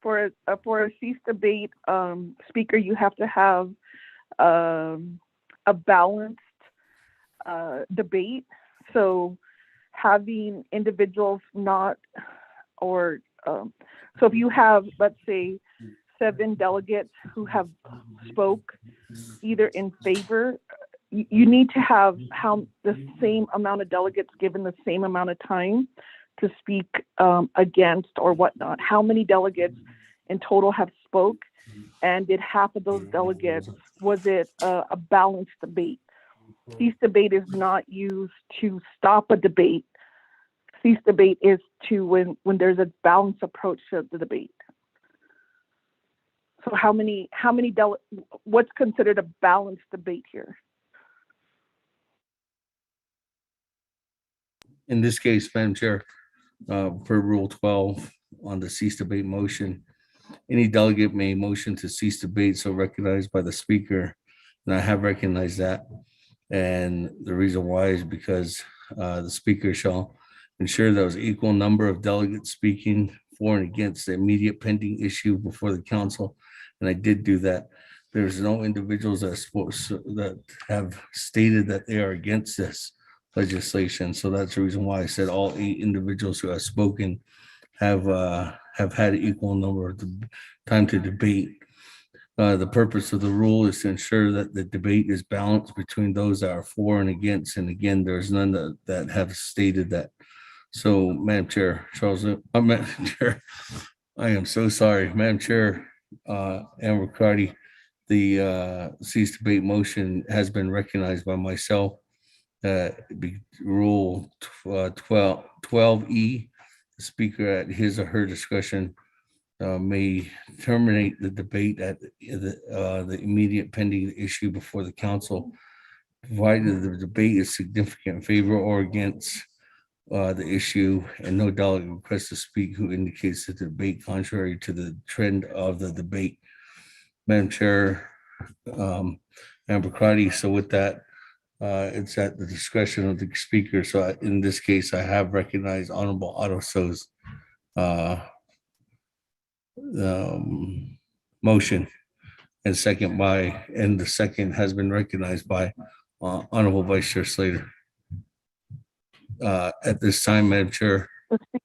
for a cease debate, Speaker, you have to have a balanced debate. So having individuals not, or so if you have, let's say, 7 delegates who have spoke either in favor, you need to have the same amount of delegates given the same amount of time to speak against or whatnot. How many delegates in total have spoke, and did half of those delegates, was it a balanced debate? Cease debate is not used to stop a debate. Cease debate is to when there's a balanced approach to the debate. So what's considered a balanced debate here? In this case, Madam Chair, per Rule 12 on the cease debate motion, any delegate may motion to cease debate so recognized by the speaker, and I have recognized that. And the reason why is because the speaker shall ensure there was equal number of delegates speaking for and against the immediate pending issue before the council, and I did do that. There's no individuals that have stated that they are against this legislation. So that's the reason why I said all 8 individuals who have spoken have had equal number of time to debate. The purpose of the rule is to ensure that the debate is balanced between those that are for and against. And again, there's none that have stated that. So, Madam Chair, Madam Chair, I am so sorry. Madam Chair, Amber Cardi, the cease debate motion has been recognized by myself. Rule 12E, the speaker at his or her discretion may terminate the debate at the immediate pending issue before the council, provided the debate is significant in favor or against the issue, and no delegate requests to speak who indicates that the debate contrary to the trend of the debate. Madam Chair, Amber Crotty, so with that, it's at the discretion of the speaker. So in this case, I have recognized Honorable Otto So's motion, and the second has been recognized by Honorable Vice Chair Slater. At this time, Madam Chair,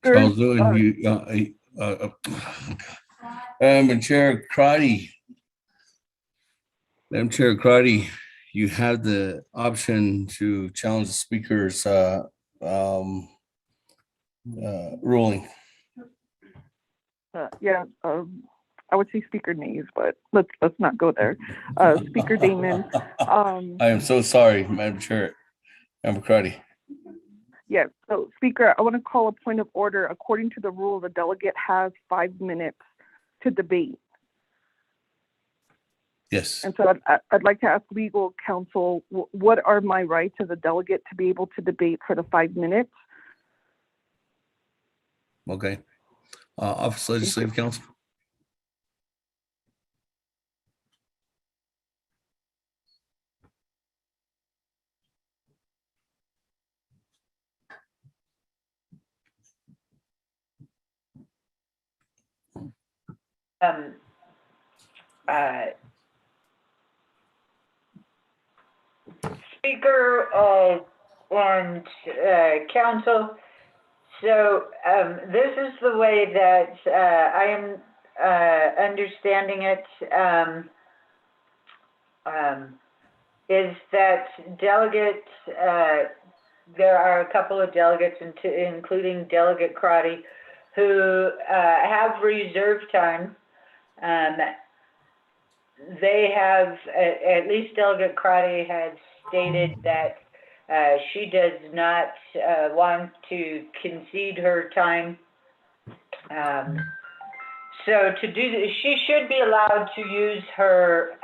Charles Lewin, Madam Chair Crotty. Madam Chair Crotty, you have the option to challenge the speaker's ruling. I would say Speaker nays, but let's not go there. Speaker Damon. I am so sorry, Madam Chair, Amber Crotty. Yes. So, Speaker, I want to call a point of order. According to the rule, the delegate has 5 minutes to debate. Yes. And so I'd like to ask legal counsel, what are my rights as a delegate to be able to debate for the 5 minutes? Okay. Office of Legislative Counsel. Speaker and council, so this is the way that I am understanding it, is that delegates, there are a couple of delegates, including Delegate Crotty, who have reserved time. They have, at least Delegate Crotty had stated that she does not want to concede her time. So to do this, she should be allowed to use her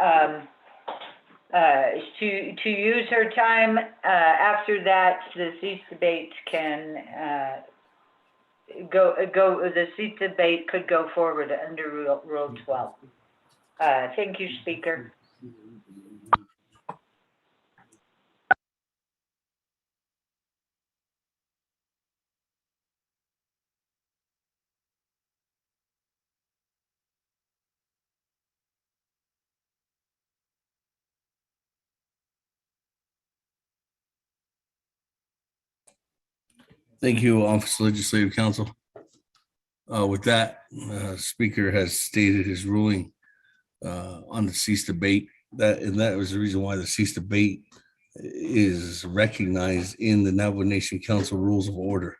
to use her time. After that, the cease debate can the cease debate could go forward under Rule 12. Thank you, Speaker. Thank you, Office of Legislative Counsel. With that, Speaker has stated his ruling on the cease debate. That was the reason why the cease debate is recognized in the Navajo Nation Council Rules of Order.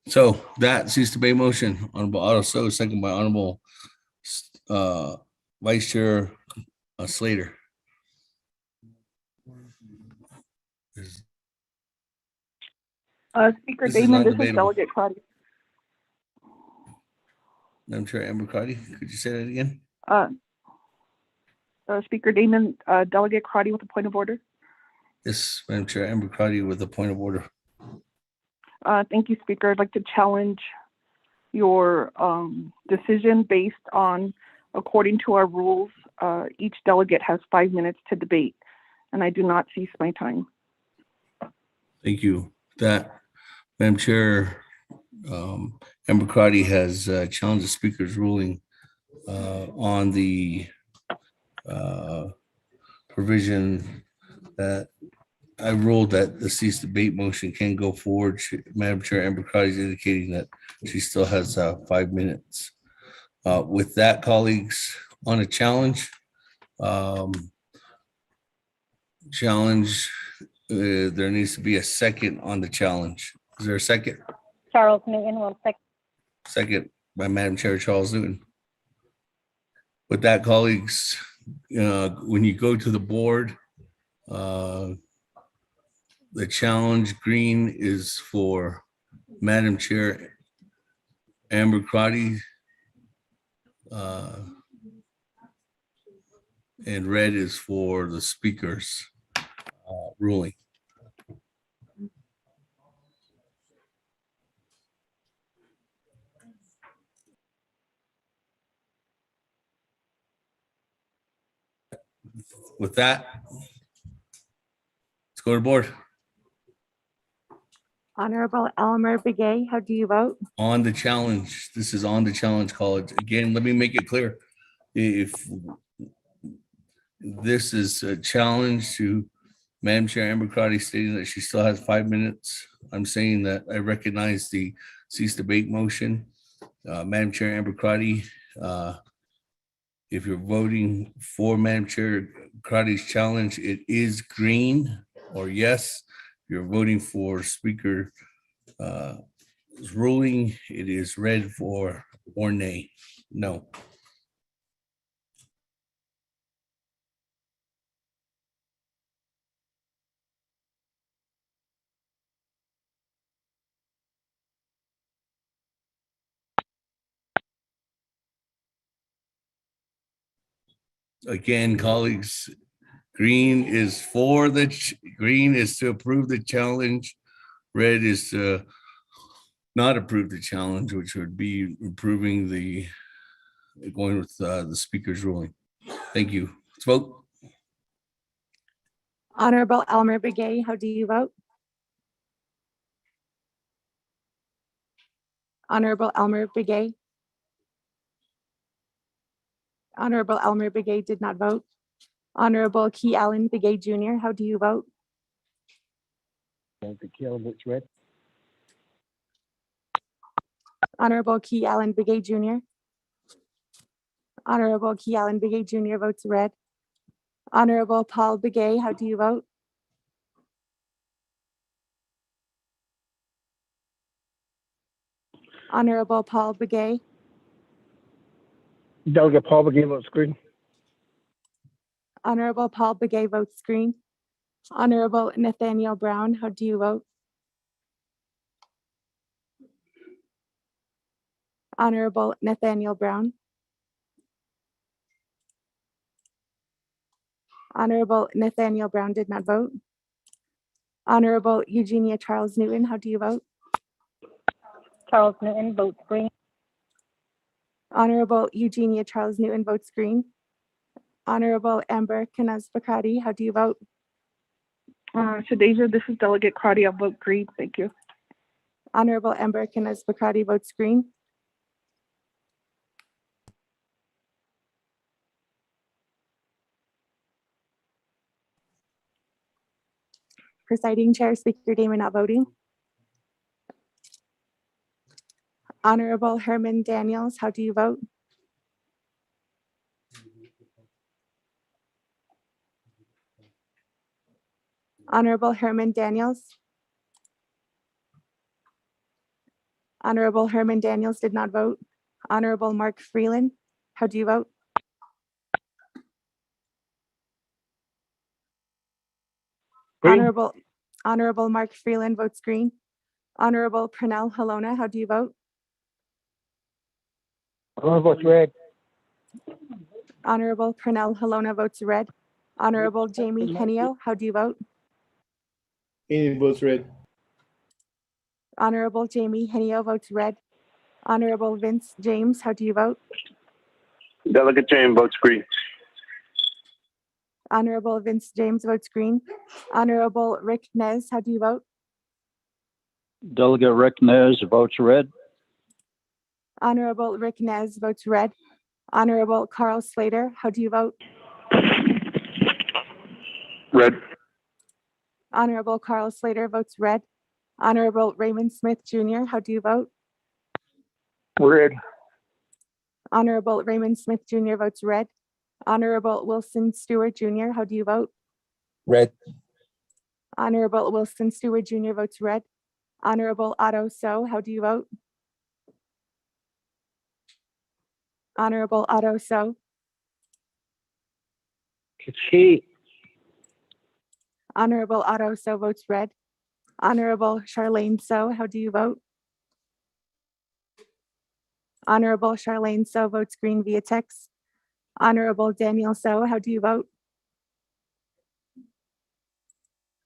So that cease debate motion, Honorable Otto So, second by Honorable Vice Chair Slater. Speaker This is Damon, this is non-debatable. Delegate Crotty. Madam Chair Amber Crotty, could you say that again? Speaker Damon, Delegate Crotty with a point of order. Yes, Madam Chair Amber Crotty with a point of order. Thank you, Speaker. I'd like to challenge your decision based on, according to our rules, each delegate has 5 minutes to debate, and I do not cease my time. Thank you. That, Madam Chair, Amber Crotty has challenged the Speaker's ruling on the provision that I ruled that the cease debate motion can go forward. Madam Chair Amber Crotty is indicating that she still has 5 minutes. With that, colleagues, on a challenge, there needs to be a second on the challenge. Is there a second? Charles Newton will second. Second by Madam Chair Charles Newton. With that, colleagues, when you go to the board, the challenge green is for Madam Chair Amber Crotty, and red is for the Speaker's ruling. With that, let's go to the board. Honorable Elmer Begay, how do you vote? On the challenge, this is on the challenge, college. Again, let me make it clear. If this is a challenge to Madam Chair Amber Crotty stating that she still has 5 minutes, I'm saying that I recognize the cease debate motion. Madam Chair Amber Crotty, if you're voting for Madam Chair Crotty's challenge, it is green or yes. If you're voting for Speaker ruling, it is red for or nay. No. Again, colleagues, green is for green is to approve the challenge. Red is to not approve the challenge, which would be approving going with the Speaker's ruling. Thank you. Let's vote. Honorable Elmer Begay, how do you vote? Honorable Elmer Begay. Honorable Elmer Begay did not vote. Honorable Key Allen Begay Jr., how do you vote? Key Allen votes red. Honorable Key Allen Begay Jr. Honorable Key Allen Begay Jr. votes red. Honorable Paul Begay, how do you vote? Honorable Paul Begay. Delegate Paul Begay votes green. Honorable Paul Begay votes green. Honorable Nathaniel Brown, how do you vote? Honorable Nathaniel Brown. Honorable Nathaniel Brown did not vote. Honorable Eugenia Charles Newton, how do you vote? Charles Newton votes green. Honorable Eugenia Charles Newton votes green. Honorable Amber Knaz-Bakrati, how do you vote? Shadeja, this is Delegate Crotty. I'll vote green. Thank you. Honorable Amber Knaz-Bakrati votes green. Presiding Chair, Speaker Damon not voting. Honorable Herman Daniels, how do you vote? Honorable Herman Daniels. Honorable Herman Daniels did not vote. Honorable Mark Freeland, how do you vote? Green. Honorable Mark Freeland votes green. Honorable Pernell Halona, how do you vote? Halona votes red. Honorable Pernell Halona votes red. Honorable Jamie Henio, how do you vote? Haney votes red. Honorable Jamie Henio votes red. Honorable Vince James, how do you vote? Delegate James votes green. Honorable Vince James votes green. Honorable Rick Nez, how do you vote? Delegate Rick Nez votes red. Honorable Rick Nez votes red. Honorable Carl Slater, how do you vote? Red. Honorable Carl Slater votes red. Honorable Raymond Smith Jr., how do you vote? Red. Honorable Raymond Smith Jr. votes red. Honorable Wilson Stewart Jr., how do you vote? Red. Honorable Wilson Stewart Jr. votes red. Honorable Otto So, how do you vote? Honorable Otto So. Kachi. Honorable Otto So votes red. Honorable Charlene So, how do you vote? Honorable Charlene So votes green via text. Honorable Daniel So, how do you vote?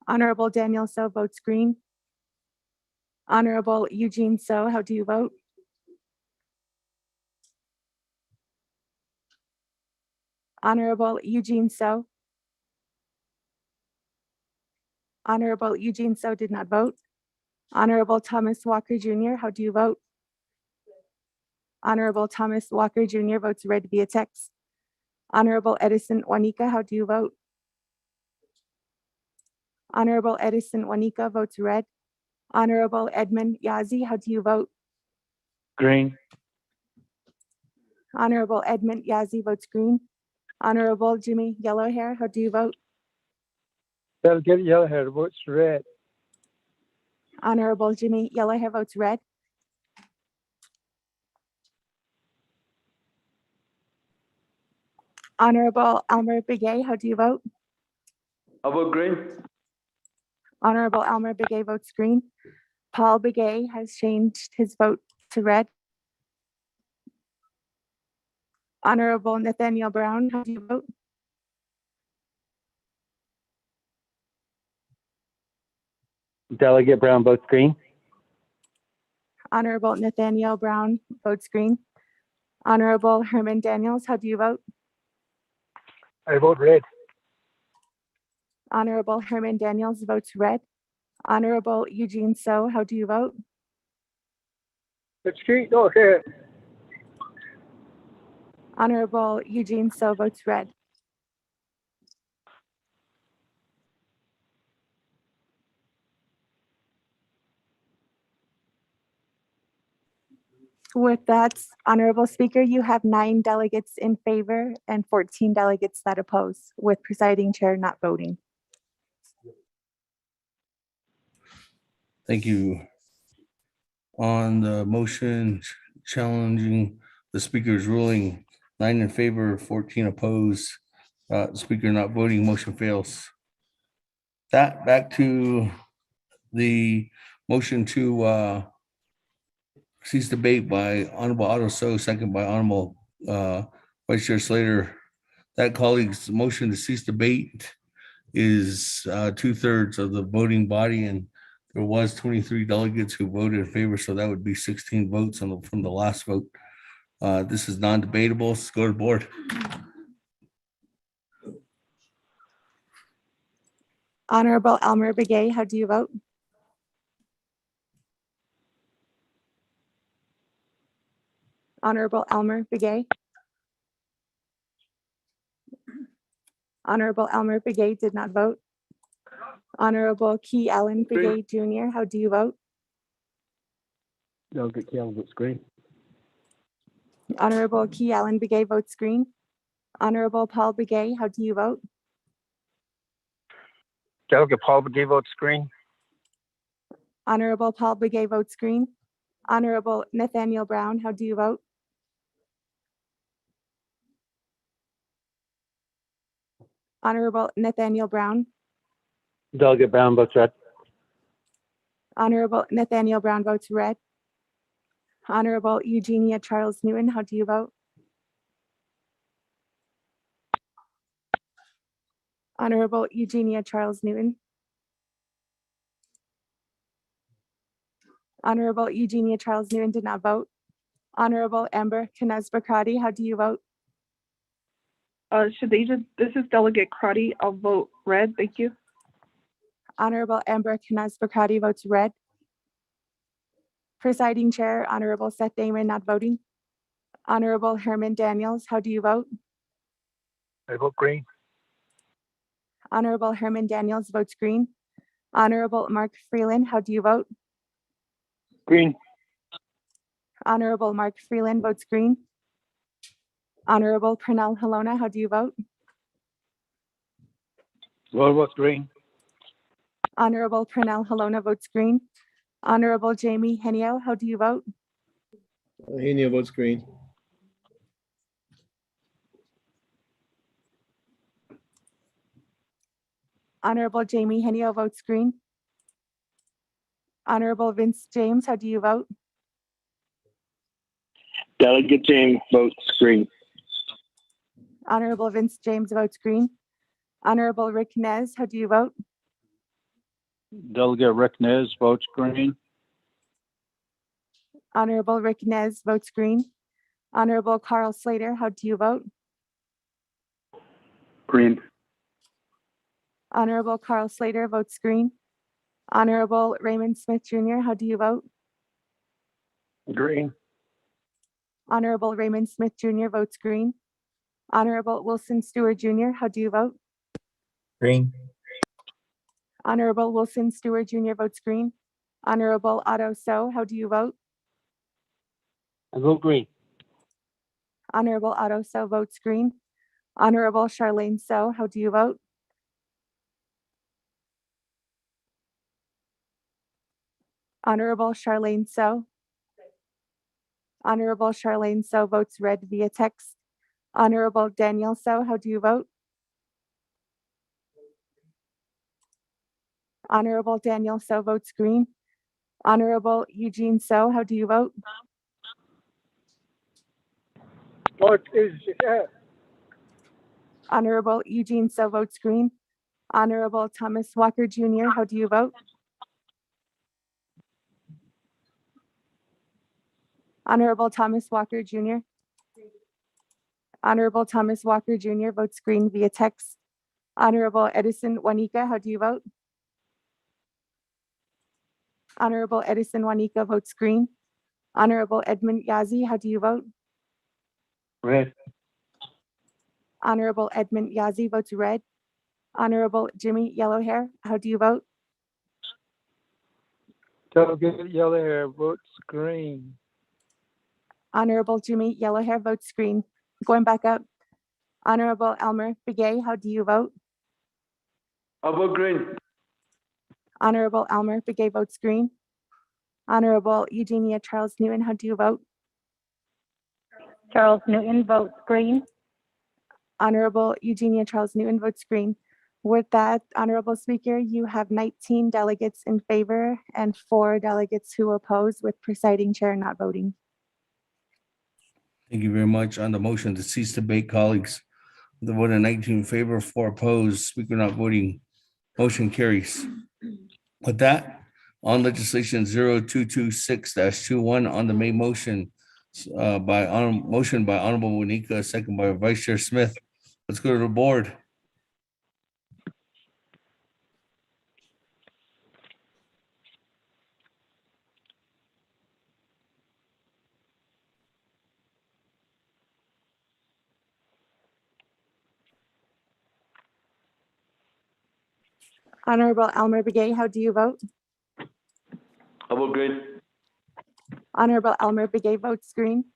Honorable Daniel So votes green. Honorable Eugene So, how do you vote? Honorable Eugene So. Honorable Eugene So did not vote. Honorable Thomas Walker Jr., how do you vote? Honorable Thomas Walker Jr. votes red via text. Honorable Edison Juanica, how do you vote? Honorable Edison Juanica votes red. Honorable Edmund Yazi, how do you vote? Green. Honorable Edmund Yazi votes green. Honorable Jimmy Yellowhair, how do you vote? Delegate Yellowhair votes red. Honorable Jimmy Yellowhair votes red. Honorable Elmer Begay, how do you vote? I vote green. Honorable Elmer Begay votes green. Paul Begay has changed his vote to red. Honorable Nathaniel Brown, how do you vote? Delegate Brown votes green. Honorable Nathaniel Brown votes green. Honorable Herman Daniels, how do you vote? I vote red. Honorable Herman Daniels votes red. Honorable Eugene So, how do you vote? It's green. Okay. Honorable Eugene So votes red. With that, Honorable Speaker, you have 9 delegates in favor and 14 delegates that oppose, with presiding chair not voting. Thank you. On the motion challenging the speaker's ruling, 9 in favor, 14 opposed. Speaker not voting, motion fails. That back to the motion to cease debate by Honorable Otto So, second by Honorable Vice Chair Slater. That colleague's motion to cease debate is 2/3 of the voting body, and there was 23 delegates who voted in favor, so that would be 16 votes from the last vote. This is non-debatable. Let's go to the board. Honorable Elmer Begay, how do you vote? Honorable Elmer Begay. Honorable Elmer Begay did not vote. Honorable Key Allen Begay Jr., how do you vote? Delegate Key Allen votes green. Honorable Key Allen Begay votes green. Honorable Paul Begay, how do you vote? Delegate Paul Begay votes green. Honorable Paul Begay votes green. Honorable Nathaniel Brown, how do you vote? Honorable Nathaniel Brown. Delegate Brown votes red. Honorable Nathaniel Brown votes red. Honorable Eugenia Charles Newton, how do you vote? Honorable Eugenia Charles Newton. Honorable Eugenia Charles Newton did not vote. Honorable Amber Knez Bakrati, how do you vote? This is Delegate Crotty. I'll vote red. Thank you. Honorable Amber Knez Bakrati votes red. Presiding Chair, Honorable Seth Damon not voting. Honorable Herman Daniels, how do you vote? I vote green. Honorable Herman Daniels votes green. Honorable Mark Freeland, how do you vote? Green. Honorable Mark Freeland votes green. Honorable Pernell Halona, how do you vote? Votes green. Honorable Pernell Halona votes green. Honorable Jamie Henio, how do you vote? Henio votes green. Honorable Jamie Henio votes green. Honorable Vince James, how do you vote? Delegate James votes green. Honorable Vince James votes green. Honorable Rick Nez, how do you vote? Delegate Rick Nez votes green. Honorable Rick Nez votes green. Honorable Carl Slater, how do you vote? Green. Honorable Carl Slater votes green. Honorable Raymond Smith Jr., how do you vote? Green. Honorable Raymond Smith Jr. votes green. Honorable Wilson Stewart Jr., how do you vote? Green. Honorable Wilson Stewart Jr. votes green. Honorable Otto So, how do you vote? I vote green. Honorable Otto So votes green. Honorable Charlene So, how do you vote? Honorable Charlene So. Honorable Charlene So votes red via text. Honorable Daniel So, how do you vote? Honorable Daniel So votes green. Honorable Eugene So, how do you vote? Honorable Eugene So votes green. Honorable Thomas Walker Jr., how do you vote? Honorable Thomas Walker Jr. Honorable Thomas Walker Jr. votes green via text. Honorable Edison Juanica, how do you vote? Honorable Edison Juanica votes green. Honorable Edmund Yazi, how do you vote? Red. Honorable Edmund Yazi votes red. Honorable Jimmy Yellowhair, how do you vote? Delegate Yellowhair votes green. Honorable Jimmy Yellowhair votes green. Going back up. Honorable Elmer Begay, how do you vote? I vote green. Honorable Elmer Begay votes green. Honorable Eugenia Charles Newton, how do you vote? Charles Newton votes green. Honorable Eugenia Charles Newton votes green. With that, Honorable Speaker, you have 19 delegates in favor and 4 delegates who oppose, with presiding chair not voting. Thank you very much. On the motion to cease debate, colleagues, with a vote of 19 in favor, 4 opposed, speaker not voting, motion carries. With that, on legislation 0226-21 on the main motion, motion by Honorable Winika, second by Vice Chair Smith. Let's go to the board. Honorable Elmer Begay, how do you vote? I vote green. Honorable Elmer Begay votes green.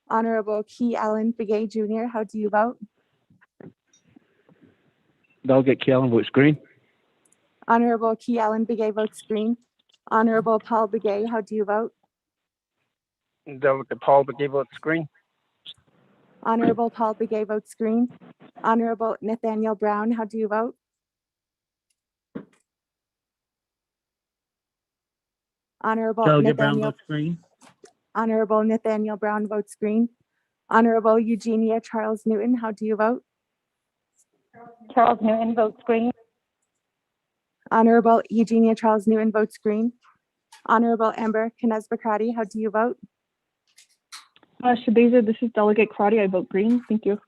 Honorable Key Allen Begay Jr., how do you vote? Delegate Key Allen votes green. Honorable Key Allen Begay votes green. Honorable Paul Begay, how do you vote? Delegate Paul Begay votes green. Honorable Paul Begay votes green. Honorable Nathaniel Brown, how do you vote? Honorable Delegate Brown Nathaniel, votes green. Honorable Nathaniel Brown votes green. Honorable Eugenia Charles Newton, how do you vote? Charles Newton votes green. Honorable Eugenia Charles Newton votes green. Honorable Amber Knez-Bakrati, how do you vote? Shabeza, this is Delegate Crotty. I vote green. Thank you.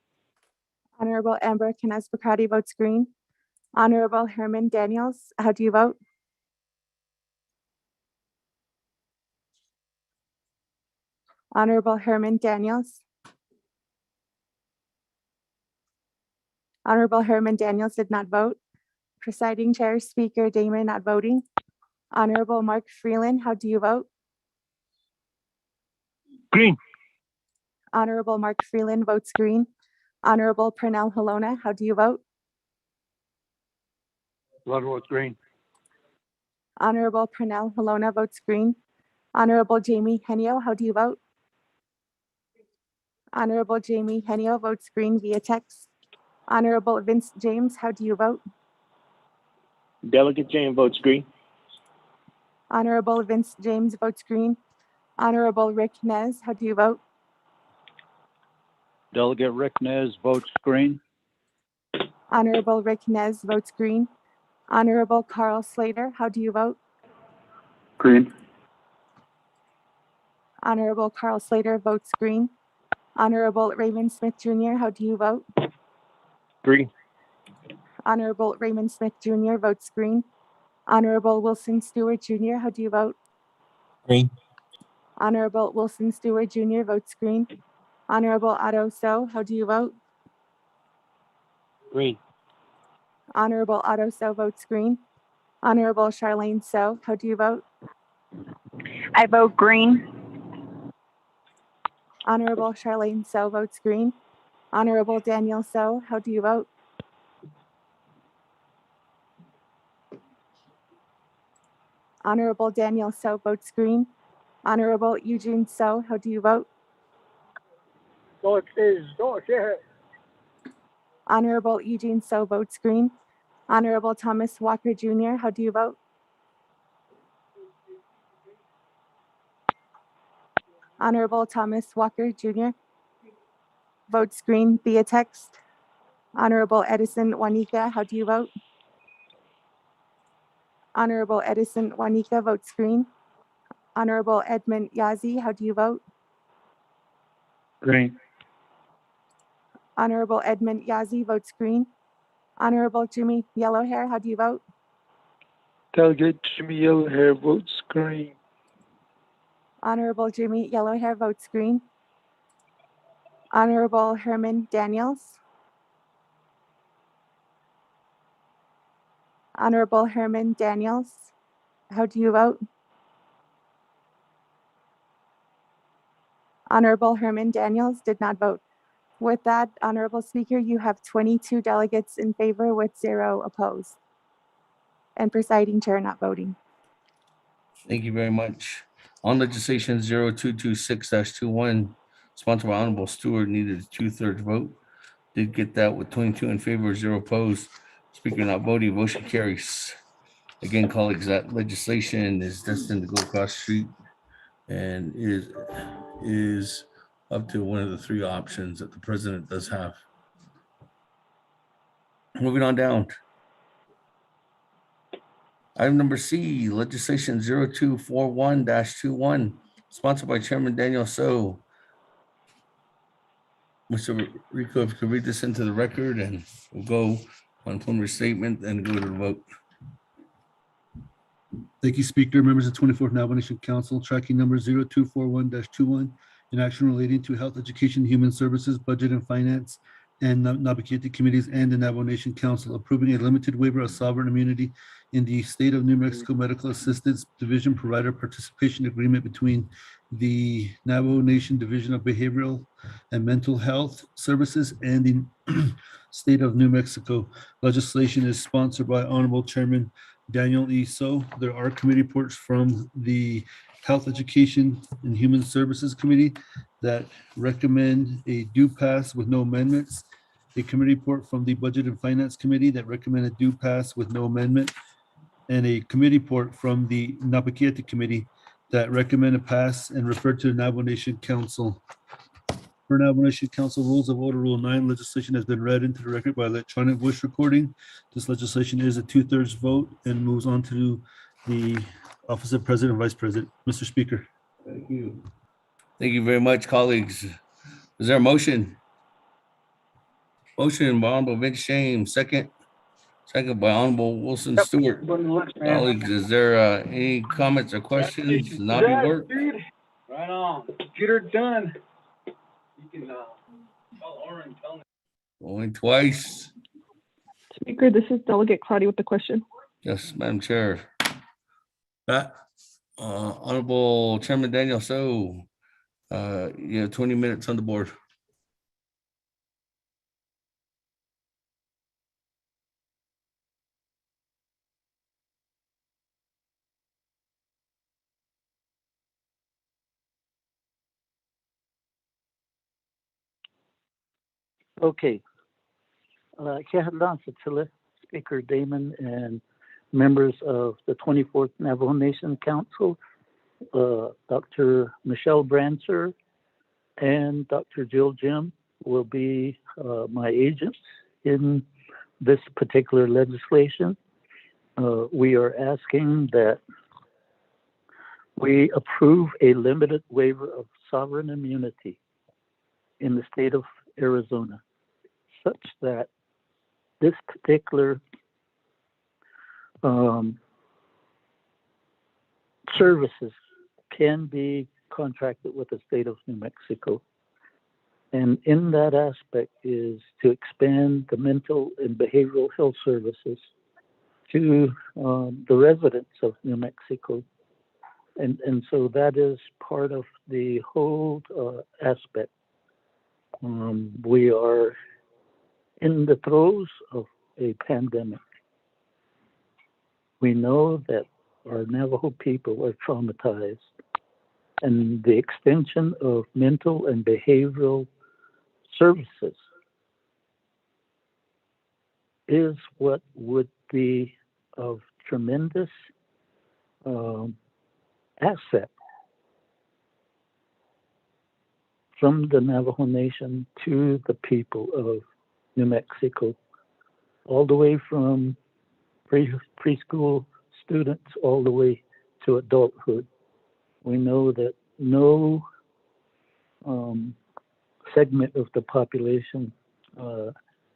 Honorable Amber Knez-Bakrati votes green. Honorable Herman Daniels, how do you vote? Honorable Herman Daniels. Honorable Herman Daniels did not vote. Presiding Chair, Speaker Damon not voting. Honorable Mark Freeland, how do you vote? Green. Honorable Mark Freeland votes green. Honorable Pernell Halona, how do you vote? Blood votes green. Honorable Pernell Halona votes green. Honorable Jamie Henio, how do you vote? Honorable Jamie Henio votes green via text. Honorable Vince James, how do you vote? Delegate James votes green. Honorable Vince James votes green. Honorable Rick Nez, how do you vote? Delegate Rick Nez votes green. Honorable Rick Nez votes green. Honorable Carl Slater, how do you vote? Green. Honorable Carl Slater votes green. Honorable Raymond Smith Jr., how do you vote? Green. Honorable Raymond Smith Jr. votes green. Honorable Wilson Stewart Jr., how do you vote? Green. Honorable Wilson Stewart Jr. votes green. Honorable Otto So, how do you vote? Green. Honorable Otto So votes green. Honorable Charlene So, how do you vote? I vote green. Honorable Charlene So votes green. Honorable Daniel So, how do you vote? Honorable Daniel So votes green. Honorable Eugene So, how do you vote? Honorable Eugene So votes green. Honorable Thomas Walker Jr., how do you vote? Honorable Thomas Walker Jr. votes green via text. Honorable Edison Juanica, how do you vote? Honorable Edison Juanica votes green. Honorable Edmund Yazi, how do you vote? Green. Honorable Edmund Yazi votes green. Honorable Jimmy Yellowhair, how do you vote? Delegate Jimmy Yellowhair votes green. Honorable Jimmy Yellowhair votes green. Honorable Herman Daniels. Honorable Herman Daniels, how do you vote? Honorable Herman Daniels did not vote. With that, Honorable Speaker, you have 22 delegates in favor with 0 opposed. And presiding chair not voting. Thank you very much. On legislation 0226-21, sponsored by Honorable Stewart, needed a 2/3 vote. Did get that with 22 in favor, 0 opposed. Speaker not voting, motion carries. Again, colleagues, that legislation is destined to go across the street and is up to one of the 3 options that the president does have. Moving on down. Item number C, legislation 0241-21, sponsored by Chairman Daniel So. Mr. Rico, if you could read this into the record, and we'll go on preliminary statement and go to the vote. Thank you, Speaker. Members of 24th Navajo Nation Council, tracking number 0241-21, an action relating to health, education, human services, budget and finance, and Navajo committees and the Navajo Nation Council approving a limited waiver of sovereign immunity in the State of New Mexico Medical Assistance Division Provider Participation Agreement between the Navajo Nation Division of Behavioral and Mental Health Services and the State of New Mexico. Legislation is sponsored by Honorable Chairman Daniel E. So. There are committee reports from the Health, Education, and Human Services Committee that recommend a due pass with no amendments. A committee report from the Budget and Finance Committee that recommend a due pass with no amendment. And a committee report from the Navajo Committee that recommend a pass and refer to the Navajo Nation Council. For Navajo Nation Council Rules of Order, Rule 9, legislation has been read into the record by electronic voice recording. This legislation is a 2/3 vote and moves on to the Office of President and Vice President. Mr. Speaker. Thank you. Thank you very much, colleagues. Is there a motion? Motion by Honorable Vince James, second by Honorable Wilson Stewart. Colleagues, is there any comments or questions? Nabi work? Right on. Computer done. You can tell Oren, tell me. Going twice. Speaker, this is Delegate Claudia with the question. Yes, Madam Chair. Honorable Chairman Daniel So, you have 20 minutes on the board. Okay. Speaker Damon and members of the 24th Navajo Nation Council, Dr. Michelle Brancer and Dr. Jill Jim will be my agents in this particular legislation. We are asking that we approve a limited waiver of sovereign immunity in the state of Arizona, such that this particular services can be contracted with the state of New Mexico. And in that aspect is to expand the mental and behavioral health services to the residents of New Mexico. And so that is part of the whole aspect. We are in the throes of a pandemic. We know that our Navajo people are traumatized, and the extension of mental and behavioral services is what would be of tremendous asset from the Navajo Nation to the people of New Mexico, all the way from preschool students all the way to adulthood. We know that no segment of the population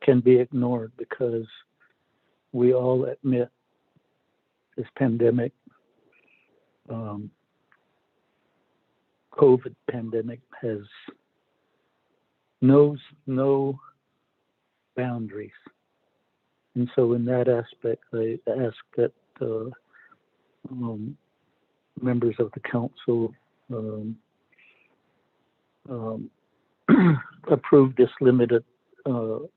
can be ignored, because we all admit this pandemic, COVID pandemic, knows no boundaries. And so in that aspect, I ask that members of the council approve this limited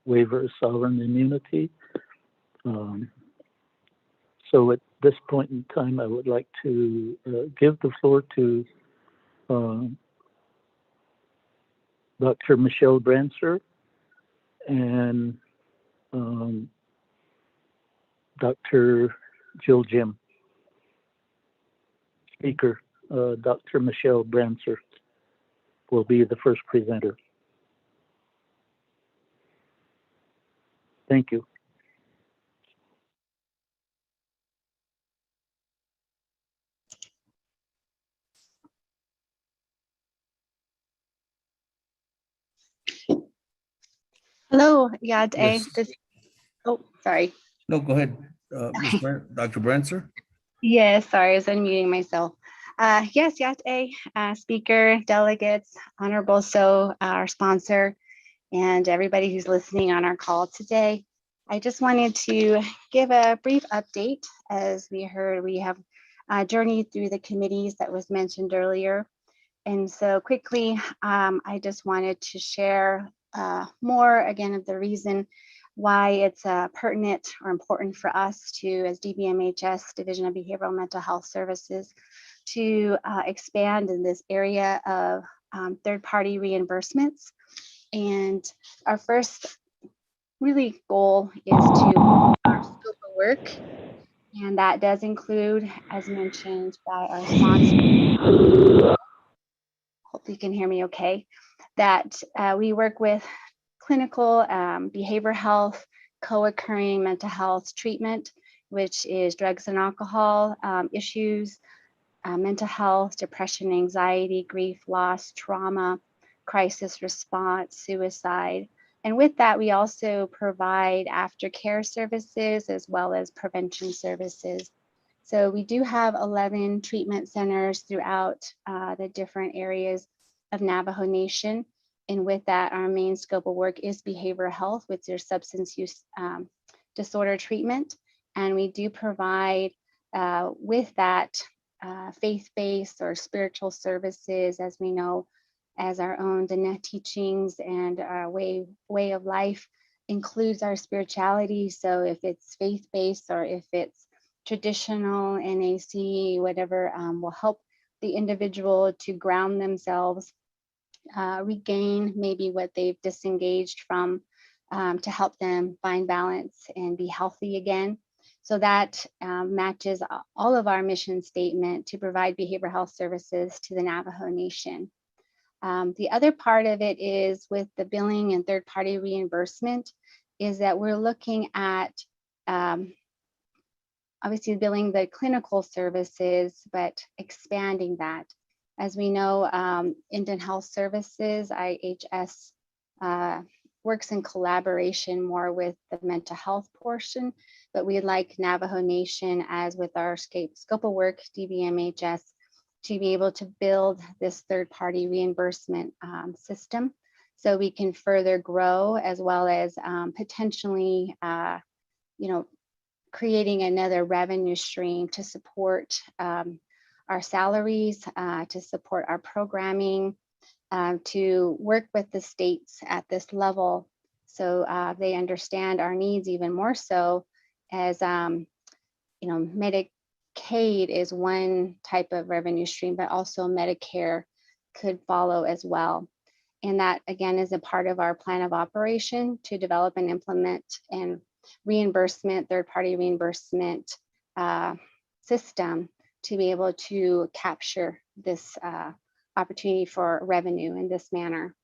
waiver of sovereign immunity. So at this point in time, I would like to give the floor to Dr. Michelle Brancer and Dr. Jill Jim. Speaker, Dr. Michelle Brancer will be the first presenter. Thank you. Hello, Yad A. Yes. Oh, sorry. No, go ahead, Dr. Brancer. Yes, sorry, I was unmuting myself. Yes, Yad A, Speaker, delegates, Honorable So, our sponsor, and everybody who's listening on our call today. I just wanted to give a brief update. As we heard, we have journeyed through the committees that was mentioned earlier. And so quickly, I just wanted to share more again of the reason why it's pertinent or important for us to, as DBMHS, Division of Behavioral Mental Health Services, to expand in this area of third-party reimbursements. And our first really goal is to our scope of work, and that does include, as mentioned by our sponsor, hopefully you can hear me okay, that we work with clinical behavioral health, co-occurring mental health treatment, which is drugs and alcohol issues, mental health, depression, anxiety, grief, loss, trauma, crisis response, suicide. And with that, we also provide aftercare services as well as prevention services. So we do have 11 treatment centers throughout the different areas of Navajo Nation. And with that, our main scope of work is behavioral health, which is substance use disorder treatment. And we do provide with that faith-based or spiritual services, as we know, as our own Diné teachings and our way of life includes our spirituality. So if it's faith-based or if it's traditional, NAC, whatever, will help the individual to ground themselves, regain maybe what they've disengaged from, to help them find balance and be healthy again. So that matches all of our mission statement to provide behavioral health services to the Navajo Nation. The other part of it is with the billing and third-party reimbursement is that we're looking at obviously billing the clinical services, but expanding that. As we know, Indian Health Services, IHS, works in collaboration more with the mental health portion, but we'd like Navajo Nation, as with our scope of work, DBMHS, to be able to build this third-party reimbursement system so we can further grow, as well as potentially, creating another revenue stream to support our salaries, to support our programming, to work with the states at this level so they understand our needs even more so, as Medicaid is one type of revenue stream, but also Medicare could follow as well. And that again is a part of our plan of operation to develop and implement and reimbursement, third-party reimbursement system to be able to capture this opportunity for revenue in this manner.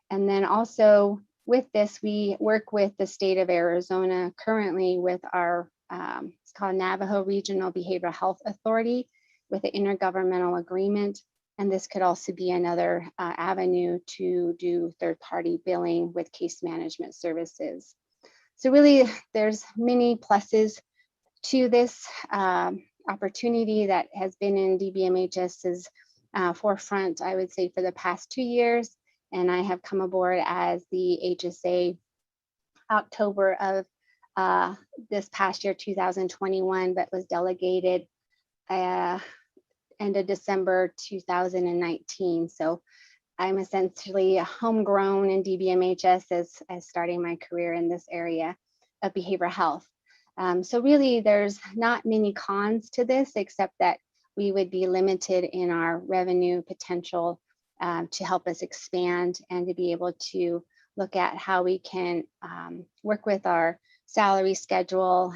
And then also with this, we work with the state of Arizona currently with our, it's called Navajo Regional Behavioral Health Authority with an intergovernmental agreement. And this could also be another avenue to do third-party billing with case management services. So really, there's many pluses to this opportunity that has been in DBMHS's forefront, I would say, for the past 2 years. And I have come aboard as the HSA October of this past year, 2021, but was delegated end of December 2019. So I'm essentially homegrown in DBMHS as starting my career in this area of behavioral health. So really, there's not many cons to this, except that we would be limited in our revenue potential to help us expand and to be able to look at how we can work with our salary schedule,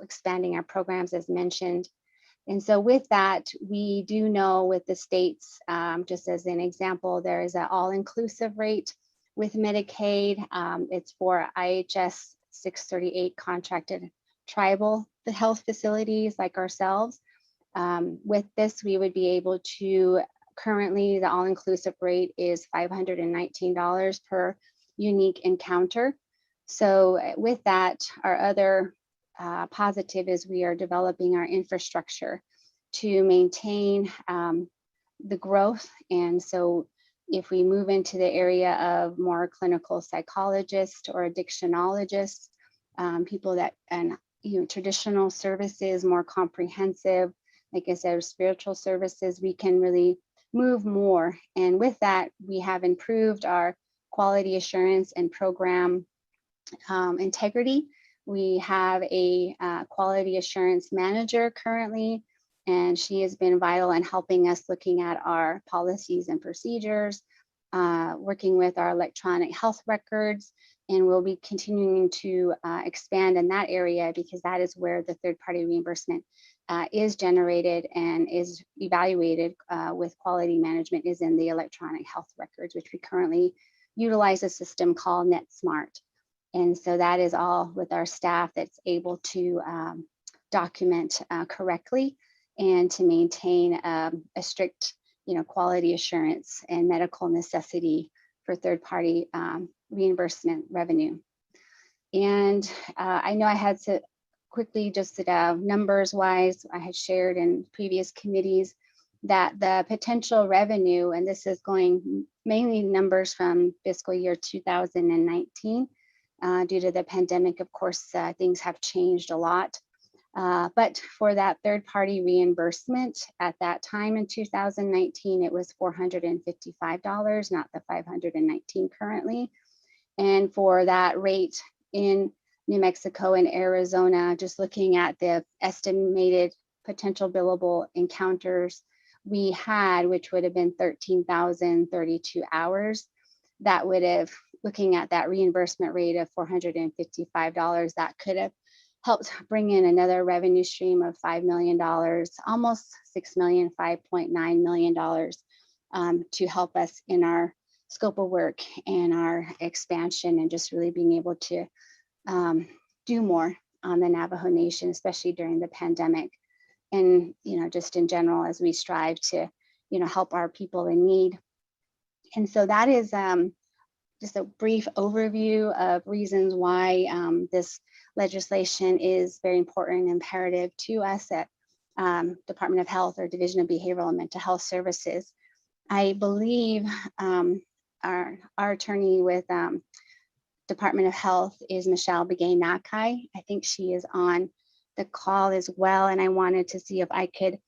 expanding our programs as mentioned. And so with that, we do know with the states, just as an example, there is an all-inclusive rate with Medicaid. It's for IHS 638 contracted tribal health facilities like ourselves. With this, we would be able to, currently the all-inclusive rate is $519 per unique encounter. So with that, our other positive is we are developing our infrastructure to maintain the growth. And so If we move into the area of more clinical psychologists or addictionologists, people that, and traditional services, more comprehensive, like I said, spiritual services, we can really move more. And with that, we have improved our quality assurance and program integrity. We have a quality assurance manager currently, and she has been vital in helping us looking at our policies and procedures, working with our electronic health records, and we'll be continuing to expand in that area because that is where the third-party reimbursement is generated and is evaluated with quality management is in the electronic health records, which we currently utilize a system called NetSmart. And so that is all with our staff that's able to document correctly and to maintain a strict, quality assurance and medical necessity for third-party reimbursement revenue. And I know I had to quickly just numbers wise, I had shared in previous committees that the potential revenue, and this is going mainly numbers from fiscal year 2019, due to the pandemic, of course, things have changed a lot. But for that third-party reimbursement at that time in 2019, it was $455, not the $519 currently. And for that rate in New Mexico and Arizona, just looking at the estimated potential billable encounters we had, which would have been 13,032 hours, that would have, looking at that reimbursement rate of $455, that could have helped bring in another revenue stream of $5 million, almost $6 million, $5.9 million to help us in our scope of work and our expansion and just really being able to do more on the Navajo Nation, especially during the pandemic. And, just in general, as we strive to, help our people in need. And so that is just a brief overview of reasons why this legislation is very important and imperative to us at Department of Health or Division of Behavioral and Mental Health Services. I believe our attorney with Department of Health is Michelle Begay-Nakai. I think she is on the call as well, and I wanted to see if I could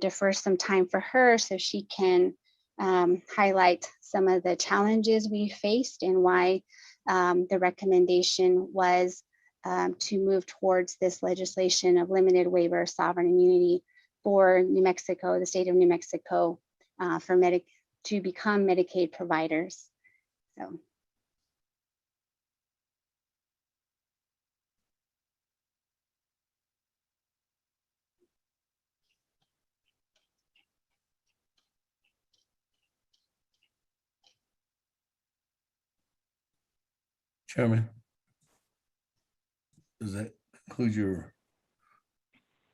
defer some time for her so she can highlight some of the challenges we faced and why the recommendation was to move towards this legislation of limited waiver of sovereign immunity for New Mexico, the state of New Mexico, to become Medicaid providers. So. Chairman, does that conclude your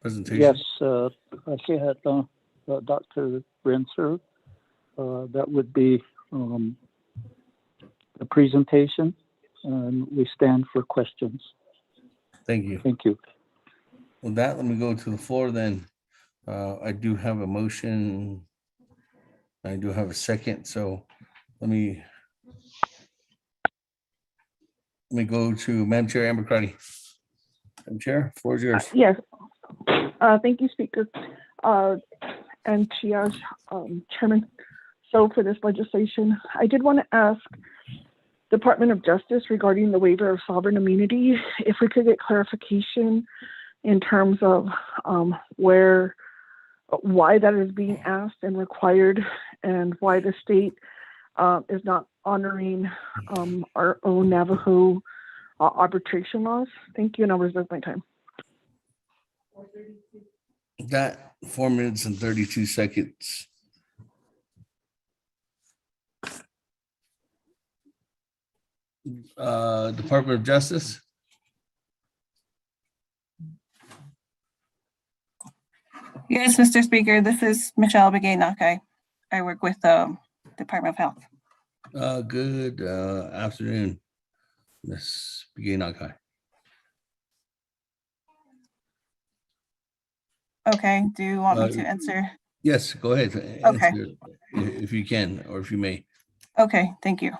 presentation? Yes, I see that Dr. Brinser, that would be the presentation, and we stand for questions. Thank you. Thank you. With that, let me go to the floor then. I do have a motion. I do have a second, so let me go to Madam Chair Amber Crotty. Madam Chair, floor is yours. Yes. Thank you, Speaker and Triage Chairman. So for this legislation, I did want to ask Department of Justice regarding the waiver of sovereign immunity, if we could get clarification in terms of why that is being asked and required, and why the state is not honoring our own Navajo arbitration laws. Thank you, and I'll reserve my time. That 4 minutes and 32 seconds. Department of Justice. Yes, Mr. Speaker, this is Michelle Begay-Nakai. I work with the Department of Health. Good afternoon, Ms. Begay-Nakai. Okay, do you want me to answer? Yes, go ahead. Okay. Answer if you can, or if you may. Okay, thank you.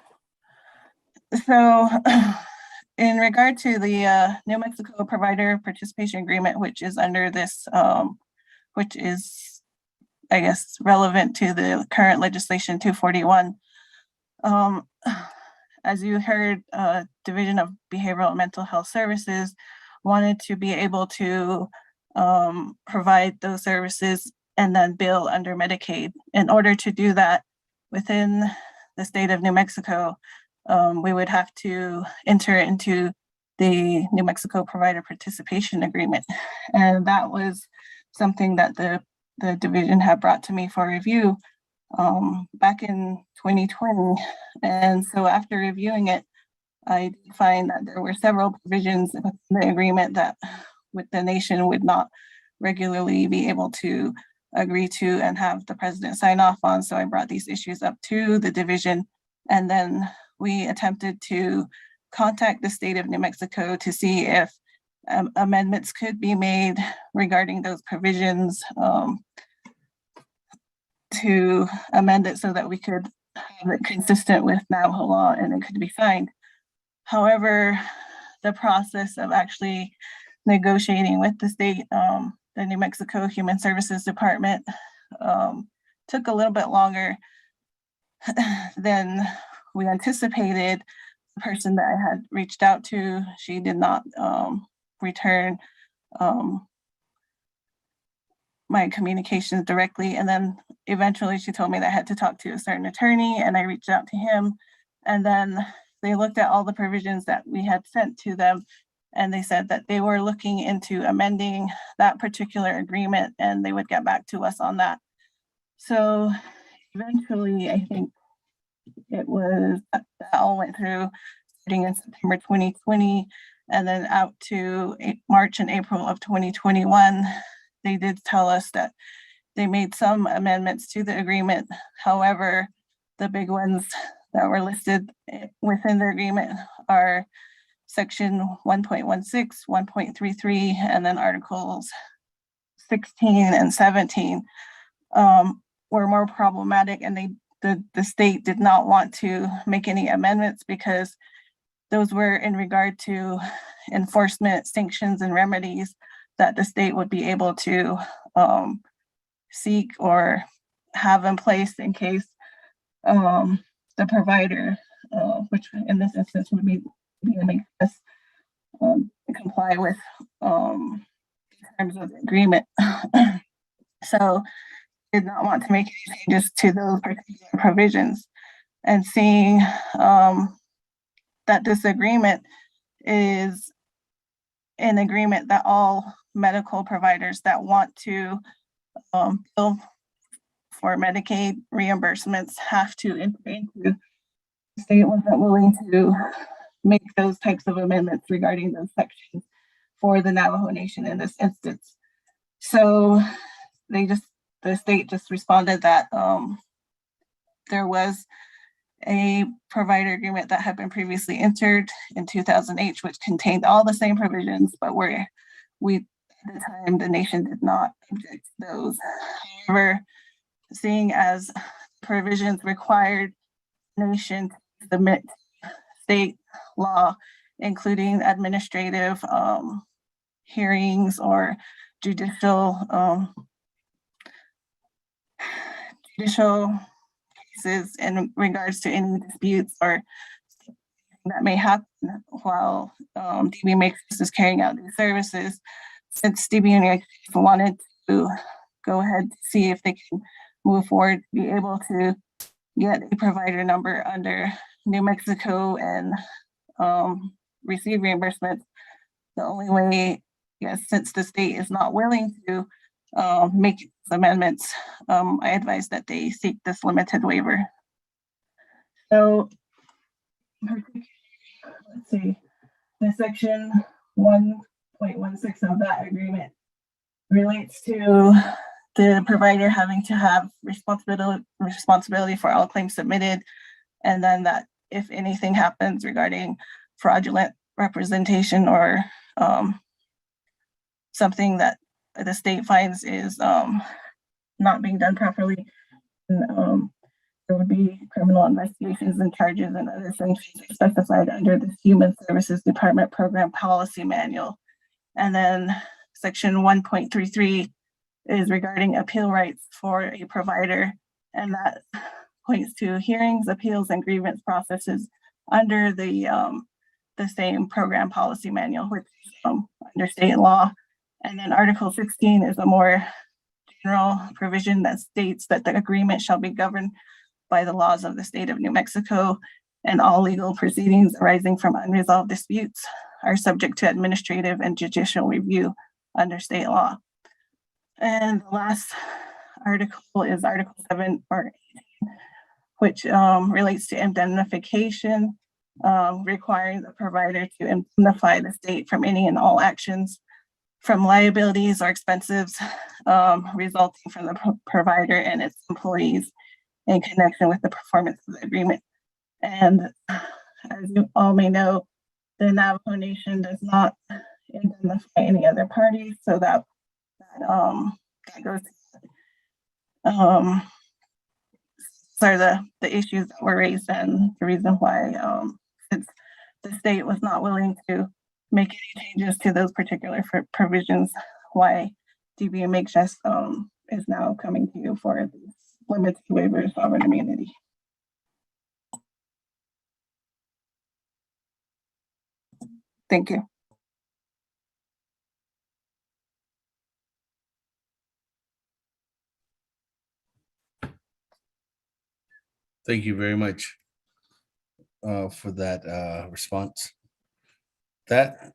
So in regard to the New Mexico Provider Participation Agreement, which is under this, which is, I guess, relevant to the current legislation 241. As you heard, Division of Behavioral and Mental Health Services wanted to be able to provide those services and then bill under Medicaid. In order to do that within the state of New Mexico, we would have to enter into the New Mexico Provider Participation Agreement. And that was something that the division had brought to me for review back in 2020. And so after reviewing it, I did find that there were several provisions in the agreement that with the nation would not regularly be able to agree to and have the president sign off on. So I brought these issues up to the division, and then we attempted to contact the state of New Mexico to see if amendments could be made regarding those provisions to amend it so that we could have it consistent with Navajo law and it could be signed. However, the process of actually negotiating with the state, the New Mexico Human Services Department, took a little bit longer than we anticipated. The person that I had reached out to, she did not return my communications directly. And then eventually she told me that I had to talk to a certain attorney, and I reached out to him. And then they looked at all the provisions that we had sent to them, and they said that they were looking into amending that particular agreement and they would get back to us on that. So eventually, I think it was, that all went through starting in September 2020 and then out to March and April of 2021. They did tell us that they made some amendments to the agreement. However, the big ones that were listed within the agreement are section 1.16, 1.33, and then articles 16 and 17 were more problematic, and the state did not want to make any amendments because those were in regard to enforcement, sanctions, and remedies that the state would be able to seek or have in place in case the provider, which in this instance would be us, comply with terms of the agreement. So did not want to make any changes to those particular provisions, and seeing that this agreement is an agreement that all medical providers that want to bill for Medicaid reimbursements have to enter into. The state wasn't willing to make those types of amendments regarding those sections for the Navajo Nation in this instance. So the state just responded that there was a provider agreement that had been previously entered in 2008, which contained all the same provisions, but at the time, the nation did not object to those. However, seeing as provisions required the nation to submit state law, including administrative hearings or judicial cases in regards to any disputes or that may happen while DB Matrix is carrying out these services. Since DB Matrix wanted to go ahead to see if they can move forward, be able to get a provider number under New Mexico and receive reimbursements, the only way, yes, since the state is not willing to make amendments, I advise that they seek this limited waiver. So, let's see, the section 1.16 of that agreement relates to the provider having to have responsibility for all claims submitted, and then that if anything happens regarding fraudulent representation or something that the state finds is not being done properly, there would be criminal investigations and charges and other sanctions specified under the Human Services Department Program Policy Manual. And then section 1.33 is regarding appeal rights for a provider, and that points to hearings, appeals, and grievance processes under the same program policy manual, which is under state law. And then Article 16 is a more general provision that states that the agreement shall be governed by the laws of the state of New Mexico, and all legal proceedings arising from unresolved disputes are subject to administrative and judicial review under state law. And the last article is Article 7 or 18, which relates to indemnification, requiring the provider to indemnify the state from any and all actions from liabilities or expenses resulting from the provider and its employees in connection with the performance of the agreement. And as you all may know, the Navajo Nation does not indemnify any other parties, so that goes. Are the issues that were raised and the reason why, since the state was not willing to make any changes to those particular provisions, why DBMHS is now coming to you for these limited waiver of sovereign immunity. Thank you. Thank you very much for that response. That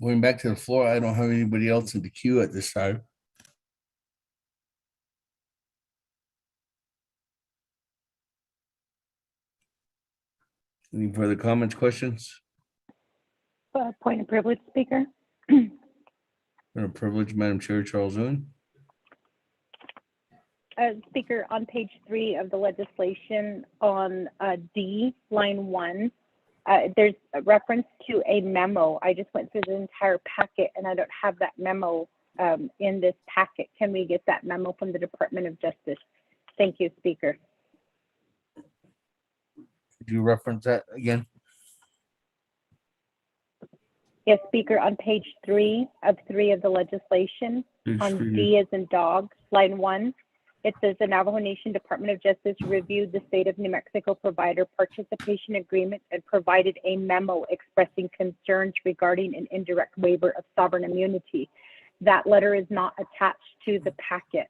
going back to the floor, I don't have anybody else in the queue at this time. Any further comments, questions? Point of privilege, Speaker. Point of privilege, Madam Chair Charles Owen. Speaker, on page 3 of the legislation on D, line 1, there's a reference to a memo. I just went through the entire packet and I don't have that memo in this packet. Can we get that memo from the Department of Justice? Thank you, Speaker. Could you reference that again? Yes, Speaker, on page 3 of the legislation, on D as in dog, line 1, it says the Navajo Nation Department of Justice reviewed the state of New Mexico provider participation agreement and provided a memo expressing concerns regarding an indirect waiver of sovereign immunity. That letter is not attached to the packet.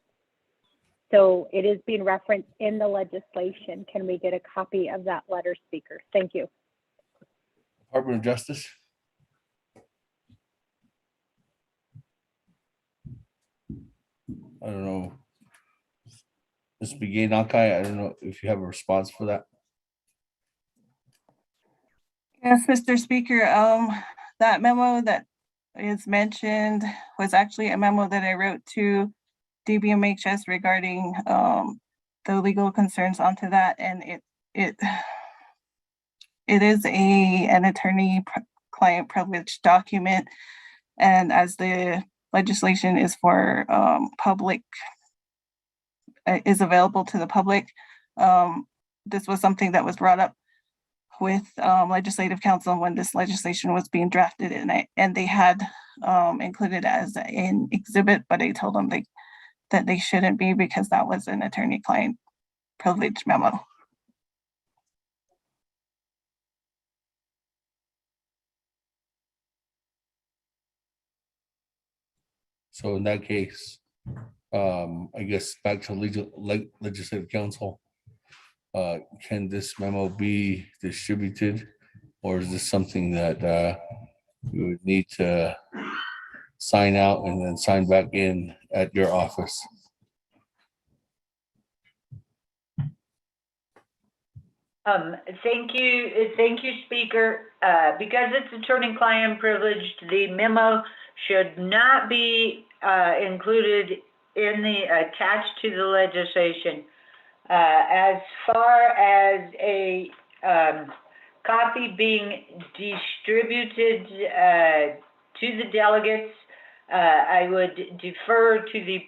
So it is being referenced in the legislation. Can we get a copy of that letter, Speaker? Thank you. Department of Justice. I don't know. Ms. Begay Nakai, I don't know if you have a response for that. Yes, Mr. Speaker, that memo that is mentioned was actually a memo that I wrote to DBMHS regarding the legal concerns onto that, and it is an attorney-client privilege document, and as the legislation is for public, is available to the public. This was something that was brought up with Legislative Council when this legislation was being drafted, and they had included as an exhibit, but I told them that they shouldn't be because that was an attorney-client privilege memo. So in that case, I guess back to Legislative Council, can this memo be distributed, or is this something that you would need to sign out and then sign back in at your office? Thank you, Speaker. Because it's attorney-client privileged, the memo should not be included in the attached to the legislation. As far as a copy being distributed to the delegates, I would defer to the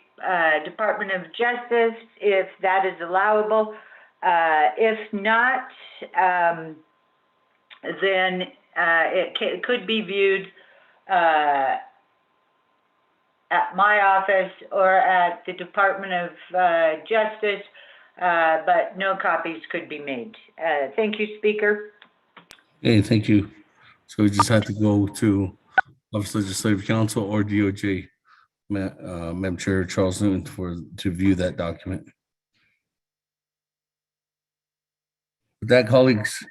Department of Justice, if that is allowable. If not, then it could be viewed at my office or at the Department of Justice, but no copies could be made. Thank you, Speaker. Okay, thank you. So we just have to go to Office of Legislative Council or DOJ, Madam Chair Charles Newton, to view that document. With that, colleagues,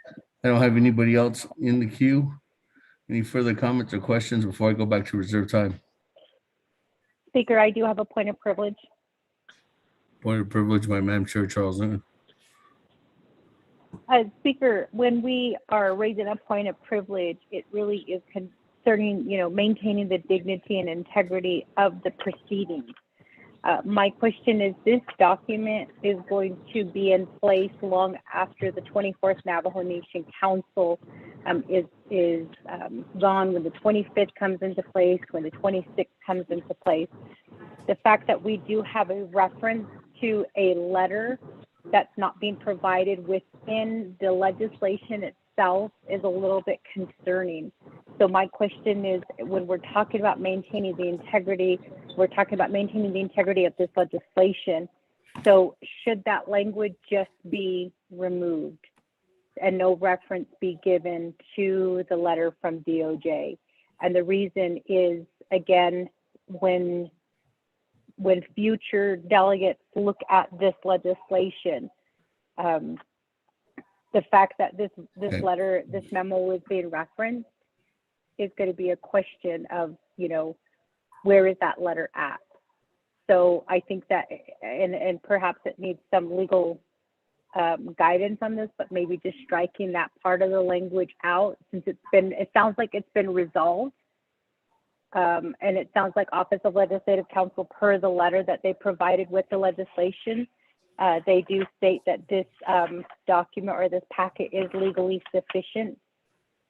I don't have anybody else in the queue. Any further comments or questions before I go back to reserve time? Speaker, I do have a point of privilege. Point of privilege by Madam Chair Charles Newton. Speaker, when we are raising a point of privilege, it really is concerning, maintaining the dignity and integrity of the proceedings. My question is, this document is going to be in place long after the 24th Navajo Nation Council is gone, when the 25th comes into place, when the 26th comes into place. The fact that we do have a reference to a letter that's not being provided within the legislation itself is a little bit concerning. So my question is, when we're talking about maintaining the integrity, we're talking about maintaining the integrity of this legislation. So should that language just be removed and no reference be given to the letter from DOJ? And the reason is, again, when future delegates look at this legislation, the fact that this letter, this memo is being referenced is going to be a question of, where is that letter at? So I think that, and perhaps it needs some legal guidance on this, but maybe just striking that part of the language out, since it sounds like it's been resolved. And it sounds like Office of Legislative Counsel, per the letter that they provided with the legislation, they do state that this document or this packet is legally sufficient.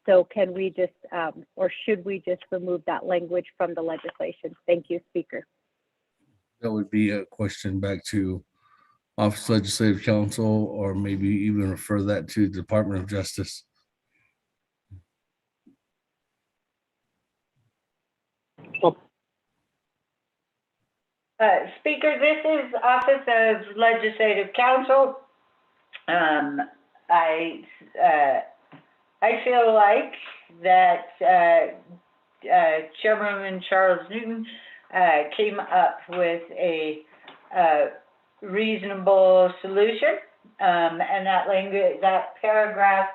So can we just, or should we just remove that language from the legislation? Thank you, Speaker. That would be a question back to Office of Legislative Counsel, or maybe even refer that to the Department of Justice. Speaker, this is Office of Legislative Counsel. I feel like that Chairman Charles Newton came up with a reasonable solution, and that language, that paragraph,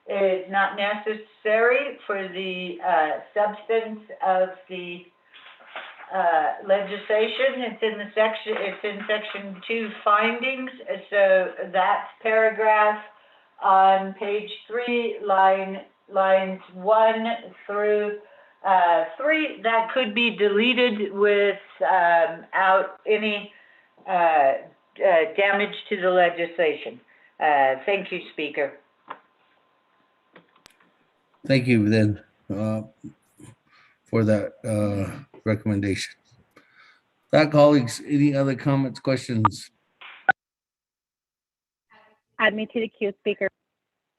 is not necessary for the substance of the legislation. It's in section 2 findings. So that paragraph on page 3, lines 1 through 3, that could be deleted without any damage to the legislation. Thank you, Speaker. Thank you then for that recommendation. That, colleagues, any other comments, questions? Add me to the queue, Speaker.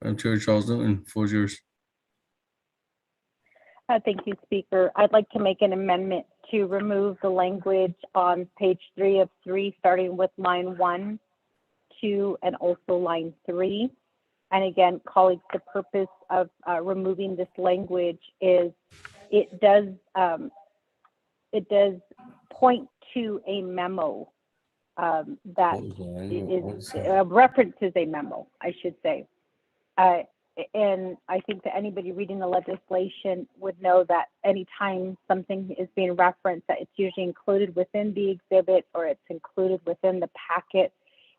I'm Chair Charles Newton, floor is yours. Thank you, Speaker. I'd like to make an amendment to remove the language on page 3 of 3, starting with line 1, 2, and also line 3. And again, colleagues, the purpose of removing this language is it does point to a memo that is references a memo, I should say. And I think that anybody reading the legislation would know that anytime something is being referenced, that it's usually included within the exhibit or it's included within the packet.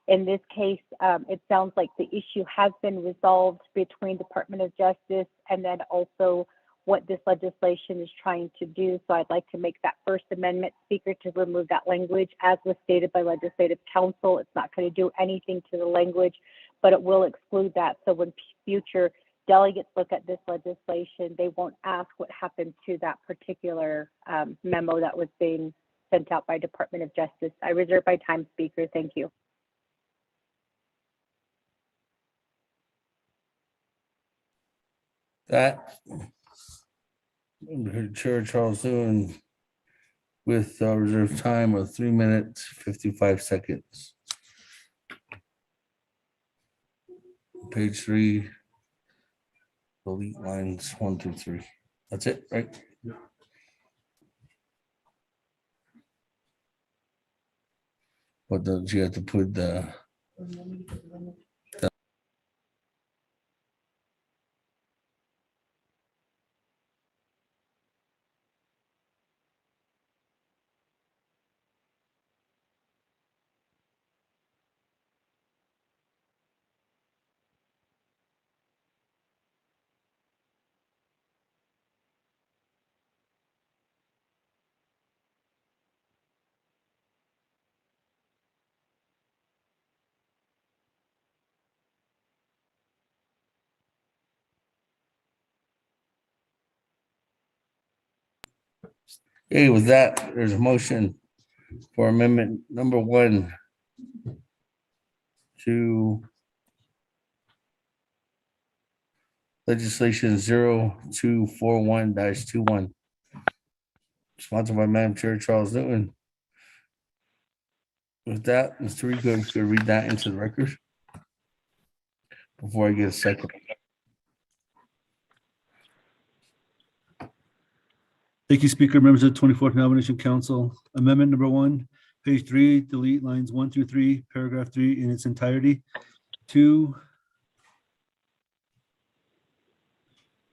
In this case, it sounds like the issue has been resolved between Department of Justice and then also what this legislation is trying to do. So I'd like to make that first amendment, Speaker, to remove that language as was stated by Legislative Counsel. It's not going to do anything to the language, but it will exclude that. So when future delegates look at this legislation, they won't ask what happened to that particular memo that was being sent out by Department of Justice. I reserve my time, Speaker. Thank you. That Chair Charles Newman with reserved time of 3 minutes, 55 seconds. Page 3, delete lines 1 through 3. That's it, right? But don't you have to put the okay, with that, there's a motion for amendment number 1 to legislation 0241-21. Sponsored by Madam Chair Charles Newton. With that, Mr. Rico, I'm just going to read that into the record before I get a second. Thank you, Speaker. Members of the 24th Nomination Council. Amendment number 1, page 3, delete lines 1 through 3, paragraph 3 in its entirety. 2,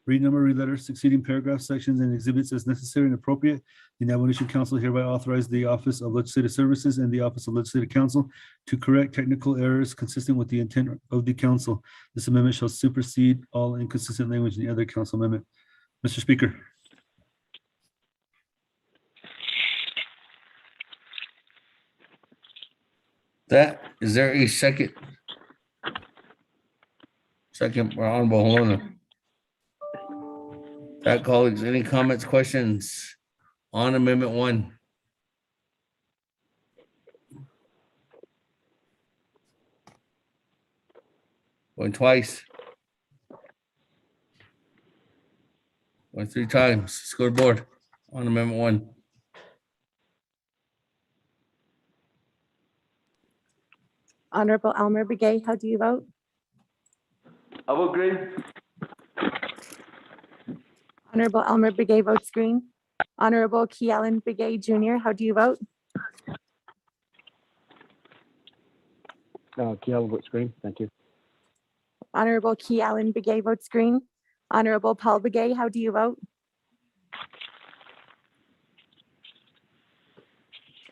renumber, re-letter succeeding paragraphs, sections, and exhibits as necessary and appropriate. The Nomination Council hereby authorize the Office of Legislative Services and the Office of Legislative Counsel to correct technical errors consistent with the intent of the council. This amendment shall supersede all inconsistent language in the other council amendment. Mr. Speaker. That, is there a second? Second, Honorable Holona. That, colleagues, any comments, questions on Amendment 1? Going twice. Going 3 times. Let's go to board on Amendment 1. Honorable Elmer Begay, how do you vote? I will agree. Honorable Elmer Begay votes green. Honorable Key Allen Begay Jr., how do you vote? Key Allen votes green. Thank you. Honorable Key Allen Begay votes green. Honorable Paul Begay, how do you vote?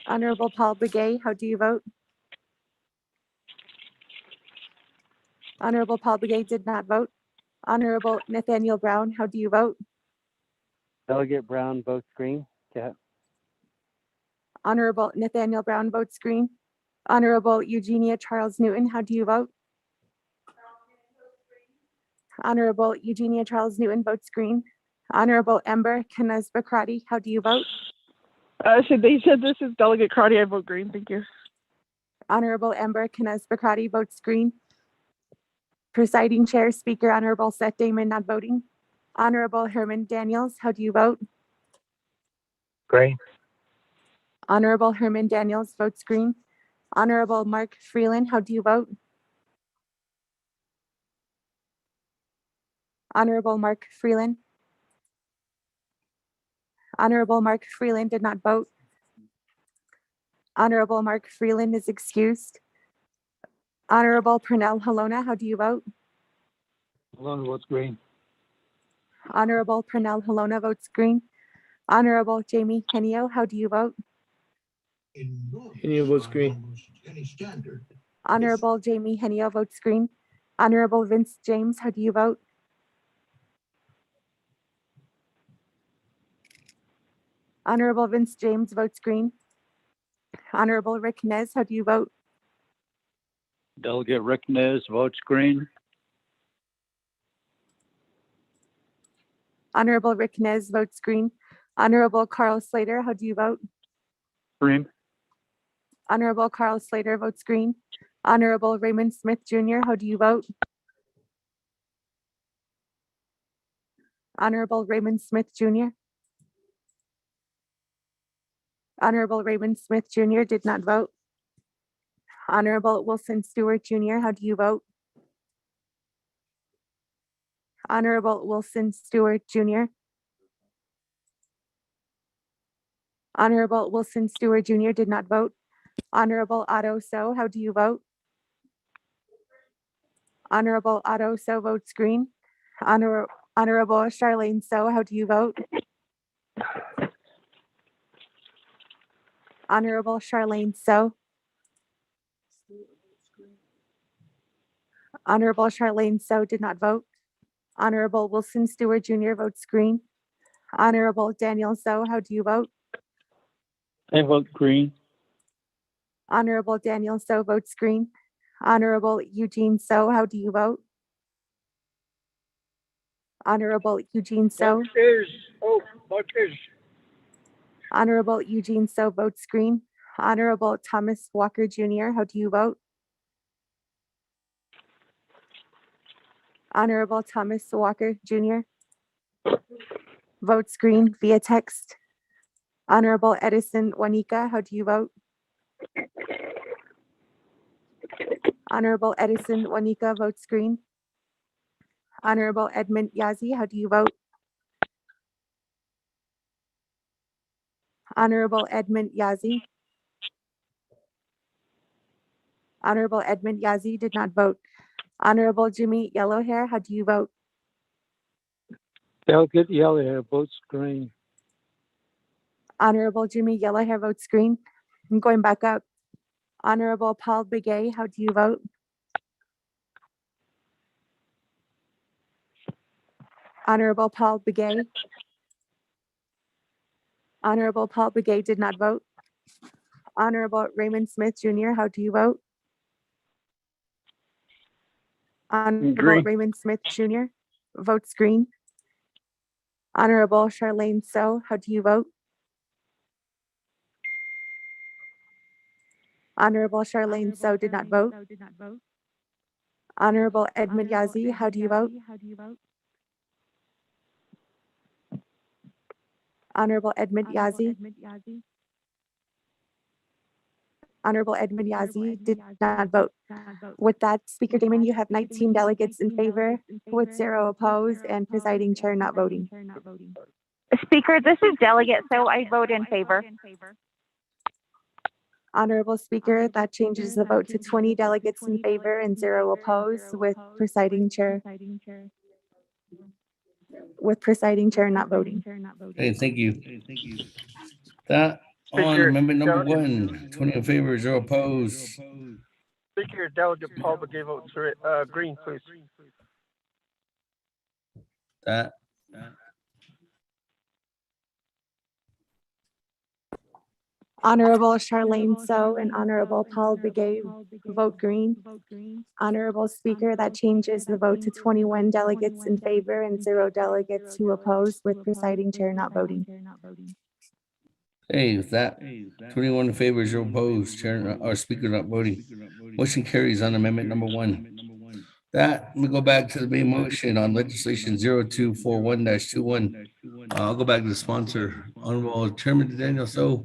Honorable Paul Begay, how do you vote? Honorable Paul Begay did not vote. Honorable Nathaniel Brown, how do you vote? Delegate Brown votes green. Honorable Nathaniel Brown votes green. Honorable Eugenia Charles Newton, how do you vote? Honorable Eugenia Charles Newton votes green. Honorable Ember Kenneth Bakrati, how do you vote? They said this is Delegate Crotty. I vote green. Thank you. Honorable Ember Kenneth Bakrati votes green. Presiding Chair, Speaker, Honorable Seth Damon not voting. Honorable Herman Daniels, how do you vote? Green. Honorable Herman Daniels votes green. Honorable Mark Freeland, how do you vote? Honorable Mark Freeland. Honorable Mark Freeland did not vote. Honorable Mark Freeland is excused. Honorable Pernell Halona, how do you vote? Halona votes green. Honorable Pernell Halona votes green. Honorable Jamie Henio, how do you vote? Henio votes green. Honorable Jamie Henio votes green. Honorable Vince James, how do you vote? Honorable Vince James votes green. Honorable Rick Nez, how do you vote? Delegate Rick Nez votes green. Honorable Rick Nez votes green. Honorable Carl Slater, how do you vote? Green. Honorable Carl Slater votes green. Honorable Raymond Smith Jr., how do you vote? Honorable Raymond Smith Jr. Honorable Raymond Smith Jr. did not vote. Honorable Wilson Stewart Jr., how do you vote? Honorable Wilson Stewart Jr. Honorable Wilson Stewart Jr. did not vote. Honorable Otto So, how do you vote? Honorable Otto So votes green. Honorable Charlene So, how do you vote? Honorable Charlene So. Honorable Charlene So did not vote. Honorable Wilson Stewart Jr. votes green. Honorable Daniel So, how do you vote? I vote green. Honorable Daniel So votes green. Honorable Eugene So, how do you vote? Honorable Eugene So. Honorable Eugene So votes green. Honorable Thomas Walker Jr., how do you vote? Honorable Thomas Walker Jr. votes green via text. Honorable Edison Wanika, how do you vote? Honorable Edison Wanika votes green. Honorable Edmund Yazi, how do you vote? Honorable Edmund Yazi. Honorable Edmund Yazi did not vote. Honorable Jimmy Yellowhair, how do you vote? Delegate Yellowhair votes green. Honorable Jimmy Yellowhair votes green. I'm going back up. Honorable Paul Begay, how do you vote? Honorable Paul Begay. Honorable Paul Begay did not vote. Honorable Raymond Smith Jr., how do you vote? Honorable Green. Raymond Smith Jr. votes green. Honorable Charlene So, how do you vote? Honorable Charlene So did not vote. Honorable Edmund Yazi, how do you vote? Honorable Edmund Yazi. Honorable Edmund Yazi did not vote. With that, Speaker Damon, you have 19 delegates in favor with 0 opposed and presiding chair not voting. Speaker, this is Delegate So, I vote in favor. Honorable Speaker, that changes the vote to 20 delegates in favor and 0 opposed with presiding chair not voting. Okay, thank you. That on Speaker, amendment number Delegate- 1, 20 in favor, 0 opposed. Speaker, Delegate Paul Begay votes green, please. That. Honorable Charlene So and Honorable Paul Begay vote green. Honorable Speaker, that changes the vote to 21 delegates in favor and 0 delegates who oppose with presiding chair not voting. Hey, with that, 21 in favor, 0 opposed, chair or speaker not voting. Motion carries on amendment number 1. That, let me go back to the main motion on legislation 0241-21. I'll go back to the sponsor. Honorable Chairman Daniel So,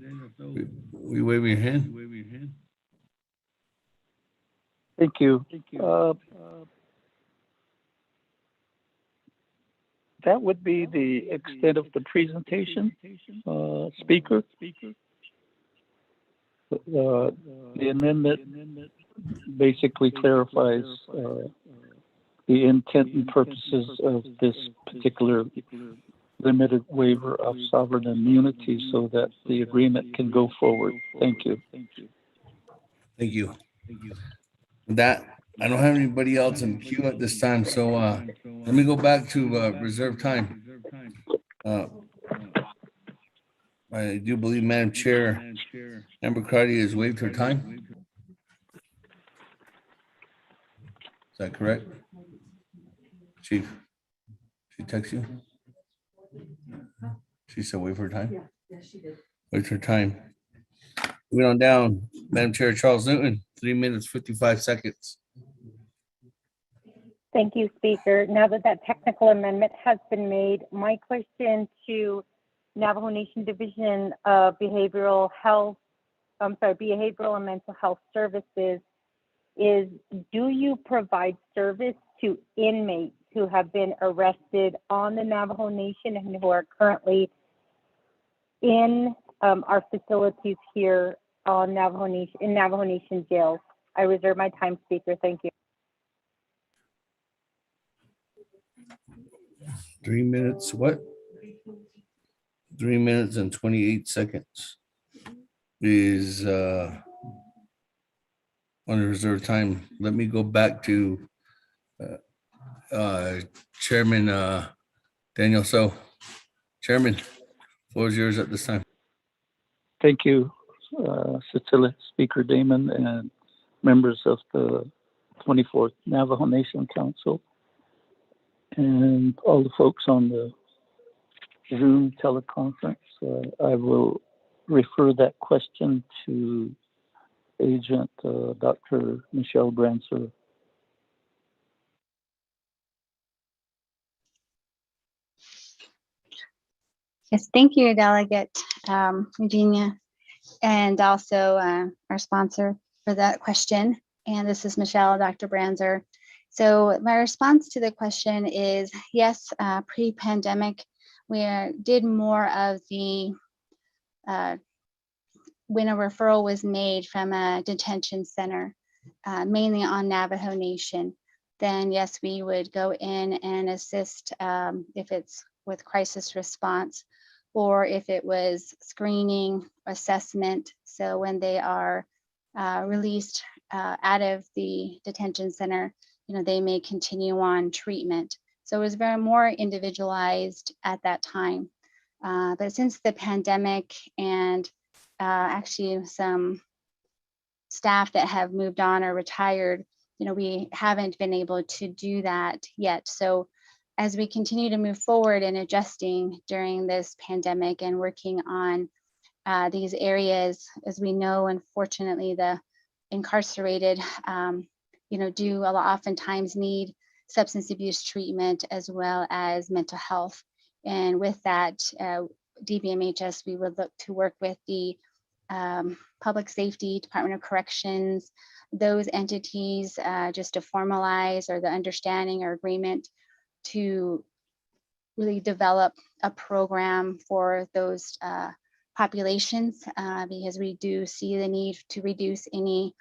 we wave your hand. Thank you. That would be the extent of the presentation, Speaker. The amendment basically clarifies the intent and purposes of this particular limited waiver of sovereign immunity so that the agreement can go forward. Thank you. Thank you. With that, I don't have anybody else in queue at this time, so let me go back to reserve time. I do believe Madam Chair, Member Crowdy has waived her time. Is that correct? Chief, she texted you? She said waive her time? Yes, she did. Waive her time. Moving on down, Madam Chair Charles Newton, 3 minutes, 55 seconds. Thank you, Speaker. Now that that technical amendment has been made, my question to Navajo Nation Division of Behavioral and Mental Health Services is, do you provide service to inmates who have been arrested on the Navajo Nation and who are currently in our facilities here on Navajo Nation jails? I reserve my time, Speaker. Thank you. 3 minutes, what? 3 minutes and 28 seconds is on the reserve time. Let me go back to Chairman Daniel. So, Chairman, floor is yours at this time. Thank you, Cecilia, Speaker Damon, and members of the 24th Navajo Nation Council, and all the folks on the Zoom teleconference. I will refer that question to Agent Dr. Michelle Brancer. Yes, thank you, Delegate Virginia, and also our sponsor for that question. And this is Michelle, Dr. Branzer. So my response to the question is yes, pre-pandemic, we did more of the, when a referral was made from a detention center, mainly on Navajo Nation, then yes, we would go in and assist if it's with crisis response, or if it was screening, assessment. So when they are released out of the detention center, they may continue on treatment. So it was very more individualized at that time. But since the pandemic and actually some staff that have moved on or retired, we haven't been able to do that yet. So as we continue to move forward and adjusting during this pandemic and working on these areas, as we know, unfortunately, the incarcerated, do oftentimes need substance abuse treatment as well as mental health. And with that, DBMHS, we would look to work with the Public Safety, Department of Corrections, those entities just to formalize or the understanding or agreement to really develop a program for those populations because we do see the need to reduce any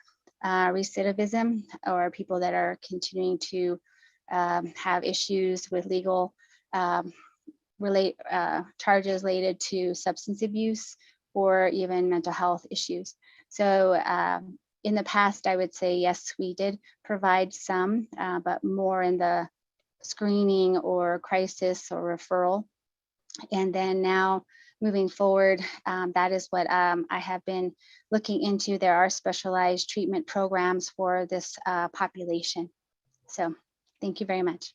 recidivism or people that are continuing to have issues with legal charges related to substance abuse or even mental health issues. So in the past, I would say, yes, we did provide some, but more in the screening or crisis or referral. And then now moving forward, that is what I have been looking into. There are specialized treatment programs for this population. So thank you very much.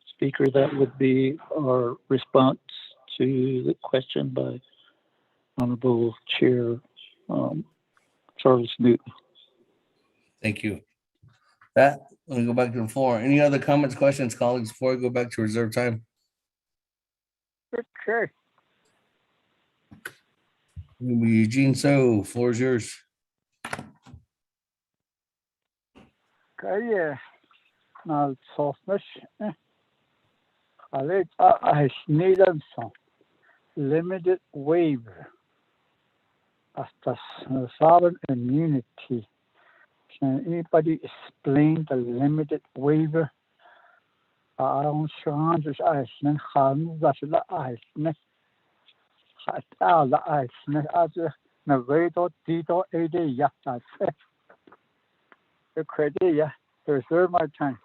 Speaker, that would be our response to the question by Honorable Chair Charles Newton. Thank you. Let me go back to the floor. Any other comments, questions, colleagues, before I go back to reserve time? Sure. Eugene So, floor is yours. Okay, now softness. I needed some limited waiver of the sovereign immunity. Can anybody explain the limited waiver? I don't sure I can that's the ice. All the ice. As Navajo Tito AD, yeah, that's it. The credit, yeah, reserve my time.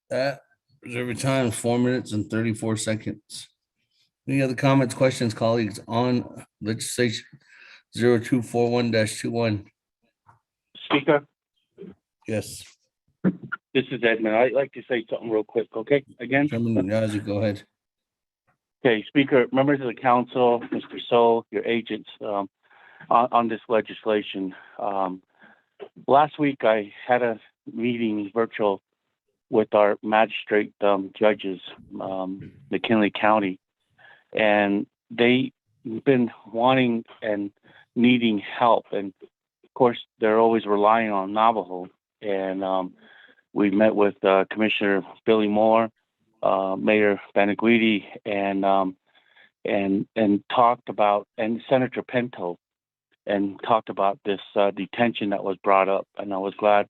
That reserve time is 4 minutes and 34 seconds. Any other comments, questions, colleagues, on legislation 0241-21? Speaker, Yes. this is Edmund. I'd like to say something real quick, okay? Again? Chairman Yazi, go ahead. Okay, Speaker, members of the council, Mr. So, your agents, on this legislation. Last week, I had a meeting virtual with our magistrate judges, McKinley County, and they've been wanting and needing help. And of course, they're always relying on Navajo. And we met with Commissioner Billy Moore, Mayor Baniguidi, and talked about, and Senator Pinto, and talked about this detention that was brought up. And I'm glad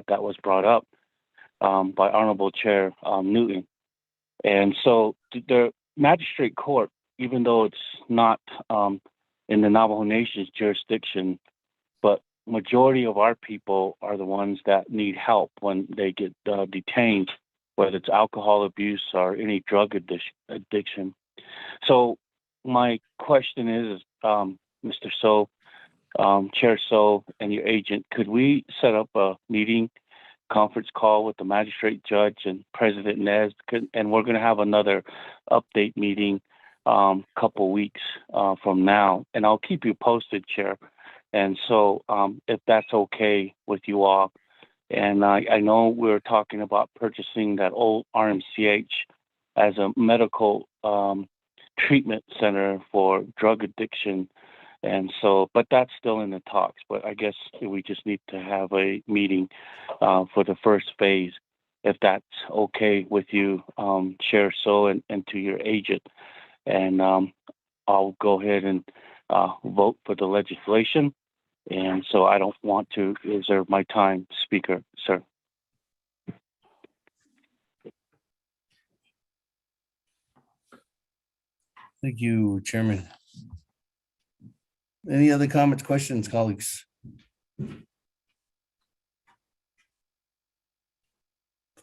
that was brought up by Honorable Chair Newton. And so the magistrate court, even though it's not in the Navajo Nation's jurisdiction, but majority of our people are the ones that need help when they get detained, whether it's alcohol abuse or any drug addiction. So my question is, Mr. So, Chair So, and your agent, could we set up a meeting, conference call with the magistrate judge and President Nez, and we're going to have another update meeting couple weeks from now, and I'll keep you posted, Chair. And so if that's okay with you all, and I know we're talking about purchasing that old RMCH as a medical treatment center for drug addiction. And so, but that's still in the talks. But I guess we just need to have a meeting for the first phase, if that's okay with you, Chair So, and to your agent. And I'll go ahead and vote for the legislation. And so I don't want to reserve my time, Speaker, sir. Thank you, Chairman. Any other comments, questions, colleagues? If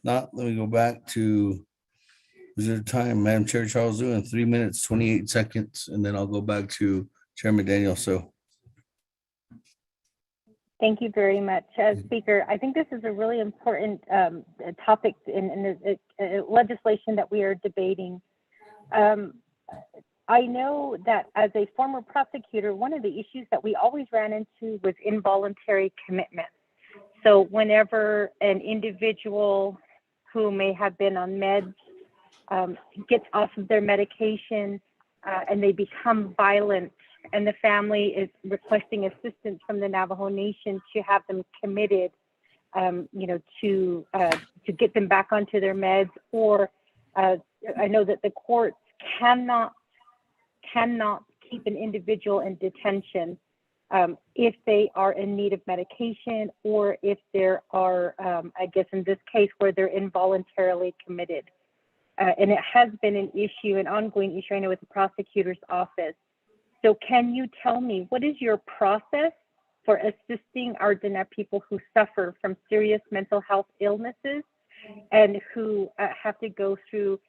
not, let me go back to reserve time. Madam Chair Charles Liu in 3 minutes, 28 seconds, and then I'll go back to Chairman Daniel So. Thank you very much, Speaker. I think this is a really important topic in the legislation that we are debating. I know that as a former prosecutor, one of the issues that we always ran into was involuntary commitment. So whenever an individual who may have been on meds gets off of their medication and they become violent, and the family is requesting assistance from the Navajo Nation to have them committed, to get them back onto their meds, or I know that the courts cannot keep an individual in detention if they are in need of medication, or if there are, I guess in this case, where they're involuntarily committed. And it has been an issue, an ongoing issue, I know, with the prosecutor's office. So can you tell me, what is your process for assisting our Diné people who suffer from serious mental health illnesses and who have to go through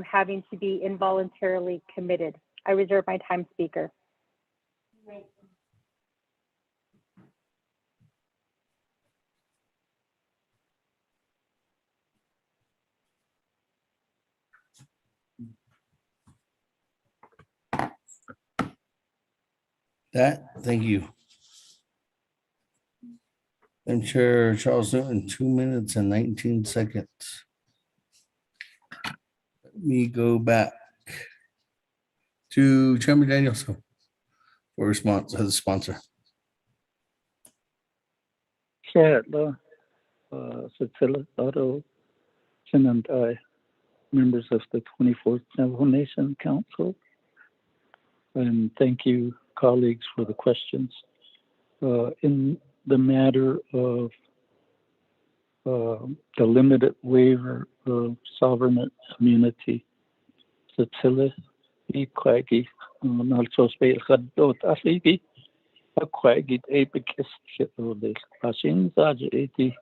having to be involuntarily committed? I reserve my time, Speaker. Thank you. Madam Chair Charles Liu in 2 minutes and 19 seconds. Let me go back to Chairman Danielson for response as a sponsor. Chair, Cecilia Otto, and I, members of the 24th Navajo Nation Council, and thank you, colleagues, for the questions. In the matter of the limited waiver of sovereign immunity, Cecilia Ikwagi, Nalsospe Hadot Asigi, Akwagit Apikis Shitodis, Pashin Zaji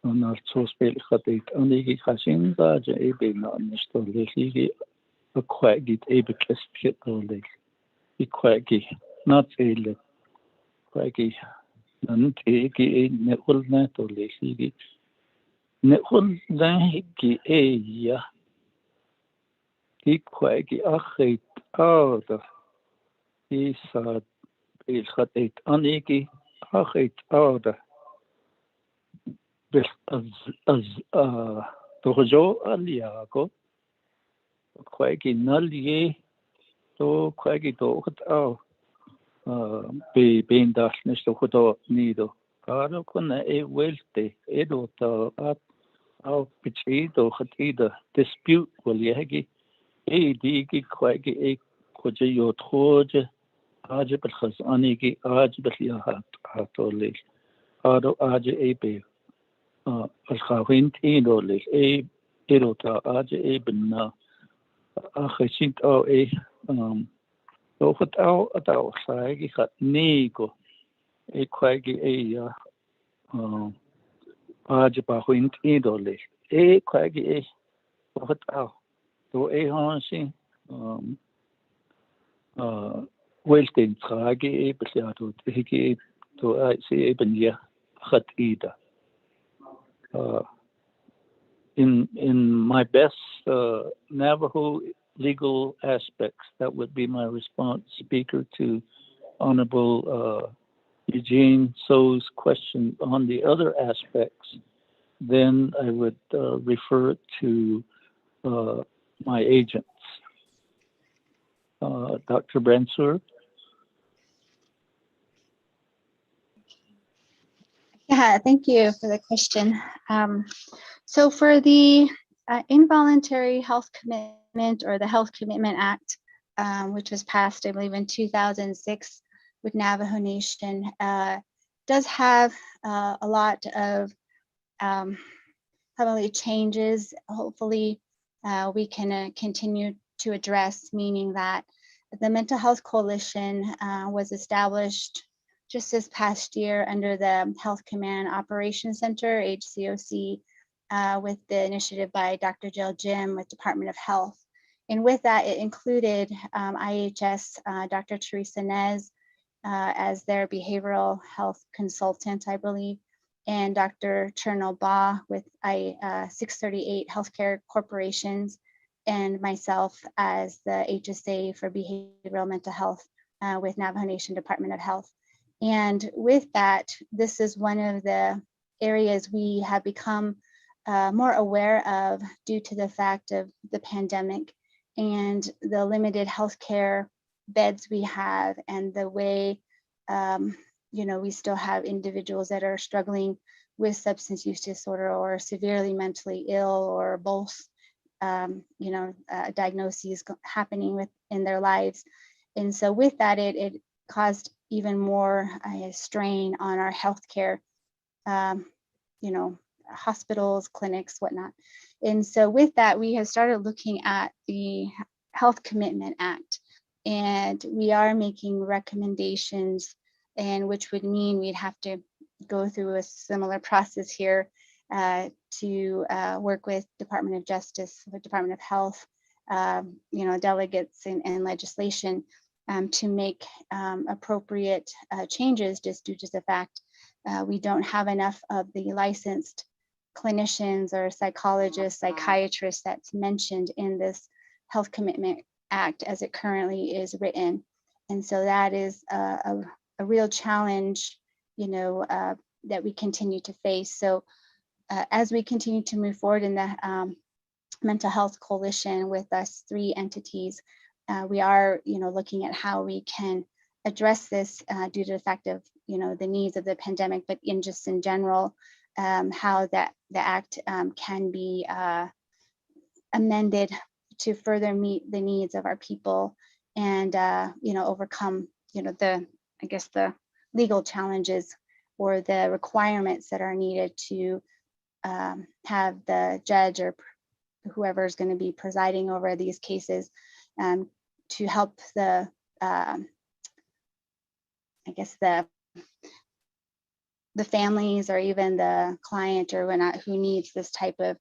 Sospel Khatit Anigi Hashin Raja Ebe Nanistor Ligi a quagit Ebe Kesket Leg. Equagi, not a quaggy, none egi a network net or legi. Network langi a ya. Equagi achet out of he said, il had eight anegi achet out of as Dojo Aliago, quaggy nully. So quaggy dog out. Be being dash Mr. Hudo Nido. Caro con a wealthy, Edo at our Pichido Hatida dispute will yagi. A digi quaggy a quajo troje, Ajabas anigi, Ajabas hat atoli. Ado Aja a be. As Havint Edolis, a Edota Aja Eben. Achesint o a so het al zei ik had nego ik kwijt aje pa huint idole kwijt het al so hansi welten trage besluit ik to see ben ja had ida in my best Navajo legal aspects, that would be my response, Speaker, to Honorable Eugene So's question. On the other aspects, then I would refer it to my agents. Dr. Branswer. Yeah, thank you for the question. So for the involuntary health commitment or the Health Commitment Act, which was passed, I believe, in 2006 with Navajo Nation, does have a lot of probably changes. Hopefully, we can continue to address, meaning that the Mental Health Coalition was established just this past year under the Health Command Operations Center, HCOC, with the initiative by Dr. Jill Jim with Department of Health. And with that, it included IHS, Dr. Teresa Nez as their behavioral health consultant, I believe, and Dr. Cherno Ba with 638 Healthcare Corporations, and myself as the HSA for Behavioral Mental Health with Navajo Nation Department of Health. And with that, this is one of the areas we have become more aware of due to the fact of the pandemic and the limited healthcare beds we have, and the way we still have individuals that are struggling with substance use disorder or severely mentally ill, or both diagnoses happening within their lives. And so with that, it caused even more strain on our healthcare, hospitals, clinics, whatnot. And so with that, we have started looking at the Health Commitment Act, and we are making recommendations, and which would mean we'd have to go through a similar process here to work with Department of Justice, the Department of Health, delegates and legislation to make appropriate changes, just due to the fact we don't have enough of the licensed clinicians or psychologists, psychiatrists that's mentioned in this Health Commitment Act as it currently is written. And so that is a real challenge, that we continue to face. So as we continue to move forward in the Mental Health Coalition with us 3 entities, we are, looking at how we can address this due to the fact of, the needs of the pandemic, but in general, how the act can be amended to further meet the needs of our people and, overcome, the legal challenges or the requirements that are needed to have the judge or whoever is going to be presiding over these cases to help the the families or even the client or whatnot who needs this type of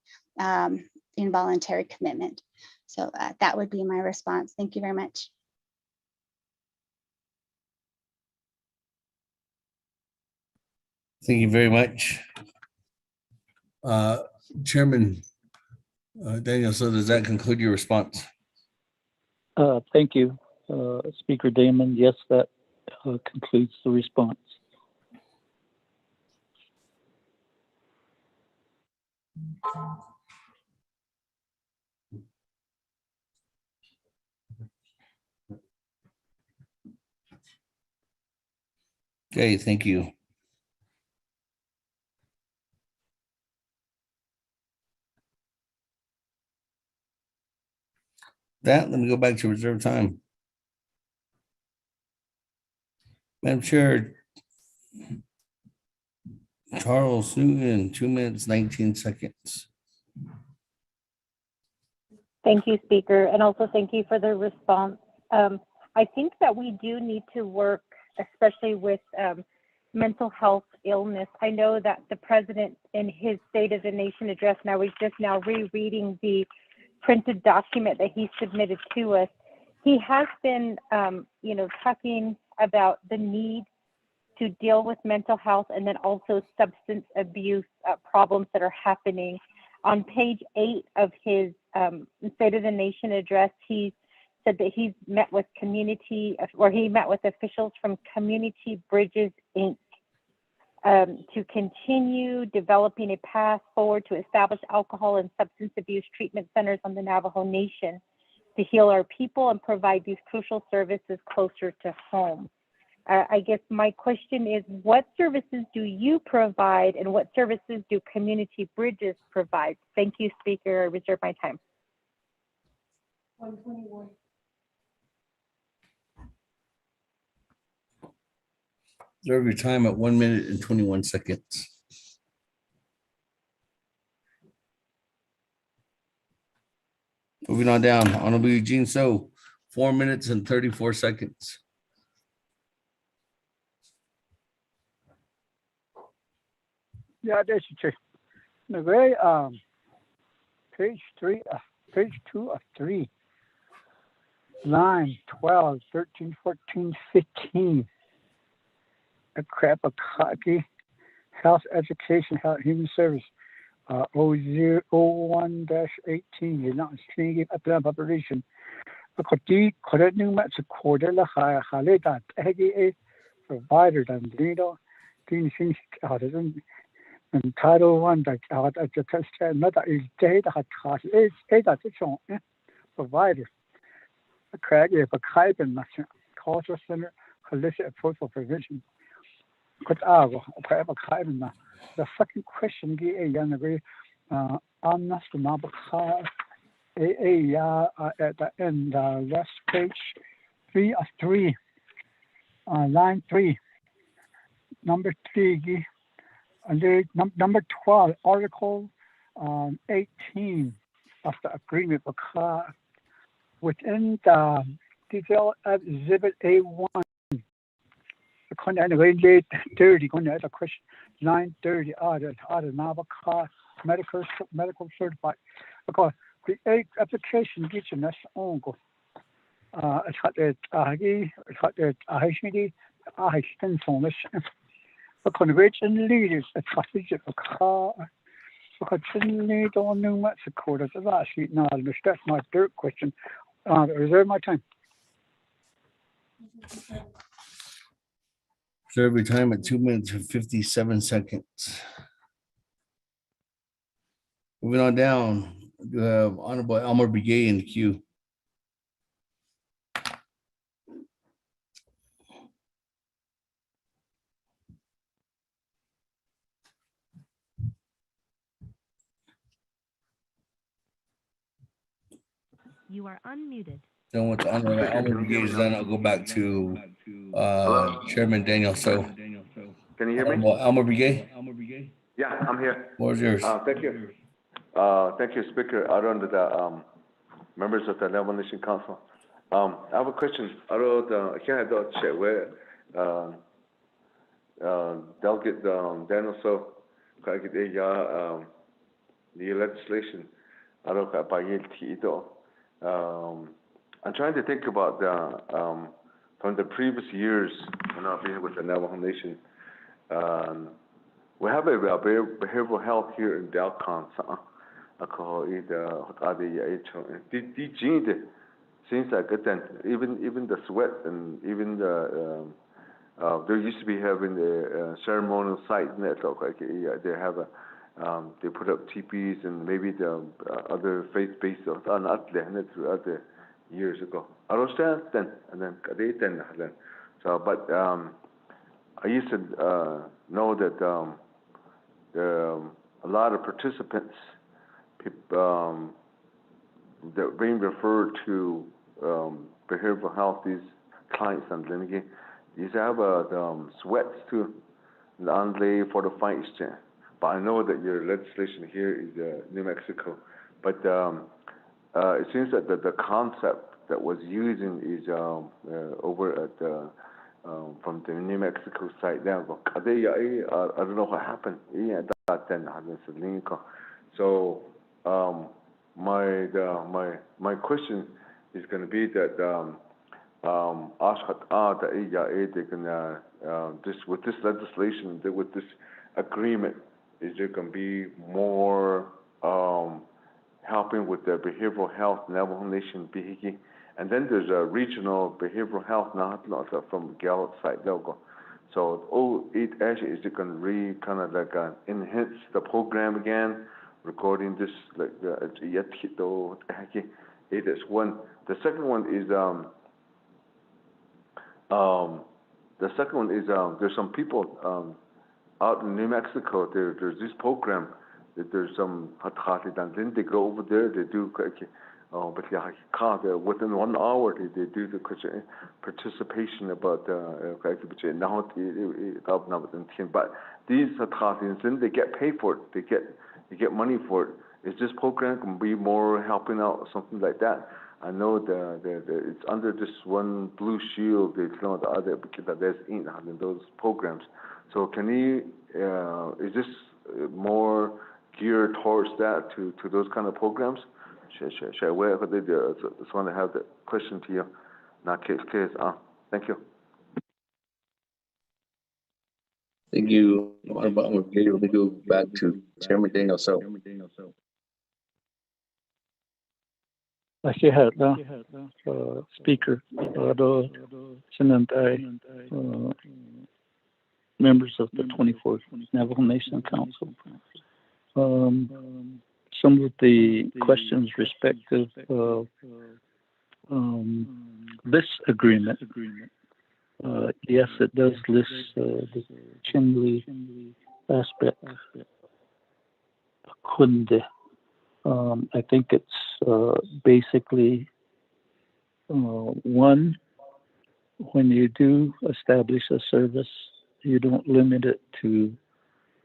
involuntary commitment. So that would be my response. Thank you very much. Thank you very much. Chairman Daniel, so does that conclude your response? Thank you, Speaker Damon. Yes, that concludes the response. Okay, thank you. That, let me go back to reserve time. Madam Chair, Charles Newton, 2 minutes, 19 seconds. Thank you, Speaker, and also thank you for the response. I think that we do need to work, especially with mental health illness. I know that the President in his State of the Nation address, now we're just now rereading the printed document that he submitted to us. He has been, talking about the need to deal with mental health and then also substance abuse problems that are happening. On page 8 of his State of the Nation address, he said that he's met with he met with officials from Community Bridges, Inc. To continue developing a path forward to establish alcohol and substance abuse treatment centers on the Navajo Nation to heal our people and provide these crucial services closer to home. I guess my question is, what services do you provide and what services do Community Bridges provide? Thank you, Speaker. I reserve my time. 121. Reserve your time at 1 minute and 21 seconds. Moving on down, Honorable Eugene So, 4 minutes and 34 seconds. Yeah, that's true. The way page 2 of 3, line 12, 13, 14, 15. A crap a copy, health education, health human service, 001-18, you're not seeing a plan operation. A coti correct new match a quarter la haleta, a provider than leader, things and title 1 that out at the test another is data had cost is data provider. A crag if a Kaiben cultural center, holistic approach for prevention. The second question I'm not at the end, last page 3 of 3, line 3, number 3, under number 12, article 18 of the agreement within the detail of exhibit A1. Anyway, 30, going to ask a question, 930, Navajo medical certified. Because the application gets in this own go. It's had it, I spend so much. Because the rich and leaders, it's a fidget of car. Because suddenly don't know what's the code of the last sheet. Now, that's my third question. Reserve my time. Reserve your time at 2 minutes and 57 seconds. Moving on down, you have Honorable Elmer Begay in the queue. You are unmuted. Then with Honorable Elmer Begay is done, I'll go back to Chairman Daniel. So, can you hear me? Honorable Elmer Begay? Yeah, I'm here. What is yours? Thank you. Thank you, Speaker. I run the members of the Navajo Nation Council. I have a question. I wrote, I can't check where Delegate Daniel So, the legislation. I'm trying to think about from the previous years when I've been with the Navajo Nation. We have a behavioral health here in Delcon. I call it since I get then even the sweat and even the there used to be having the ceremonial site network. Like they have a they put up teepees and maybe the other faith-based throughout the years ago. I understand then and then so but I used to know that a lot of participants that are being referred to behavioral health, these clients and then these have sweats too, only for the fight exchange. But I know that your legislation here is New Mexico, but it seems that the concept that was using is over at from the New Mexico side there. I don't know what happened. So my question is going to be that with this legislation, with this agreement, is there going to be more helping with the behavioral health Navajo Nation Bihiki? And then there's a regional behavioral health from Gallup side. So it actually is going to kind of like enhance the program again, recording this like it is one. The second one is there's some people out in New Mexico. There's this program that there's some then they go over there. They do but within 1 hour they do the participation about but these then they get paid for it. They get money for it. Is this program can be more helping out or something like that? I know it's under this one Blue Shield. It's not the other because there's in those programs. So can you is this more geared towards that to those kind of programs? Sure. Just want to have the question to you. Now, case. Thank you. Thank you. We're able to go back to Chairman Daniel So. Speaker, members of the 24th Navajo Nation Council. Some of the questions respective of this agreement. Yes, it does list the Chinle aspect. Kunde. I think it's basically one, when you do establish a service, you don't limit it to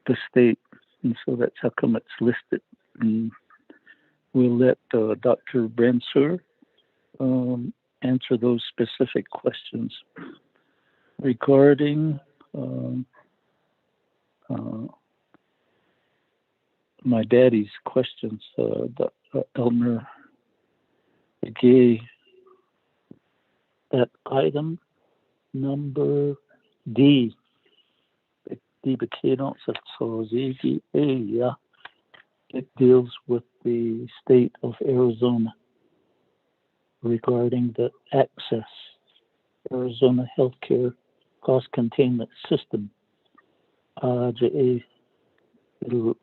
the state. And so that's how come it's listed. And we'll let Dr. Branser answer those specific questions. Regarding my daddy's questions, Elmer gave that item number D. It deals with the state of Arizona regarding the access, Arizona Healthcare Cost Containment System. It'll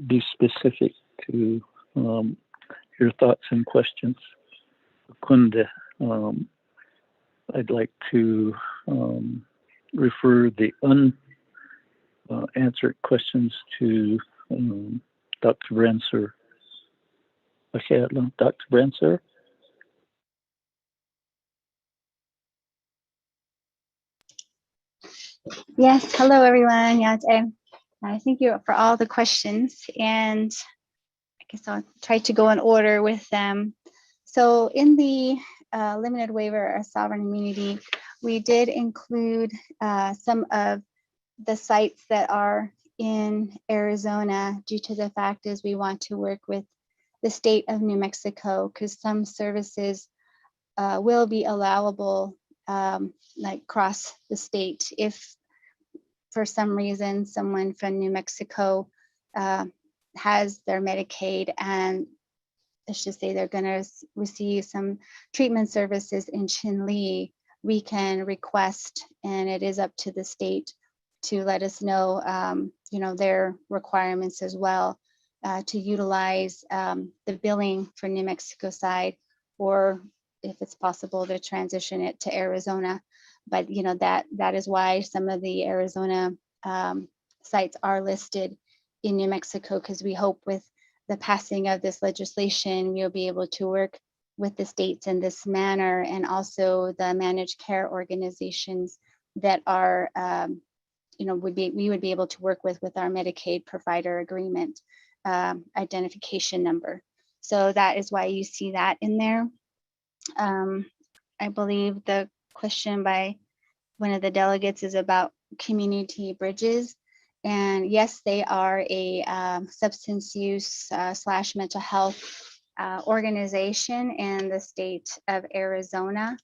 be specific to your thoughts and questions. Kunde, I'd like to refer the unanswered questions to Dr. Branser. Dr. Branser? Yes, hello everyone. Thank you for all the questions, and I guess I'll try to go in order with them. So in the limited waiver of sovereign immunity, we did include some of the sites that are in Arizona, due to the fact is we want to work with the state of New Mexico, because some services will be allowable like across the state. If for some reason someone from New Mexico has their Medicaid, and let's just say they're going to receive some treatment services in Chinle, we can request, and it is up to the state to let us know, their requirements as well, to utilize the billing for New Mexico side, or if it's possible to transition it to Arizona. But that is why some of the Arizona sites are listed in New Mexico, because we hope with the passing of this legislation, we'll be able to work with the states in this manner, and also the managed care organizations that are, we would be able to work with our Medicaid provider agreement identification number. So that is why you see that in there. I believe the question by one of the delegates is about community bridges. And yes, they are a substance use / mental health organization in the state of Arizona.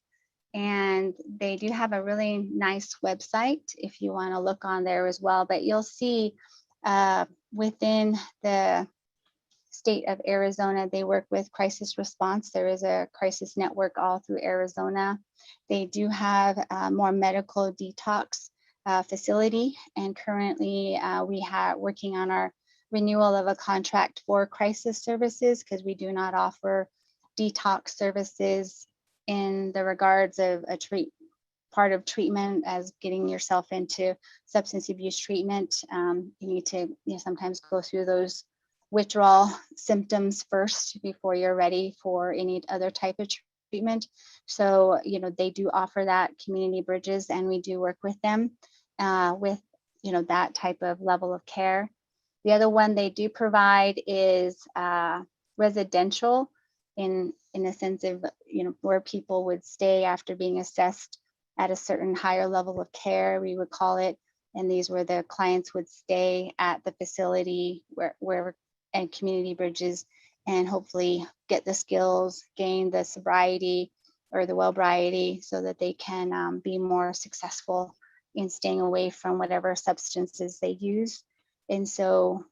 And they do have a really nice website if you want to look on there as well. But you'll see within the state of Arizona, they work with crisis response. There is a crisis network all through Arizona. They do have more medical detox facility, and currently we have working on our renewal of a contract for crisis services, because we do not offer detox services in the regards of part of treatment as getting yourself into substance abuse treatment. You need to sometimes go through those withdrawal symptoms first before you're ready for any other type of treatment. So, they do offer that, community bridges, and we do work with them with, that type of level of care. The other one they do provide is residential in a sense of, where people would stay after being assessed at a certain higher level of care, we would call it. And these where the clients would stay at the facility where and community bridges, and hopefully get the skills, gain the sobriety or the wellbriety, so that they can be more successful in staying away from whatever substances they use. And so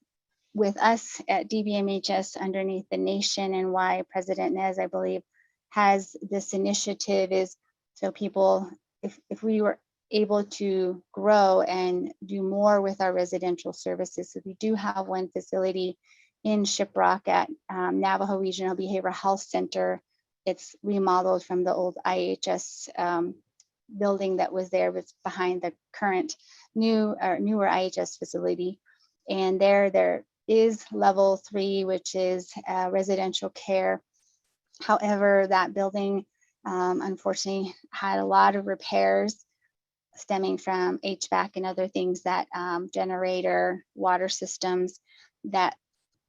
with us at DBMHS underneath the nation, and why President Nez, I believe, has this initiative is so people, if we were able to grow and do more with our residential services. So we do have one facility in Shiprock at Navajo Regional Behavioral Health Center. It's remodeled from the old IHS building that was there, was behind the current newer IHS facility. And there is level 3, which is residential care. However, that building unfortunately had a lot of repairs stemming from HVAC and other things, that generator, water systems that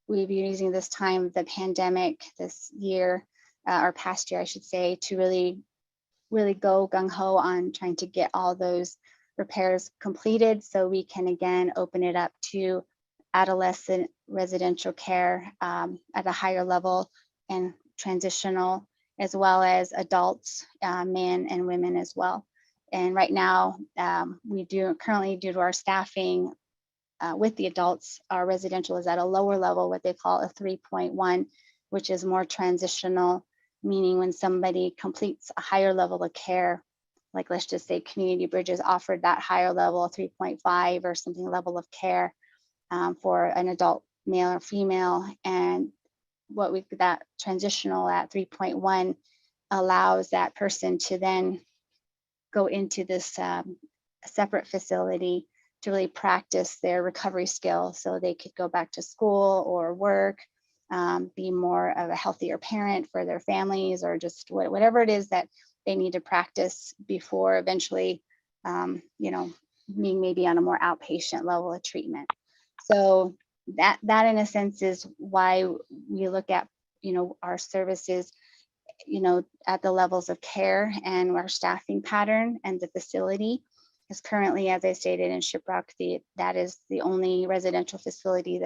we've been using this time of the pandemic this year, or past year, I should say, to really go gung-ho on trying to get all those repairs completed, so we can again open it up to adolescent residential care at a higher level, and transitional, as well as adults, men and women as well. And right now, we do currently, due to our staffing with the adults, our residential is at a lower level, what they call a 3.1, which is more transitional, meaning when somebody completes a higher level of care, like let's just say Community Bridges offered that higher level, 3.5 or something level of care for an adult male or female, and that transitional at 3.1 allows that person to then go into this separate facility to really practice their recovery skills, so they could go back to school or work, be more of a healthier parent for their families, or just whatever it is that they need to practice before eventually, being maybe on a more outpatient level of treatment. So that in a sense is why we look at, our services, at the levels of care and our staffing pattern and the facility. Because currently, as I stated, in Shiprock, that is the only residential facility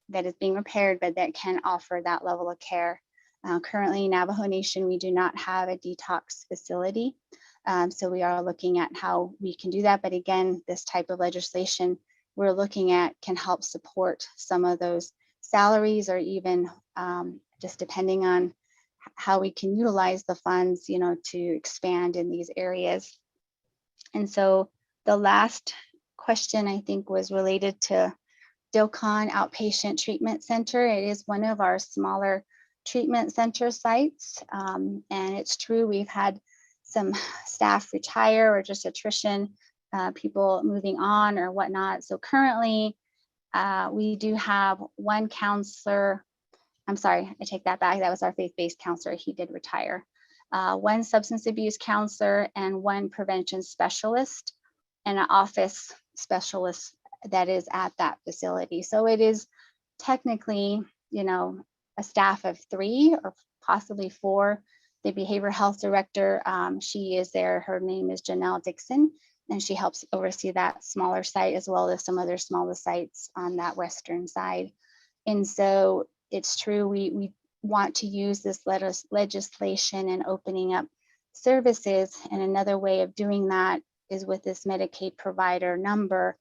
that is being repaired, but that can offer that level of care. Currently, Navajo Nation, we do not have a detox facility. So we are looking at how we can do that. But again, this type of legislation we're looking at can help support some of those salaries, or even just depending on how we can utilize the funds, to expand in these areas. And so the last question, I think, was related to Dilcon Outpatient Treatment Center. It is one of our smaller treatment center sites. And it's true, we've had some staff retire or just attrition, people moving on or whatnot. So currently, we do have one counselor. I'm sorry, I take that back. That was our faith-based counselor. He did retire. One substance abuse counselor and one prevention specialist and an office specialist that is at that facility. So it is technically, a staff of 3 or possibly 4. The behavioral health director, she is there. Her name is Janelle Dixon, and she helps oversee that smaller site as well as some other smaller sites on that western side. And so it's true, we want to use this legislation and opening up services. And another way of doing that is with this Medicaid provider number.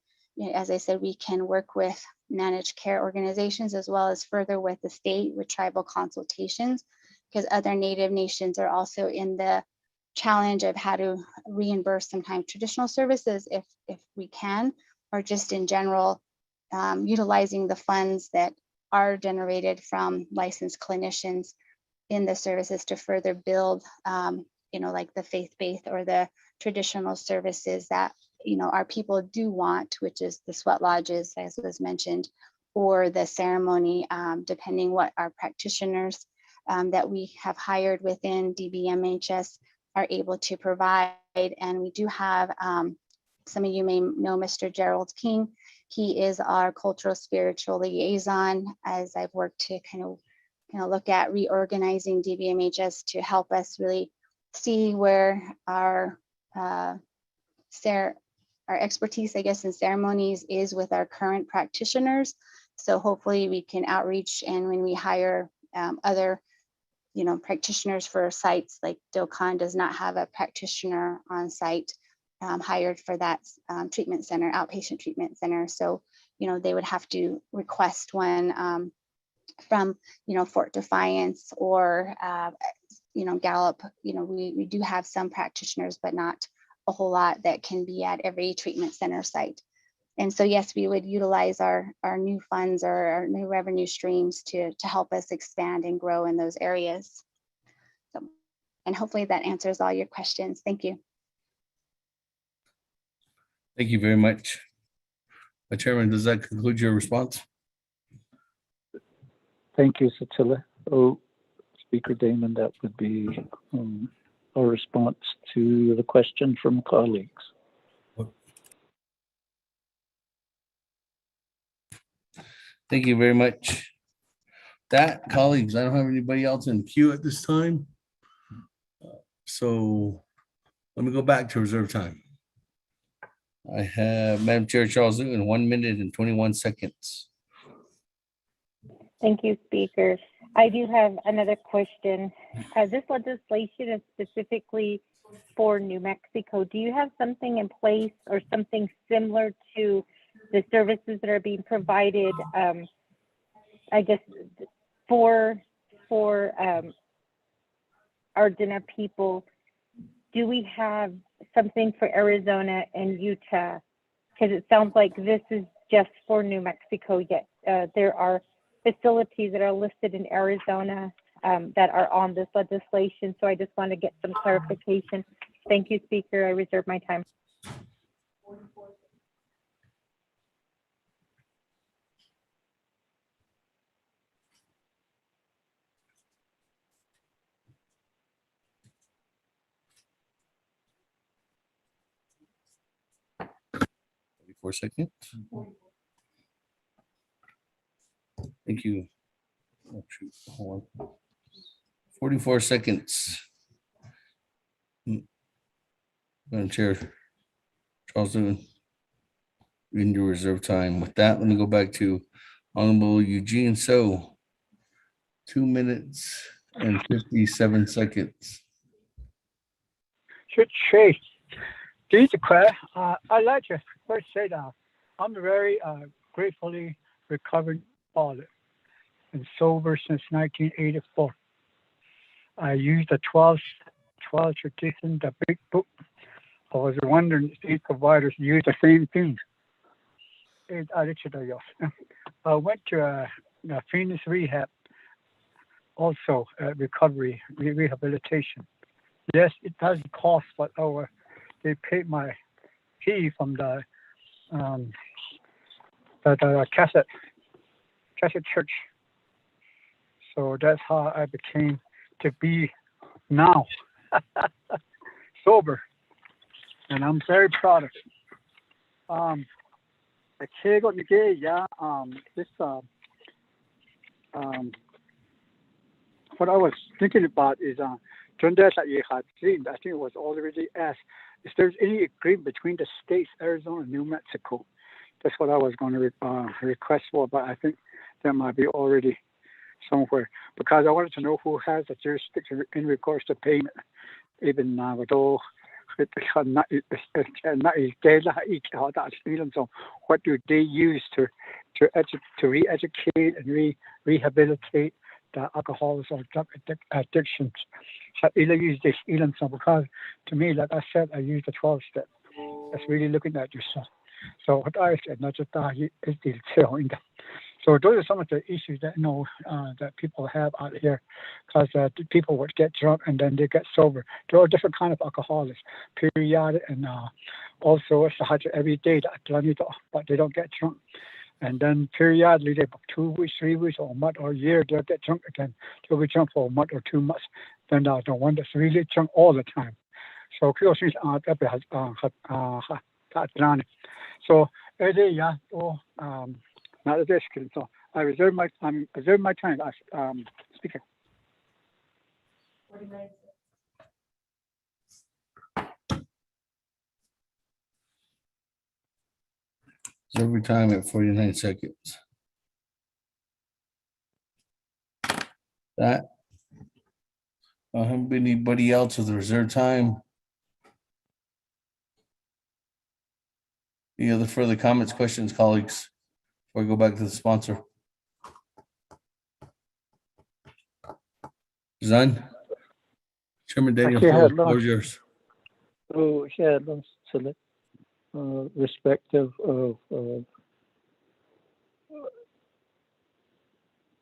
As I said, we can work with managed care organizations as well as further with the state with tribal consultations, because other Native nations are also in the challenge of how to reimburse sometimes traditional services if we can, or just in general, utilizing the funds that are generated from licensed clinicians in the services to further build, like the faith-based or the traditional services that, our people do want, which is the sweat lodges, as was mentioned, or the ceremony, depending what our practitioners that we have hired within DBMHS are able to provide. And we do have, some of you may know Mr. Gerald King. He is our cultural spiritual liaison, as I've worked to kind of look at reorganizing DBMHS to help us really see where our expertise, I guess, in ceremonies is with our current practitioners. So hopefully we can outreach, and when we hire other, practitioners for sites, like Dilcon does not have a practitioner on site hired for that treatment center, outpatient treatment center. So, they would have to request one from, Fort Defiance or, Gallup. We do have some practitioners, but not a whole lot that can be at every treatment center site. And so, yes, we would utilize our new funds or our new revenue streams to help us expand and grow in those areas. So, and hopefully that answers all your questions. Thank you. Thank you very much. Chairman, does that conclude your response? Thank you, Satilla. Oh, Speaker Damon, that would be our response to the question from colleagues. Thank you very much. That, colleagues, I don't have anybody else in queue at this time. So let me go back to reserve time. I have Madam Chair Charles Newton, 1 minute and 21 seconds. Thank you, Speaker. I do have another question. This legislation is specifically for New Mexico. Do you have something in place or something similar to the services that are being provided, I guess, for our Dina people? Do we have something for Arizona and Utah? Because it sounds like this is just for New Mexico, yet there are facilities that are listed in Arizona that are on this legislation. So I just want to get some clarification. Thank you, Speaker. I reserve my time. For a second. Thank you. Oh, shoot. Hold on. 44 seconds. Madam Chair. Charles Newton, in your reserve time. With that, let me go back to Honorable Eugene So. 2 minutes and 57 seconds. Should say, these I'd like to first say that I'm very gratefully recovered father and sober since 1984. I used the 12 tradition, the big book. I was wondering if these providers use the same thing. I went to Phoenix Rehab, also recovery, rehabilitation. Yes, it doesn't cost, but they paid my fee from the cassette church. So that's how I became to be now sober, and I'm very proud of it. What I was thinking about is during that you had seen, I think it was already asked, if there's any agreement between the states, Arizona and New Mexico. That's what I was going to request for, but I think that might be already somewhere, because I wanted to know who has the jurisdiction in regards to payment. Even Navajo, what do they use to re-educate and rehabilitate the alcohols or drug addictions? Because to me, like I said, I use the 12 step. That's really looking at yourself. So what I said, not just is the so those are some of the issues that that people have out here, because people would get drunk and then they get sober. There are different kind of alcoholics, periodic and also it's every day, but they don't get drunk. And then periodically, they 2 weeks, 3 weeks, or a month, or a year, they'll get drunk again. They'll be drunk for a month or 2 months. Then the one that's really drunk all the time. So not this, so I reserve my time. Speaker. Every time at 49 seconds. That. Anybody else with the reserve time? Any other further comments, questions, colleagues? Before we go back to the sponsor. Zan? Chairman Daniel, the floor is yours. Oh, yeah, respective of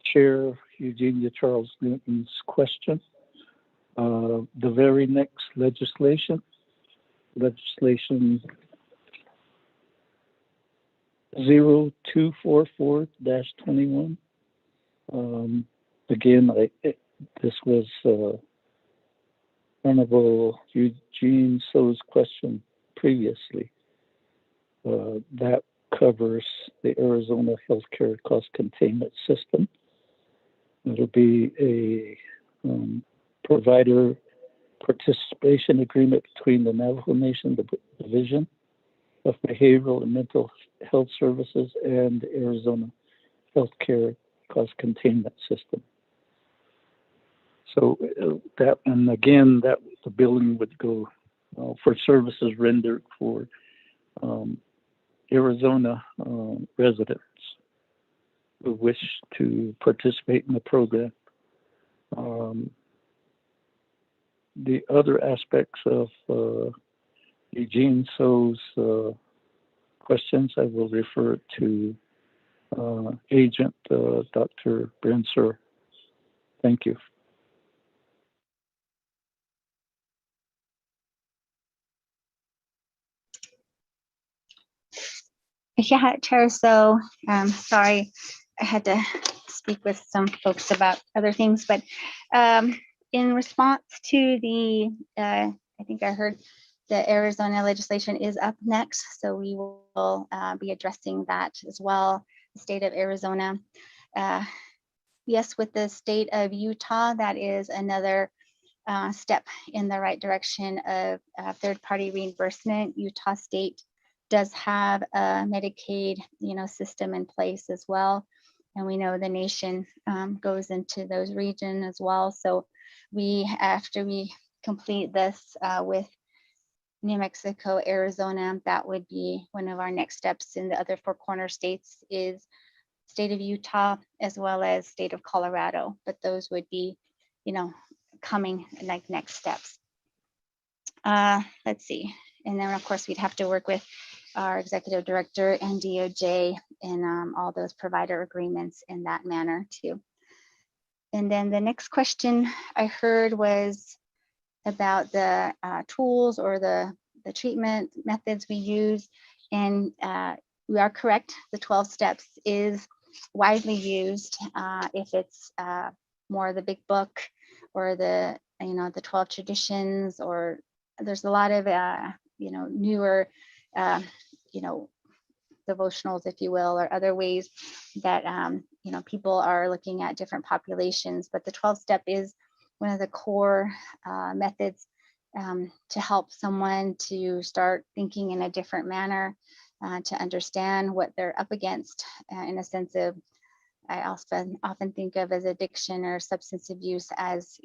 Chair Eugenia Charles Newton's question. The very next legislation 0244-21. Again, this was Honorable Eugene So's question previously. That covers the Arizona Healthcare Cost Containment System. It'll be a provider participation agreement between the Navajo Nation, the Division of Behavioral and Mental Health Services, and the Arizona Healthcare Cost Containment System. So that, and again, that the billing would go for services rendered for Arizona residents who wish to participate in the program. The other aspects of Eugene So's questions, I will refer to Agent Dr. Brenser. Thank you. Yeah, Chair, so sorry, I had to speak with some folks about other things, but in response to the, I think I heard the Arizona legislation is up next, so we will be addressing that as well, the state of Arizona. Yes, with the state of Utah, that is another step in the right direction of third-party reimbursement. Utah State does have a Medicaid, system in place as well. And we know the nation goes into those regions as well. So after we complete this with New Mexico, Arizona, that would be one of our next steps. In the other four corner states is state of Utah as well as state of Colorado, but those would be, coming like next steps. Let's see. And then of course we'd have to work with our executive director and DOJ and all those provider agreements in that manner too. And then the next question I heard was about the tools or the treatment methods we use. And we are correct, the 12 steps is widely used if it's more the big book or the 12 traditions, or there's a lot of newer devotionals, if you will, or other ways that people are looking at different populations. But the 12 step is one of the core methods to help someone to start thinking in a different manner, to understand what they're up against in a sense of, I often think of as addiction or substance abuse as,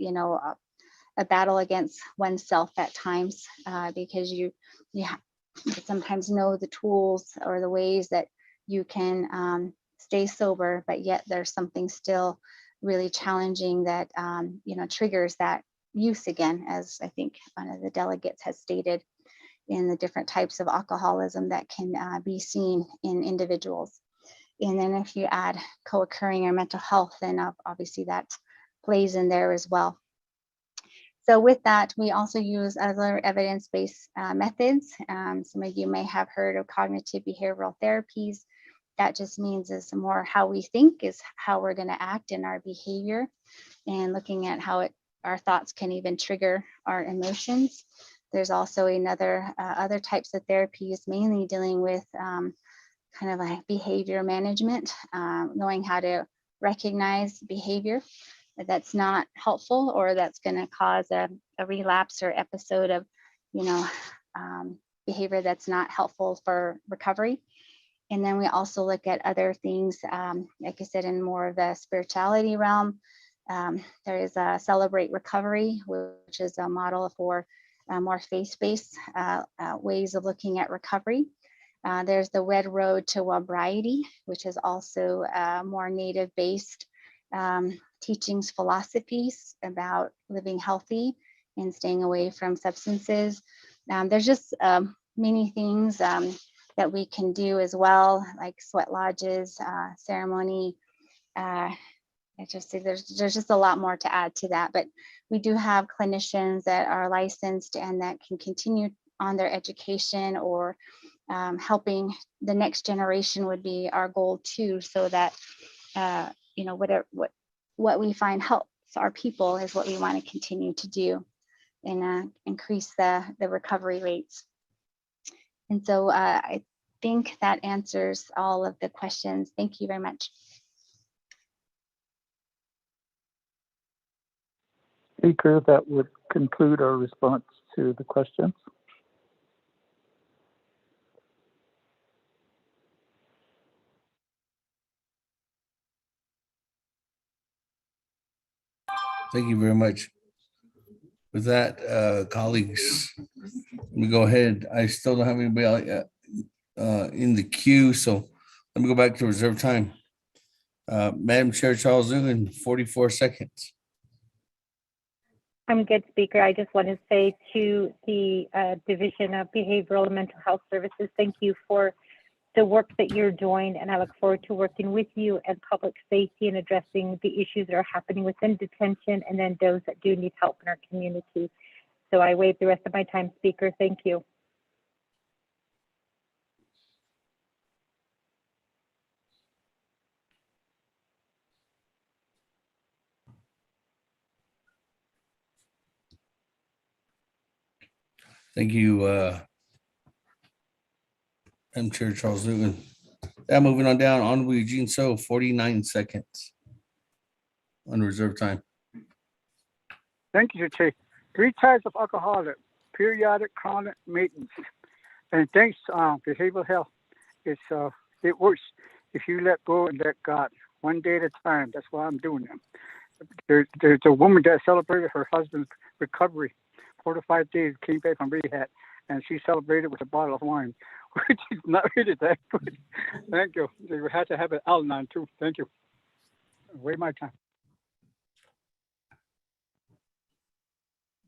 a battle against oneself at times, because you sometimes know the tools or the ways that you can stay sober, but yet there's something still really challenging that triggers that use again, as I think one of the delegates has stated, in the different types of alcoholism that can be seen in individuals. And then if you add co-occurring or mental health, then obviously that plays in there as well. So with that, we also use other evidence-based methods. Some of you may have heard of cognitive behavioral therapies. That just means is more how we think is how we're going to act in our behavior, and looking at how our thoughts can even trigger our emotions. There's also other types of therapies, mainly dealing with kind of like behavior management, knowing how to recognize behavior that's not helpful or that's going to cause a relapse or episode of, behavior that's not helpful for recovery. And then we also look at other things, like I said, in more of the spirituality realm. There is a Celebrate Recovery, which is a model for more faith-based ways of looking at recovery. There's the Red Road to Sobriety, which is also more native-based teachings, philosophies about living healthy and staying away from substances. There's just many things that we can do as well, like sweat lodges, ceremony. There's just a lot more to add to that, but we do have clinicians that are licensed and that can continue on their education, or helping the next generation would be our goal too, so that what we find helps our people is what we want to continue to do and increase the recovery rates. And so I think that answers all of the questions. Thank you very much. Speaker, that would conclude our response to the questions. Thank you very much. With that, colleagues, let me go ahead. I still don't have anybody in the queue, so let me go back to reserve time. Madam Chair Charles Nguyen, 44 seconds. I'm good, Speaker. I just want to say to the Division of Behavioral and Mental Health Services, thank you for the work that you're doing, and I look forward to working with you and public safety and addressing the issues that are happening within detention and then those that do need help in our community. So I waive the rest of my time, Speaker. Thank you. Thank you, Madam Chair Charles Nguyen. Yeah, moving on down, Honorable Eugene So, 49 seconds on reserve time. Thank you, Chief. 3 types of alcoholic: periodic, chronic, maintenance. And thanks, behavioral health. It's it works if you let go and let God, one day at a time. That's why I'm doing them. There's a woman that celebrated her husband's recovery, 4 to 5 days, came back from rehab, and she celebrated with a bottle of wine, which is not really that good. Thank you. They had to have an Al-Anon too. Thank you. Wait my time.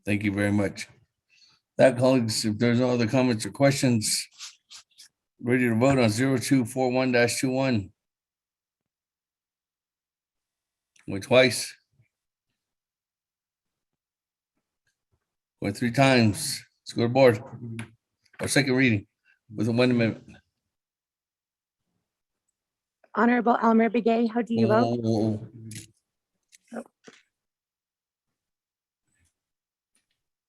Thank you very much. That, colleagues, if there's no other comments or questions, ready to vote on 0241-21. Went twice. Went 3 times. Let's go to board. Our second reading with a 1 amendment. Honorable Elmer Begay, how do you vote? Oh.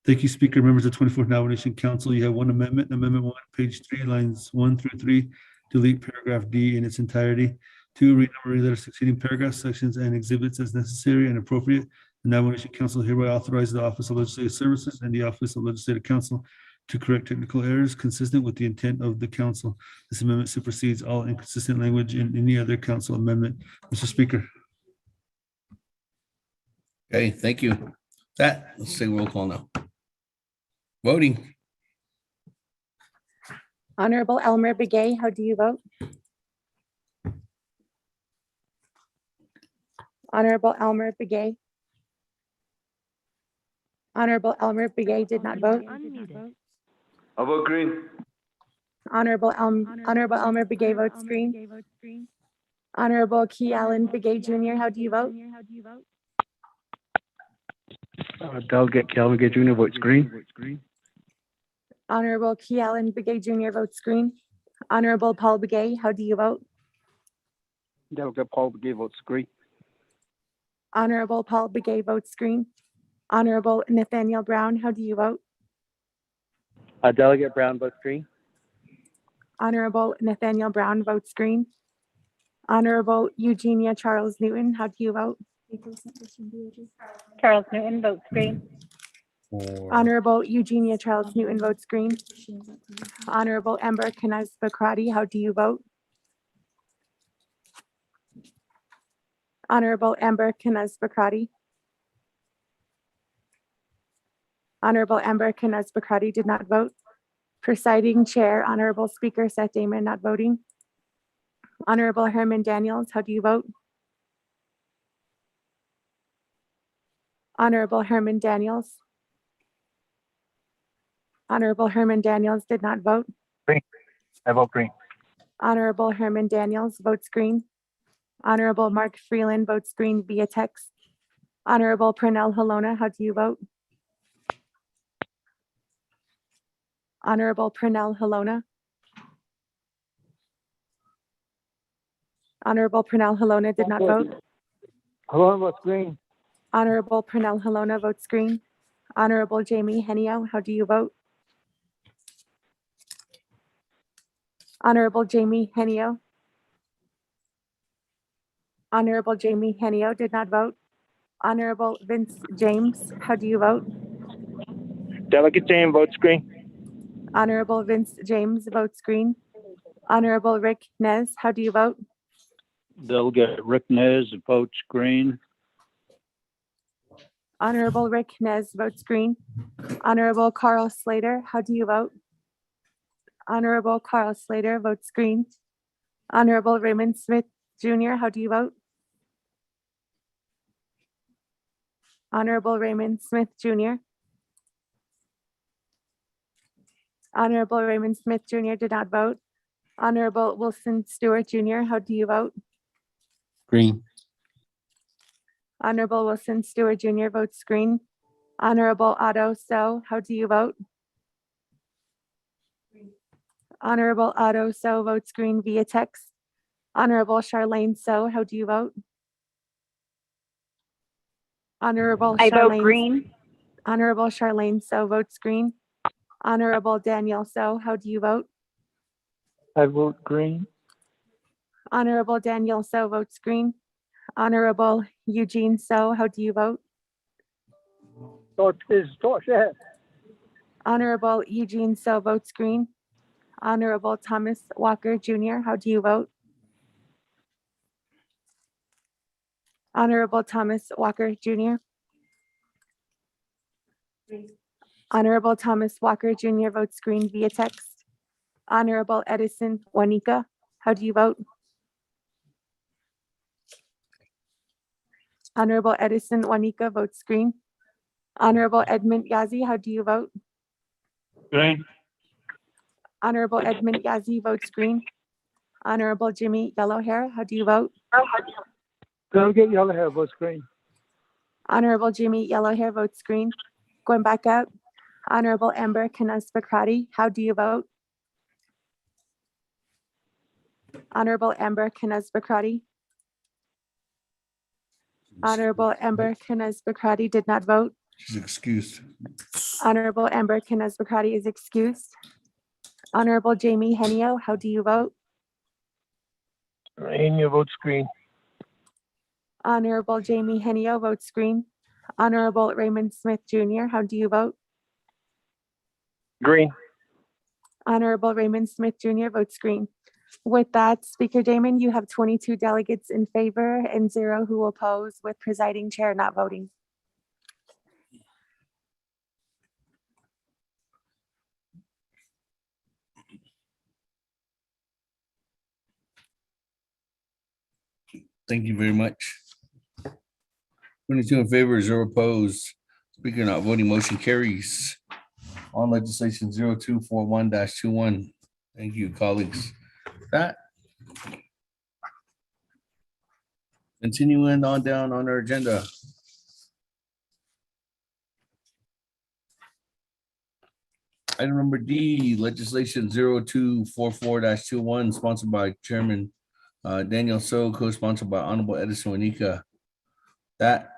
Thank you, Speaker. Members of 24th Nomination Council, you have 1 amendment. Amendment 1, page 3, lines 1 through 3, delete paragraph D in its entirety. 2, renumber letters succeeding paragraphs, sections, and exhibits as necessary and appropriate. The Nomination Council hereby authorizes the Office of Legislative Services and the Office of Legislative Counsel to correct technical errors consistent with the intent of the council. This amendment supersedes all inconsistent language in any other council amendment. Mr. Speaker. Okay, thank you. That, let's take a roll call now. Voting. Honorable Elmer Begay, how do you vote? Honorable Elmer Begay. Honorable Elmer Begay did not vote. I vote green. Honorable Elmer Begay votes green. Honorable Key Allen Begay Jr., how do you vote? Delegate Calvin Gay Jr. votes green. Honorable Key Allen Begay Jr. votes green. Honorable Paul Begay, how do you vote? Delegate Paul Begay votes green. Honorable Paul Begay votes green. Honorable Nathaniel Brown, how do you vote? Delegate Brown votes green. Honorable Nathaniel Brown votes green. Honorable Eugenia Charles Newton, how do you vote? Charles Newton votes green. Honorable Eugenia Charles Newton votes green. Honorable Amber Knez Bakrati, how do you vote? Honorable Amber Knez Bakrati. Honorable Amber Knez Bakrati did not vote. Presiding Chair, Honorable Speaker Seth Damon not voting. Honorable Herman Daniels, how do you vote? Honorable Herman Daniels. Honorable Herman Daniels did not vote. Green. I vote green. Honorable Herman Daniels votes green. Honorable Mark Freeland votes green via text. Honorable Pernell Halona, how do you vote? Honorable Pernell Halona. Honorable Pernell Halona did not vote. Halona votes green. Honorable Pernell Halona votes green. Honorable Jamie Henio, how do you vote? Honorable Jamie Henio. Honorable Jamie Henio did not vote. Honorable Vince James, how do you vote? Delegate James votes green. Honorable Vince James votes green. Honorable Rick Nez, how do you vote? Delegate Rick Nez votes green. Honorable Rick Nez votes green. Honorable Carl Slater, how do you vote? Honorable Carl Slater votes green. Honorable Raymond Smith Jr., how do you vote? Honorable Raymond Smith Jr. Honorable Raymond Smith Jr. did not vote. Honorable Wilson Stewart Jr., how do you vote? Green. Honorable Wilson Stewart Jr. votes green. Honorable Otto So, how do you vote? Honorable Otto So votes green via text. Honorable Charlene So, how do you vote? Honorable I vote Charlene. green. Honorable Charlene So votes green. Honorable Daniel So, how do you vote? I vote green. Honorable Daniel So votes green. Honorable Eugene So, how do you vote? Torch, yeah. Honorable Eugene So votes green. Honorable Thomas Walker Jr., how do you vote? Honorable Thomas Walker Jr. Honorable Thomas Walker Jr. votes green via text. Honorable Edison Juanica, how do you vote? Honorable Edison Juanica votes green. Honorable Edmund Yazi, how do you vote? Green. Honorable Edmund Yazi votes green. Honorable Jimmy Yellowhair, how do you vote? Delegate Yellowhair votes green. Honorable Jimmy Yellowhair votes green. Going back up, Honorable Amber Canas Bakrati, how do you vote? Honorable Amber Canas Bakrati. Honorable Amber Canas Bakrati did not vote. She's excused. Honorable Amber Canas Bakrati is excused. Honorable Jamie Henio, how do you vote? Henio votes green. Honorable Jamie Henio votes green. Honorable Raymond Smith Jr., how do you vote? Green. Honorable Raymond Smith Jr. votes green. With that, Speaker Damon, you have 22 delegates in favor and 0 who oppose, with presiding chair not voting. Thank you very much. 22 in favor, 0 opposed. Speaker not voting, motion carries. On legislation 0241-21. Thank you, colleagues. That. Continuing on down on our agenda. Item number D, legislation 0244-21, sponsored by Chairman Daniel So, co-sponsored by Honorable Edison Juanica. That,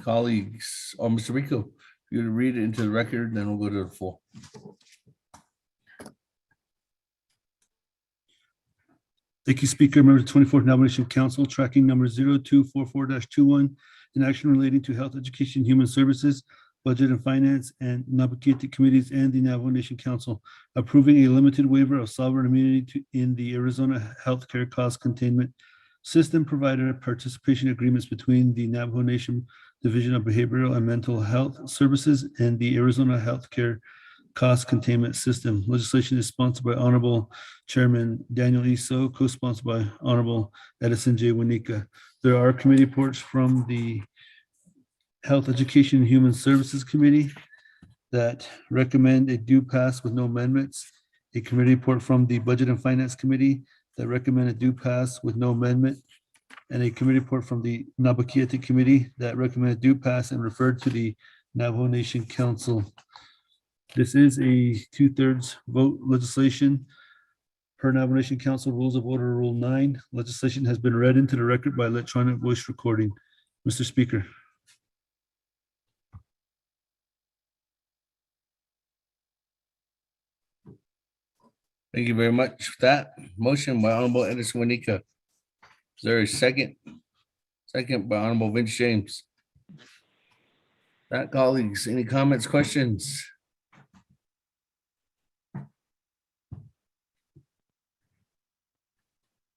colleagues, or Mr. Rico, if you would read it into the record, then we'll go to the full. Thank you, Speaker. Members of the 24th Nomination Council, tracking number 0244-21, an action relating to health, education, human services, budget and finance, and Navajo committees and the Navajo Nation Council, approving a limited waiver of sovereign immunity in the Arizona Healthcare Cost Containment System provider participation agreements between the Navajo Nation Division of Behavioral and Mental Health Services and the Arizona Healthcare Cost Containment System. Legislation is sponsored by Honorable Chairman Daniel E. So, co-sponsored by Honorable Edison J. Juanica. There are committee reports from the Health, Education, and Human Services Committee that recommend a due pass with no amendments. A committee report from the Budget and Finance Committee that recommend a due pass with no amendment. And a committee report from the Navajo Committee that recommend a due pass and referred to the Navajo Nation Council. This is a 2/3 vote legislation. Per Navajo Nation Council Rules of Order Rule 9, legislation has been read into the record by electronic voice recording. Mr. Speaker. Thank you very much for that. Motion by Honorable Edison Juanica. Is there a second? Second by Honorable Vince James. That, colleagues, any comments, questions?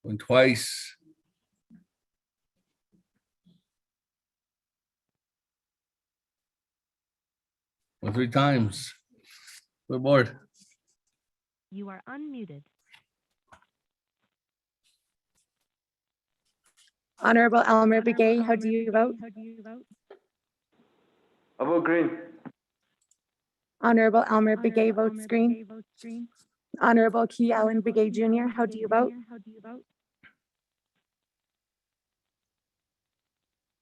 Going twice. Or 3 times. Good board. You are unmuted. Honorable Elmer Begay, how do you vote? I vote green. Honorable Elmer Begay votes green. Honorable Key Allen Begay Jr., how do you vote?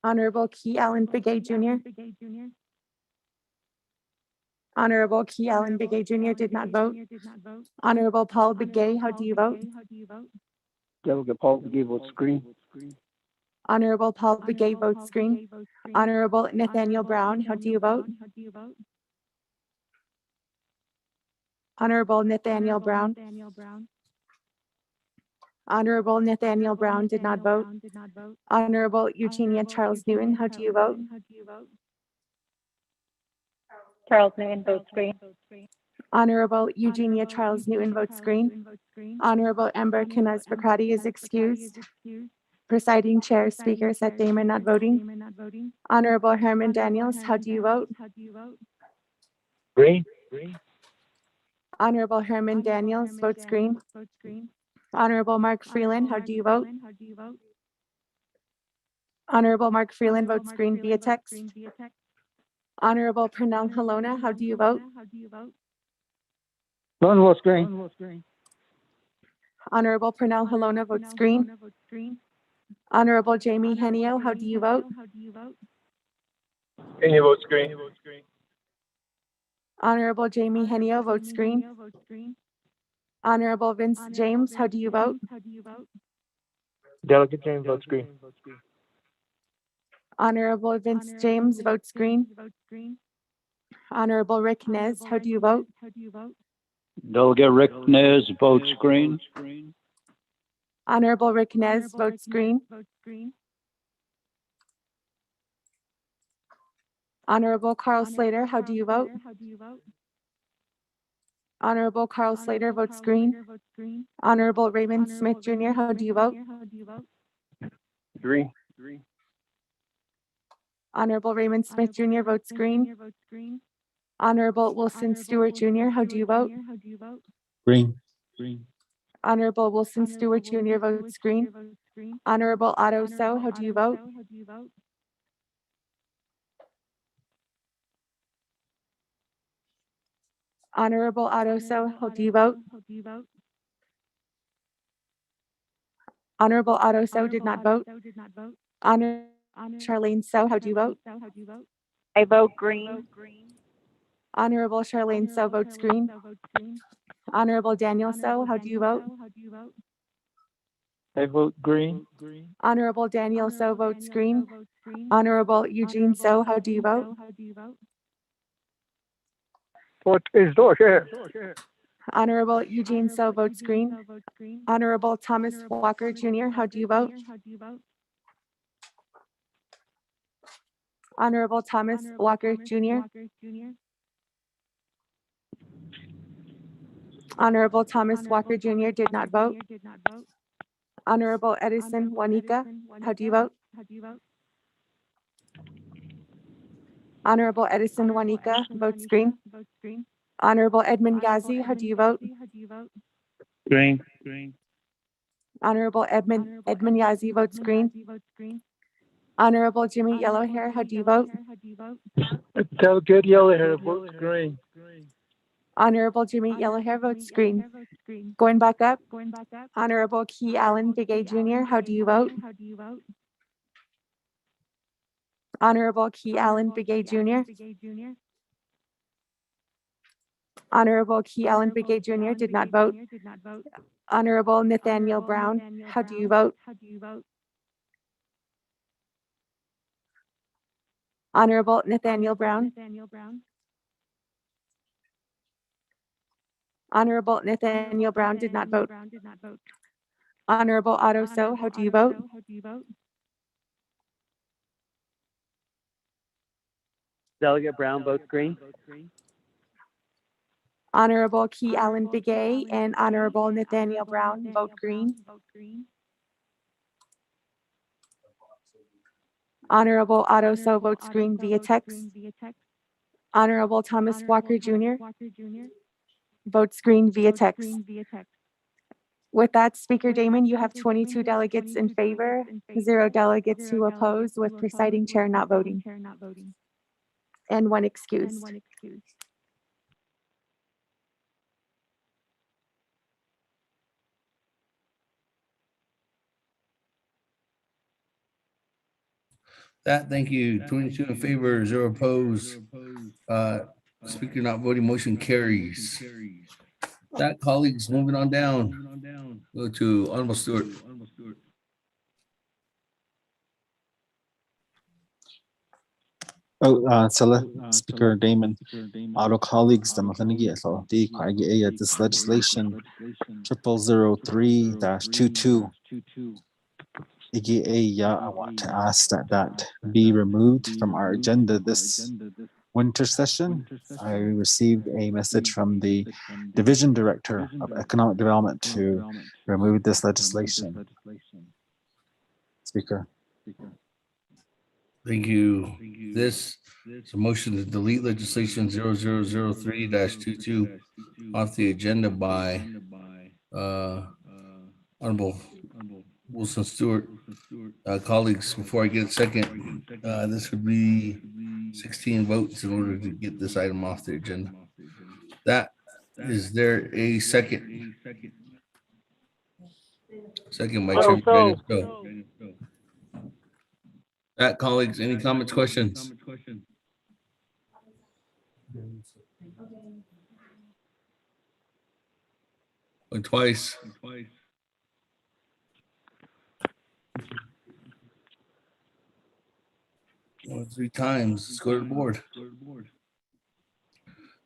Honorable Key Allen Begay Jr. Honorable Key Allen Begay Jr. did not vote. Honorable Paul Begay, how do you vote? Delegate Paul Begay votes green. Honorable Paul Begay votes green. Honorable Nathaniel Brown, how do you vote? Honorable Nathaniel Brown. Honorable Nathaniel Brown did not vote. Honorable Eugenia Charles Newton, how do you vote? Charles Newton votes green. Honorable Eugenia Charles Newton votes green. Honorable Amber Kenneth Bakrati is excused. Presiding Chair, Speaker Seth Damon not voting. Honorable Herman Daniels, how do you vote? Green. Honorable Herman Daniels votes green. Honorable Mark Freeland, how do you vote? Honorable Mark Freeland votes green via text. Honorable Pernell Halona, how do you vote? Lone votes green. Honorable Pernell Halona votes green. Honorable Jamie Henio, how do you vote? Any votes green. Honorable Jamie Henio votes green. Honorable Vince James, how do you vote? Delegate James votes green. Honorable Vince James votes green. Honorable Rick Nez, how do you vote? Delegate Rick Nez votes green. Honorable Rick Nez votes green. Honorable Carl Slater, how do you vote? Honorable Carl Slater votes green. Honorable Raymond Smith Jr., how do you vote? Green. Honorable Raymond Smith Jr. votes green. Honorable Wilson Stewart Jr., how do you vote? Green. Honorable Wilson Stewart Jr. votes green. Honorable Otto So, how do you vote? Honorable Otto So, how do you vote? Honorable Otto So did not vote. Honorable Charlene So, how do you vote? I vote green. Honorable Charlene So votes green. Honorable Daniel So, how do you vote? I vote green. Honorable Daniel So votes green. Honorable Eugene So, how do you vote? What is door here? Honorable Eugene So votes green. Honorable Thomas Walker Jr., how do you vote? Honorable Thomas Walker Jr. Honorable Thomas Walker Jr. did not vote. Honorable Edison Juanica, how do you vote? Honorable Edison Juanica votes green. Honorable Edmund Ghazi, how do you vote? Green. Honorable Edmund Yazzie votes green. Honorable Jimmy Yellowhair, how do you vote? Delegate Yellowhair votes green. Honorable Jimmy Yellowhair votes green. Going back up, Honorable Key Allen Big A Jr., how do you vote? Honorable Key Allen Big A Jr. Honorable Key Allen Big A Jr. did not vote. Honorable Nathaniel Brown, how do you vote? Honorable Nathaniel Brown. Honorable Nathaniel Brown did not vote. Honorable Otto So, how do you vote? Delegate Brown votes green. Honorable Key Allen Big A and Honorable Nathaniel Brown vote green. Honorable Otto So votes green via text. Honorable Thomas Walker Jr. votes green via text. With that, Speaker Damon, you have 22 delegates in favor, 0 delegates who oppose, with presiding chair not voting, and 1 excused. That, thank you. 22 in favor, 0 opposed. Speaker not voting, motion carries. That, colleagues, moving on down. Go to Honorable Stewart. Speaker Damon, auto colleagues, the Matanigi SLD, Kwagi this legislation 0003-22. I want to ask that be removed from our agenda this winter session, I received a message from the Division Director of Economic Development to remove this legislation. Speaker. Thank you. This is a motion to delete legislation 0003-22 off the agenda by Honorable Wilson Stewart. Colleagues, before I get a second, this would be 16 votes in order to get this item off the agenda. Is there a second? Second by Chairman Daniel Stowe. Colleagues, any comments, questions? Going twice. 3 times. Let's go to the board.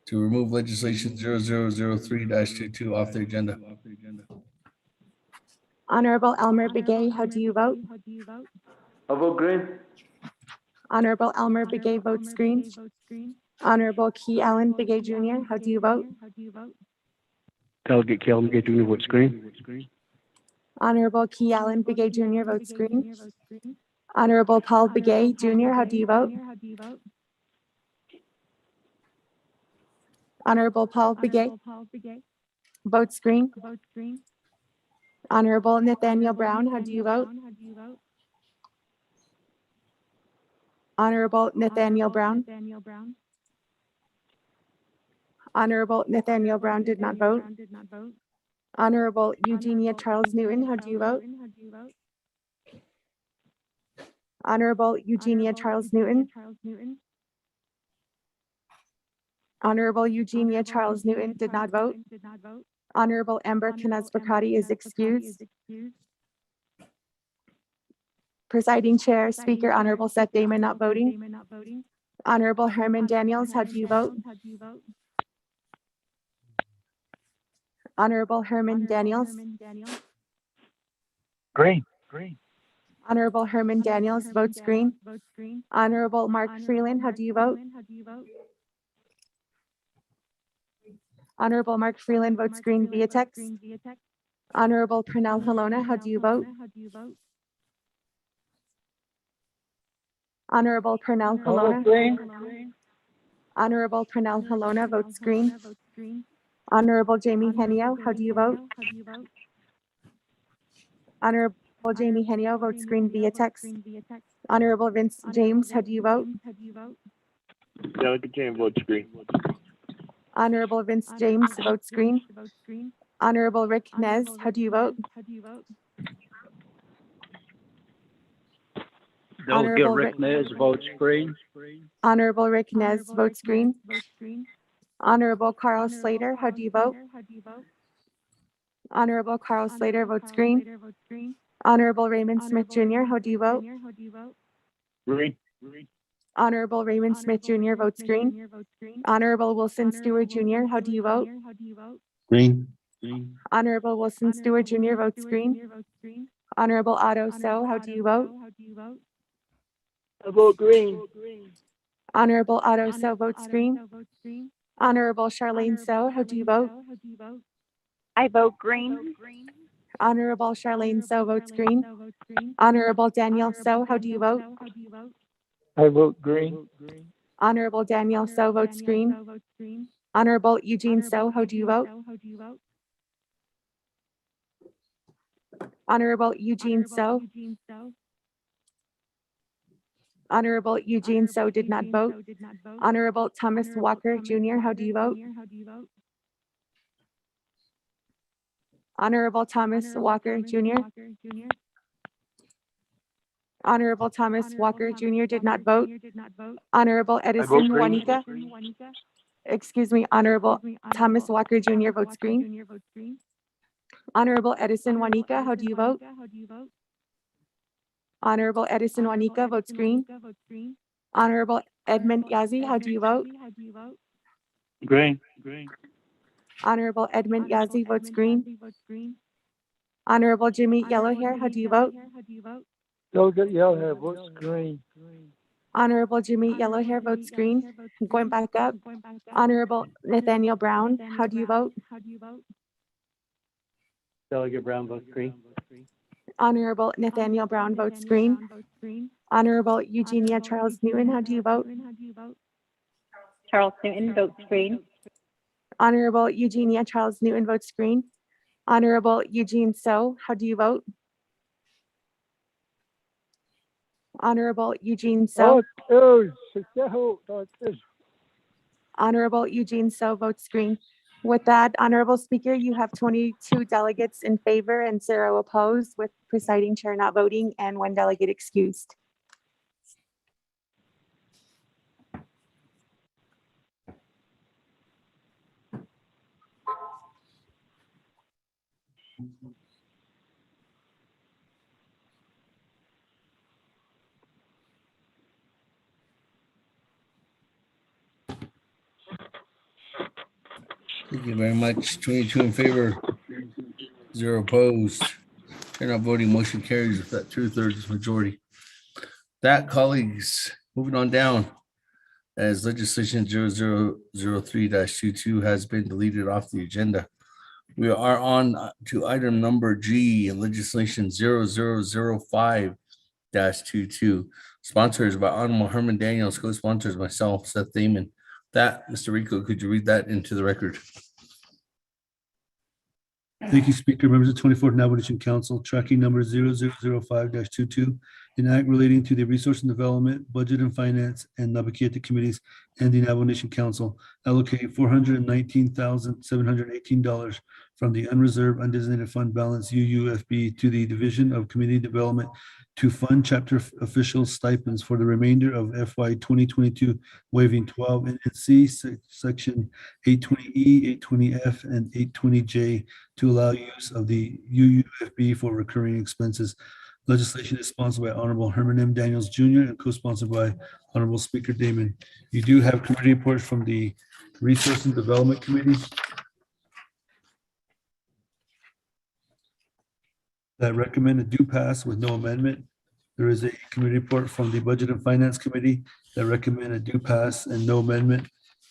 To remove legislation 0003-22 off the agenda. Honorable Elmer Begay, how do you vote? I vote green. Honorable Elmer Begay votes green. Honorable Key Allen Begay Jr., how do you vote? Delegate Key Allen Begay Jr. votes green. Honorable Key Allen Begay Jr. votes green. Honorable Paul Begay Jr., how do you vote? Honorable Paul Begay votes green. Honorable Nathaniel Brown, how do you vote? Honorable Nathaniel Brown. Honorable Nathaniel Brown did not vote. Honorable Eugenia Charles Newton, how do you vote? Honorable Eugenia Charles Newton. Honorable Eugenia Charles Newton did not vote. Honorable Amber Knez-Bakrati is excused. Presiding Chair, Speaker, Honorable Seth Damon not voting. Honorable Herman Daniels, how do you vote? Honorable Herman Daniels. Green. Honorable Herman Daniels votes green. Honorable Mark Freeland, how do you vote? Honorable Mark Freeland votes green via text. Honorable Pernell Halona, how do you vote? Honorable Pernell Halona. Honorable Pernell Halona votes green. Honorable Jamie Henio, how do you vote? Honorable Jamie Henio votes green via text. Honorable Vince James, how do you vote? Delegate James votes green. Honorable Vince James votes green. Honorable Rick Nez, how do you vote? Delegate Rick Nez votes green. Honorable Rick Nez votes green. Honorable Carl Slater, how do you vote? Honorable Carl Slater votes green. Honorable Raymond Smith Jr., how do you vote? Green. Honorable Raymond Smith Jr. votes green. Honorable Wilson Stewart Jr., how do you vote? Green. Honorable Wilson Stewart Jr. votes green. Honorable Otto So, how do you vote? I vote green. Honorable Otto So votes green. Honorable Charlene So, how do you vote? I vote green. Honorable Charlene So votes green. Honorable Danielle So, how do you vote? I vote green. Honorable Danielle So votes green. Honorable Eugene So, how do you vote? Honorable Eugene So. Honorable Eugene So did not vote. Honorable Thomas Walker Jr., how do you vote? Honorable Thomas Walker Jr. Honorable Thomas Walker Jr. did not vote. Honorable Edison Juanica. Excuse me, Honorable Thomas Walker Jr. votes green. Honorable Edison Juanica, how do you vote? Honorable Edison Juanica votes green. Honorable Edmund Yazzie, how do you vote? Green. Honorable Edmund Yazzie votes green. Honorable Jimmy Yellowhair, how do you vote? Delegate Yellowhair votes green. Honorable Jimmy Yellowhair votes green. Going back up. Honorable Nathaniel Brown, how do you vote? Delegate Brown votes green. Honorable Nathaniel Brown votes green. Honorable Eugenia Charles Newton, how do you vote? Charles Newton votes green. Honorable Eugenia Charles Newton votes green. Honorable Eugene So, how do you vote? Honorable Eugene So. Honorable Eugene So votes green. With that, Honorable Speaker, you have 22 delegates in favor and 0 opposed, with presiding chair not voting and 1 delegate excused. Thank you very much. 22 in favor, 0 opposed. Chair not voting, motion carries with that 2/3 majority. That, colleagues, moving on down, as legislation 0003-22 has been deleted off the agenda. We are on to item number G in legislation 0005-22. Sponsors by Honorable Herman Daniels, co-sponsors myself, Seth Damon. That, Mr. Rico, could you read that into the record? Thank you, Speaker. Members of the 24th Navajo Nation Council, tracking number 0005-22, an act relating to the Resource and Development, Budget and Finance, and Nabaquieta Committees and the Navajo Nation Council, allocating $419,718 from the unreserved undesignated fund balance UUFB to the Division of Community Development to fund chapter official stipends for the remainder of FY 2022, waiving 12 NC section 820E, 820F, and 820J to allow use of the UUFB for recurring expenses. Legislation is sponsored by Honorable Herman M. Daniels Jr. and co-sponsored by Honorable Speaker Damon. You do have committee reports from the Resource and Development Committee that recommend a do pass with no amendment. There is a committee report from the Budget and Finance Committee that recommend a do pass and no amendment.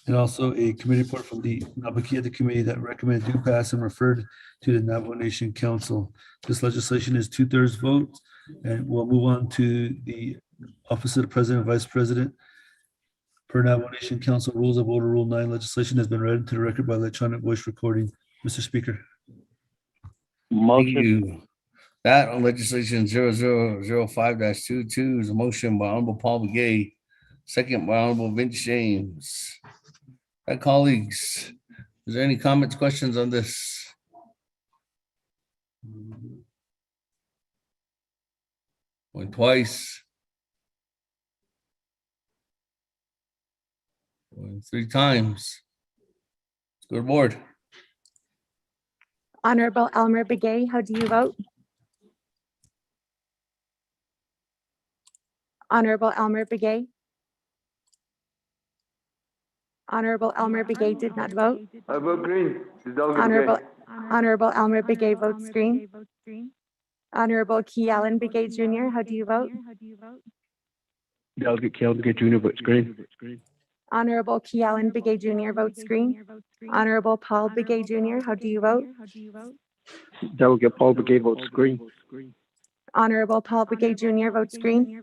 And also a committee report from the Nabaquieta Committee that recommend do pass and referred to the Navajo Nation Council. This legislation is 2/3 vote, and we'll move on to the Office of the President and Vice President. Per Navajo Nation Council Rules of Order, Rule 9, legislation has been read into the record by electronic voice recording. Mr. Speaker. Thank you. That on legislation 0005-22 is a motion by Honorable Paul Begay, second by Honorable Vince James. Colleagues, is there any comments, questions on this? Going twice. Going 3 times. Let's go to board. Honorable Elmer Begay, how do you vote? Honorable Elmer Begay. Honorable Elmer Begay did not vote. I vote green. Honorable Elmer Begay votes green. Honorable Key Allen Begay Jr., how do you vote? Delegate Key Allen Begay Jr. votes green. Honorable Key Allen Begay Jr. votes green. Honorable Paul Begay Jr., how do you vote? Delegate Paul Begay votes green. Honorable Paul Begay Jr. votes green.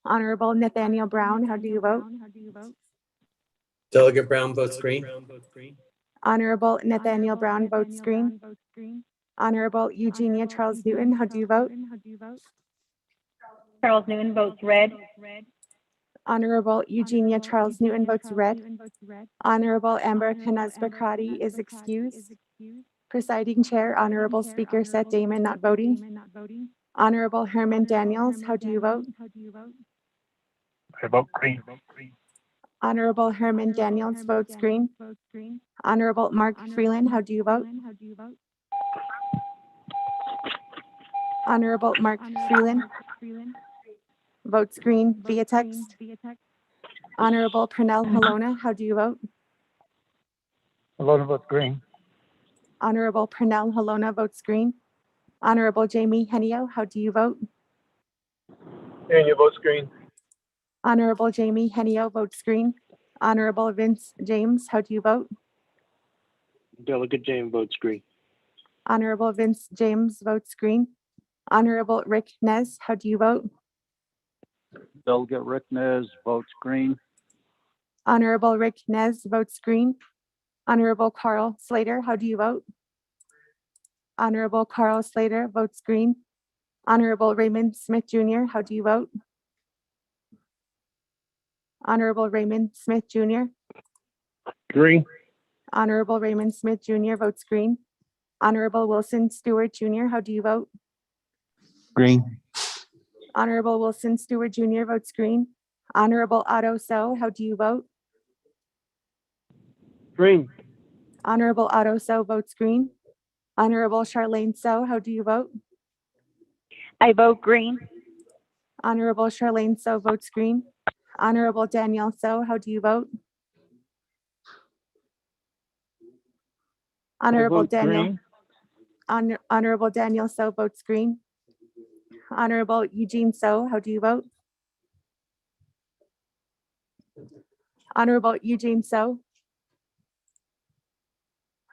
Honorable Nathaniel Brown, how do you vote? Delegate Brown votes green. Honorable Nathaniel Brown votes green. Honorable Eugenia Charles Newton, how do you vote? Charles Newton votes red. Honorable Eugenia Charles Newton votes red. Honorable Amber Canaz-Bakrati is excused. Presiding Chair, Honorable Speaker Seth Damon not voting. Honorable Herman Daniels, how do you vote? I vote green. Honorable Herman Daniels votes green. Honorable Mark Freeland, how do you vote? Honorable Mark Freeland votes green via text. Honorable Pernell Halona, how do you vote? Halona votes green. Honorable Pernell Halona votes green. Honorable Jamie Henio, how do you vote? Henio votes green. Honorable Jamie Henio votes green. Honorable Vince James, how do you vote? Delegate James votes green. Honorable Vince James votes green. Honorable Rick Nez, how do you vote? Delegate Rick Nez votes green. Honorable Rick Nez votes green. Honorable Carl Slater, how do you vote? Honorable Carl Slater votes green. Honorable Raymond Smith Jr., how do you vote? Honorable Raymond Smith Jr. Green. Honorable Raymond Smith Jr. votes green. Honorable Wilson Stewart Jr., how do you vote? Green. Honorable Wilson Stewart Jr. votes green. Honorable Otto So, how do you vote? Green. Honorable Otto So votes green. Honorable Charlene So, how do you vote? I vote green. Honorable Charlene So votes green. Honorable Danielle So, how do you vote? Honorable vote Daniel. green. Honorable Daniel So votes green. Honorable Eugene So, how do you vote? Honorable Eugene So.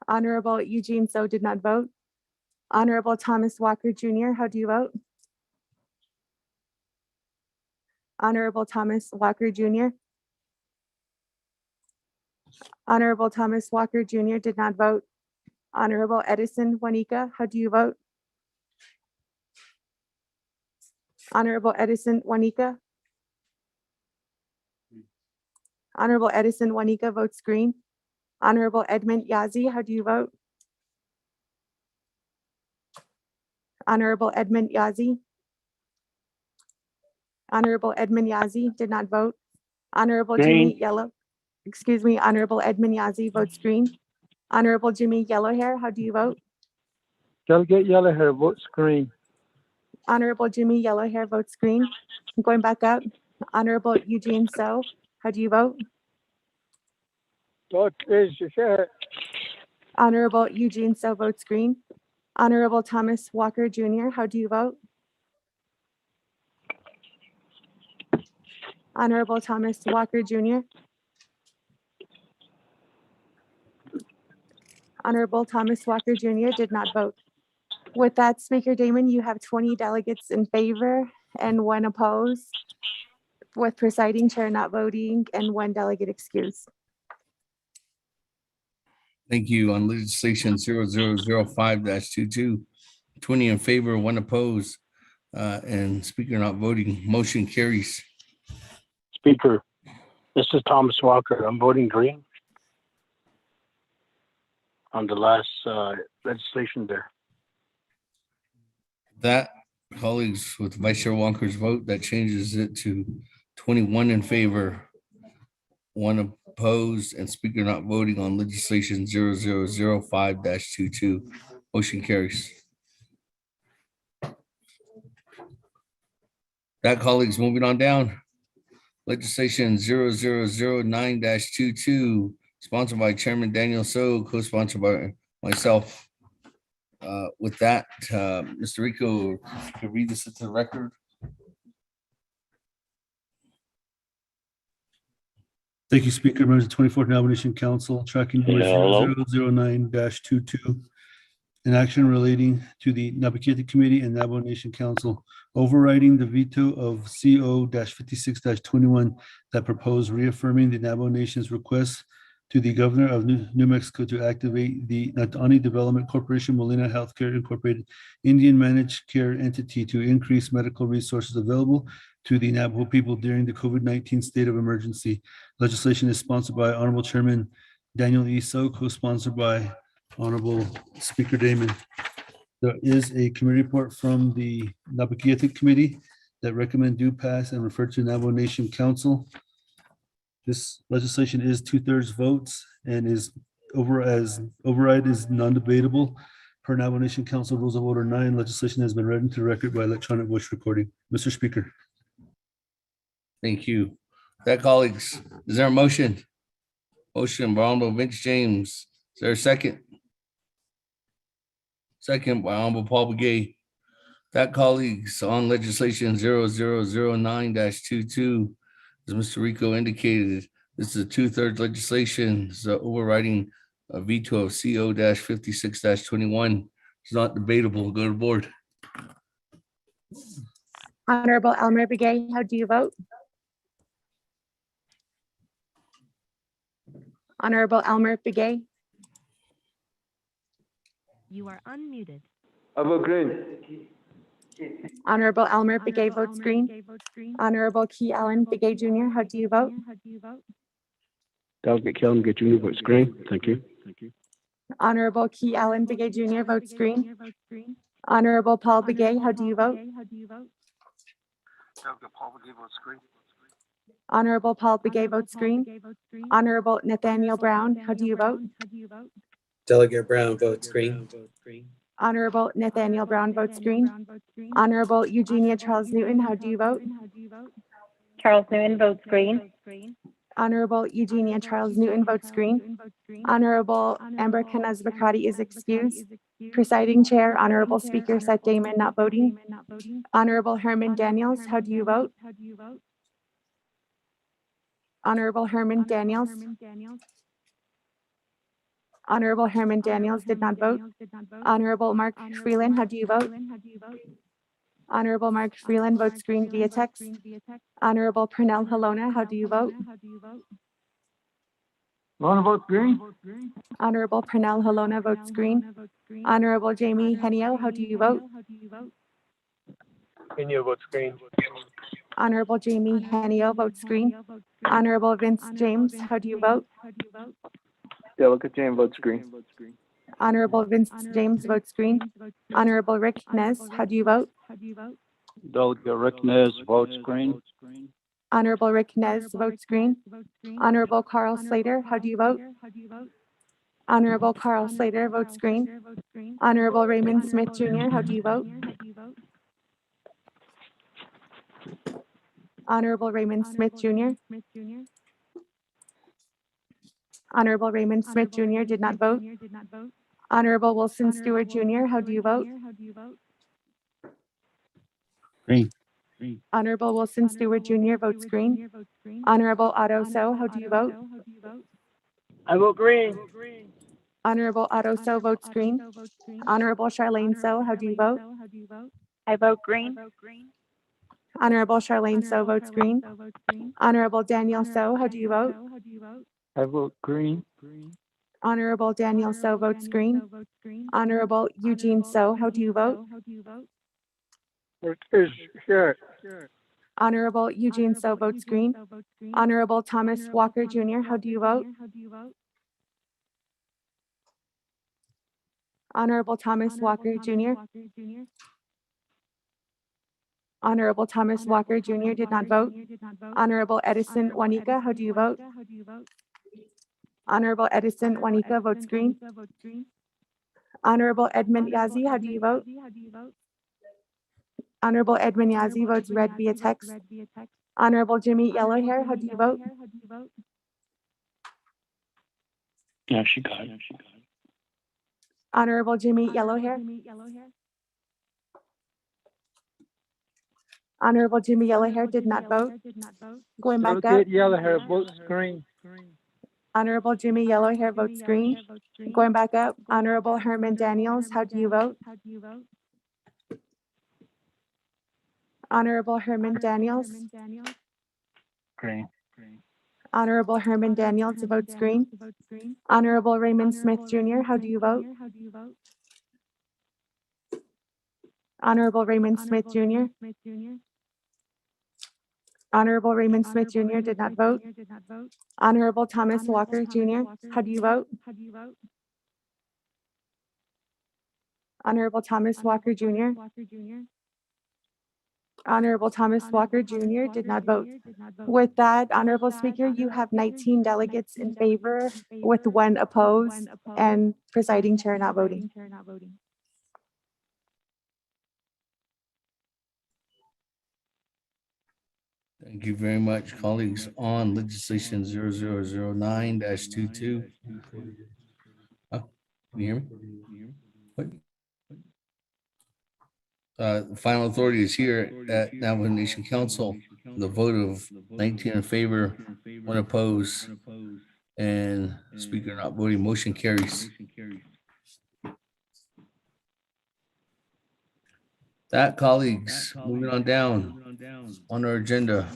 Honorable Eugene So did not vote. Honorable Thomas Walker Jr., how do you vote? Honorable Thomas Walker Jr. Honorable Thomas Walker Jr. did not vote. Honorable Edison Juanica, how do you vote? Honorable Edison Juanica. Honorable Edison Juanica votes green. Honorable Edmund Yazi, how do you vote? Honorable Edmund Yazi. Honorable Edmund Yazi did not vote. Honorable Jimmy Honorable Edmund Yazi votes green. Honorable Jimmy Yellowhair, how do you vote? Delegate Yellowhair votes green. Honorable Jimmy Yellowhair votes green. Going back up. Honorable Eugene So, how do you vote? Honorable Eugene So votes green. Honorable Thomas Walker Jr., how do you vote? Honorable Thomas Walker Jr. Honorable Thomas Walker Jr. did not vote. With that, Speaker Damon, you have 20 delegates in favor and 1 opposed, with presiding chair not voting and 1 delegate excused. Thank you. On legislation 0005-22, 20 in favor, 1 opposed, and speaker not voting, motion carries. Speaker, this is Thomas Walker. I'm voting green on the last legislation there. That, colleagues, with Vice Chair Walker's vote, that changes it to 21 in favor, 1 opposed, and speaker not voting on legislation 0005-22. Motion carries. That, colleagues, moving on down. Legislation 0009-22, sponsored by Chairman Daniel So, co-sponsored by myself. With that, Mr. Rico, could read this into the record. Thank you, Speaker. Members of the 24th Nomination Council, tracking number 0009-22, an action relating to the Navajo Committee and Navajo Nation Council overriding the veto of CO-56-21 that proposed reaffirming the Navajo Nation's request to the Governor of New Mexico to activate the Natani Development Corporation Molina Healthcare Incorporated Indian Managed Care Entity to increase medical resources available to the Navajo people during the COVID-19 state of emergency. Legislation is sponsored by Honorable Chairman Daniel E. So, co-sponsored by Honorable Speaker Damon. There is a committee report from the Navajo Committee that recommend do pass and refer to Navajo Nation Council. This legislation is 2/3 votes and is override is non-debatable. Per Navajo Nation Council Rules of Order 9, legislation has been read into the record by electronic voice recording. Mr. Speaker. Thank you. That, colleagues, is there a motion? Motion by Honorable Vince James. Is there a second? Second by Honorable Paul Begay. That, colleagues, on legislation 0009-22, As Mr. Rico indicated, this is a 2/3 legislation, so overriding a veto of CO-56-21. It's not debatable. Go to board. Honorable Elmer Begay, how do you vote? Honorable Elmer Begay. You are unmuted. I vote green. Honorable Elmer Begay votes green. Honorable Key Allen Begay Jr., how do you vote? Delegate Callan Jr. votes green. Thank you. Honorable Key Allen Begay Jr. votes green. Honorable Paul Begay, how do you vote? Delegate Paul Begay votes green. Honorable Paul Begay votes green. Honorable Nathaniel Brown, how do you vote? Delegate Brown votes green. Honorable Nathaniel Brown votes green. Honorable Eugenia Charles Newton, how do you vote? Charles Newton votes green. Honorable Eugenia Charles Newton votes green. Honorable Amber Canaz Bakrati is excused. Presiding Chair, Honorable Speaker Seth Damon not voting. Honorable Herman Daniels, how do you vote? Honorable Herman Daniels. Honorable Herman Daniels did not vote. Honorable Mark Freeland, how do you vote? Honorable Mark Freeland votes green via text. Honorable Pernell Halona, how do you vote? Lona votes green. Honorable Pernell Halona votes green. Honorable Jamie Henio, how do you vote? Henio votes green. Honorable Jamie Henio votes green. Honorable Vince James, how do you vote? Delegate James votes green. Honorable Vince James votes green. Honorable Rick Nez, how do you vote? Delegate Rick Nez votes green. Honorable Rick Nez votes green. Honorable Carl Slater, how do you vote? Honorable Carl Slater votes green. Honorable Raymond Smith Jr., how do you vote? Honorable Raymond Smith Jr. Honorable Raymond Smith Jr. did not vote. Honorable Wilson Stewart Jr., how do you vote? Green. Honorable Wilson Stewart Jr. votes green. Honorable Otto So, how do you vote? I vote green. Honorable Otto So votes green. Honorable Charlene So, how do you vote? I vote green. Honorable Charlene So votes green. Honorable Daniel So, how do you vote? I vote green. Honorable Daniel So votes green. Honorable Eugene So, how do you vote? Is here. Honorable Eugene So votes green. Honorable Thomas Walker Jr., how do you vote? Honorable Thomas Walker Jr. Honorable Thomas Walker Jr. did not vote. Honorable Edison Juanica, how do you vote? Honorable Edison Juanica votes green. Honorable Edmund Yazi, how do you vote? Honorable Edmund Yazi votes red via text. Honorable Jimmy Yellowhair, how do you vote? Yeah, she got it. Honorable Jimmy Yellowhair. Honorable Jimmy Yellowhair did not vote. Going back up. Delegate Yellowhair votes green. Honorable Jimmy Yellowhair votes green. Going back up. Honorable Herman Daniels, how do you vote? Honorable Herman Daniels. Green. Honorable Herman Daniels votes green. Honorable Raymond Smith Jr., how do you vote? Honorable Raymond Smith Jr. Honorable Raymond Smith Jr. did not vote. Honorable Thomas Walker Jr., how do you vote? Honorable Thomas Walker Jr. Honorable Thomas Walker Jr. did not vote. With that, Honorable Speaker, you have 19 delegates in favor with 1 opposed and presiding chair not voting. Thank you very much, colleagues. On legislation 0009-22. Oh, can you hear me? What? Final authority is here at Navajo Nation Council. the vote of 19 in favor, 1 opposed, and speaker not voting, motion carries. That, colleagues, moving on down on our agenda.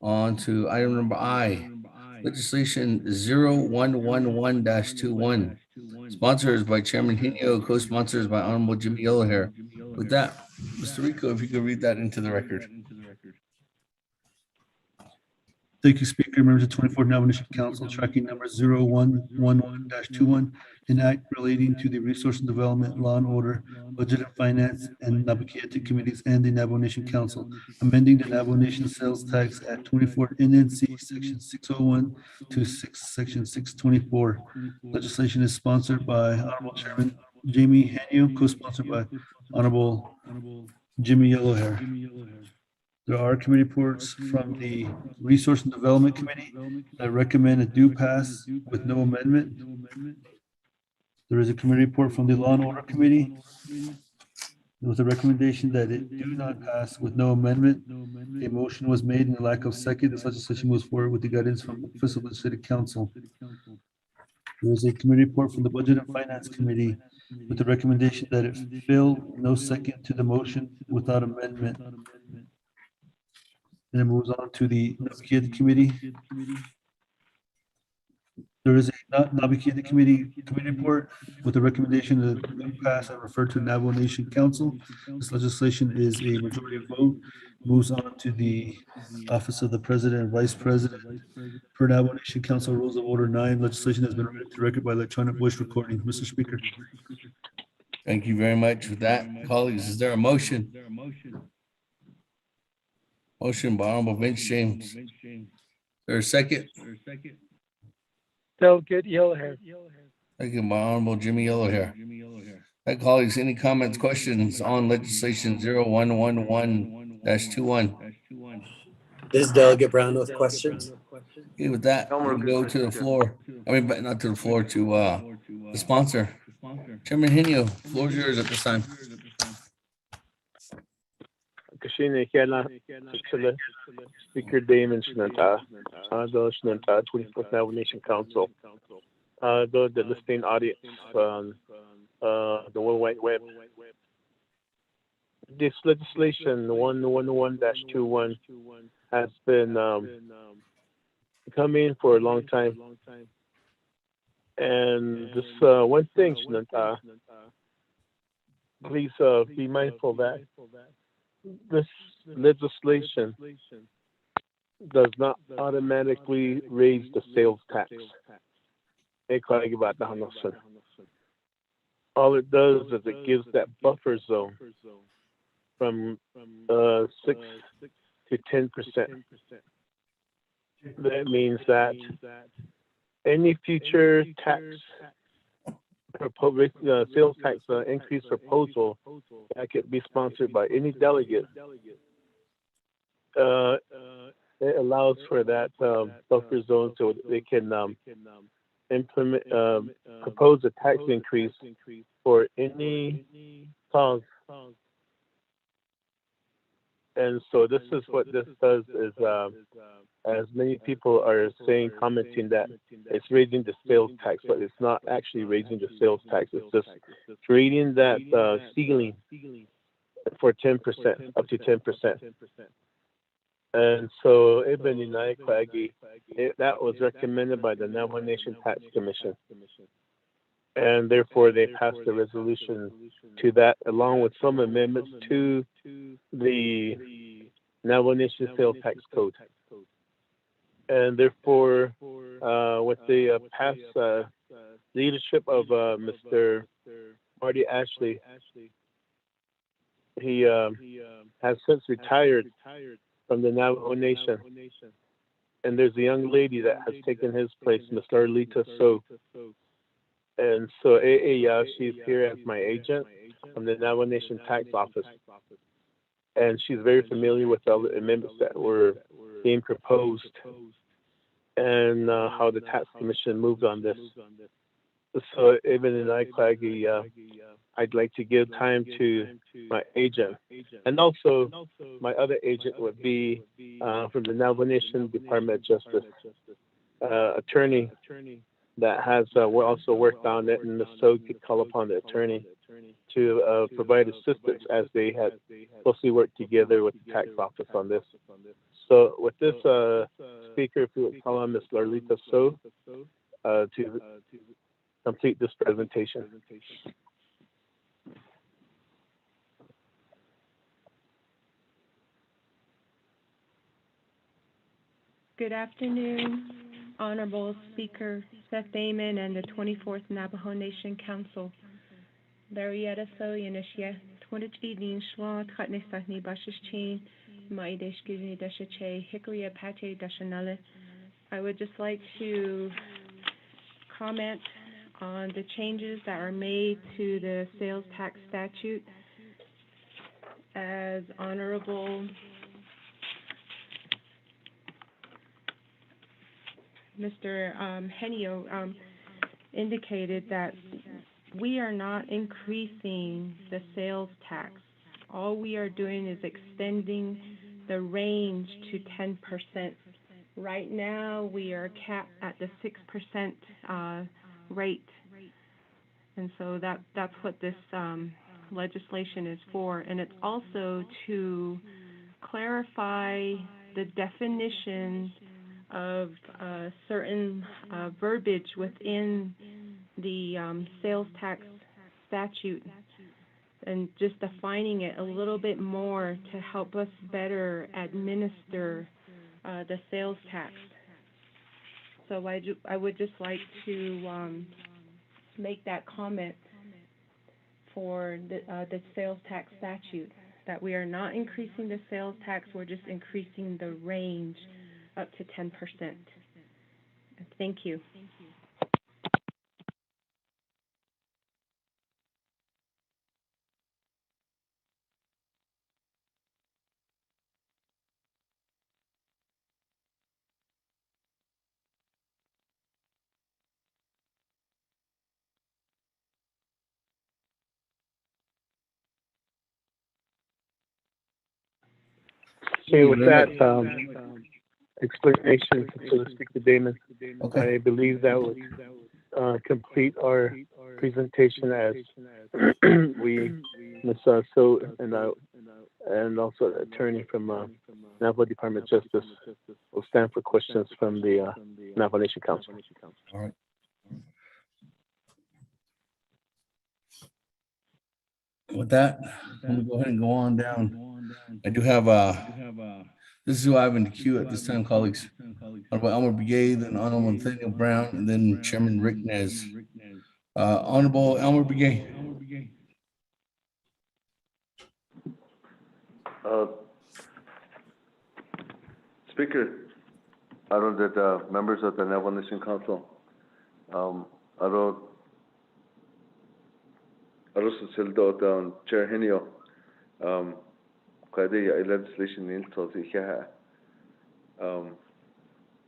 On to item number I, legislation 0111-21. Sponsors by Chairman Henio, co-sponsors by Honorable Jimmy Yellowhair. With that, Mr. Rico, if you could read that into the record. Thank you, Speaker. Members of 24th Nomination Council, tracking number 0111-21, an act relating to the Resource and Development, Law and Order, Budget and Finance, and Nabakeate Committees and the Navajo Nation Council, amending the Navajo Nation sales tax at 24 NNC Section 601 to Section 624. Legislation is sponsored by Honorable Chairman Jamie Henio, co-sponsored by Honorable Jimmy Yellowhair. There are committee reports from the Resource and Development Committee that recommend a do pass with no amendment. There is a committee report from the Law and Order Committee with a recommendation that it do not pass with no amendment. A motion was made and a lack of second. This legislation moves forward with the guidance from the Office of the City Council. There is a committee report from the Budget and Finance Committee with the recommendation that it fill no second to the motion without amendment. And it moves on to the Nabakeate Committee. There is a Nabakeate Committee report with a recommendation to pass and refer to Navajo Nation Council. This legislation is a majority vote. Moves on to the Office of the President and Vice President. Per Navajo Nation Council Rules of Order 9, legislation has been read into record by electronic voice recording. Mr. Speaker. Thank you very much for that. Colleagues, is there a motion? Motion by Honorable Vince James. Is there a second? Delegate Yellowhair. Second by Honorable Jimmy Yellowhair. Right, colleagues, any comments, questions on legislation 0111-21? This is Delegate Brown with questions. Okay, with that, we go to the floor. I mean, but not to the floor, to the sponsor. Chairman Henio, floor is yours at this time. Kashina Kela, Speaker Damon Shinanta, the Shinanta, 24th Navajo Nation Council, the listening audience, the World Wide Web. This legislation 111-21 has been coming for a long time. And this one thing, Shinanta, please be mindful that this legislation does not automatically raise the sales tax. All it does is it gives that buffer zone from 6 to 10%. That means that any future tax sales tax increase proposal that could be sponsored by any delegate, it allows for that buffer zone so they can implement propose a tax increase for any cause. And so this is what this does is, as many people are saying, commenting that it's raising the sales tax, but it's not actually raising the sales tax. It's just creating that ceiling for 10%, up to 10%. And so that was recommended by the Navajo Nation Tax Commission. And therefore they passed a resolution to that, along with some amendments to the Navajo Nation Sales Tax Code. And therefore, with the past leadership of Mr. Marty Ashley, he has since retired from the Navajo Nation. And there's a young lady that has taken his place, Ms. Arlita So. And so she's here as my agent from the Navajo Nation Tax Office. And she's very familiar with all the amendments that were being proposed and how the tax commission moved on this. So even in I'd like to give time to my agent. And also, my other agent would be from the Navajo Nation Department of Justice, attorney that has also worked on it, and so could call upon the attorney to provide assistance as they had closely worked together with the tax office on this. So with this speaker, if you would call on Ms. Larlita So to complete this presentation. Good afternoon, Honorable Speaker Seth Damon and the 24th Navajo Nation Council. Larietta So Yanishya, Twinity Shwa, Katne Sahni Bashish Chain, Maidesh Gizni Deshache, Hickory Apache Dashanale. I would just like to comment on the changes that are made to the sales tax statute. As Honorable Mr. Henio indicated, that we are not increasing the sales tax. All we are doing is extending the range to 10%. Right now, we are capped at the 6% rate. And so that's what this legislation is for. And it's also to clarify the definition of certain verbiage within the sales tax statute, and just defining it a little bit more to help us better administer the sales tax. So I would just like to make that comment for the sales tax statute, that we are not increasing the sales tax, we're just increasing the range up to 10%. Thank you. Okay, with that explanation, so to speak, to Damon, Okay. I believe that would complete our presentation as we, Ms. So and also the attorney from Navajo Department of Justice will stand for questions from the Navajo Nation Council. All right. With that, I'm gonna go ahead and go on down. I do have this is who I have in the queue at this time, colleagues. Honorable Elmer Brigade, then Honorable Nathaniel Brown, and then Chairman Rick Nez. Honorable Elmer Brigade. Speaker, I know that members of the Navajo Nation Council, I know Chair Henio, legislation in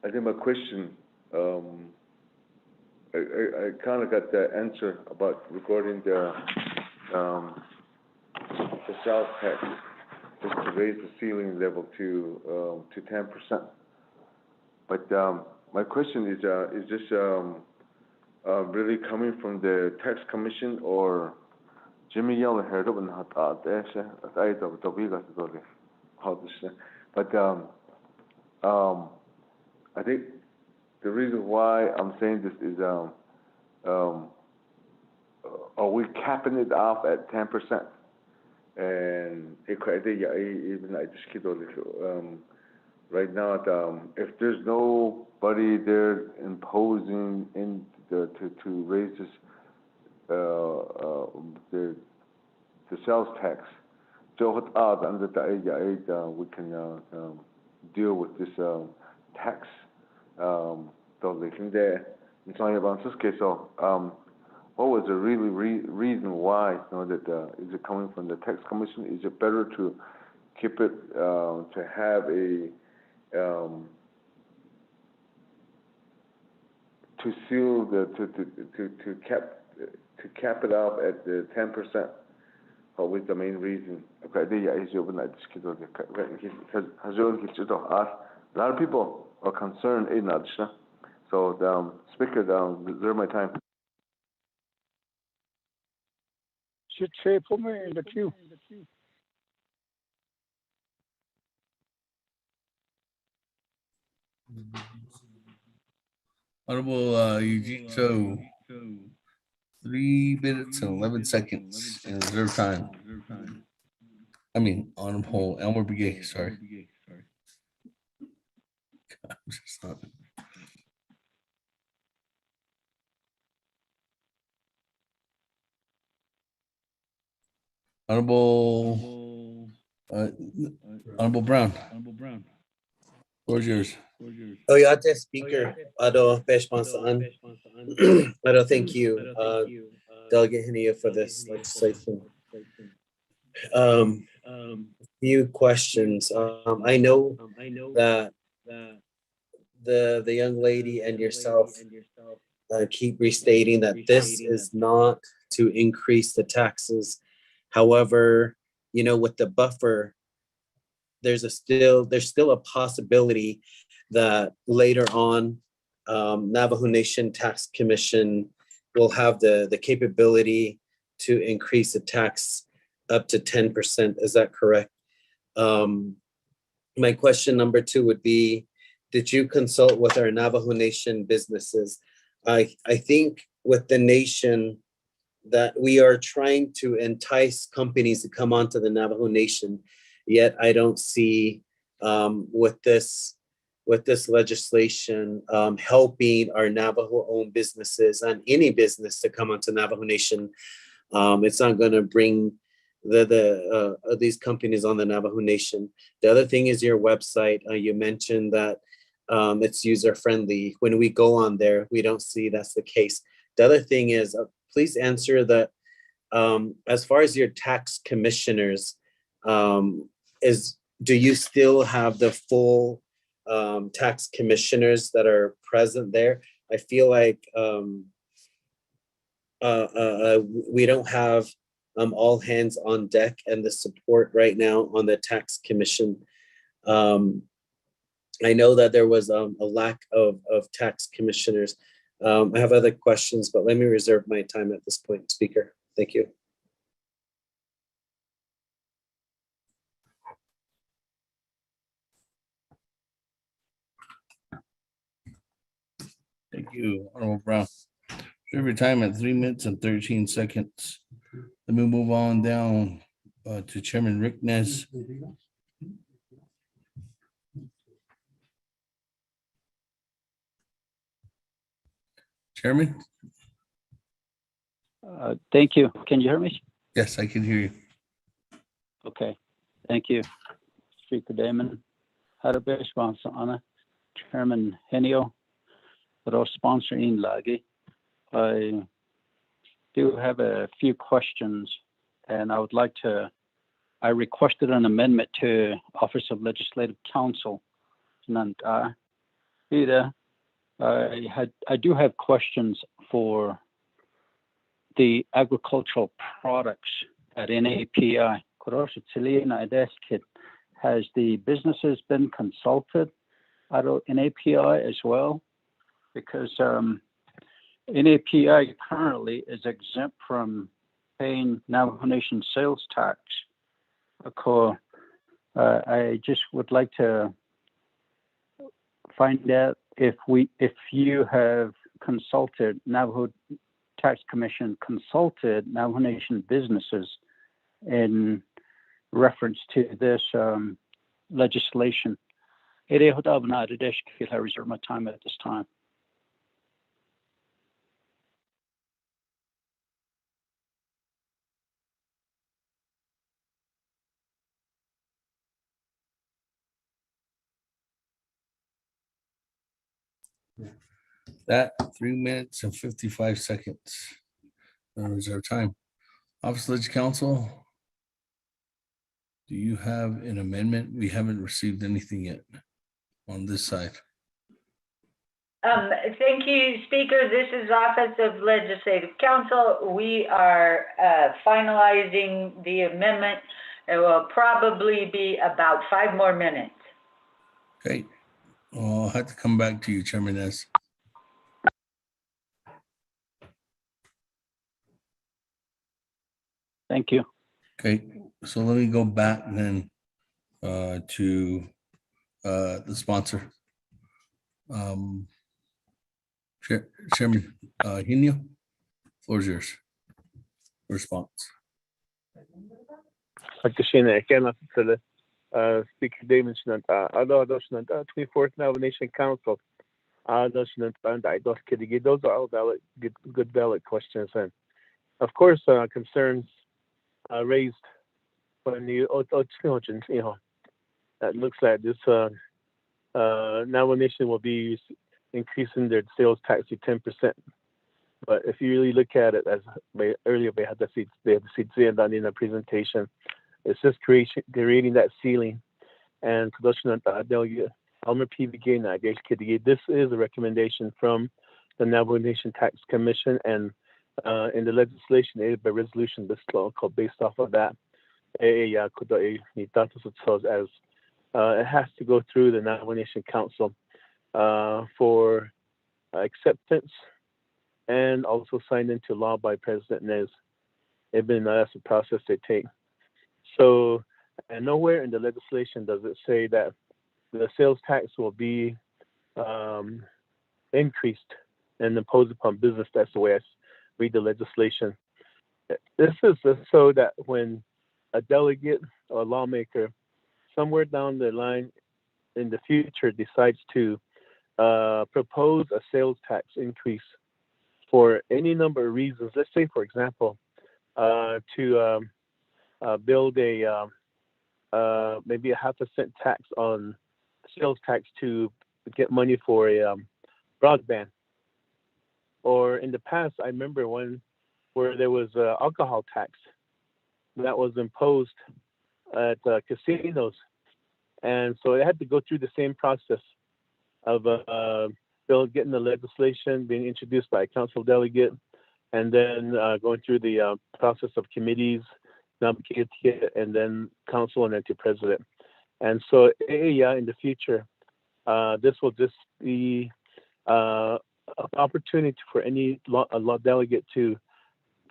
I think my question, I kind of got the answer about regarding the sales tax, just to raise the ceiling level to 10%. But my question is this really coming from the tax commission, or Jimmy Yellen heard of it? But I think the reason why I'm saying this is, are we capping it off at 10%? And right now, if there's nobody there imposing to raise this the sales tax, we can deal with this tax. What was the really reason why? Is it coming from the tax commission? Is it better to keep it to have a to seal to cap to cap it off at the 10%. What was the main reason? Okay, because a lot of people are concerned in that. So, Speaker, reserve my time. Should say put me in the queue. Honorable Eugene, so 3 minutes and 11 seconds in reserve time. I mean, Honorable Elmer Begay, sorry. God, I'm just not- Honorable Brown. Where's yours? Oh, yeah, Speaker. Ado, Peshmansaan. Ado, thank you, Delegate Henia, for this legislation. Few questions. I know that the young lady and yourself keep restating that this is not to increase the taxes. However, you know, with the buffer, there's still a possibility that later on, Navajo Nation Tax Commission will have the capability to increase the tax up to 10%. Is that correct? My question number 2 would be, did you consult with our Navajo Nation businesses? I think with the nation that we are trying to entice companies to come onto the Navajo Nation, yet I don't see with this legislation helping our Navajo-owned businesses and any business to come onto Navajo Nation. It's not going to bring these companies on the Navajo Nation. The other thing is your website. You mentioned that it's user-friendly. When we go on there, we don't see that's the case. The other thing is, please answer that as far as your tax commissioners, do you still have the full tax commissioners that are present there? I feel like we don't have all hands on deck and the support right now on the tax commission. I know that there was a lack of tax commissioners. I have other questions, but let me reserve my time at this point, Speaker. Thank you. Thank you, Honorable Brown. Reserve your time at 3 minutes and 13 seconds. Let me move on down to Chairman Rick Nez. Chairman? Thank you. Can you hear me? Yes, I can hear you. Okay. Thank you, Speaker Damon. Ana, Chairman Henio, Ros sponsoring Lagi. I do have a few questions, and I requested an amendment to Office of Legislative Counsel. I do have questions for the agricultural products at NAPI. Has the businesses been consulted at NAPI as well? Because NAPI currently is exempt from paying Navajo Nation sales tax. I just would like to find out if you have consulted Navajo Tax Commission consulted Navajo Nation businesses in reference to this legislation. I reserve my time at this time. That 3 minutes and 55 seconds. Reserve time. Office Ledge Council, do you have an amendment? We haven't received anything yet on this side. Thank you, Speaker. This is Office of Legislative Counsel. We are finalizing the amendment. It will probably be about 5 more minutes. Okay. I'll have to come back to you, Chairman S. Thank you. Okay, so let me go back then to the sponsor. Chairman Henio, floor is yours. Response. Pagkasina, kaya sila Speaker Damon sinanta, sinanta 24th Navajo Nation Council. Sinanta, those are all valid, good valid questions, and of course concerns raised when you that looks like this Navajo Nation will be increasing their sales tax to 10%. But if you really look at it, as earlier they had the seats done in the presentation, it's just creating that ceiling. And this is a recommendation from the Navajo Nation Tax Commission, and in the legislation, a resolution this law called based off of that. As it has to go through the Navajo Nation Council for acceptance and also signed into law by President Nez. That's the process they take. So, and nowhere in the legislation does it say that the sales tax will be increased and imposed upon business. That's the way I read the legislation. This is so that when a delegate or a lawmaker somewhere down the line in the future decides to propose a sales tax increase for any number of reasons, let's say, for example, to build a maybe a 0.5 cent tax on sales tax to get money for a broadband. Or in the past, I remember one where there was an alcohol tax that was imposed at casinos. And so it had to go through the same process of getting the legislation being introduced by a council delegate, and then going through the process of committees, and then council, and then to president. And so in the future, this will just be an opportunity for any law delegate to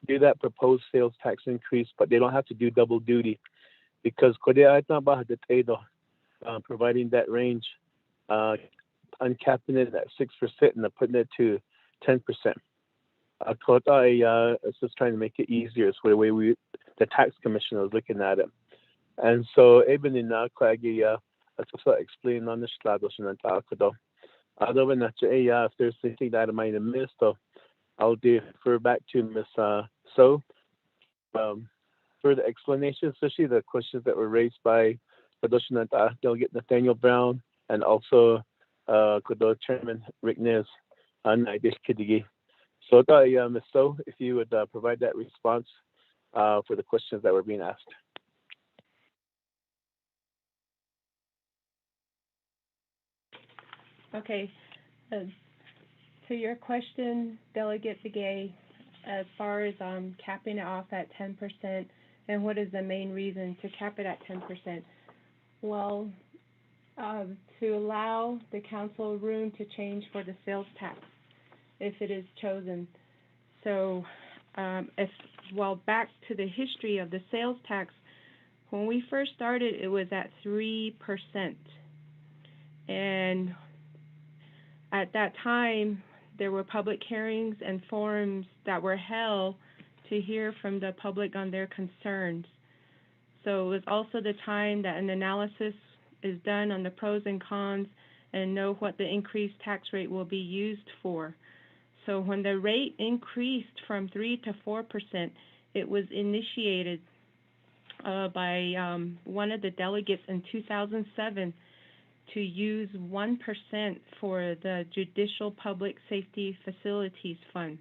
do that proposed sales tax increase, but they don't have to do double duty, because providing that range, uncapping it at 6% and putting it to 10%. It's just trying to make it easier. It's the way the tax commission is looking at it. And so even in explain on the other than that, if there's anything that I might have missed, I'll defer back to Ms. So for the explanation, especially the questions that were raised by Delegate Nathaniel Brown and also Chairman Rick Nez on Naidish Kidigi. So Ms. So, if you would provide that response for the questions that were being asked. Okay. To your question, Delegate Begay, as far as capping it off at 10%, and what is the main reason to cap it at 10%? Well, to allow the council room to change for the sales tax if it is chosen. So back to the history of the sales tax, when we first started, it was at 3%. And at that time, there were public hearings and forums that were held to hear from the public on their concerns. So it was also the time that an analysis is done on the pros and cons and know what the increased tax rate will be used for. So when the rate increased from 3 to 4%, it was initiated by one of the delegates in 2007 to use 1% for the Judicial Public Safety Facilities Fund.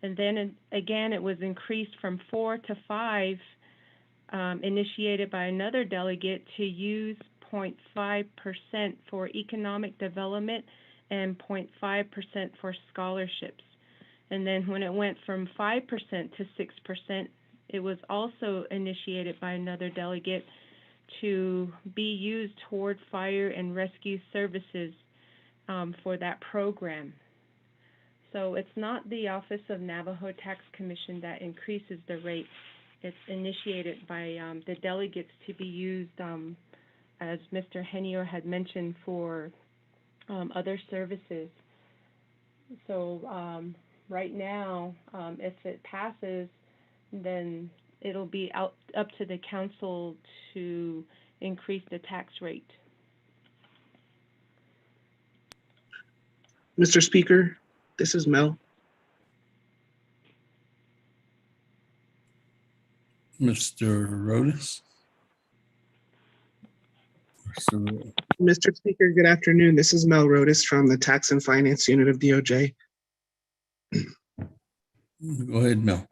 And then again, it was increased from 4 to 5, initiated by another delegate to use 0.5% for economic development and 0.5% for scholarships. And then when it went from 5% to 6%, it was also initiated by another delegate to be used toward fire and rescue services for that program. So it's not the Office of Navajo Tax Commission that increases the rate. It's initiated by the delegates to be used, as Mr. Henio had mentioned, for other services. So right now, if it passes, then it'll be up to the council to increase the tax rate. Mr. Speaker, this is Mel. Mr. Rodas? Mr. Speaker, good afternoon. This is Mel Rodas from the Tax and Finance Unit of DOJ. Go ahead, Mel.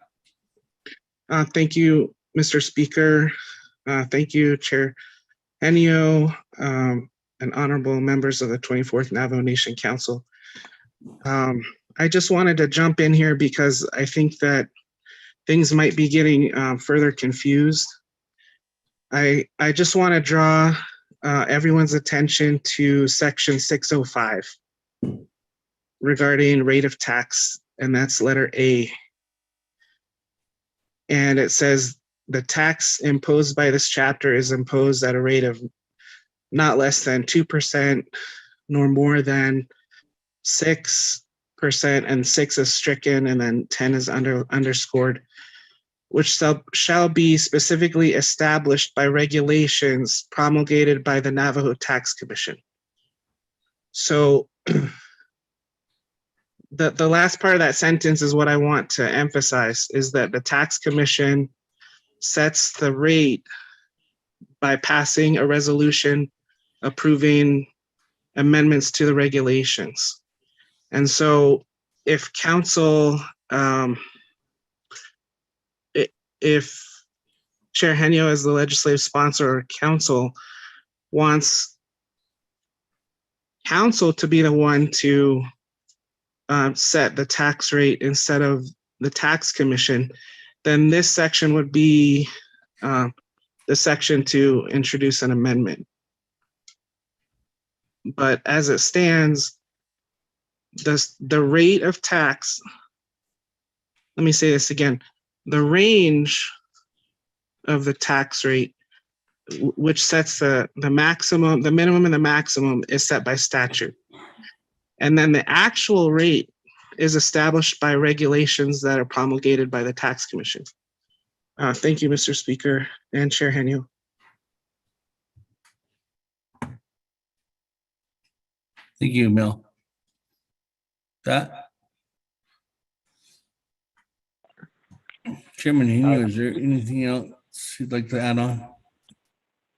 Thank you, Mr. Speaker. Thank you, Chair Henio, and honorable members of the 24th Navajo Nation Council. I just wanted to jump in here because I think that things might be getting further confused. I just want to draw everyone's attention to section 605 regarding rate of tax, and that's letter A. And it says the tax imposed by this chapter is imposed at a rate of not less than 2%, nor more than 6%, and 6 is stricken, and then 10 is underscored, which shall be specifically established by regulations promulgated by the Navajo Tax Commission. So the last part of that sentence is what I want to emphasize, is that the Tax Commission sets the rate by passing a resolution approving amendments to the regulations. And so if council, if Chair Henio as the legislative sponsor or council wants council to be the one to set the tax rate instead of the tax commission, then this section would be the section to introduce an amendment. But as it stands, the rate of tax, let me say this again, the range of the tax rate, which sets the maximum, the minimum and the maximum, is set by statute. And then the actual rate is established by regulations that are promulgated by the Tax Commission. Thank you, Mr. Speaker and Chair Henio. Thank you, Mel. That Chairman Henio, is there anything else you'd like to add on?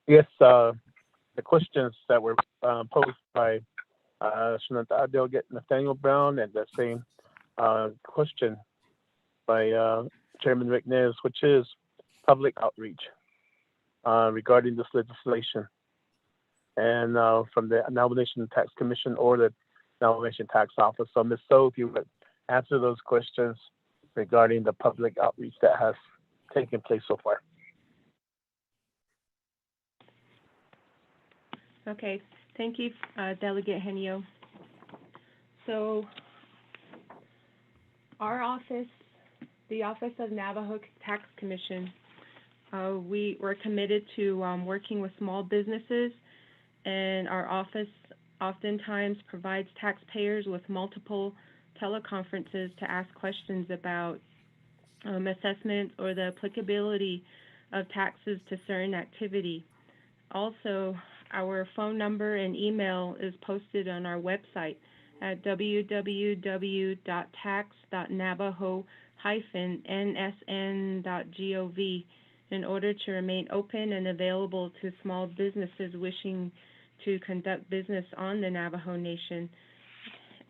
Yes, the questions that were posed by Delegate Nathaniel Brown, and the same question by Chairman Rick Nez, which is public outreach regarding this legislation, and from the Navajo Nation Tax Commission or the Navajo Nation Tax Office. So Ms. So, if you would answer those questions regarding the public outreach that has taken place so far. Okay, thank you, Delegate Henio. So our office, the Office of Navajo Tax Commission, we're committed to working with small businesses, and our office oftentimes provides taxpayers with multiple teleconferences to ask questions about assessments or the applicability of taxes to certain activity. Also, our phone number and email is posted on our website at www.tax.navajo-nsn.gov in order to remain open and available to small businesses wishing to conduct business on the Navajo Nation.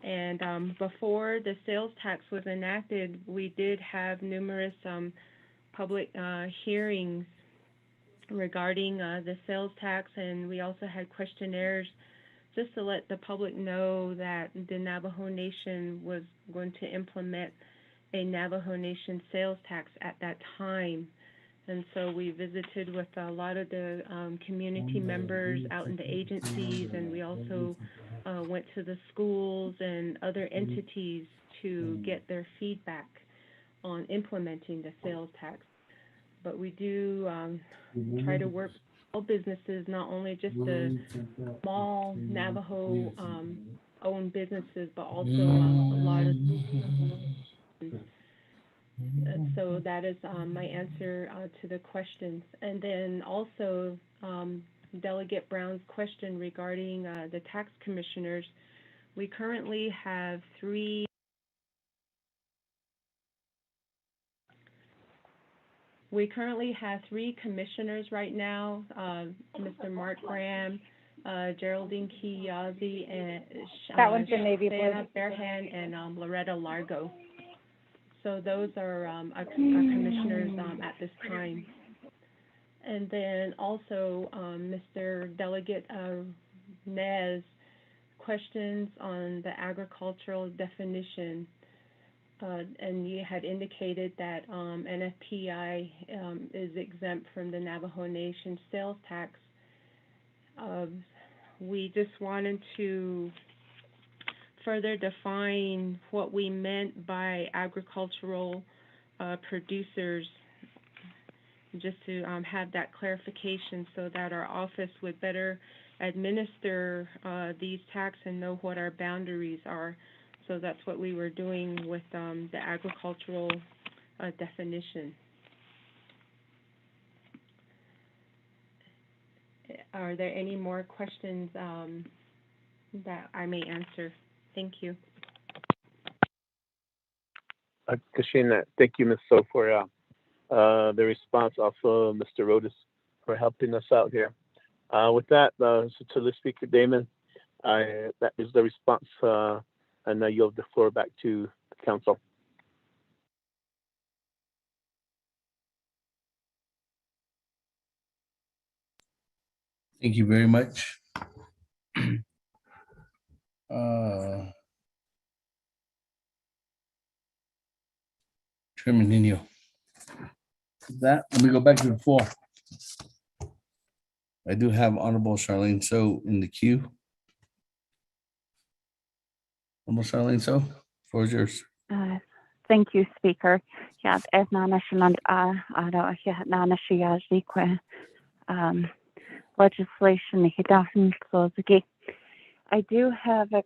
And before the sales tax was enacted, we did have numerous public hearings regarding the sales tax, and we also had questionnaires just to let the public know that the Navajo Nation was going to implement a Navajo Nation sales tax at that time. And so we visited with a lot of the community members out in the agencies, and we also went to the schools and other entities to get their feedback on implementing the sales tax. But we do try to work with all businesses, not only just the small Navajo owned businesses, but also a lot of. So that is my answer to the questions. And then also Delegate Brown's question regarding the tax commissioners. We currently have three commissioners right now, Mr. Mark Graham, Geraldine Kiyazi, and That one's the Navy Shana Fairhand, and Loretta Largo. So those are our commissioners at this time. And then also Mr. Delegate Nez, questions on the agricultural definition. And you had indicated that NFPI is exempt from the Navajo Nation sales tax. We just wanted to further define what we meant by agricultural producers, just to have that clarification so that our office would better administer these taxes and know what our boundaries are. So that's what we were doing with the agricultural definition. Are there any more questions that I may answer? Thank you. Kashina, thank you, Ms. So, for the response. Also, Mr. Rodas, for helping us out here. With that, so to the Speaker Damon, that is the response, and I yield the floor back to the Council. Thank you very much. Chairman Nino. With that, let me go back to the floor. I do have Honorable Charlene So in the queue. Honorable Charlene So, floor is yours. Thank you, Speaker. Legislation. I do have a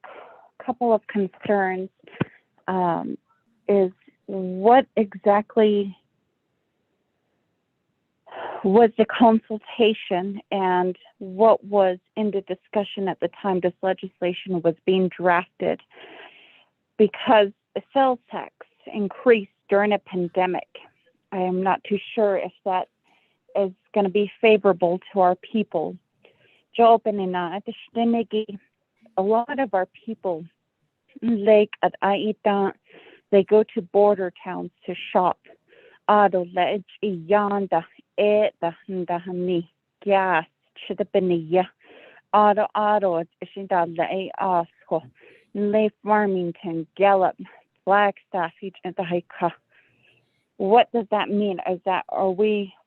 couple of concerns. Is what exactly was the consultation and what was in the discussion at the time this legislation was being drafted? Because the sales tax increased during a pandemic. I am not too sure if that is going to be favorable to our people. A lot of our people, like at Aita, they go to border towns to shop. Gas, Lake Farmington, Gallup, Flagstaff, what does that mean?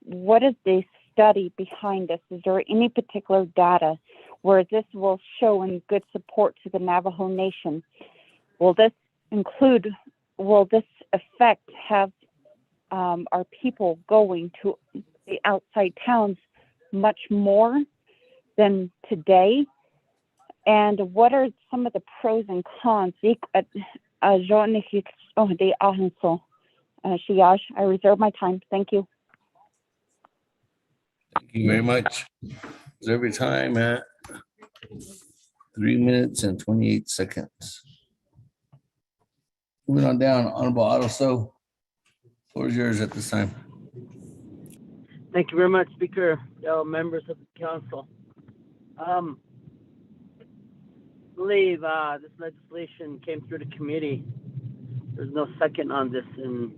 What is the study behind this? Is there any particular data where this will show in good support to the Navajo Nation? Will this effect have our people going to the outside towns much more than today? And what are some of the pros and cons? I reserve my time. Thank you. Thank you very much. Reserve your time at 3 minutes and 28 seconds. Moving on down, Honorable Otto So, floor is yours at this time. Thank you very much, Speaker, members of the Council. I believe this legislation came through the committee. There's no second on this, and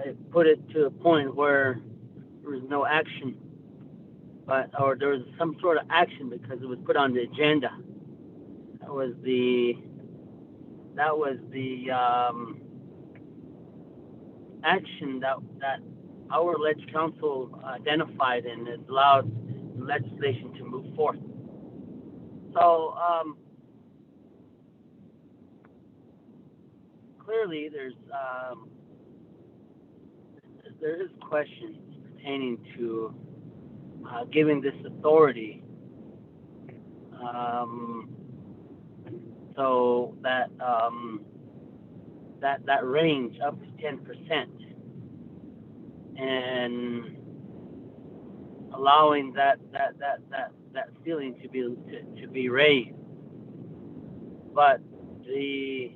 it put it to a point where there was no action. or there was some sort of action because it was put on the agenda. That was the action that our Ledge Council identified and it allowed legislation to move forth. So clearly there is questions pertaining to giving this authority so that that range up to 10% and allowing that ceiling to be raised, but the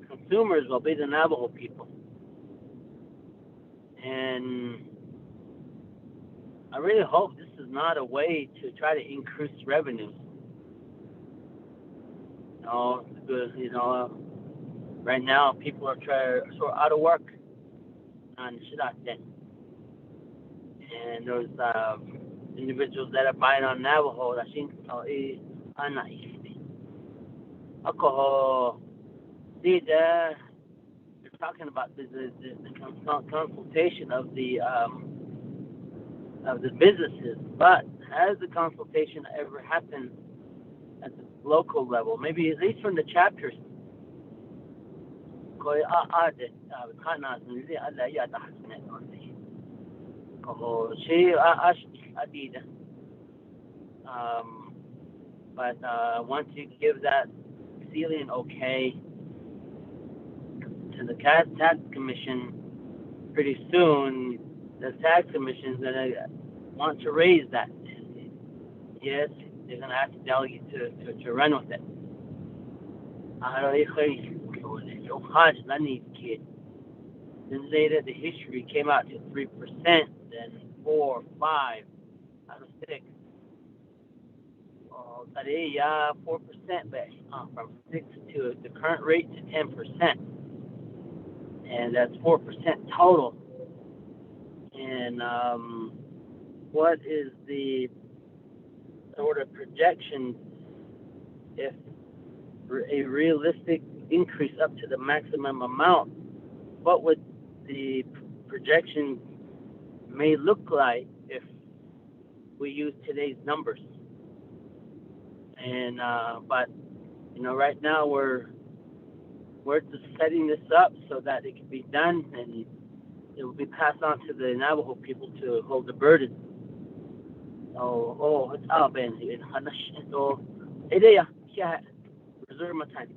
consumers will be the Navajo people, and I really hope this is not a way to try to increase revenues. Right now people are sort of out of work on Shidakten. And those individuals that are buying on Navajo, you're talking about the consultation of the businesses, but has the consultation ever happened at the local level? Maybe at least from the chapters. But once you give that ceiling okay to the tax commission, pretty soon the tax commission is going to want to raise that. Yes, they're going to ask the delegate to run with it. Then later the history came out to 3%, then 4, 5 out of 6. 4% back from 6 to the current rate to 10%, and that's 4% total. And what is the sort of projection if a realistic increase up to the maximum amount? What would the projection may look like if we use today's numbers? And but right now we're just setting this up so that it can be done and it will be passed on to the Navajo people to hold the burden. It's all been so reserve my time.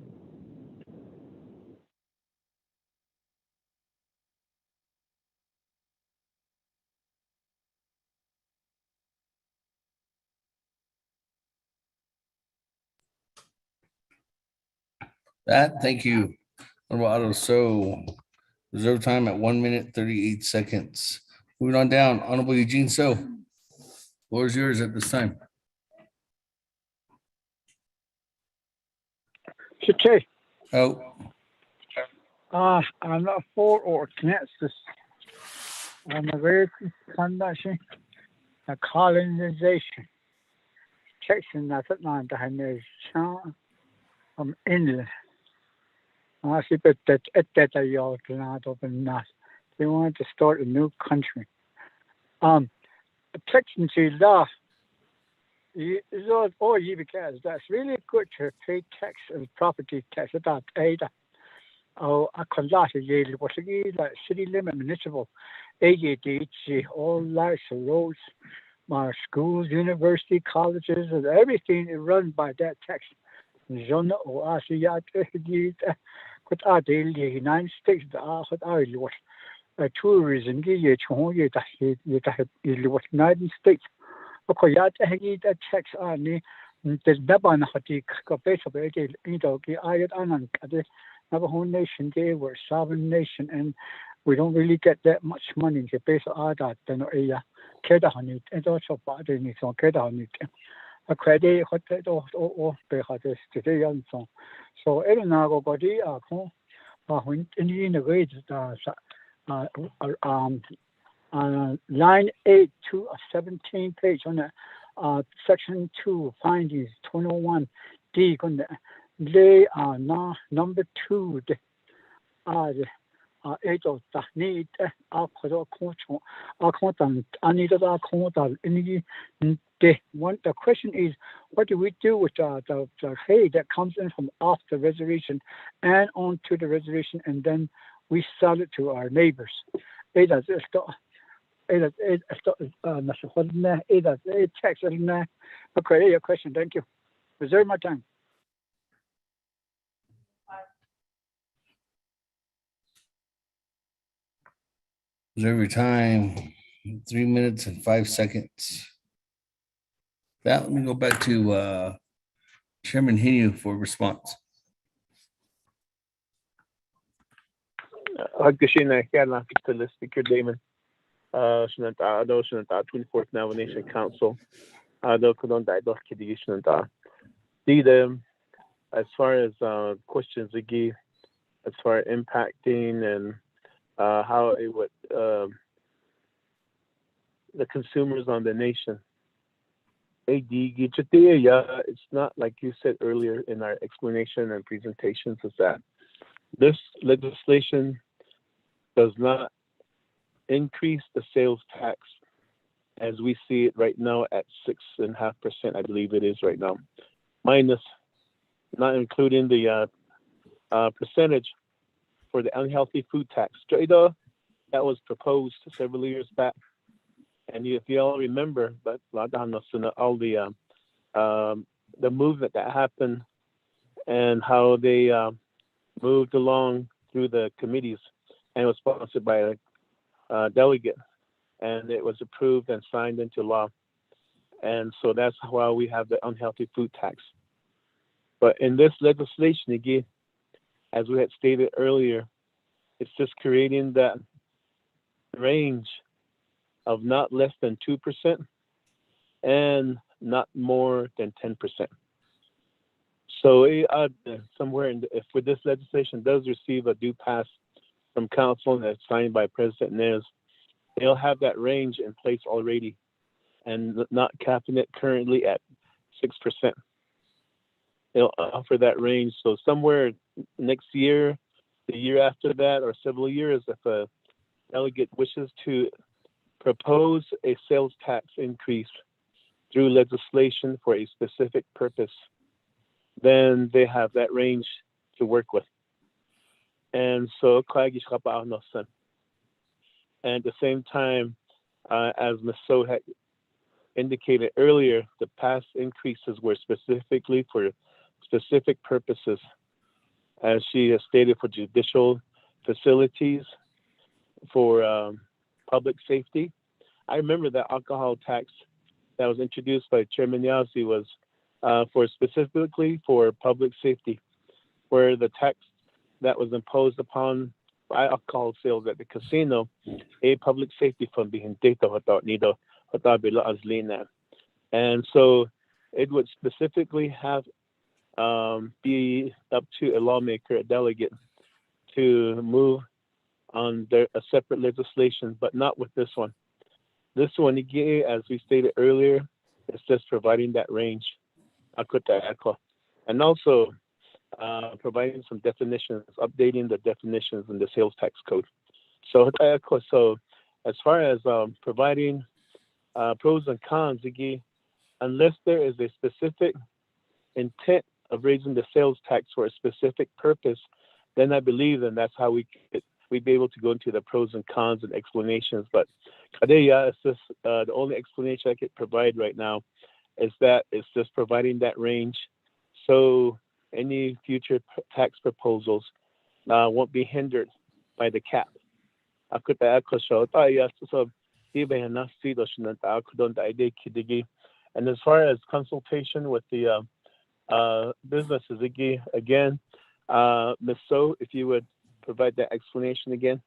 Thank you, Honorable. So reserve time at 1 minute, 38 seconds. Moving on down, Honorable Eugene So. Floor is yours at this time. Okay. Oh. I'm not for or against this. I'm a very conduction a colonization. Texan that's not the from England. I see that y'all cannot open us. They want to start a new country. Texans law is all you because that's really good to pay tax and property tax about data. I can lot of Yale was like city limit municipal ADH, all lights and roads, my schools, university, colleges, and everything is run by that tax. Zona or Asia, could add the United States, the tourism, the United States. Okay, that tax on the Daban Hati, basically, I the Navajo Nation, they were sovereign nation, and we don't really get that much money to base on that. Then, Kedahonit, and also Badin on Kedahonit. A credit hotel or Behades today and so. So, Elenago body are when in the way line 8 to 17 page on the section 2 findings 21 D they are now number 2 age of need one the question is what do we do with the hay that comes in from off the reservation and onto the reservation and then we sell it to our neighbors. It text okay, your question, thank you. Reserve my time. Reserve your time, 3 minutes and 5 seconds. That, let me go back to Chairman Henio for response. Speaker Damon. 24th Nomination Council. As far as questions again, as far as impacting and how it would the consumers on the nation. It's not like you said earlier in our explanation and presentations is that this legislation does not increase the sales tax as we see it right now at 6.5%, I believe it is right now, minus not including the percentage for the unhealthy food tax. That was proposed several years back. And if you all remember, but all the movement that happened and how they moved along through the committees, and it was sponsored by a delegate, and it was approved and signed into law. And so that's why we have the unhealthy food tax. But in this legislation, again, as we had stated earlier, it's just creating that range of not less than 2% and not more than 10%. So somewhere if this legislation does receive a due pass from council and that's signed by President Nez, they'll have that range in place already and not capping it currently at 6%. They'll offer that range. So somewhere next year, the year after that, or several years, if a delegate wishes to propose a sales tax increase through legislation for a specific purpose, then they have that range to work with. And so, and at the same time, as Ms. So had indicated earlier, the past increases were specifically for specific purposes, as she has stated, for judicial facilities, for public safety. I remember that alcohol tax that was introduced by Chairman Yazzie was specifically for public safety, where the tax that was imposed upon by alcohol sales at the casino, a public safety fund being data without nido without bila azlina. And so it would specifically have be up to a lawmaker, a delegate, to move on a separate legislation, but not with this one. This one, again, as we stated earlier, is just providing that range, and also providing some definitions, updating the definitions in the sales tax code. So as far as providing pros and cons, again, unless there is a specific intent of raising the sales tax for a specific purpose, then I believe that's how we'd be able to go into the pros and cons and explanations. But it's just the only explanation I could provide right now is that it's just providing that range, so any future tax proposals won't be hindered by the cap. And as far as consultation with the businesses, again, Ms. So, if you would provide that explanation again.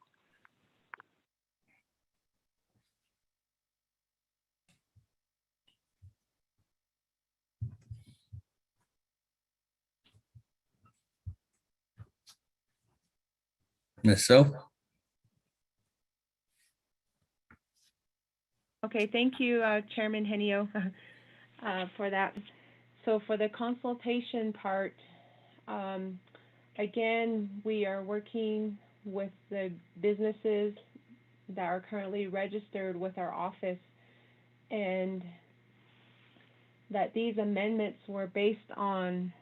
Ms. So? Okay, thank you, Chairman Henio, for that. So for the consultation part, again, we are working with the businesses that are currently registered with our office, and that these amendments were based on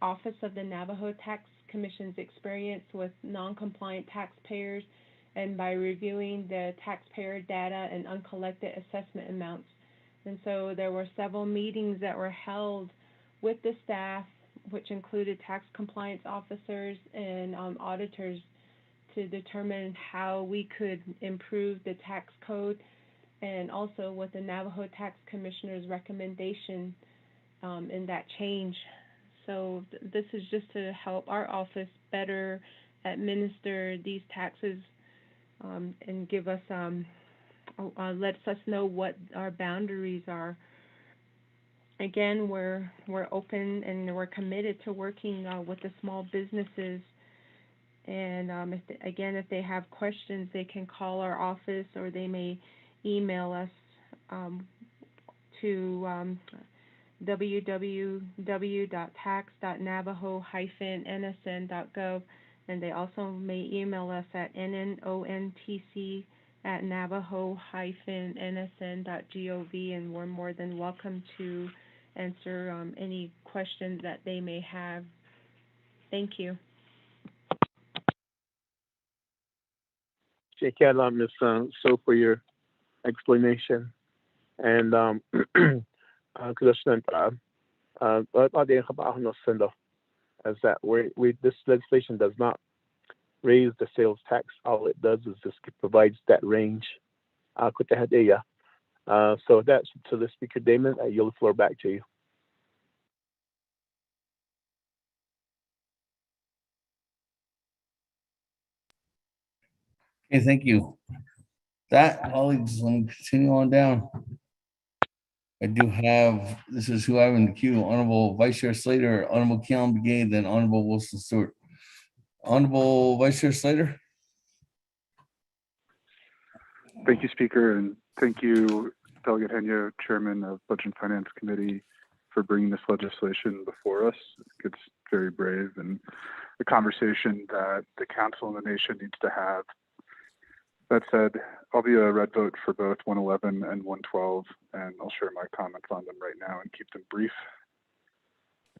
Office of the Navajo Tax Commission's experience with non-compliant taxpayers and by reviewing the taxpayer data and uncollected assessment amounts. And so there were several meetings that were held with the staff, which included tax compliance officers and auditors, to determine how we could improve the tax code, and also with the Navajo Tax Commissioner's recommendation in that change. So this is just to help our office better administer these taxes and give us, lets us know what our boundaries are. Again, we're open and we're committed to working with the small businesses. And if they have questions, they can call our office or they may email us to www.tax.navajo-nsn.gov, and they also may email us at nnontc@navajo-nsn.gov, and we're more than welcome to answer any questions that they may have. Thank you. Thank you, Ms. So, for your explanation. And as that this legislation does not raise the sales tax. All it does is just provides that range. So that's to the Speaker Damon. I yield the floor back to you. Okay, thank you. That, colleagues, let me continue on down. I do have, this is who I have in the queue, Honorable Vice Chair Slater, Honorable Keon Begay, then Honorable Wilson Stewart. Honorable Vice Chair Slater. Thank you, Speaker, and thank you, Delegate Henio, Chairman of Budget and Finance Committee, for bringing this legislation before us. I think it's very brave and a conversation that the Council and the nation needs to have. That said, I'll be a red vote for both 111 and 112, and I'll share my comments on them right now and keep them brief.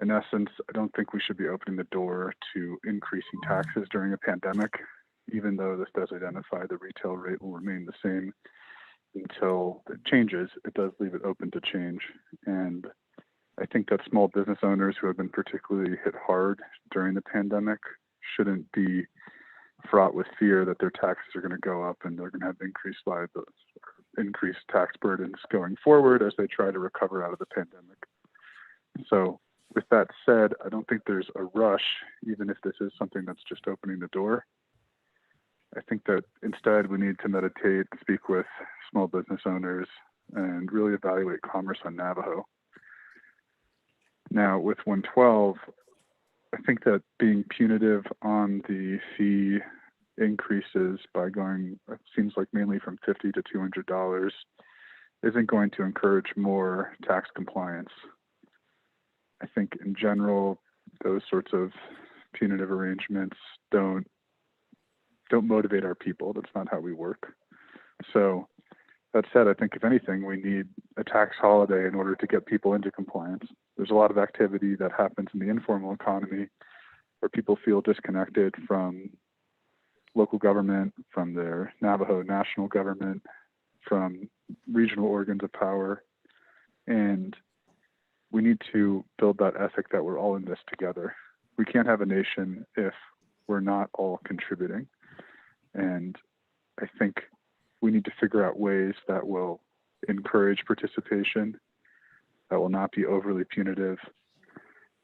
In essence, I don't think we should be opening the door to increasing taxes during a pandemic, even though this does identify the retail rate will remain the same until it changes. It does leave it open to change. And I think that small business owners who have been particularly hit hard during the pandemic shouldn't be fraught with fear that their taxes are going to go up and they're going to have increased liabilities, increased tax burdens going forward as they try to recover out of the pandemic. So with that said, I don't think there's a rush, even if this is something that's just opening the door. I think that instead we need to meditate, speak with small business owners, and really evaluate commerce on Navajo. Now with 112, I think that being punitive on the fee increases by going, it seems like mainly from $50 to $200, isn't going to encourage more tax compliance. I think in general, those sorts of punitive arrangements don't motivate our people. That's not how we work. So that said, I think if anything, we need a tax holiday in order to get people into compliance. There's a lot of activity that happens in the informal economy where people feel disconnected from local government, from their Navajo national government, from regional organs of power. And we need to build that ethic that we're all in this together. We can't have a nation if we're not all contributing. And I think we need to figure out ways that will encourage participation, that will not be overly punitive,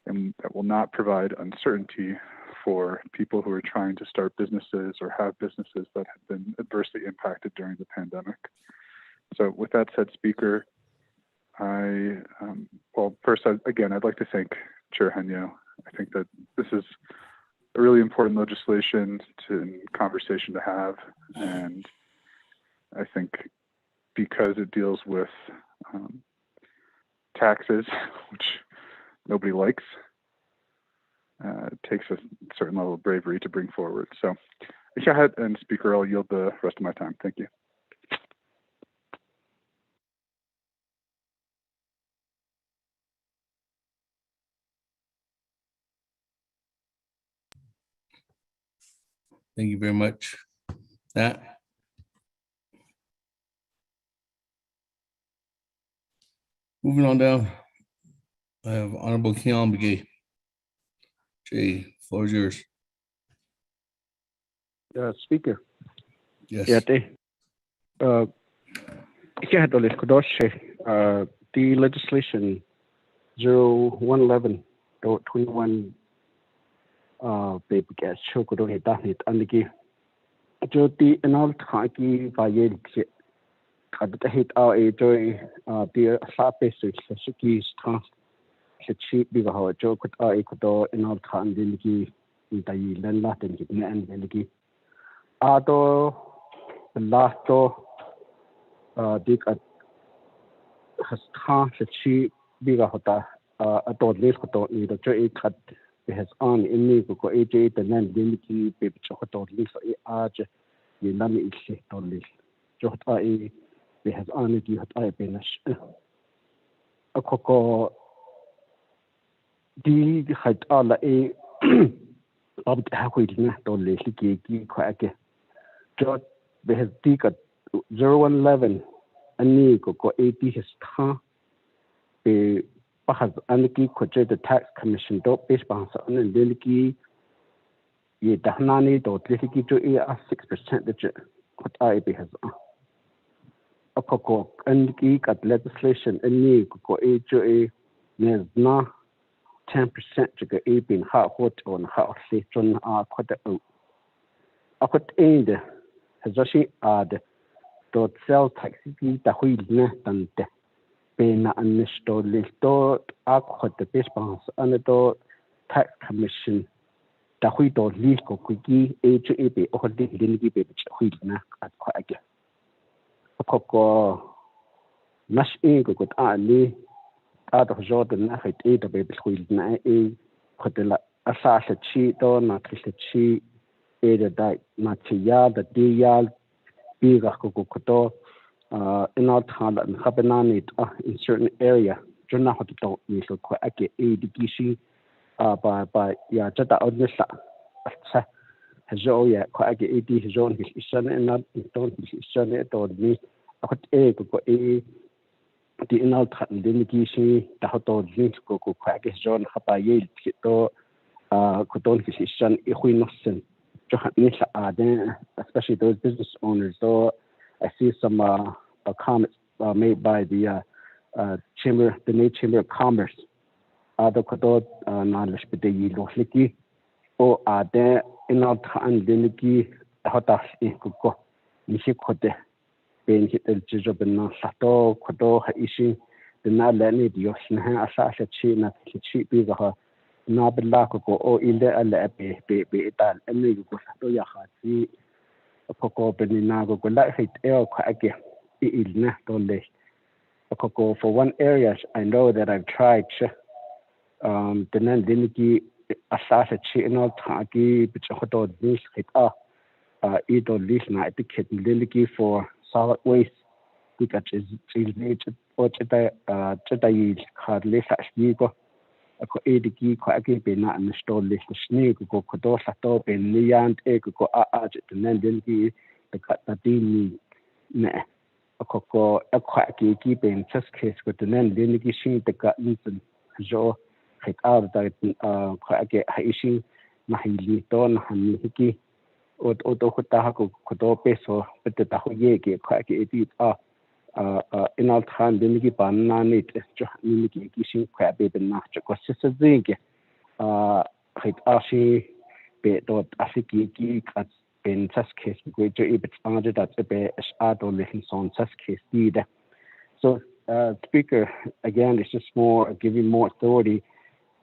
and that will not provide uncertainty for people who are trying to start businesses or have businesses that have been adversely impacted during the pandemic. So with that said, Speaker, first, I'd like to thank Chair Henio. I think that this is a really important legislation conversation to have, and I think because it deals with taxes, which nobody likes. It takes a certain level of bravery to bring forward. So go ahead, and Speaker, I'll yield the rest of my time. Thank you. Thank you very much. That. Moving on down, I have Honorable Keon Begay. Jay, floor is yours. Speaker. Yes. The legislation 0111.21 baby gas chocolate hit and the Joti and all taki vayel hit our a joy dear sape suki trans cheap big how joke a equator in all time deliki in the land latin and deliki Ado lasto dik has trans cheap big hota a dot list to need a joy cut has on in me go AJ the land deliki baby chocolate list arch you name it only just I has on it you had I been a coco di had all a up halfway dinner don't let it quack just has ticket 0111 and me go 80 his car be has aniki could the tax commission do based on and deliki ye dahnani do deliki to 6% that what I be has a coco and geek at legislation and me go HOA nes na 10% to go a bin ha hot on how say on quite a quite end has actually add dot sell taxi the wheel and paying an install list dot quite the base bounce and the tax commission the wheel dot least go quickie HOA be or the lily baby wheel at quite again. Coco Nash Ego got Ali out of Jordan Nafit 8 of baby wheel na a Cotilla Asasa cheat or not cheat either that Matia the Dial Biga Cocoto in our town and Habananit in certain area. Jonah had to talk me so quite a Gishi by Yajata Odnissa. Hajo ya kwa age 80 hajon his son and not don't his son at all me what a go a the inal tan deligishi the hot link go kwa age john hapa yel to could don't his son equinoxen to especially those business owners. So I see some comments made by the chamber, the May Chamber of Commerce. The kodo knowledge but the yellow flicky or are there in our time deliki hotas ikuko nishikote being hit the job in sato kodo ishi the nalani diosna asasha china cheap big her nabla ko o inde ala be ital and you go sato ya hati a coco beninago go like it el kwake ilna dole a coco for one area I know that I've tried the nan deliki asasa chino taki which hoto this hit it or this night the kid deliki for solid waste because it's nature or cheta hardly such go a co ediki quite be not install this snake go kodo sato ben liant e go the nan deliki the cut the dini ne a coco a quite keeping just case with the nan deliki shin the cut instant jo hit out that quite issue mahili don haniki or Otohutaku Kodo Peso, but the Tahoyegi quite edit in our time the Niki Banana Niki Kissing Crabby the Nacha Cosissa Zig hit Ashi bit dot Asiki at Ben Saskis great Ibit started at the Bear Ado Lehinson Saskis did. So speaker again it's just more giving more authority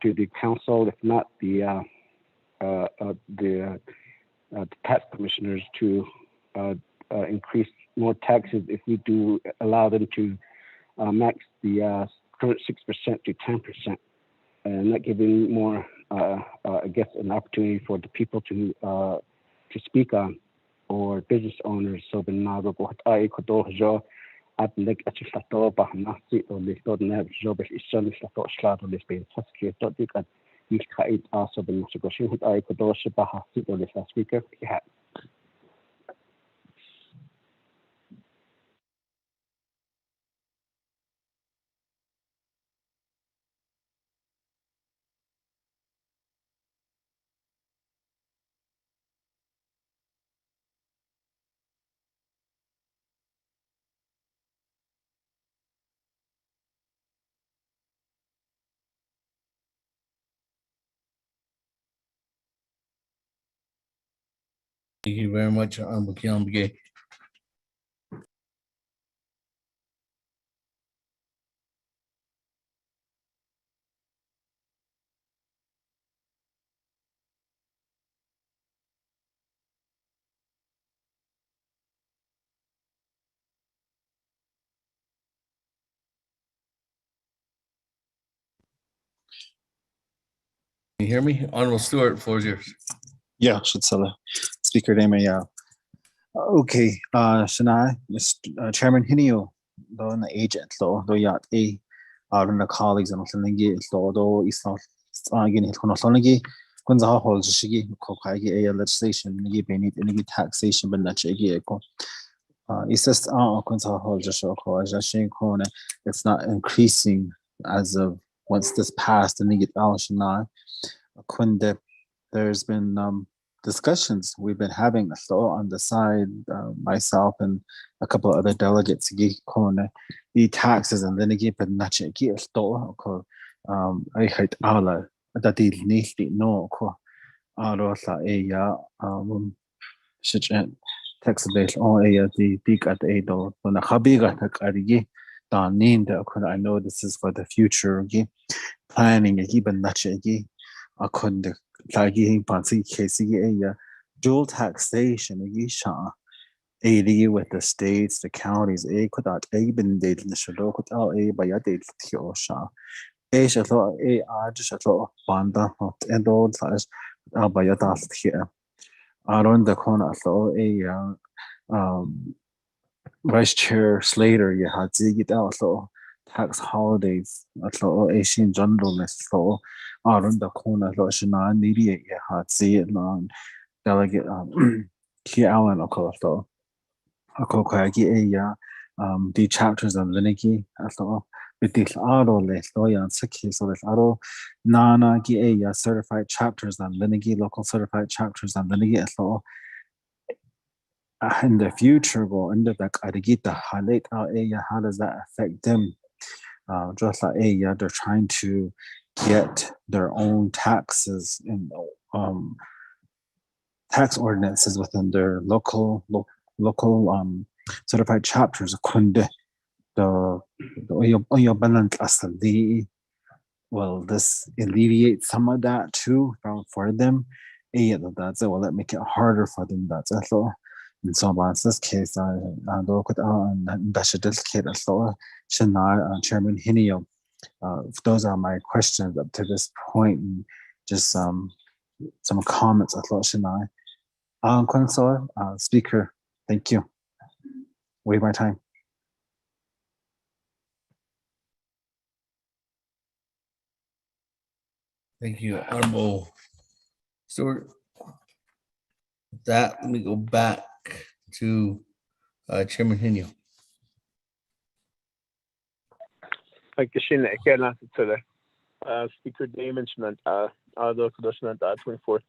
to the council, if not the tax commissioners to increase more taxes if we do allow them to max the current 6% to 10%, and not giving more, I guess, an opportunity for the people to speak on, or business owners. So the Navajo I could also at like at the top of Nasi or the don't have job is some sort of slot or this being such don't think that you can also the negotiation I could also bahasi or the speaker. Yeah. Thank you very much, Honorable Kiambage. Can you hear me? Honorable Stewart, floor is yours. Yeah, should sell speaker name. Yeah. Okay. Shana, Chairman Hinio, the agent, though yacht a the colleagues and though is not again it Konosanagi, Kunza holds Shigi, Kokagi a legislation, Nigi Benit, Nigi taxation, but not Chigi. It's just Kunza holds a show called it's not increasing as of once this passed, and Nigi Alshana. There's been discussions we've been having on the side, myself and a couple of other delegates, the taxes and then again, but not I heard Allah that they need to know. Tax base on the big at $8 when a hobby got I know this is for the future planning even not I couldn't like dual taxation AD with the states, the counties, could not even date in the shadow could by a date Tiosha. Shuttle just a banda and all size by a dust here. Around the corner, so Vice Chair Slater, you had to get also tax holidays, so Asian generalist, so around the corner, so Shana, needy, you had to see it long. Delegate Key Allen, of course, though. A Kokagi, the chapters on Liniki, so with this auto list, and Siki, so this auto Nana Gia certified chapters on Liniki, local certified chapters on Liniki, so in the future, go into the Karigita, highlight how does that affect them? Just like they're trying to get their own taxes and tax ordinances within their local certified chapters. Well, this alleviates some of that too for them. That's it. Well, that make it harder for them. That's all. In so in this case, I look at this case, so Chairman Hinio. Those are my questions up to this point. And just some comments. I thought Shanai. Consor, speaker. Thank you. Wait my time. Thank you, Honorable Stewart. With that, let me go back to Chairman Hinio. Like the Shin Ekela to the Speaker Dimension other condition 24th.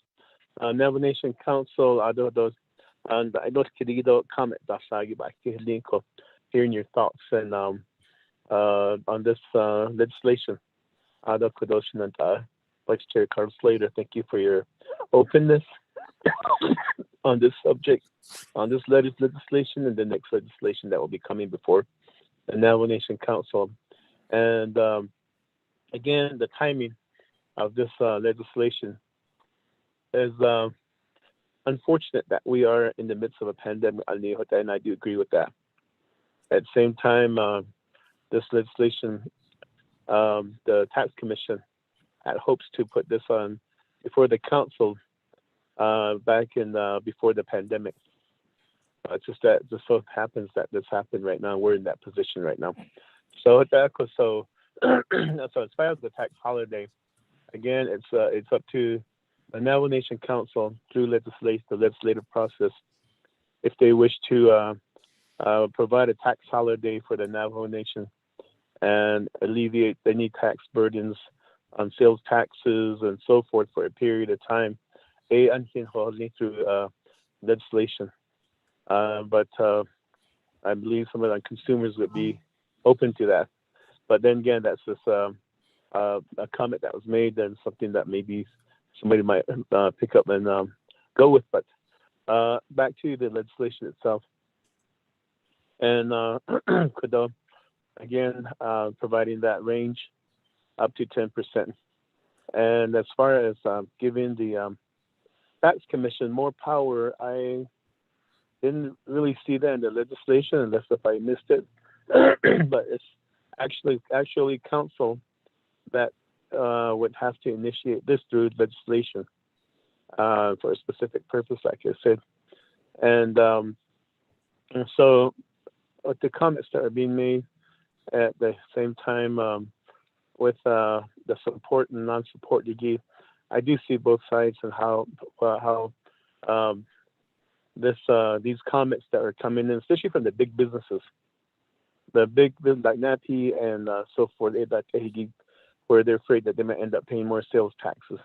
Navajo Nation Council, other those, and I don't comment that's back to Linko, hearing your thoughts and on this legislation. Other condition and Vice Chair Carlos Slater, thank you for your openness on this subject, on this legislation and the next legislation that will be coming before the Navajo Nation Council. And again, the timing of this legislation is unfortunate that we are in the midst of a pandemic, and I do agree with that. At the same time, this legislation, the tax commission had hopes to put this on before the council back in before the pandemic. It's just that just so happens that this happened right now. We're in that position right now. So so as far as the tax holiday, again, it's up to the Navajo Nation Council through the legislative process if they wish to provide a tax holiday for the Navajo Nation and alleviate any tax burdens on sales taxes and so forth for a period of time, through legislation. But I believe some of the consumers would be open to that. But then again, that's just a comment that was made and something that maybe somebody might pick up and go with. But back to the legislation itself. And could, again, providing that range up to 10%. And as far as giving the tax commission more power, I didn't really see that in the legislation, unless if I missed it. But it's actually council that would have to initiate this through legislation for a specific purpose, like I said. And so with the comments that are being made at the same time with the support and non-support you gave, I do see both sides and how these comments that are coming in, especially from the big businesses, the big like NAPI and so forth, where they're afraid that they might end up paying more sales taxes.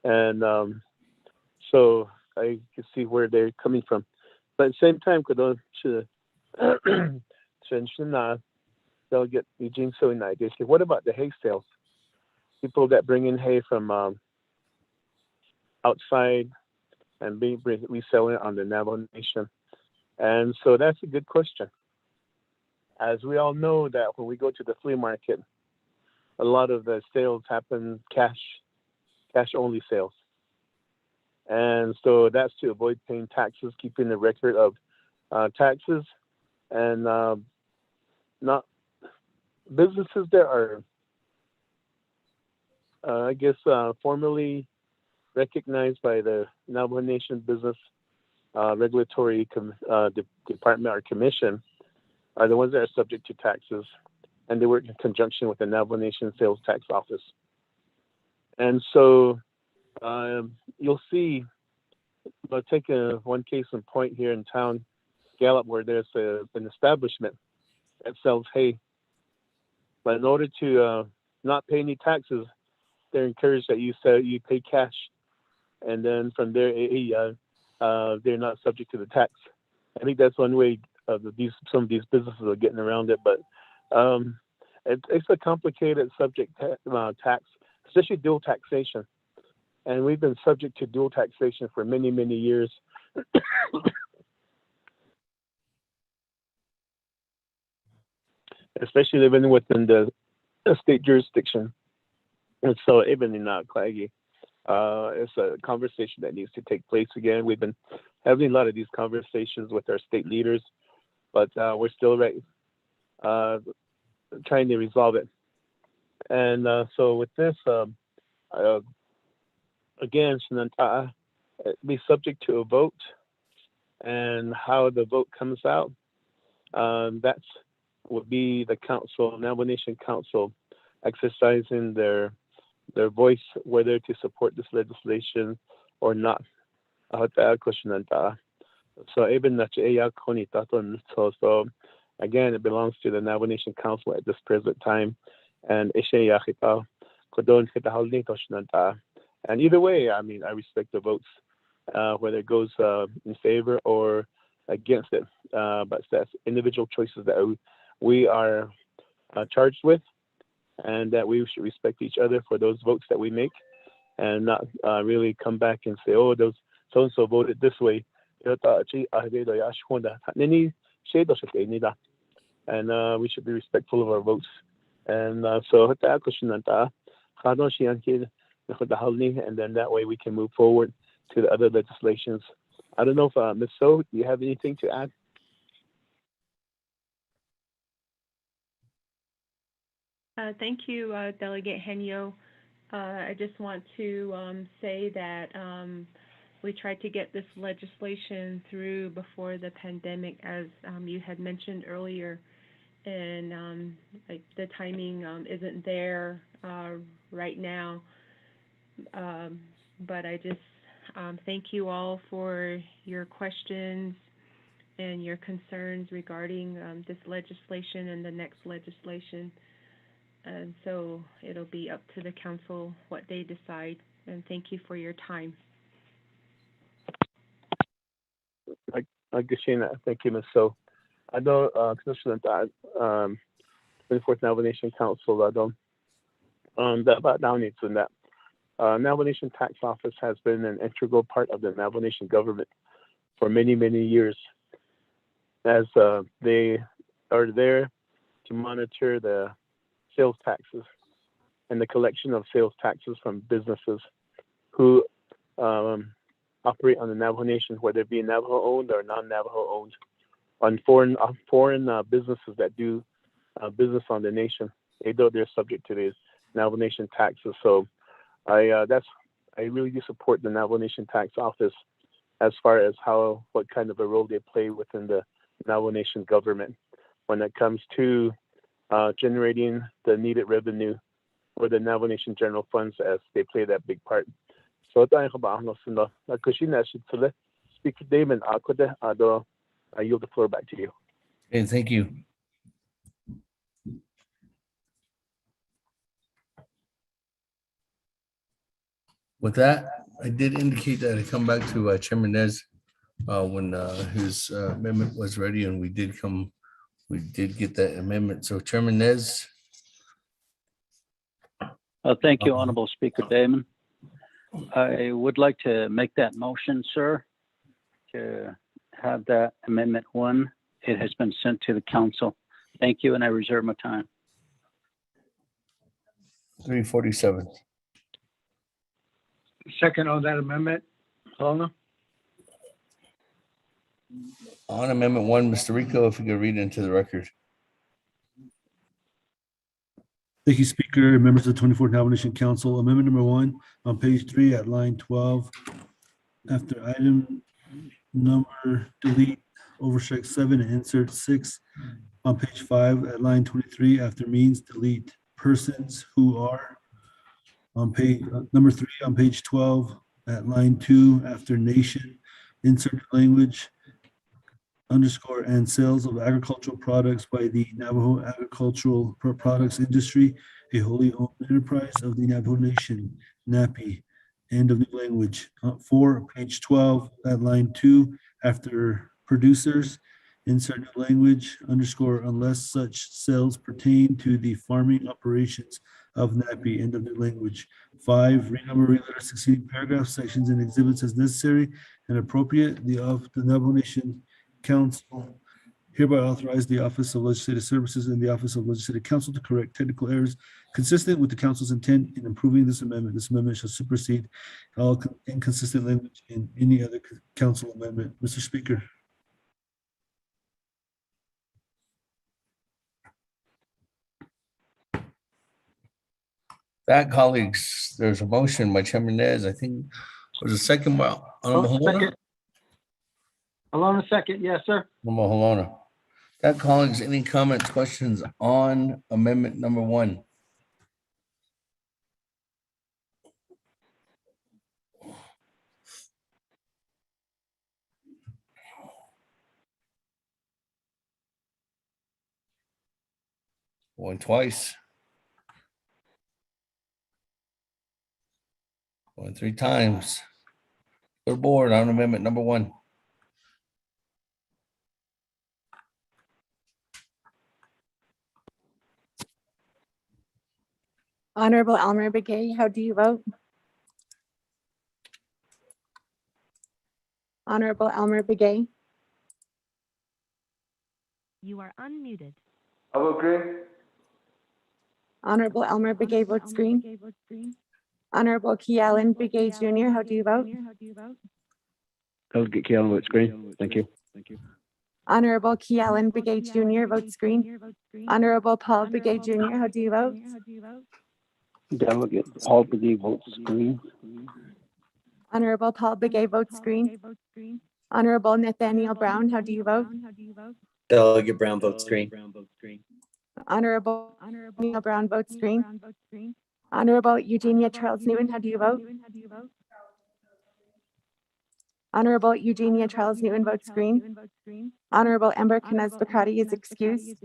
And so I can see where they're coming from. But at the same time, Delegate Eugene So and I, they say, what about the hay sales? People that bring in hay from outside and reselling it on the Navajo Nation. And so that's a good question. As we all know that when we go to the flea market, a lot of the sales happen cash only sales. And so that's to avoid paying taxes, keeping the record of taxes, and not businesses that are, I guess, formally recognized by the Navajo Nation Business Regulatory Department or Commission are the ones that are subject to taxes, and they work in conjunction with the Navajo Nation Sales Tax Office. And so you'll see, I'll take one case in point here in town, Gallup, where there's an establishment that sells hay. But in order to not pay any taxes, they're encouraged that you pay cash, and then from there, they're not subject to the tax. I think that's one way some of these businesses are getting around it, but it's a complicated subject, tax, especially dual taxation. And we've been subject to dual taxation for many, many years. Especially living within the state jurisdiction. And so even in Claggy, it's a conversation that needs to take place again. We've been having a lot of these conversations with our state leaders, but we're still trying to resolve it. And so with this, again, be subject to a vote, and how the vote comes out, that's would be the council, Navajo Nation Council, exercising their voice whether to support this legislation or not. So even so again, it belongs to the Navajo Nation Council at this present time, and and either way, I mean, I respect the votes, whether it goes in favor or against it. But that's individual choices that we are charged with, and that we should respect each other for those votes that we make, and not really come back and say, oh, those so-and-so voted this way. And we should be respectful of our votes. And so and then that way we can move forward to the other legislations. I don't know if Ms. So, do you have anything to add? Thank you, Delegate Henio. I just want to say that we tried to get this legislation through before the pandemic, as you had mentioned earlier, and like the timing isn't there right now. But I just thank you all for your questions and your concerns regarding this legislation and the next legislation. And so it'll be up to the council what they decide. And thank you for your time. Thank you, Ms. So. I know, Commissioner, that 24th Navajo Nation Council, I don't, that about now needs in that. Navajo Nation Tax Office has been an integral part of the Navajo Nation government for many, many years, as they are there to monitor the sales taxes and the collection of sales taxes from businesses who operate on the Navajo Nation, whether it be Navajo owned or non-Navajo owned, on foreign businesses that do business on the nation. They're subject to these Navajo Nation taxes. So I really do support the Navajo Nation Tax Office as far as what kind of a role they play within the Navajo Nation government when it comes to generating the needed revenue for the Navajo Nation general funds, as they play that big part. So Speaker Damon, I yield the floor back to you. Okay, thank you. With that, I did indicate that I come back to Chairman Nez when his amendment was ready, and we did get that amendment. So Chairman Nez. Thank you, Honorable Speaker Damon. I would like to make that motion, sir, to have that Amendment 1. It has been sent to the council. Thank you, and I reserve my time. 347. Second on that amendment, Helena. On Amendment 1, Mr. Rico, if you could read into the record. Thank you, Speaker, members of the 24th Navajo Nation Council. Amendment number 1 on page 3 at line 12. After item number, delete overstrike 7 and insert 6. On page 5 at line 23, after means, delete persons who are. On page number 3 on page 12 at line 2, after nation, insert language underscore and sales of agricultural products by the Navajo agricultural products industry, a wholly owned enterprise of the Navajo Nation, NAPI. End of new language. 4, page 12 at line 2, after producers, insert new language underscore unless such sales pertain to the farming operations of NAPI. End of new language. 5, renumber, reletter succeeding paragraphs, sections, and exhibits as necessary and appropriate. The Navajo Nation Council hereby authorize the Office of Legislative Services and the Office of Legislative Counsel to correct technical errors consistent with the council's intent in approving this amendment. This amendment shall supersede all inconsistent language in any other council amendment. Mr. Speaker. That, colleagues, there's a motion by Chairman Nez. I think was a second by Honorable Halona. Alona, second. Yes, sir. Honorable Halona. That, colleagues, any comments, questions on Amendment number 1? Going twice. Going 3 times. Good board on Amendment number 1. Honorable Elmer Begay, how do you vote? Honorable Elmer Begay. You are unmuted. I will agree. Honorable Elmer Begay votes green. Honorable Kealan Brigade Jr., how do you vote? Delegate Keelan votes green. Thank you. Honorable Kealan Brigade Jr. votes green. Honorable Paul Brigade Jr., how do you vote? Delegate Paul Brigade votes green. Honorable Paul Brigade votes green. Honorable Nathaniel Brown, how do you vote? Delegate Brown votes green. Honorable Neil Brown votes green. Honorable Eugenia Charles Newton, how do you vote? Honorable Eugenia Charles Newton votes green. Honorable Ember Knez Bakrati is excused.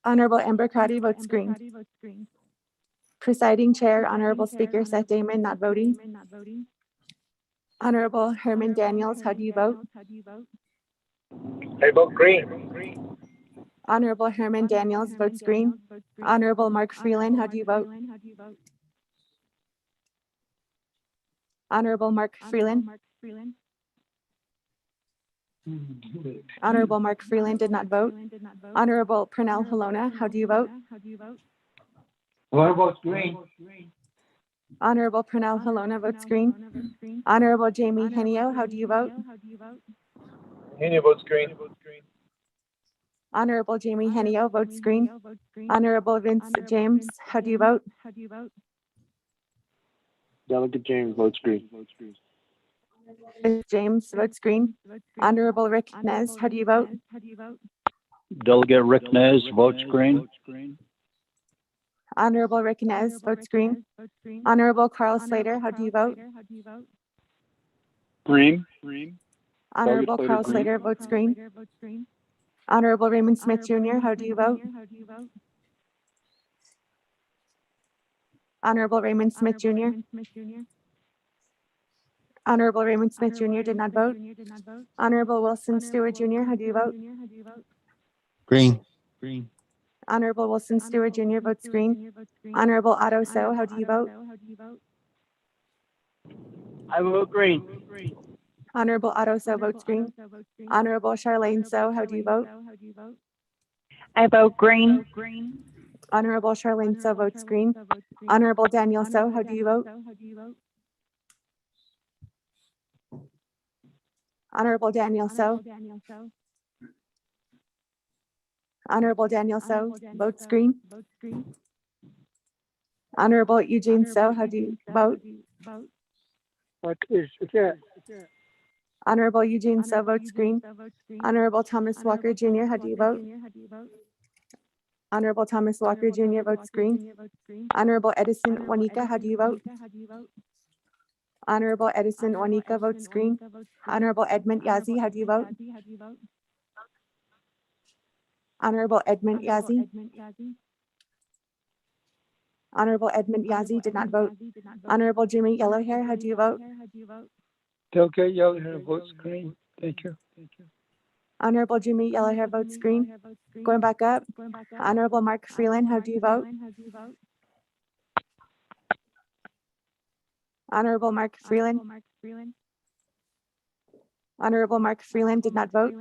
Honorable Ember Crotty votes green. Presiding Chair, Honorable Speaker Seth Damon, not voting. Honorable Herman Daniels, how do you vote? I vote green. Honorable Herman Daniels votes green. Honorable Mark Freeland, how do you vote? Honorable Mark Freeland. Honorable Mark Freeland did not vote. Honorable Pernell Halona, how do you vote? One votes green. Honorable Pernell Halona votes green. Honorable Jamie Henio, how do you vote? Henio votes green. Honorable Jamie Henio votes green. Honorable Vince James, how do you vote? Delegate James votes green. Vince James votes green. Honorable Rick Nez, how do you vote? Delegate Rick Nez votes green. Honorable Rick Nez votes green. Honorable Carl Slater, how do you vote? Green. Honorable Slater, Carl green. Slater votes green. Honorable Raymond Smith Jr., how do you vote? Honorable Raymond Smith Jr. Honorable Raymond Smith Jr. did not vote. Honorable Wilson Stewart Jr., how do you vote? Green. Honorable Wilson Stewart Jr. votes green. Honorable Otto So, how do you vote? I vote green. Honorable Otto So votes green. Honorable Charlene So, how do you vote? I vote green. Honorable Charlene So votes green. Honorable Daniel So, how do you vote? Honorable Daniel So. Honorable Daniel So votes green. Honorable Eugene So, how do you vote? What is that? Honorable Eugene So votes green. Honorable Thomas Walker Jr., how do you vote? Honorable Thomas Walker Jr. votes green. Honorable Edison Wanika, how do you vote? Honorable Edison Wanika votes green. Honorable Edmund Yazi, how do you vote? Honorable Edmund Yazi. Honorable Edmund Yazi did not vote. Honorable Jimmy Yellowhair, how do you vote? Delegate Yellowhair votes green. Thank you. Honorable Jimmy Yellowhair votes green. Going back up. Honorable Mark Freeland, how do you vote? Honorable Mark Freeland. Honorable Mark Freeland did not vote.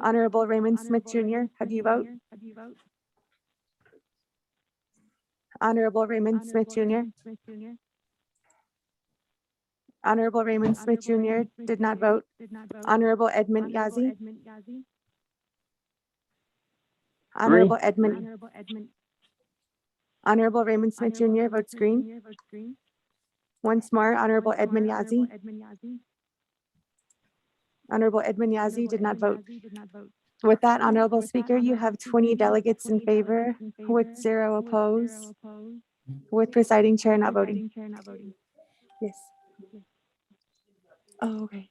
Honorable Raymond Smith Jr., how do you vote? Honorable Raymond Smith Jr. Honorable Raymond Smith Jr. did not vote. Honorable Edmund Yazi. Honorable Edmund. Honorable Raymond Smith Jr. votes green. Once more, Honorable Edmund Yazi. Honorable Edmund Yazi did not vote. With that, Honorable Speaker, you have 20 delegates in favor with 0 opposed, with presiding chair not voting. Yes. Oh, okay.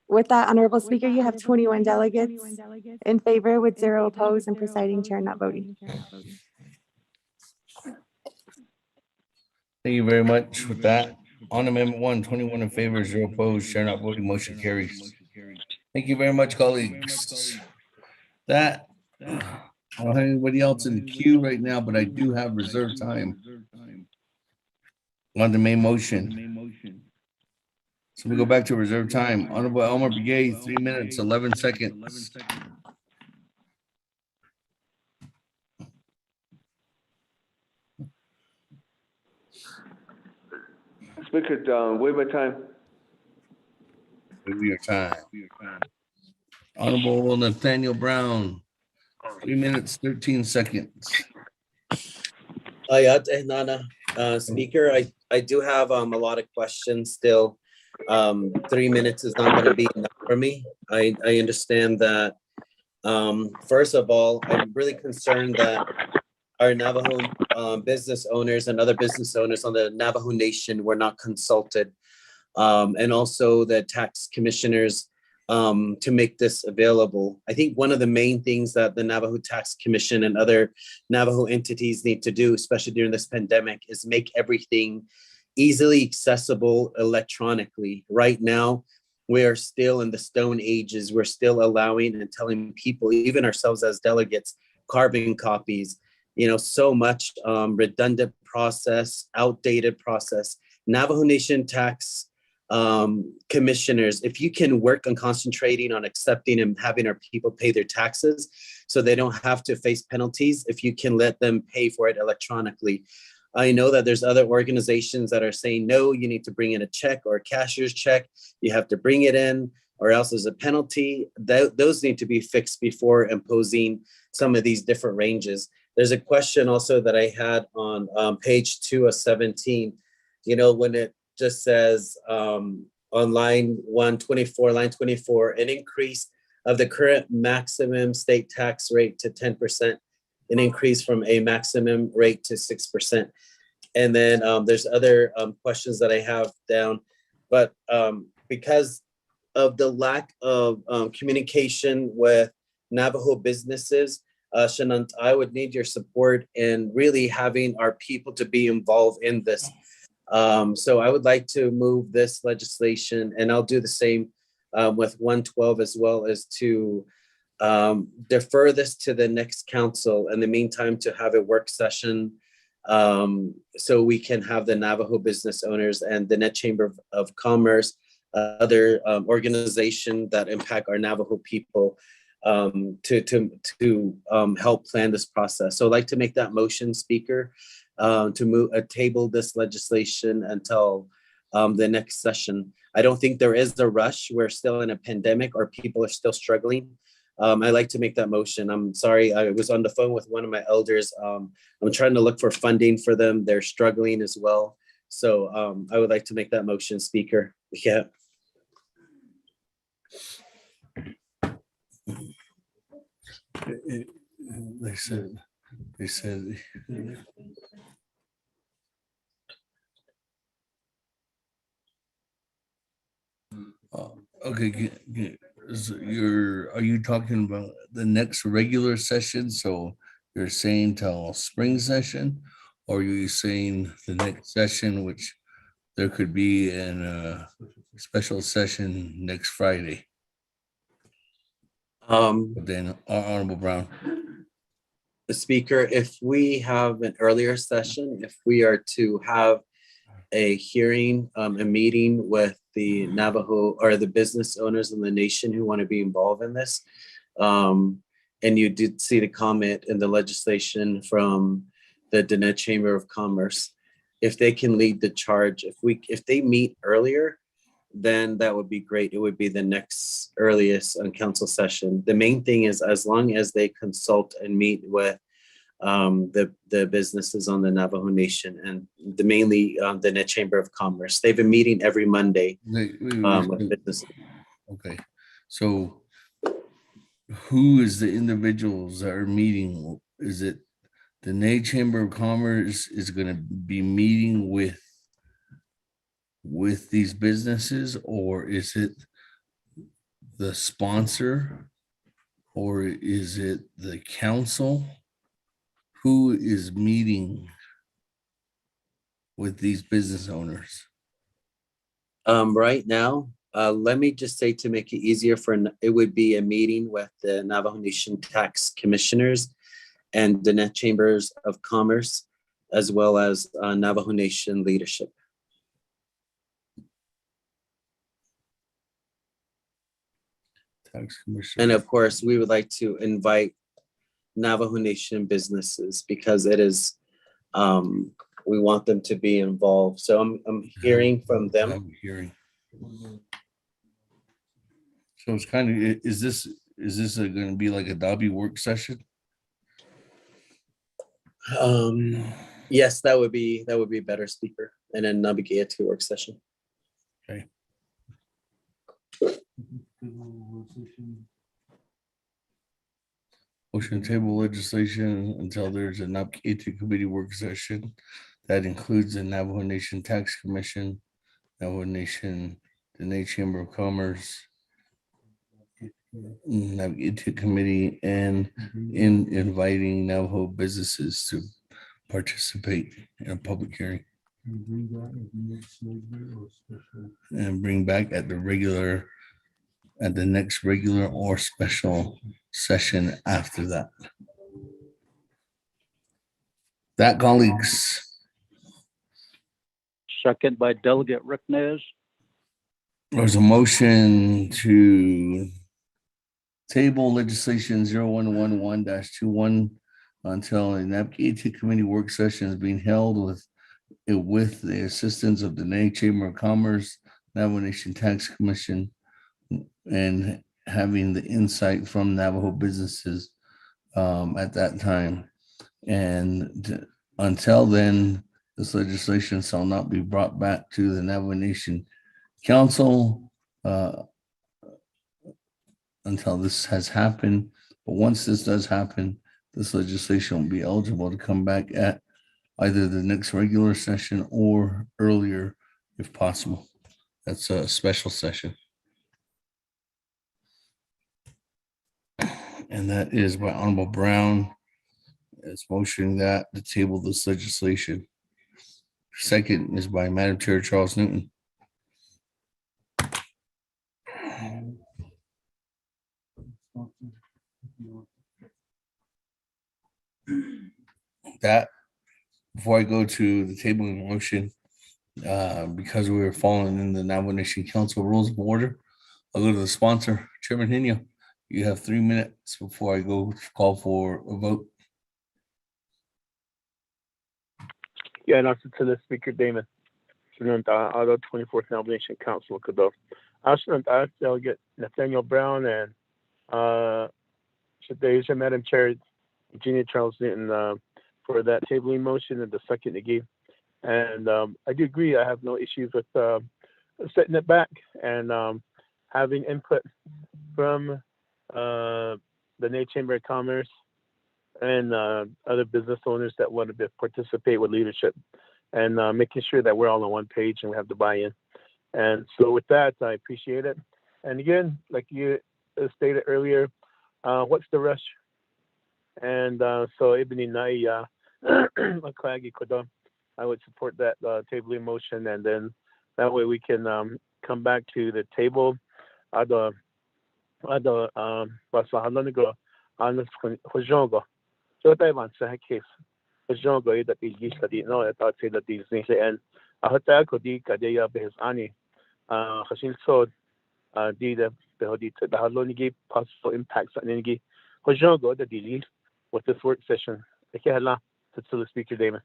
With that, Honorable Speaker, you have 21 delegates in favor with 0 opposed and presiding chair not voting. Thank you very much. With that, on Amendment 1, 21 in favor, 0 opposed, chair not voting, motion carries. Thank you very much, colleagues. That, I don't have anybody else in the queue right now, but I do have reserved time on the main motion. So we go back to reserve time. Honorable Elmer Brigade, 3 minutes, 11 seconds. Speaker, wait my time. Give your time. Honorable Nathaniel Brown, 3 minutes, 13 seconds. Ayat Nana, Speaker, I do have a lot of questions still. 3 minutes is not going to be enough for me. I understand that. First of all, I'm really concerned that our Navajo business owners and other business owners on the Navajo Nation were not consulted, and also the tax commissioners to make this available. I think one of the main things that the Navajo Tax Commission and other Navajo entities need to do, especially during this pandemic, is make everything easily accessible electronically. Right now, we are still in the Stone Ages. We're still allowing and telling people, even ourselves as delegates, carbon copies, so much redundant process, outdated process. Navajo Nation tax commissioners, if you can work on concentrating on accepting and having our people pay their taxes so they don't have to face penalties, if you can let them pay for it electronically. I know that there's other organizations that are saying, no, you need to bring in a check or a cashier's check. You have to bring it in or else there's a penalty. Those need to be fixed before imposing some of these different ranges. There's a question also that I had on page 2 of 17, when it just says on line 124, an increase of the current maximum state tax rate to 10%, an increase from a maximum rate to 6%. And then there's other questions that I have down, but because of the lack of communication with Navajo businesses, Shanant, I would need your support in really having our people to be involved in this. So I would like to move this legislation, and I'll do the same with 112 as well, as to defer this to the next council. In the meantime, to have a work session so we can have the Navajo business owners and the Net Chamber of Commerce, other organization that impact our Navajo people to help plan this process. So I'd like to make that motion, Speaker, to table this legislation until the next session. I don't think there is a rush. We're still in a pandemic, or people are still struggling. I'd like to make that motion. I'm sorry, I was on the phone with one of my elders. I'm trying to look for funding for them. They're struggling as well. So I would like to make that motion, Speaker. Yeah. They said. Okay, are you talking about the next regular session? So you're saying till spring session, or are you saying the next session, which there could be a special session next Friday? Then Honorable Brown. Speaker, if we have an earlier session, if we are to have a hearing, a meeting with the Navajo or the business owners in the nation who want to be involved in this, and you did see the comment in the legislation from the Net Chamber of Commerce, if they can lead the charge, if they meet earlier, then that would be great. It would be the next earliest council session. The main thing is, as long as they consult and meet with the businesses on the Navajo Nation and mainly the Net Chamber of Commerce. They've been meeting every Monday with businesses. Okay, so who is the individuals that are meeting? Is it the Net Chamber of Commerce is going to be meeting with these businesses, or is it the sponsor, or is it the council? Who is meeting with these business owners? Right now, let me just say, to make it easier, it would be a meeting with the Navajo Nation tax commissioners and the Net Chambers of Commerce, as well as Navajo Nation leadership. Tax commissioner. And of course, we would like to invite Navajo Nation businesses, because it is we want them to be involved. So I'm hearing from them. I'm hearing. So it's kind of, is this going to be like a Dobby work session? Yes, that would be better, speaker, and then navigate to work session. Okay. Motion to table legislation until there's an updated committee work session that includes the Navajo Nation Tax Commission, Navajo Nation, the Dene Chamber of Commerce, Navigate Committee, and in inviting Navajo businesses to participate in a public hearing. And bring back at the next regular or special session after that. That, colleagues. Second by Delegate Ricknez. There's a motion to table legislation 0111-21 until an advocacy committee work session is being held with the assistance of the Dene Chamber of Commerce, Navajo Nation Tax Commission, and having the insight from Navajo businesses at that time. And until then, this legislation shall not be brought back to the Navajo Nation Council until this has happened. But once this does happen, this legislation will be eligible to come back at either the next regular session or earlier if possible. That's a special session. And that is by Honorable Brown. It's motioning that to table this legislation. Second is by Madam Chair Charles Newton. That, before I go to the tabling motion, because we were following in the Navajo Nation Council Rules of Order, I'll go to the sponsor, Chairman Hinio. You have 3 minutes before I go call for a vote. Yeah, and also to the Speaker Damon. Auto 24th Navajo Nation Council Kado. Ashland Delegate Nathaniel Brown and Shadeja Madam Chair Eugenia Charles Newton for that tabling motion and the second they gave. And I do agree. I have no issues with setting it back and having input from the Dene Chamber of Commerce and other business owners that want to participate with leadership and making sure that we're all on one page and we have the buy-in. And so with that, I appreciate it. And again, like you stated earlier, what's the rush? And so Ibn Nai I would support that tabling motion, and then that way we can come back to the table. So Taiwan sa case. Hojongo that the gis that no at say that these things and a hotel could be Kadeya Behis Ani Hasil so di the Behodi to the Halonigi possible impacts on Nigi. Hojongo the deal with this work session. Hala to the Speaker Damon.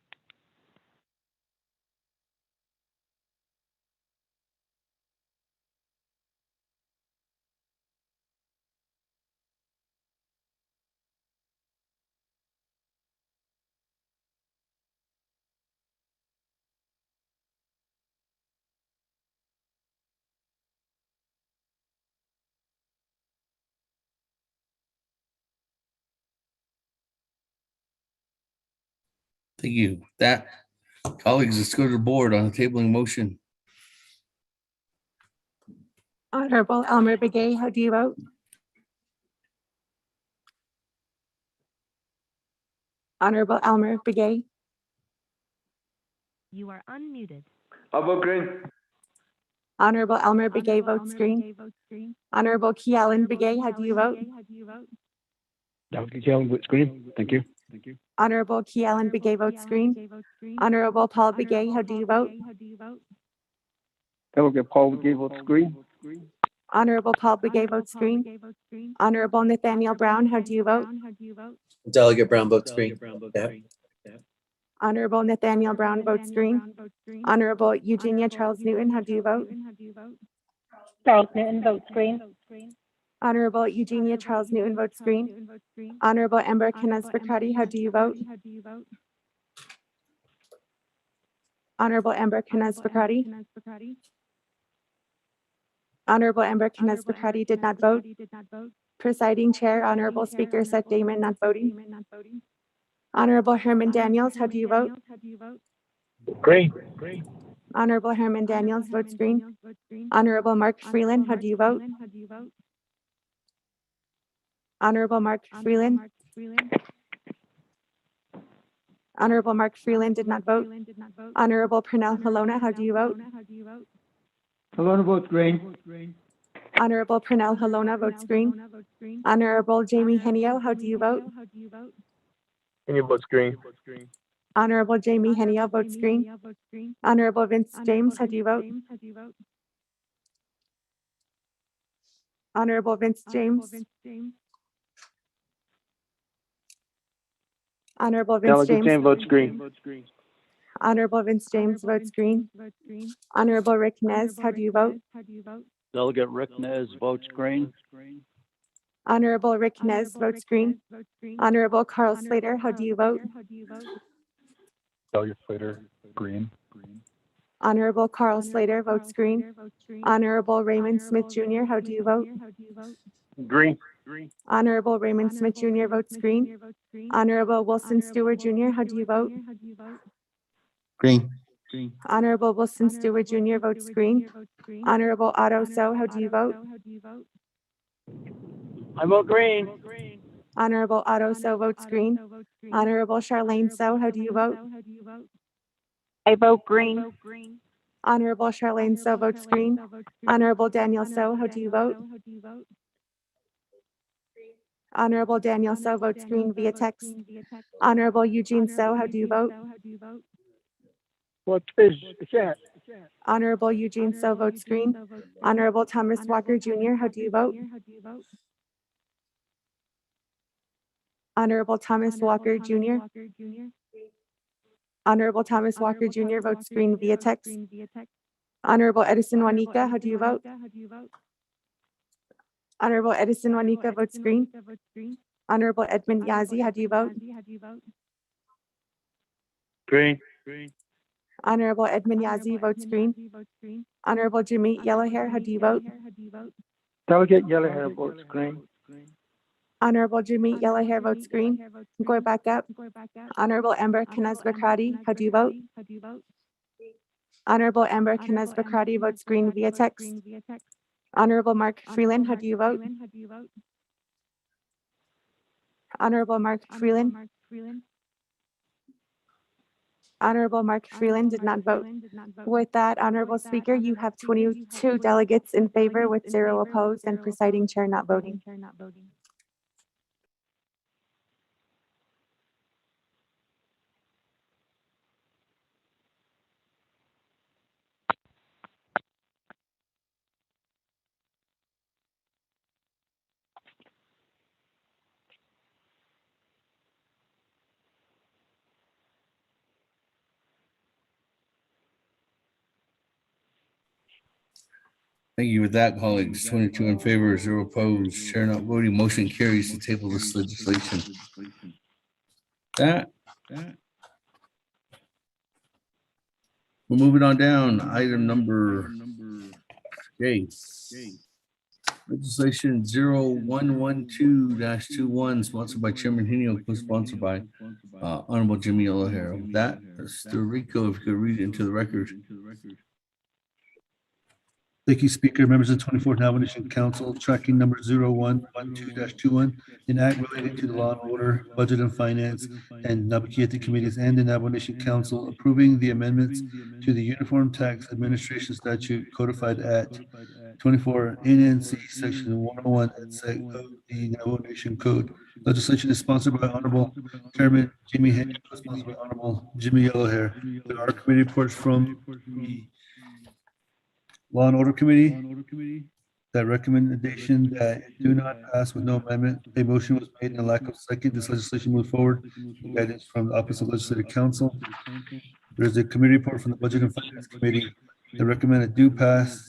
Thank you. That, colleagues, let's go to the board on the tabling motion. Honorable Elmer Begay, how do you vote? Honorable Elmer Begay. You are unmuted. How about green? Honorable Elmer Begay votes green. Honorable Kealan Begay, how do you vote? Dr. Kealan votes green. Thank you. Honorable Kealan Begay votes green. Honorable Paul Begay, how do you vote? Delegate Paul Begay votes green. Honorable Paul Begay votes green. Honorable Nathaniel Brown, how do you vote? Delegate Brown votes green. Yeah. Honorable Nathaniel Brown votes green. Honorable Eugenia Charles Newton, how do you vote? Charles Newton votes green. Honorable Eugenia Charles Newton votes green. Honorable Amber Kenneth Bakati, how do you vote? Honorable Amber Kenneth Bakati. Honorable Amber Kenneth Bakati did not vote. Presiding Chair, Honorable Speaker Seth Damon not voting. Honorable Herman Daniels, how do you vote? Green. Honorable Herman Daniels votes green. Honorable Mark Freeland, how do you vote? Honorable Mark Freeland. Honorable Mark Freeland did not vote. Honorable Pernell Halona, how do you vote? Halona votes green. Honorable Pernell Halona votes green. Honorable Jamie Henio, how do you vote? Henio votes green. Honorable Jamie Henio votes green. Honorable Vince James, how do you vote? Honorable Vince James. Honorable Vince Delegate James. James votes green. Honorable Vince James votes green. Honorable Rick Nez, how do you vote? Delegate Rick Nez votes green. Honorable Rick Nez votes green. Honorable Carl Slater, how do you vote? Delegate Slater, green. Honorable Carl Slater votes green. Honorable Raymond Smith Jr., how do you vote? Green. Honorable Raymond Smith Jr. votes green. Honorable Wilson Stewart Jr., how do you vote? Green. Honorable Wilson Stewart Jr. votes green. Honorable Otto So, how do you vote? I vote green. Honorable Otto So votes green. Honorable Charlene So, how do you vote? I vote green. Honorable Charlene So votes green. Honorable Daniel So, how do you vote? Honorable Daniel So votes green via text. Honorable Eugene So, how do you vote? What is that? Honorable Eugene So votes green. Honorable Thomas Walker Jr., how do you vote? Honorable Thomas Walker Jr. Honorable Thomas Walker Jr. votes green via text. Honorable Edison Juanica, how do you vote? Honorable Edison Juanica votes green. Honorable Edmund Yazi, how do you vote? Green. Honorable Edmund Yazi votes green. Honorable Jimmy Yellowhair, how do you vote? Delegate Yellowhair votes green. Honorable Jimmy Yellowhair votes green. Going back up. Honorable Amber Kenneth Bakrati, how do you vote? Honorable Amber Kenneth Bakrati votes green via text. Honorable Mark Freeland, how do you vote? Honorable Mark Freeland. Honorable Mark Freeland did not vote. With that, Honorable Speaker, you have 22 delegates in favor with 0 opposed and presiding chair not voting. Thank you. With that, colleagues, 22 in favor, 0 opposed, chair not voting, motion carries to table this legislation. That. We're moving on down. Item number J. Legislation 0112-21, sponsored by Chairman Henio, co-sponsored by Honorable Jimmy Yellowhair. With that, Mr. Rico, if you could read it into the record. Thank you, Speaker. Members of the 24th Navajo Council, tracking number 0112-21, an act relating to the Law and Order, Budget and Finance, and Nabakieti Committees and the Navajo Nation Council approving the amendments to the Uniform Tax Administration Statute codified at 24 NNC Section 101 of the Navajo Nation Code. Legislation is sponsored by Honorable Chairman Jimmy Henry, sponsored by Honorable Jimmy Yellowhair. There are committee reports from the Law and Order Committee, That recommendation that do not pass with no amendment. A motion was made and lack of second. This legislation moved forward. Guidance from the Office of Legislative Counsel. There's a committee report from the Budget and Finance Committee that recommended do pass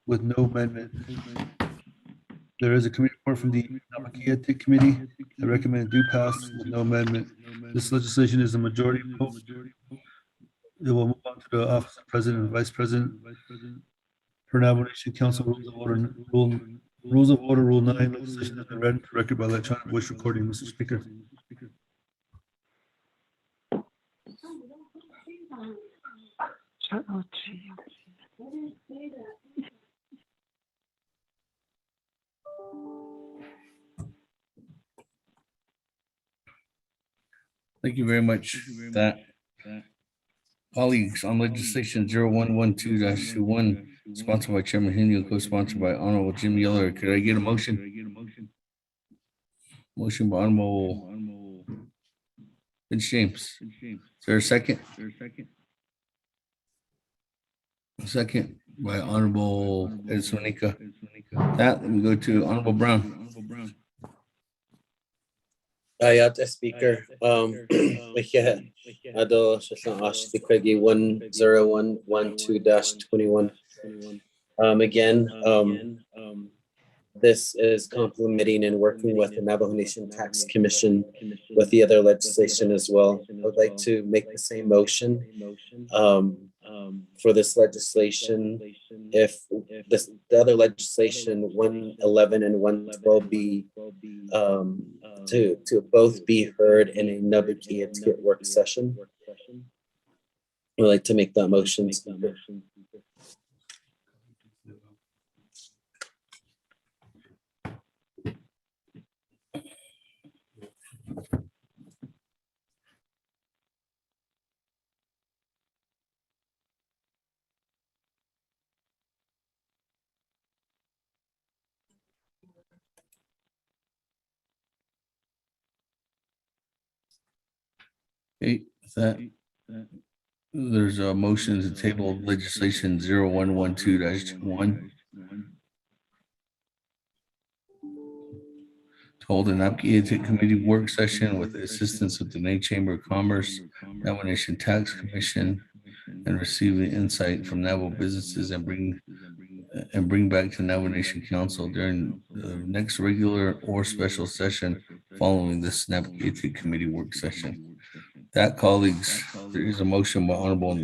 with no amendment. There is a committee report from the Navajo Committee that recommended do pass with no amendment. This legislation is a majority vote. It will move on to the Office of President and Vice President. Per Navajo Nation Council Rules of Order, Rule 9, legislation has been read into record by electronic voice recording, Mr. Speaker. Thank you very much. That colleagues on legislation 0112-21, sponsored by Chairman Henio, co-sponsored by Honorable Jim Yeller. Could I get a motion? Motion by Honorable Vince James. Is there a second? A second by Honorable Ed Sonica. That we go to Honorable Brown. Ayat Speaker. Yeah. Ado Shashan Ash the Craigie 10112-21. Again, this is complementing and working with the Navajo Nation Tax Commission with the other legislation as well. I would like to make the same motion for this legislation. If the other legislation 111 and 112 be to both be heard in a Nabucco work session. I'd like to make that motion. Okay, there's a motion to table legislation 0112-21. To hold an Application Committee work session with the assistance of the Navajo Chamber of Commerce, Navajo Nation Tax Commission, and receive the insight from Navajo businesses and bring back to Navajo Nation Council during the next regular or special session following this Navajo Committee work session. That, colleagues, there is a motion by Honorable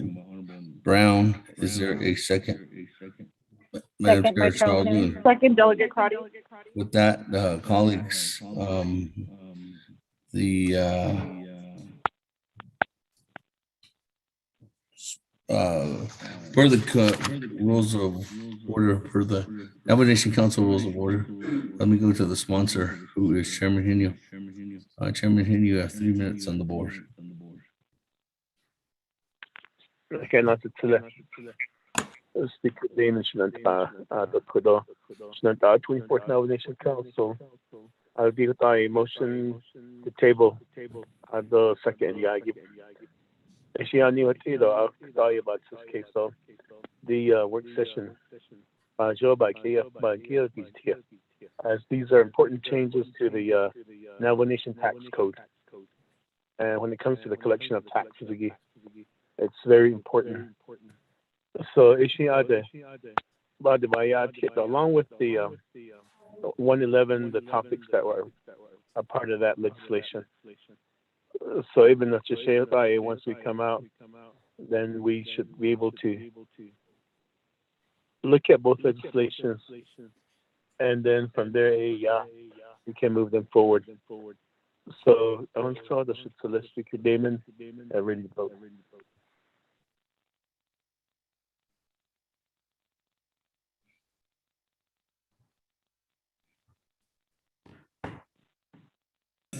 Brown. Is there a second? Madam Chair, Charles. Second, Delegate Crotty. With that, colleagues, per the rules of order, per the Navajo Nation Council rules of order, let me go to the sponsor, who is Chairman Henio. Chairman Henio, you have 3 minutes on the board. Okay, not to Speaker Danish the Kudo, 24th Navajo Nation Council. I'll give a motion to table the second. Actually, I knew it too, though. I'll tell you about this case. So, the work session, Joe by Kia, as these are important changes to the Navajo Nation Tax Code. And when it comes to the collection of taxes, it's very important. So, along with the 111, the topics that were a part of that legislation. So even if once we come out, then we should be able to look at both legislations, and then from there, we can move them forward. So I want to call the Speaker Damon ready to vote.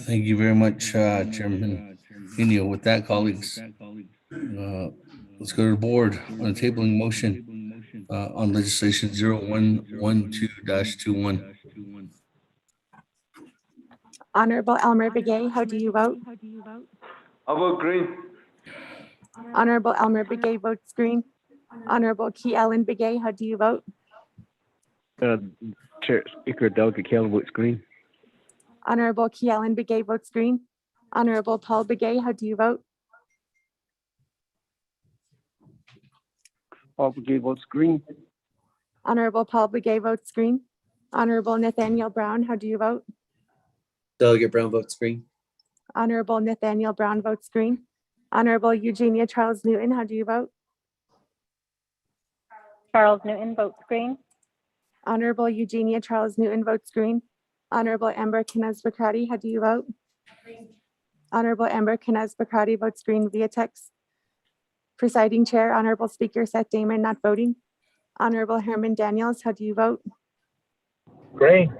Thank you very much, Chairman Henio. With that, colleagues, let's go to the board on a tabling motion on legislation 0112-21. Honorable Elmer Begay, how do you vote? I vote green. Honorable Elmer Begay votes green. Honorable Key Ellen Begay, how do you vote? Chair Speaker Delegate Keelan votes green. Honorable Keelan Begay votes green. Honorable Paul Begay, how do you vote? Paul Begay votes green. Honorable Paul Begay votes green. Honorable Nathaniel Brown, how do you vote? Delegate Brown votes green. Honorable Nathaniel Brown votes green. Honorable Eugenia Charles Newton, how do you vote? Charles Newton votes green. Honorable Eugenia Charles Newton votes green. Honorable Amber Kinez Bakrati, how do you vote? Honorable Amber Kinez Bakrati votes green via text. Presiding Chair, Honorable Speaker Seth Damon not voting. Honorable Herman Daniels, how do you vote? Green.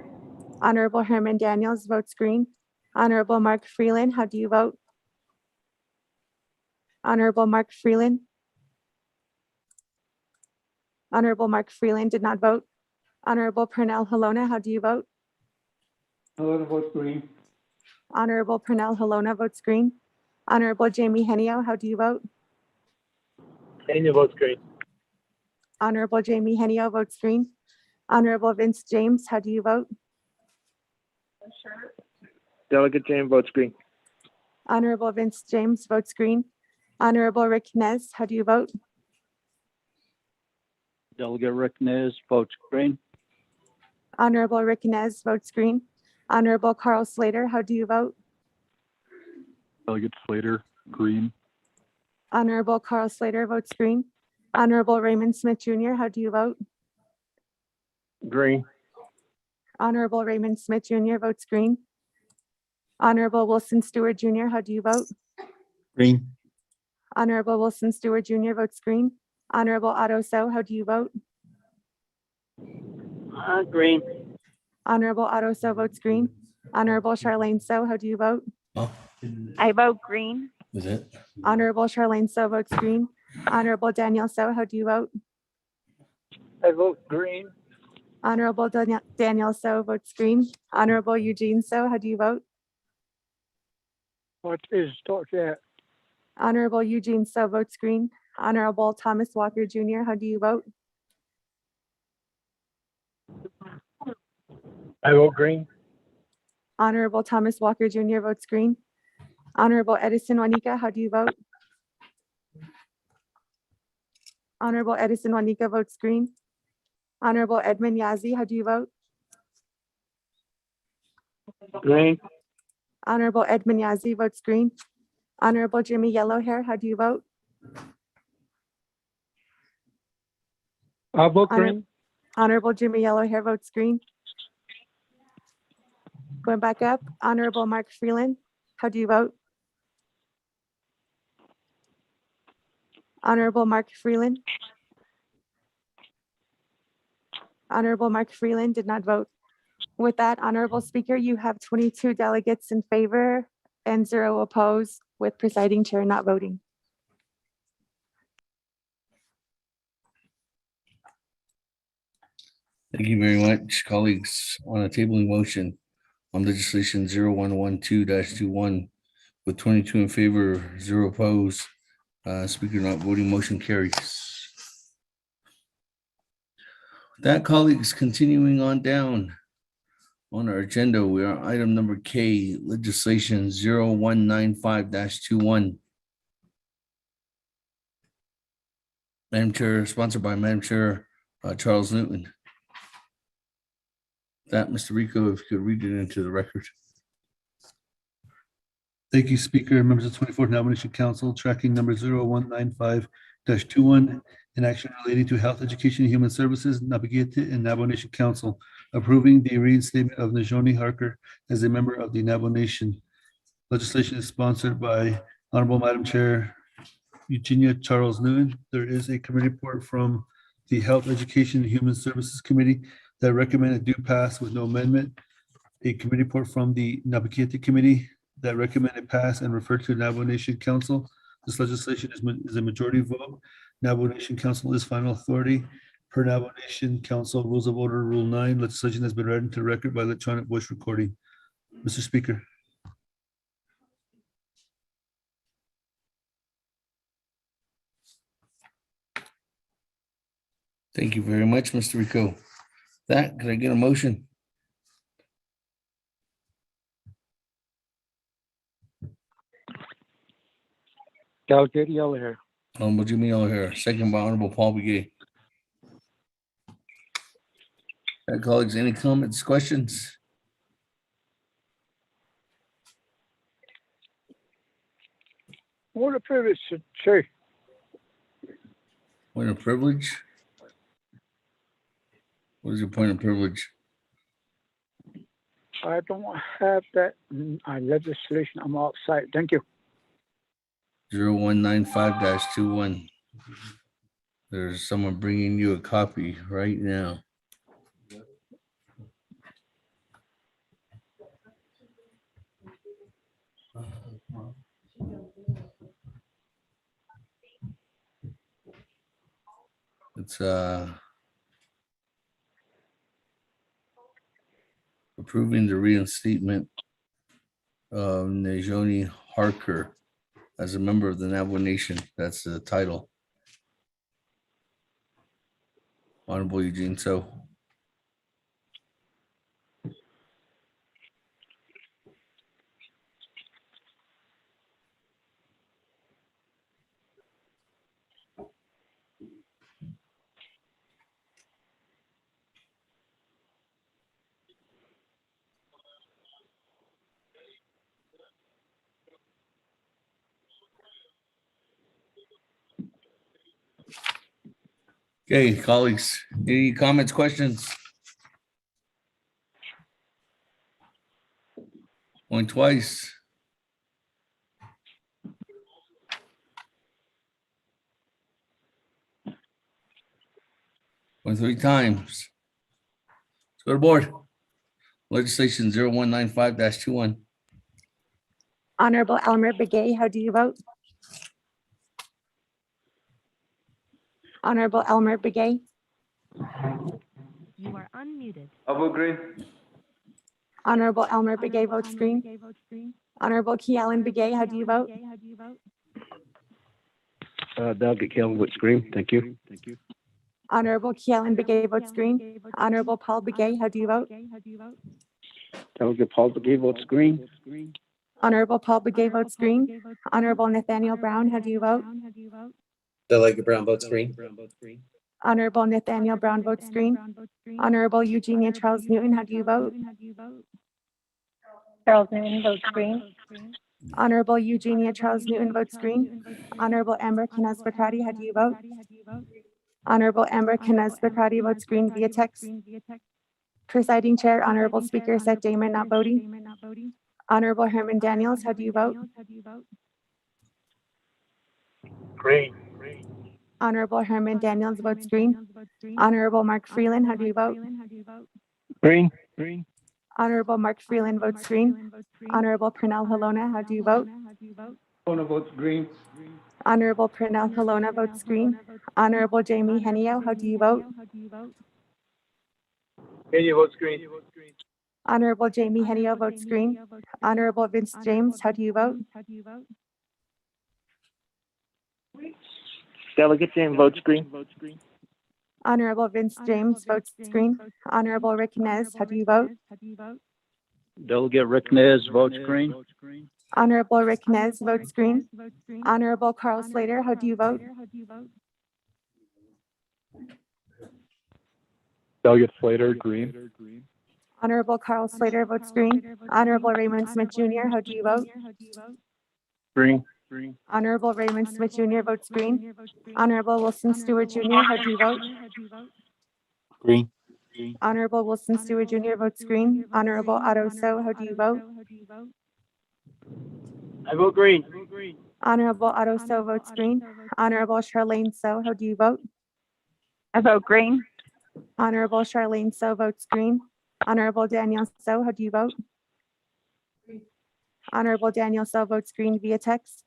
Honorable Herman Daniels votes green. Honorable Mark Freeland, how do you vote? Honorable Mark Freeland. Honorable Mark Freeland did not vote. Honorable Pernell Halona, how do you vote? Halona votes green. Honorable Pernell Halona votes green. Honorable Jamie Henio, how do you vote? Henio votes green. Honorable Jamie Henio votes green. Honorable Vince James, how do you vote? Delegate James votes green. Honorable Vince James votes green. Honorable Rick Nez, how do you vote? Delegate Rick Nez votes green. Honorable Rick Nez votes green. Honorable Carl Slater, how do you vote? Delegate Slater, green. Honorable Carl Slater votes green. Honorable Raymond Smith Jr., how do you vote? Green. Honorable Raymond Smith Jr. votes green. Honorable Wilson Stewart Jr., how do you vote? Green. Honorable Wilson Stewart Jr. votes green. Honorable Otto So, how do you vote? Green. Honorable Otto So votes green. Honorable Charlene So, how do you vote? Oh, I vote green. is it? Honorable Charlene So votes green. Honorable Daniel So, how do you vote? I vote green. Honorable Daniel So votes green. Honorable Eugene So, how do you vote? What is talk that? Honorable Eugene So votes green. Honorable Thomas Walker Jr., how do you vote? I vote green. Honorable Thomas Walker Jr. votes green. Honorable Edison Wanika, how do you vote? Honorable Edison Wanika votes green. Honorable Edmund Yazzie, how do you vote? Green. Honorable Edmund Yazzie votes green. Honorable Jimmy Yellowhair, how do you vote? I vote green. Honorable Jimmy Yellowhair votes green. Going back up, Honorable Mark Freeland, how do you vote? Honorable Mark Freeland. Honorable Mark Freeland did not vote. With that, Honorable Speaker, you have 22 delegates in favor and 0 opposed, with presiding chair not voting. Thank you very much, colleagues. On a tabling motion on legislation 0112-21 with 22 in favor, 0 opposed, speaker not voting, motion carries. With that, colleagues, continuing on down on our agenda, we are item number K, legislation 0195-21. Madam Chair, sponsored by Madam Chair Charles Newton. That, Mr. Rico, if you could read it into the record. Thank you, Speaker. Members of 24th Nomination Council, tracking number 0195-21, an action relating to health, education, and human services, Navigated and Navajo Nation Council, approving the reinstatement of Najoni Harker as a member of the Navajo Nation. Legislation is sponsored by Honorable Madam Chair Eugenia Charles Newton. There is a committee report from the Health, Education, and Human Services Committee that recommended do pass with no amendment. A committee report from the Navigated Committee that recommended pass and refer to Navajo Nation Council. This legislation is a majority vote. Navajo Nation Council is final authority. Per Navajo Nation Council Rules of Order Rule 9, legislation has been read into the record by electronic voice recording. Mr. Speaker. Thank you very much, Mr. Rico. That, could I get a motion? Delegate Yellowhair. Honorable Jimmy O'Hare, second by Honorable Paul Begay. Colleagues, any comments, questions? What a privilege to say. Point of privilege? What is your point of privilege? I don't have that legislation. I'm outside. Thank you. 0195-21. There's someone bringing you a copy right now. It's approving the reinstatement of Najoni Harker as a member of the Navajo Nation. That's the title. Honorable Eugene So. Okay, colleagues, any comments, questions? Going twice. Going 3 times. Let's go to board. Legislation 0195-21. Honorable Elmer Begay, how do you vote? Honorable Elmer Begay. You are unmuted. I will agree. Honorable Elmer Begay votes green. Honorable Key Allen Begay, how do you vote? Delegate Keelan votes green. Thank you. Honorable Key Allen Begay votes green. Honorable Paul Begay, how do you vote? Delegate Paul Begay votes green. Honorable Paul Begay votes green. Honorable Nathaniel Brown, how do you vote? Delegate Brown votes green. Honorable Nathaniel Brown votes green. Honorable Eugenia Charles Newton, how do you vote? Charles Newton votes green. Honorable Eugenia Charles Newton votes green. Honorable Amber Knez Bakrati, how do you vote? Honorable Amber Knez Bakrati votes green via text. Presiding Chair, Honorable Speaker Seth Damon not voting. Honorable Herman Daniels, how do you vote? Green. Honorable Herman Daniels votes green. Honorable Mark Freeland, how do you vote? Green. Honorable Mark Freeland votes green. Honorable Pernell Halona, how do you vote? Halona votes green. Honorable Pernell Halona votes green. Honorable Jamie Henio, how do you vote? Henio votes green. Honorable Jamie Henio votes green. Honorable Vince James, how do you vote? Delegate James votes green. Honorable Vince James votes green. Honorable Rick Nez, how do you vote? Delegate Rick Nez votes green. Honorable Rick Nez votes green. Honorable Carl Slater, how do you vote? Delegate Slater, green. Honorable Carl Slater votes green. Honorable Raymond Smith Jr., how do you vote? Green. Honorable Raymond Smith Jr. votes green. Honorable Wilson Stewart Jr., how do you vote? Green. Honorable Wilson Stewart Jr. votes green. Honorable Otto So, how do you vote? I vote green. Honorable Otto So votes green. Honorable Charlene So, how do you vote? I vote green. Honorable Charlene So votes green. Honorable Daniel So, how do you vote? Honorable Daniel So votes green via text.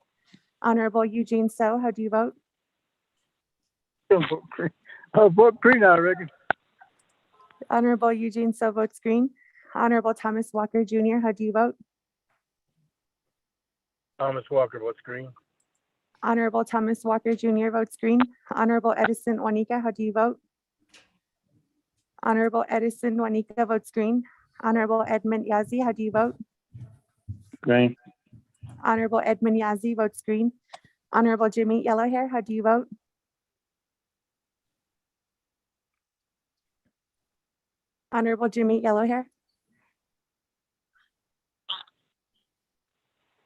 Honorable Eugene So, how do you vote? I vote green, I reckon. Honorable Eugene So votes green. Honorable Thomas Walker Jr., how do you vote? Thomas Walker votes green. Honorable Thomas Walker Jr. votes green. Honorable Edison Juanica, how do you vote? Honorable Edison Juanica votes green. Honorable Edmund Yazzie, how do you vote? Green. Honorable Edmund Yazzie votes green. Honorable Jimmy Yellowhair, how do you vote? Honorable Jimmy Yellowhair.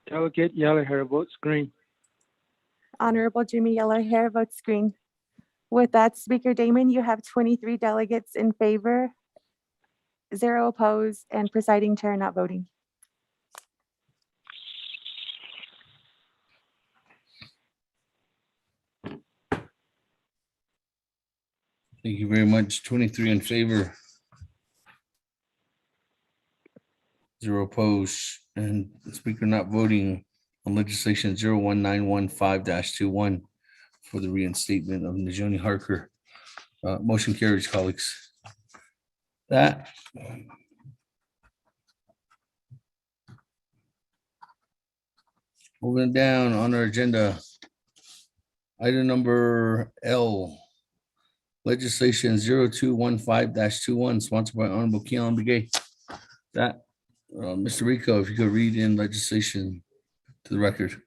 Delegate Yellowhair votes green. Honorable Jimmy Yellowhair votes green. With that, Speaker Damon, you have 23 delegates in favor, 0 opposed, and presiding chair not voting. Thank you very much. 23 in favor, 0 opposed, and the speaker not voting on legislation 01915-21 for the reinstatement of Najoni Harker. Motion carries, colleagues. That. Moving down on our agenda, item number L, legislation 0215-21, sponsored by Honorable Keon Begay. That, Mr. Rico, if you could read in legislation to the record.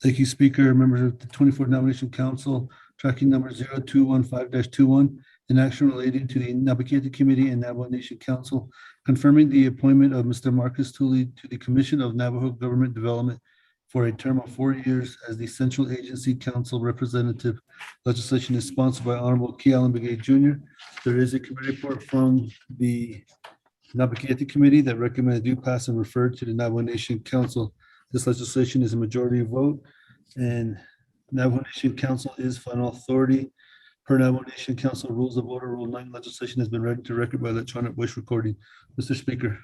Thank you, Speaker. Members of the 24th Nomination Council, tracking number 0215-21, an action relating to the Nabaquete Committee and Navajo Nation Council, confirming the appointment of Mr. Marcus Tooley to the Commission of Navajo Government Development for a term of 4 years as the Central Agency Council Representative. Legislation is sponsored by Honorable Kealan Begay Jr. There is a committee report from the Nabaquete Committee that recommended do pass and refer to the Navajo Nation Council. This legislation is a majority vote, and Navajo Nation Council is final authority. Per Navajo Nation Council Rules of Order, Rule 9, legislation has been read into record by electronic voice recording. Mr. Speaker.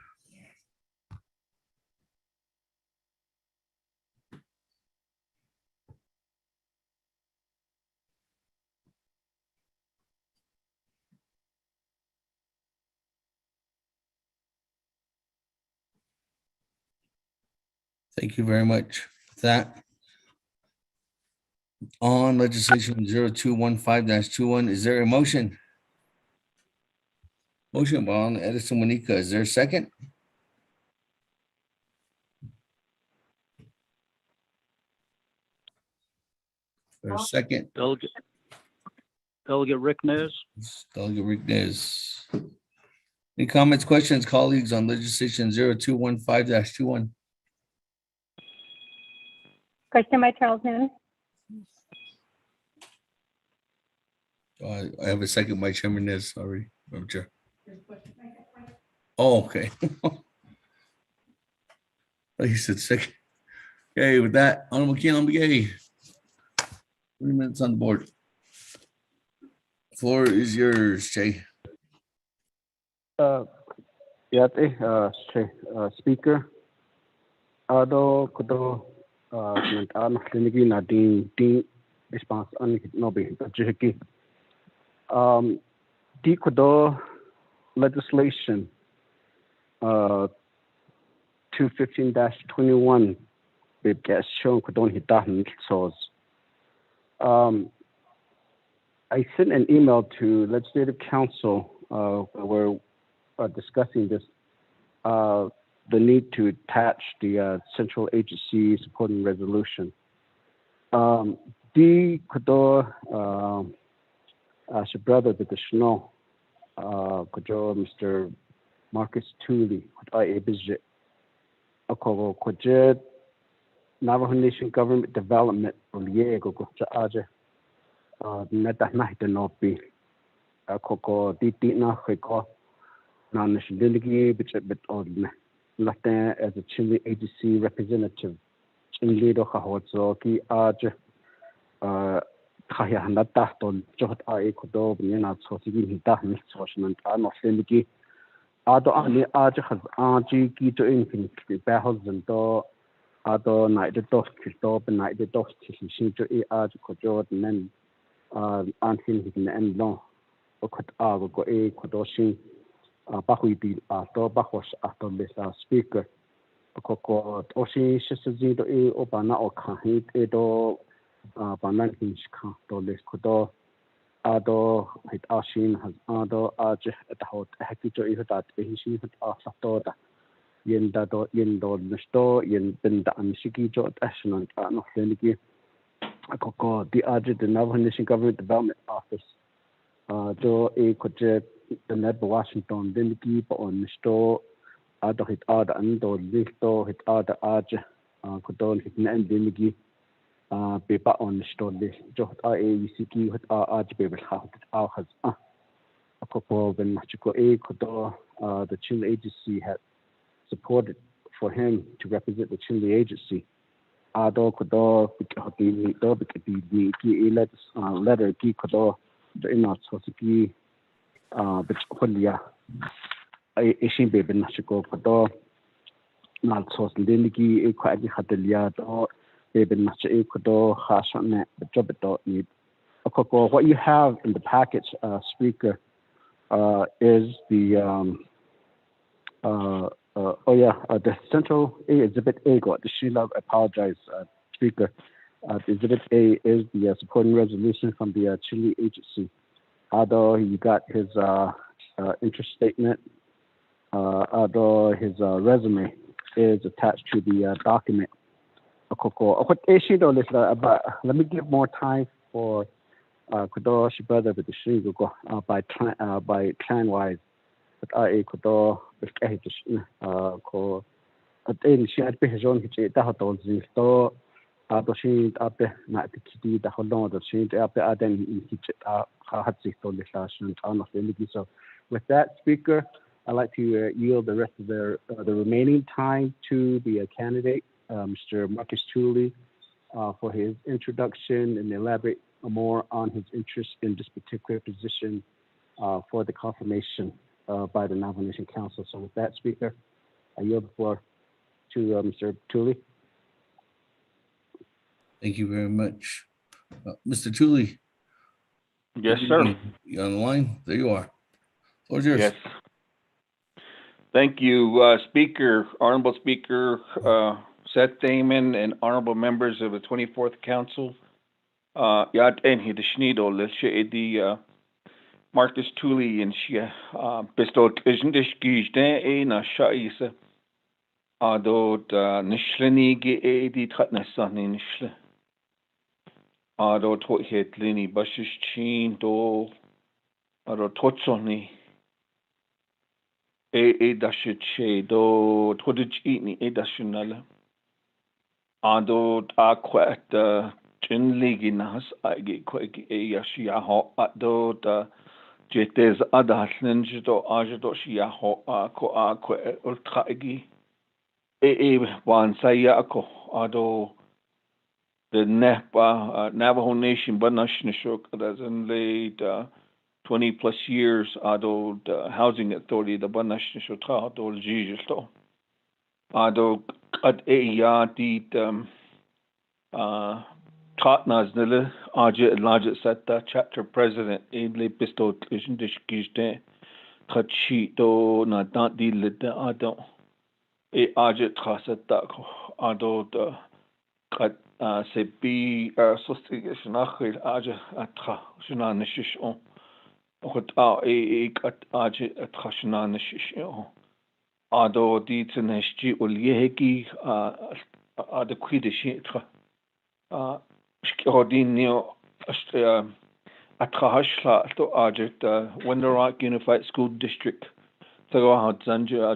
Thank you very much. With that, on legislation 0215-21, is there a motion? Motion by Honorable Edison Juanica. Is there a second? There's a second. Delegate Rick Nez. Delegate Rick Nez. Any comments, questions, colleagues, on legislation 0215-21? Question by Charles Newton. I have a second by Chairman Nez already, Madam Chair. Oh, okay. He said second. Okay, with that, Honorable Kealan Begay. 3 minutes on the board. Floor is yours, Jay. Speaker. Ado kudo mentan kliniki na di response an no be jiki. Di kudo legislation 215-21 bib gas shown kudon hitan source. I sent an email to Legislative Council where we're discussing this, the need to attach the Central Agency Supporting Resolution. Di Kodor, as your brother, the Shno, Kodor, Mr. Marcus Tooley, I visit Akogo Kojet, Navajo Nation Government Development, Oliego Gocha Neta Nahita Nopi, Akoko, Diti Nahiko, non nationality, which a bit odd. Latin as a Chile agency representative. Chile Hahozo, Ki Aj Kayahanata, Jot I Kodo, Nina Sosi, Hita, Soshman, Anoseniki. Ado Ani Aj has Aji, Gito Infinity, Bahos and Do, Ado Night the Dos, Kisto, and Night the Dos, Tishin to E Aj Kojo, and then until he can end long. Okot Ago go A Kodoshin. Bahui di ato bakos ato lesa speaker koko osi sisi do e opana o kahit edo banan hinch ka to les kodo ado hit ashin has ado aj at hot hakito ihat behishi hit aftoda yenda do yendo nesto yen benda amshiki jot ashnan no leniki akoko the aj the Navajo Nation Government Development Office do a project the net Washington leniki on nesto ado hit ada ando listo hit ada aj kodon hit nan leniki paper on story just AECQ hit RGB has a couple when Machiko the Chile agency had supported for him to represent the Chile agency. Ado kodo the letter ki kodo the inot sosiki bitcolia ishin baby Machiko kodo not sos lindiki equadi hatelia or what you have in the package, Speaker, is the the central exhibit A. The Sheila, I apologize, Speaker. Exhibit A is the supporting resolution from the Chile agency. Although you got his interest statement, although his resume is attached to the document. Let me give more time for Kodosh brother with the Shingo by clan wise. But I Kodo ko at any she had been his own hitch that to she up there not the kitty the whole long that she up there then hitch had six to the so with that, Speaker, I'd like to yield the rest of the remaining time to the candidate, Mr. Marcus Tooley, for his introduction and elaborate more on his interest in this particular position for the confirmation by the Navajo Nation Council. So with that, Speaker, I yield the floor to Mr. Tooley. Thank you very much. Mr. Tooley. Yes, sir. You on the line? There you are. Floor's yours. Yes. Thank you, Speaker, Honorable Speaker Seth Damon, and honorable members of the 24th Council. Yad enhi de shnido leshe edi Marcus Tooley and she bestod isndish gijde na shaisa adod nishleni ge edi tratnasan nishle adod hohetlini bashish chin do adod totsoni dashiche do todijini dashinala adod aquat Chinliginas agi kwegi yashiaho adod Jetes adahlenjdo ajdo shiaho ko akwe ultragi wansaya ko ado the Navajo Nation Banashnishok that's in late 20 plus years ado the housing authority the Banashnishok ado jijisto ado at ya dit Tatnas Nile Aja Laja Sata chapter president Able Pisto Ishindish Gijde Tachito na Danti Lida Ado Aja Trasata Ado the Kat Sebi Sostigas Nachil Aja Atra Shunanishish Hot Kat Aja Atrashunanishish Ado Ditaneshji Ulyeheki Ada Quidishitra Ordinio Atrahashla to Ajit Winter Rock Unified School District Tagahad Zanja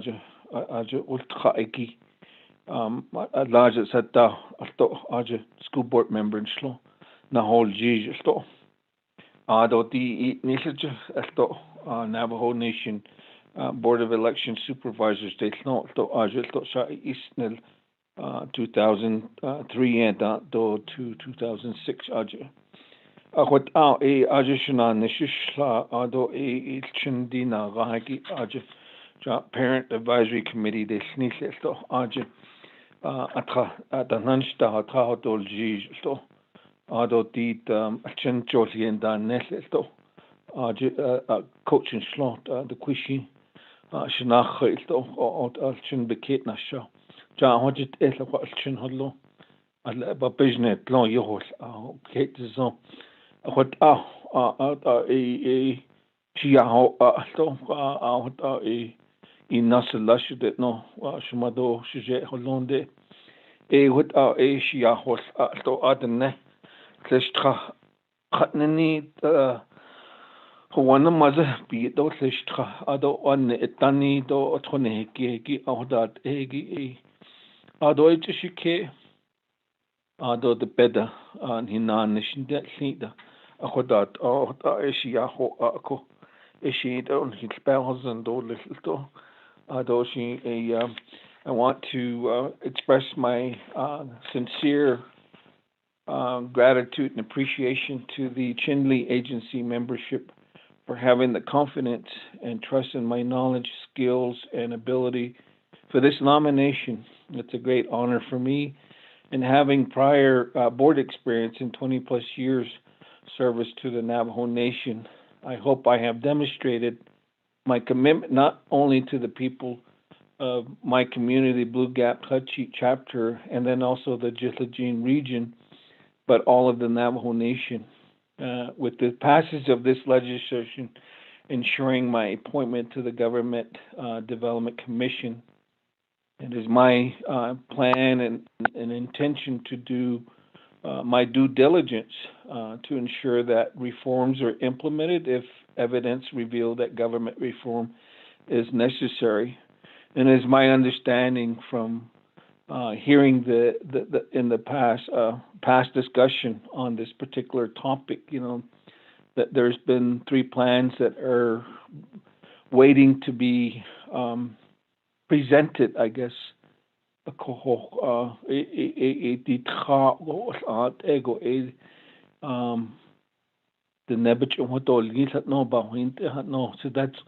Aja Ultra Eki large set to Aja school board member in Shlo Nahol Jij to Ado di Nisaj to Navajo Nation Board of Election Supervisors they know to Aja to Sha Isnel 2003 and to 2006 Aja. What Aja Shana Nishishla Ado Chindina Rahaki Aja Parent Advisory Committee de Snisel to Aja Atra Adanansta Atahotol Jij to Ado Dit Chencholi and Dan Nesel to Aja Coach and Slot the Quishi Shanach to Alchin Bekit Nasha. John Hodget is a question hello. A business long yours. Kate is on what Shiaho Inasalashudet no Shumado Shuje Holonde what Shiahos to Adene Kleshtra Hatnani Hawana Maza be do Kleshtra Ado on Etani do Otoneki Audat Egi Ado Shike Ado the better and Hinan Nishin that Sida Ahodat or Shiaho Ako. She don't hit spells and all little to. I want to express my sincere gratitude and appreciation to the Chinle Agency membership for having the confidence and trust in my knowledge, skills, and ability for this nomination. It's a great honor for me, and having prior board experience in 20 plus years service to the Navajo Nation, I hope I have demonstrated my commitment not only to the people of my community, Blue Gap Hutchie chapter, and then also the Jitlajin region, but all of the Navajo Nation. With the passage of this legislation, ensuring my appointment to the Government Development Commission, it is my plan and intention to do my due diligence to ensure that reforms are implemented if evidence reveal that government reform is necessary. And it's my understanding from hearing in the past discussion on this particular topic, that there's been 3 plans that are waiting to be presented, I guess. The nebich no, so that's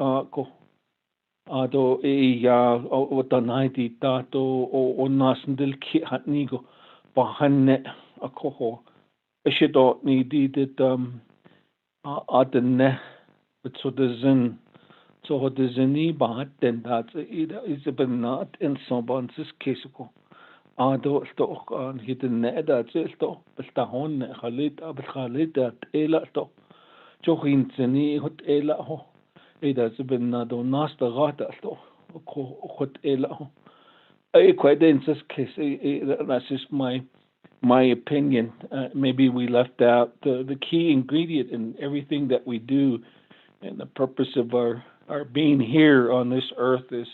ado o tanai tato o nasndil ki hatnigo bahanne akoho eshido ni did adne but so the zen so the zeni bahat then that's is been not in someone's case ko ado sto on hidden that's sto bestahon khalid ab khalid that ela sto johin zeni hot ela ho that's been do nasta gata sto hot ela ho quite in this case that's just my opinion. Maybe we left out the key ingredient in everything that we do, and the purpose of our being here on this earth is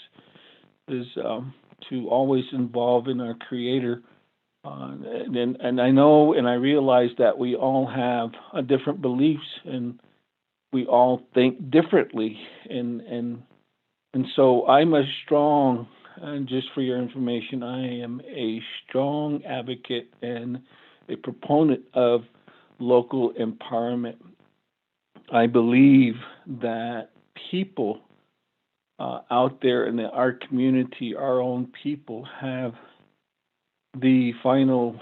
to always involve in our Creator. And I know and I realize that we all have different beliefs and we all think differently, and so I'm a strong. And just for your information, I am a strong advocate and a proponent of local empowerment. I believe that people out there in our community, our own people, have the final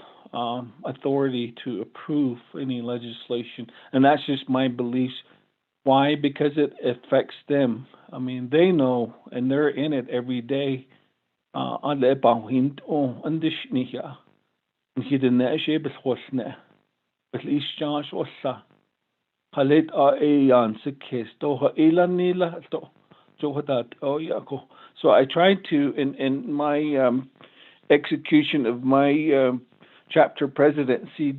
authority to approve any legislation. And that's just my beliefs. Why? Because it affects them. I mean, they know, and they're in it every day. Alle bauhind andishniya hidden she beswasne but least Josh wasa halit ayan sikes to ilanila to that yako. So I try to in my execution of my chapter presidency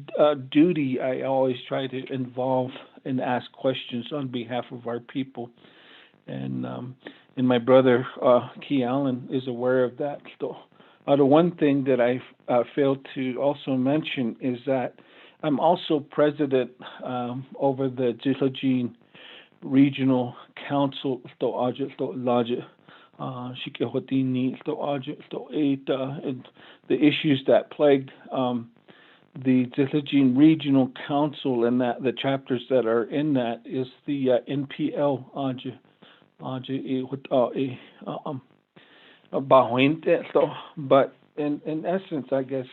duty, I always try to involve and ask questions on behalf of our people, and my brother, Key Allen, is aware of that. So, the one thing that I failed to also mention is that I'm also president over the Jitlajin Regional Council, and the issues that plagued the Jitlajin Regional Council and that the chapters that are in that is the NPL. But in essence, I guess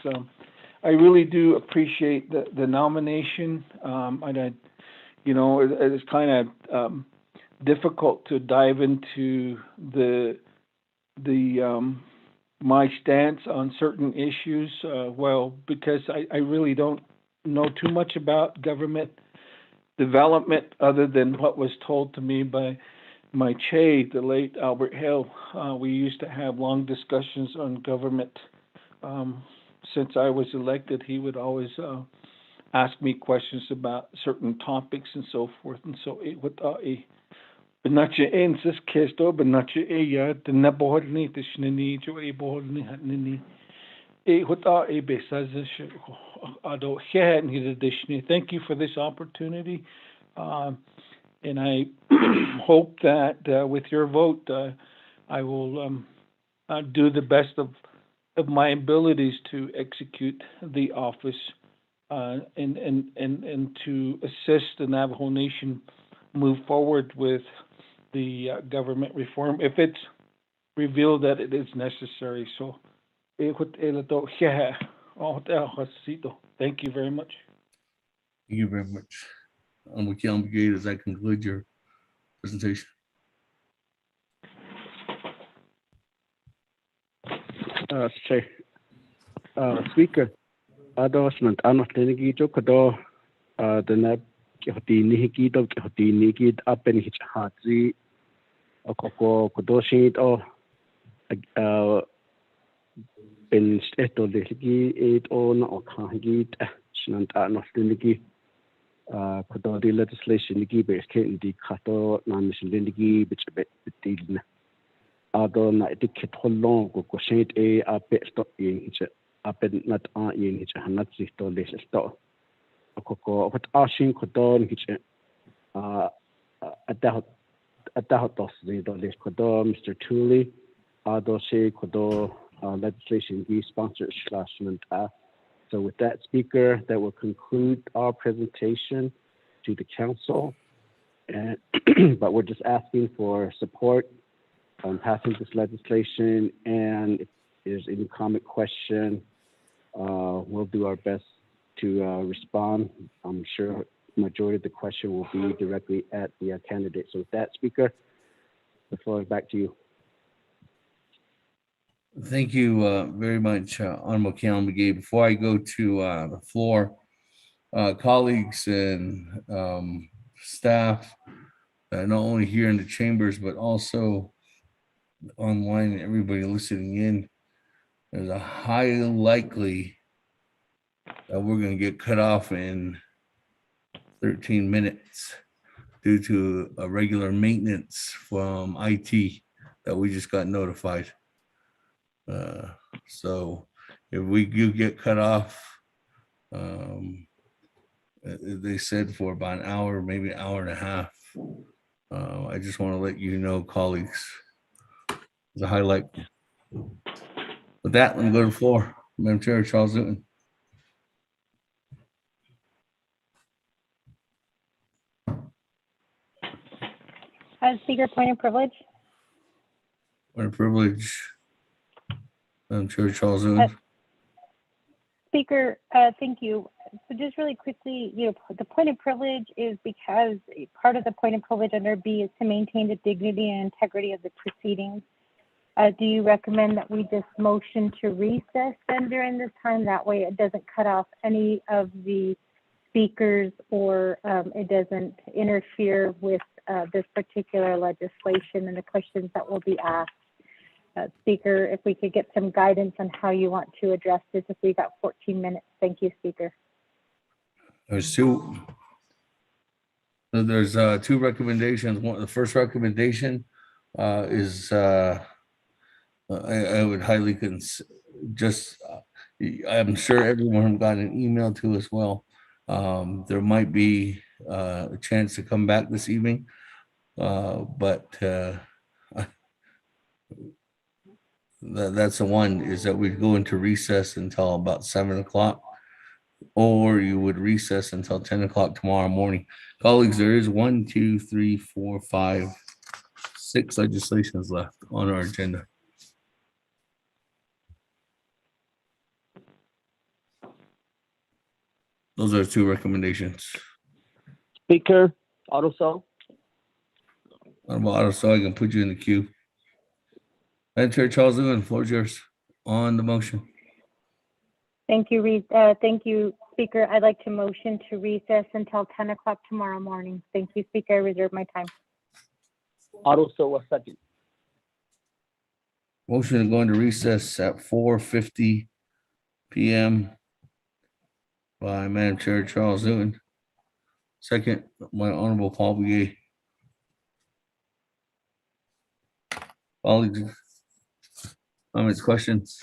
I really do appreciate the nomination. It's kind of difficult to dive into the my stance on certain issues. Because I really don't know too much about government development other than what was told to me by my Che, the late Albert Hill. We used to have long discussions on government. Since I was elected, he would always ask me questions about certain topics and so forth. And so it would Benacha in this case, though, Benacha ya the Nabohni, the Shnini, Jo a Bohni Hatnini. What are a besaz Ado Hen Hidishni. Thank you for this opportunity. And I hope that with your vote, I will do the best of my abilities to execute the office and to assist the Navajo Nation move forward with the government reform if it's revealed that it is necessary. So, thank you very much. Thank you very much. Honorable Brigade, does that conclude your presentation? Sir, Speaker, Adjournment, Anothenigi Jokado, the Nab Kihotini Hikito, Kihotini Gid, Appen Hitchahatzi, Okoko, Kodoshit, or Ben Steto, the Higi, 8 on or Kahigit, Shnant Anothenigi. Kodori legislation nigi be kendi kato nan shindigi bitin ado na etiket holong ko shet e ape stop in che ape not on in che hanat to les sto ko what ashin kodon che adaht dos the les kodo Mr. Tooley ado she kodo legislation gi sponsored /ment. So with that, Speaker, that will conclude our presentation to the council. And but we're just asking for support on passing this legislation. And if there's any comment, question, we'll do our best to respond. I'm sure the majority of the question will be directly at the candidate. So with that, Speaker, the floor is back to you. Thank you very much, Honorable Councilman Brigade. Before I go to the floor, colleagues and staff, not only here in the chambers, but also online and everybody listening in, there's a high likely that we're going to get cut off in 13 minutes due to a regular maintenance from IT that we just got notified. So if we do get cut off, they said for about an hour, maybe an hour and a half. I just want to let you know, colleagues, it's a highlight. With that, let me go to the floor. Madam Chair, Charles Newton. Speaker, point of privilege. Point of privilege. Madam Chair, Charles Newton. Speaker, thank you. So just really quickly, the point of privilege is because part of the point of privilege under B is to maintain the dignity and integrity of the proceedings. Do you recommend that we just motion to recess then during this time? That way it doesn't cut off any of the speakers or it doesn't interfere with this particular legislation and the questions that will be asked. Speaker, if we could get some guidance on how you want to address this, if we got 14 minutes. Thank you, Speaker. There's two recommendations. The first recommendation is I would highly I'm sure everyone got an email to as well. There might be a chance to come back this evening, but that's the one, is that we'd go into recess until about 7 o'clock, or you would recess until 10 o'clock tomorrow morning. Colleagues, there is 1, 2, 3, 4, 5, 6 legislations left on our agenda. Those are 2 recommendations. Speaker, Autosol. Autosol, I can put you in the queue. Madam Chair, Charles Lewin, floor is yours on the motion. Thank you, Speaker. I'd like to motion to recess until 10 o'clock tomorrow morning. Thank you, Speaker. I reserve my time. Also a second. Motion to go into recess at 4:50 p.m. by Madam Chair Charles Newton. Second, my Honorable Paul Begay. Colleagues, comments, questions?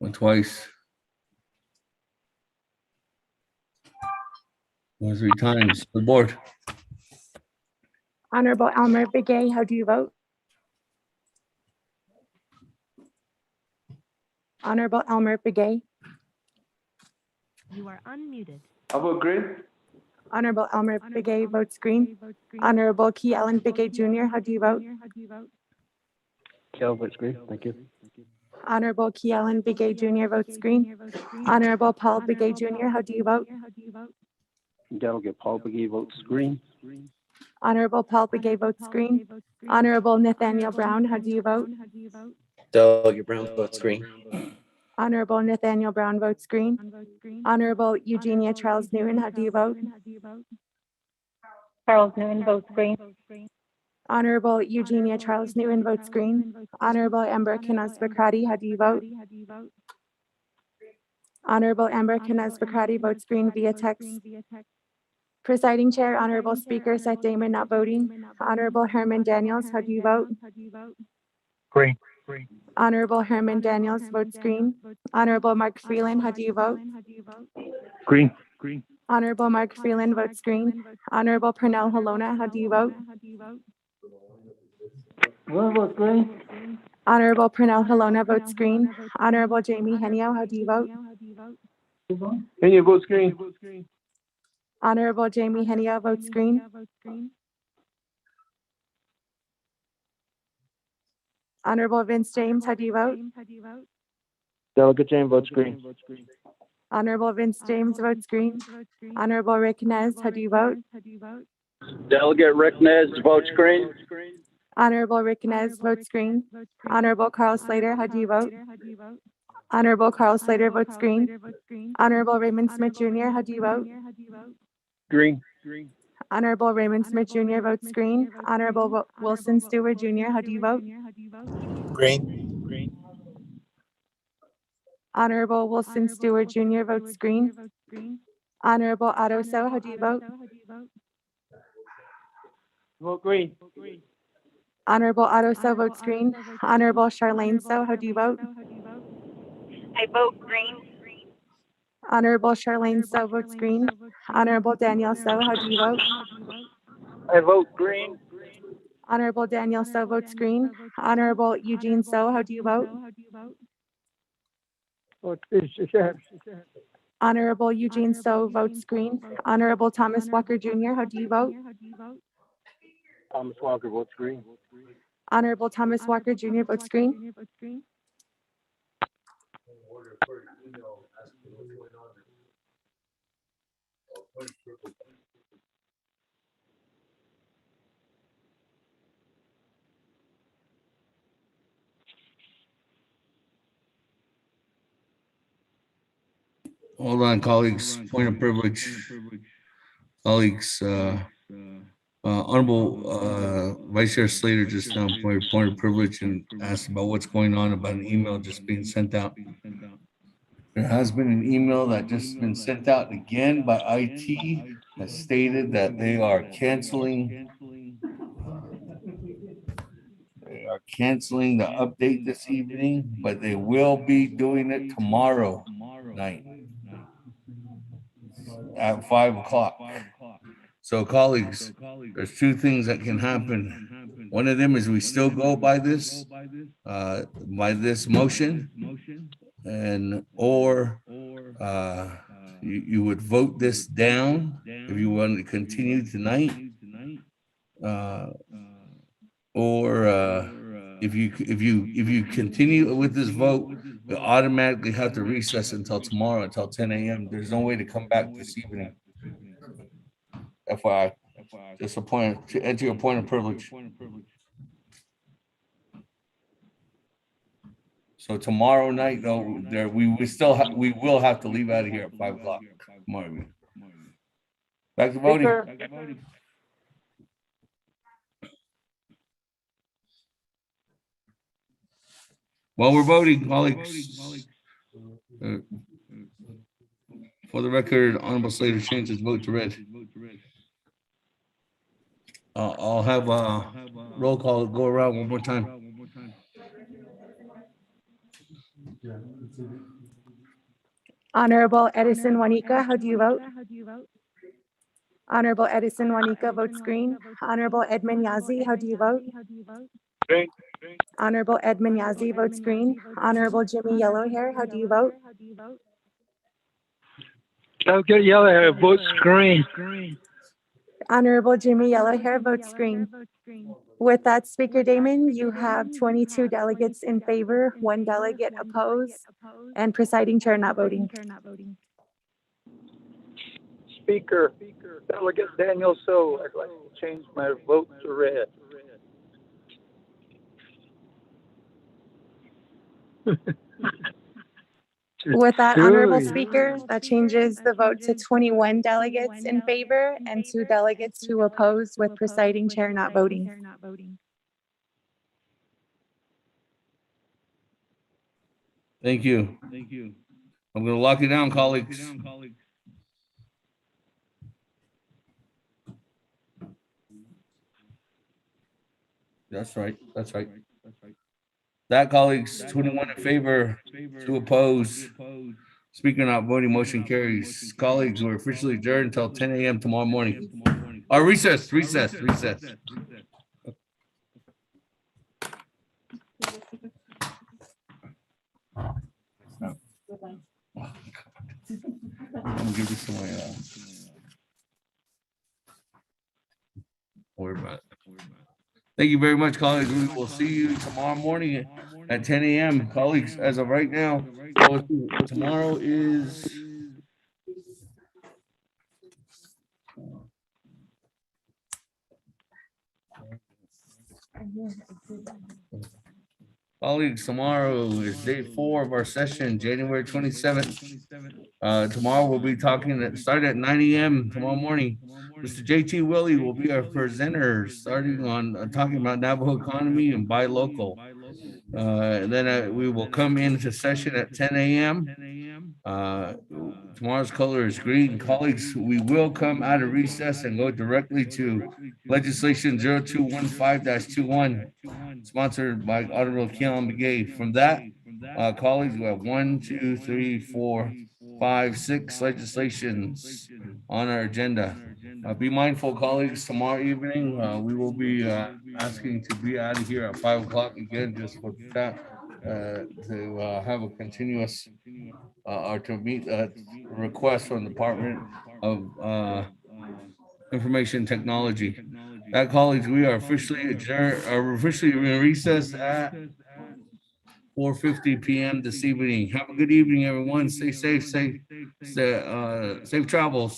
Went twice. Went 3 times. The board. Honorable Elmer Begay, how do you vote? Honorable Elmer Begay. You are unmuted. I vote green. Honorable Elmer Begay votes green. Honorable Key Allen Begay Jr., how do you vote? Kel votes green. Thank you. Honorable Key Allen Begay Jr. votes green. Honorable Paul Begay Jr., how do you vote? Delegate Paul Begay votes green. Honorable Paul Begay votes green. Honorable Nathaniel Brown, how do you vote? Delegate Brown votes green. Honorable Nathaniel Brown votes green. Honorable Eugenia Charles Newton, how do you vote? Charles Newton votes green. Honorable Eugenia Charles Newton votes green. Honorable Amber Kenneth Bakrati, how do you vote? Honorable Amber Kenneth Bakrati votes green via text. Presiding Chair, Honorable Speaker Seth Damon not voting. Honorable Herman Daniels, how do you vote? Green. Honorable Herman Daniels votes green. Honorable Mark Freeland, how do you vote? Green. Honorable Mark Freeland votes green. Honorable Pernell Halona, how do you vote? Vote green. Honorable Pernell Halona votes green. Honorable Jamie Henio, how do you vote? Henio votes green. Honorable Jamie Henio votes green. Honorable Vince James, how do you vote? Delegate James votes green. Honorable Vince James votes green. Honorable Rick Nez, how do you vote? Delegate Rick Nez votes green. Honorable Rick Nez votes green. Honorable Carl Slater, how do you vote? Honorable Carl Slater votes green. Honorable Raymond Smith Jr., how do you vote? Green. Honorable Raymond Smith Jr. votes green. Honorable Wilson Stewart Jr., how do you vote? Green. Honorable Wilson Stewart Jr. votes green. Honorable Otto So, how do you vote? Vote green. Honorable Otto So votes green. Honorable Charlene So, how do you vote? I vote green. Honorable Charlene So votes green. Honorable Danielle So, how do you vote? I vote green. Honorable Danielle So votes green. Honorable Eugene So, how do you vote? Honorable Eugene So votes green. Honorable Thomas Walker Jr., how do you vote? Thomas Walker votes green. Honorable Thomas Walker Jr. votes green. Hold on, colleagues. Point of privilege. Colleagues, Honorable Vice Chair Slater just now point of privilege and asked about what's going on about an email just being sent out. There has been an email that just been sent out again by IT that stated that they are canceling the update this evening, but they will be doing it tomorrow night at 5 o'clock. So colleagues, there's 2 things that can happen. One of them is we still go by this motion, and or you would vote this down if you want to continue tonight, or if you continue with this vote, you automatically have to recess until tomorrow until 10 a.m. There's no way to come back this evening. FYI. Just to enter your point of privilege. So tomorrow night, no, there we will have to leave out of here at 5 o'clock tomorrow. Back to voting. While we're voting, colleagues, for the record, Honorable Slater changed his vote to red. I'll have a roll call go around one more time. Honorable Edison Juanica, how do you vote? Honorable Edison Juanica votes green. Honorable Edmund Yazi, how do you vote? Green. Honorable Edmund Yazi votes green. Honorable Jimmy Yellowhair, how do you vote? Delegate Yellowhair votes green. Honorable Jimmy Yellowhair votes green. With that, Speaker Damon, you have 22 delegates in favor, 1 delegate opposed, and presiding chair not voting. Speaker, Delegate Daniel So, I'd like to change my vote to red. With that, Honorable Speaker, that changes the vote to 21 delegates in favor and 2 delegates who oppose, with presiding chair not voting. Thank you. I'm going to lock it down, colleagues. That's right. That, colleagues, 21 in favor, 2 opposed. Speaker not voting, motion carries. Colleagues, we're officially adjourned until 10 a.m. tomorrow morning. Or recess. I'm gonna give this to my worry about it. Thank you very much, colleagues. We will see you tomorrow morning at 10 a.m. Colleagues, as of right now, tomorrow is colleagues, tomorrow is day 4 of our session, January 27th. Tomorrow we'll be talking starting at 9 a.m. tomorrow morning. Mr. JT Willie will be our presenter, starting on talking about Navajo economy and buy local. Then we will come into session at 10 a.m. Tomorrow's color is green. Colleagues, we will come out of recess and go directly to legislation 0215-21, sponsored by Honorable Keon McGay. From that, colleagues, we have 1, 2, 3, 4, 5, 6 legislations on our agenda. Be mindful, colleagues, tomorrow evening, we will be asking to be out of here at 5 o'clock again, just for that, to have a continuous or to meet a request from the Department of Information Technology. That, colleagues, we are officially adjourned, officially recessed at 4:50 p.m. this evening. Have a good evening, everyone. Stay safe, safe travels.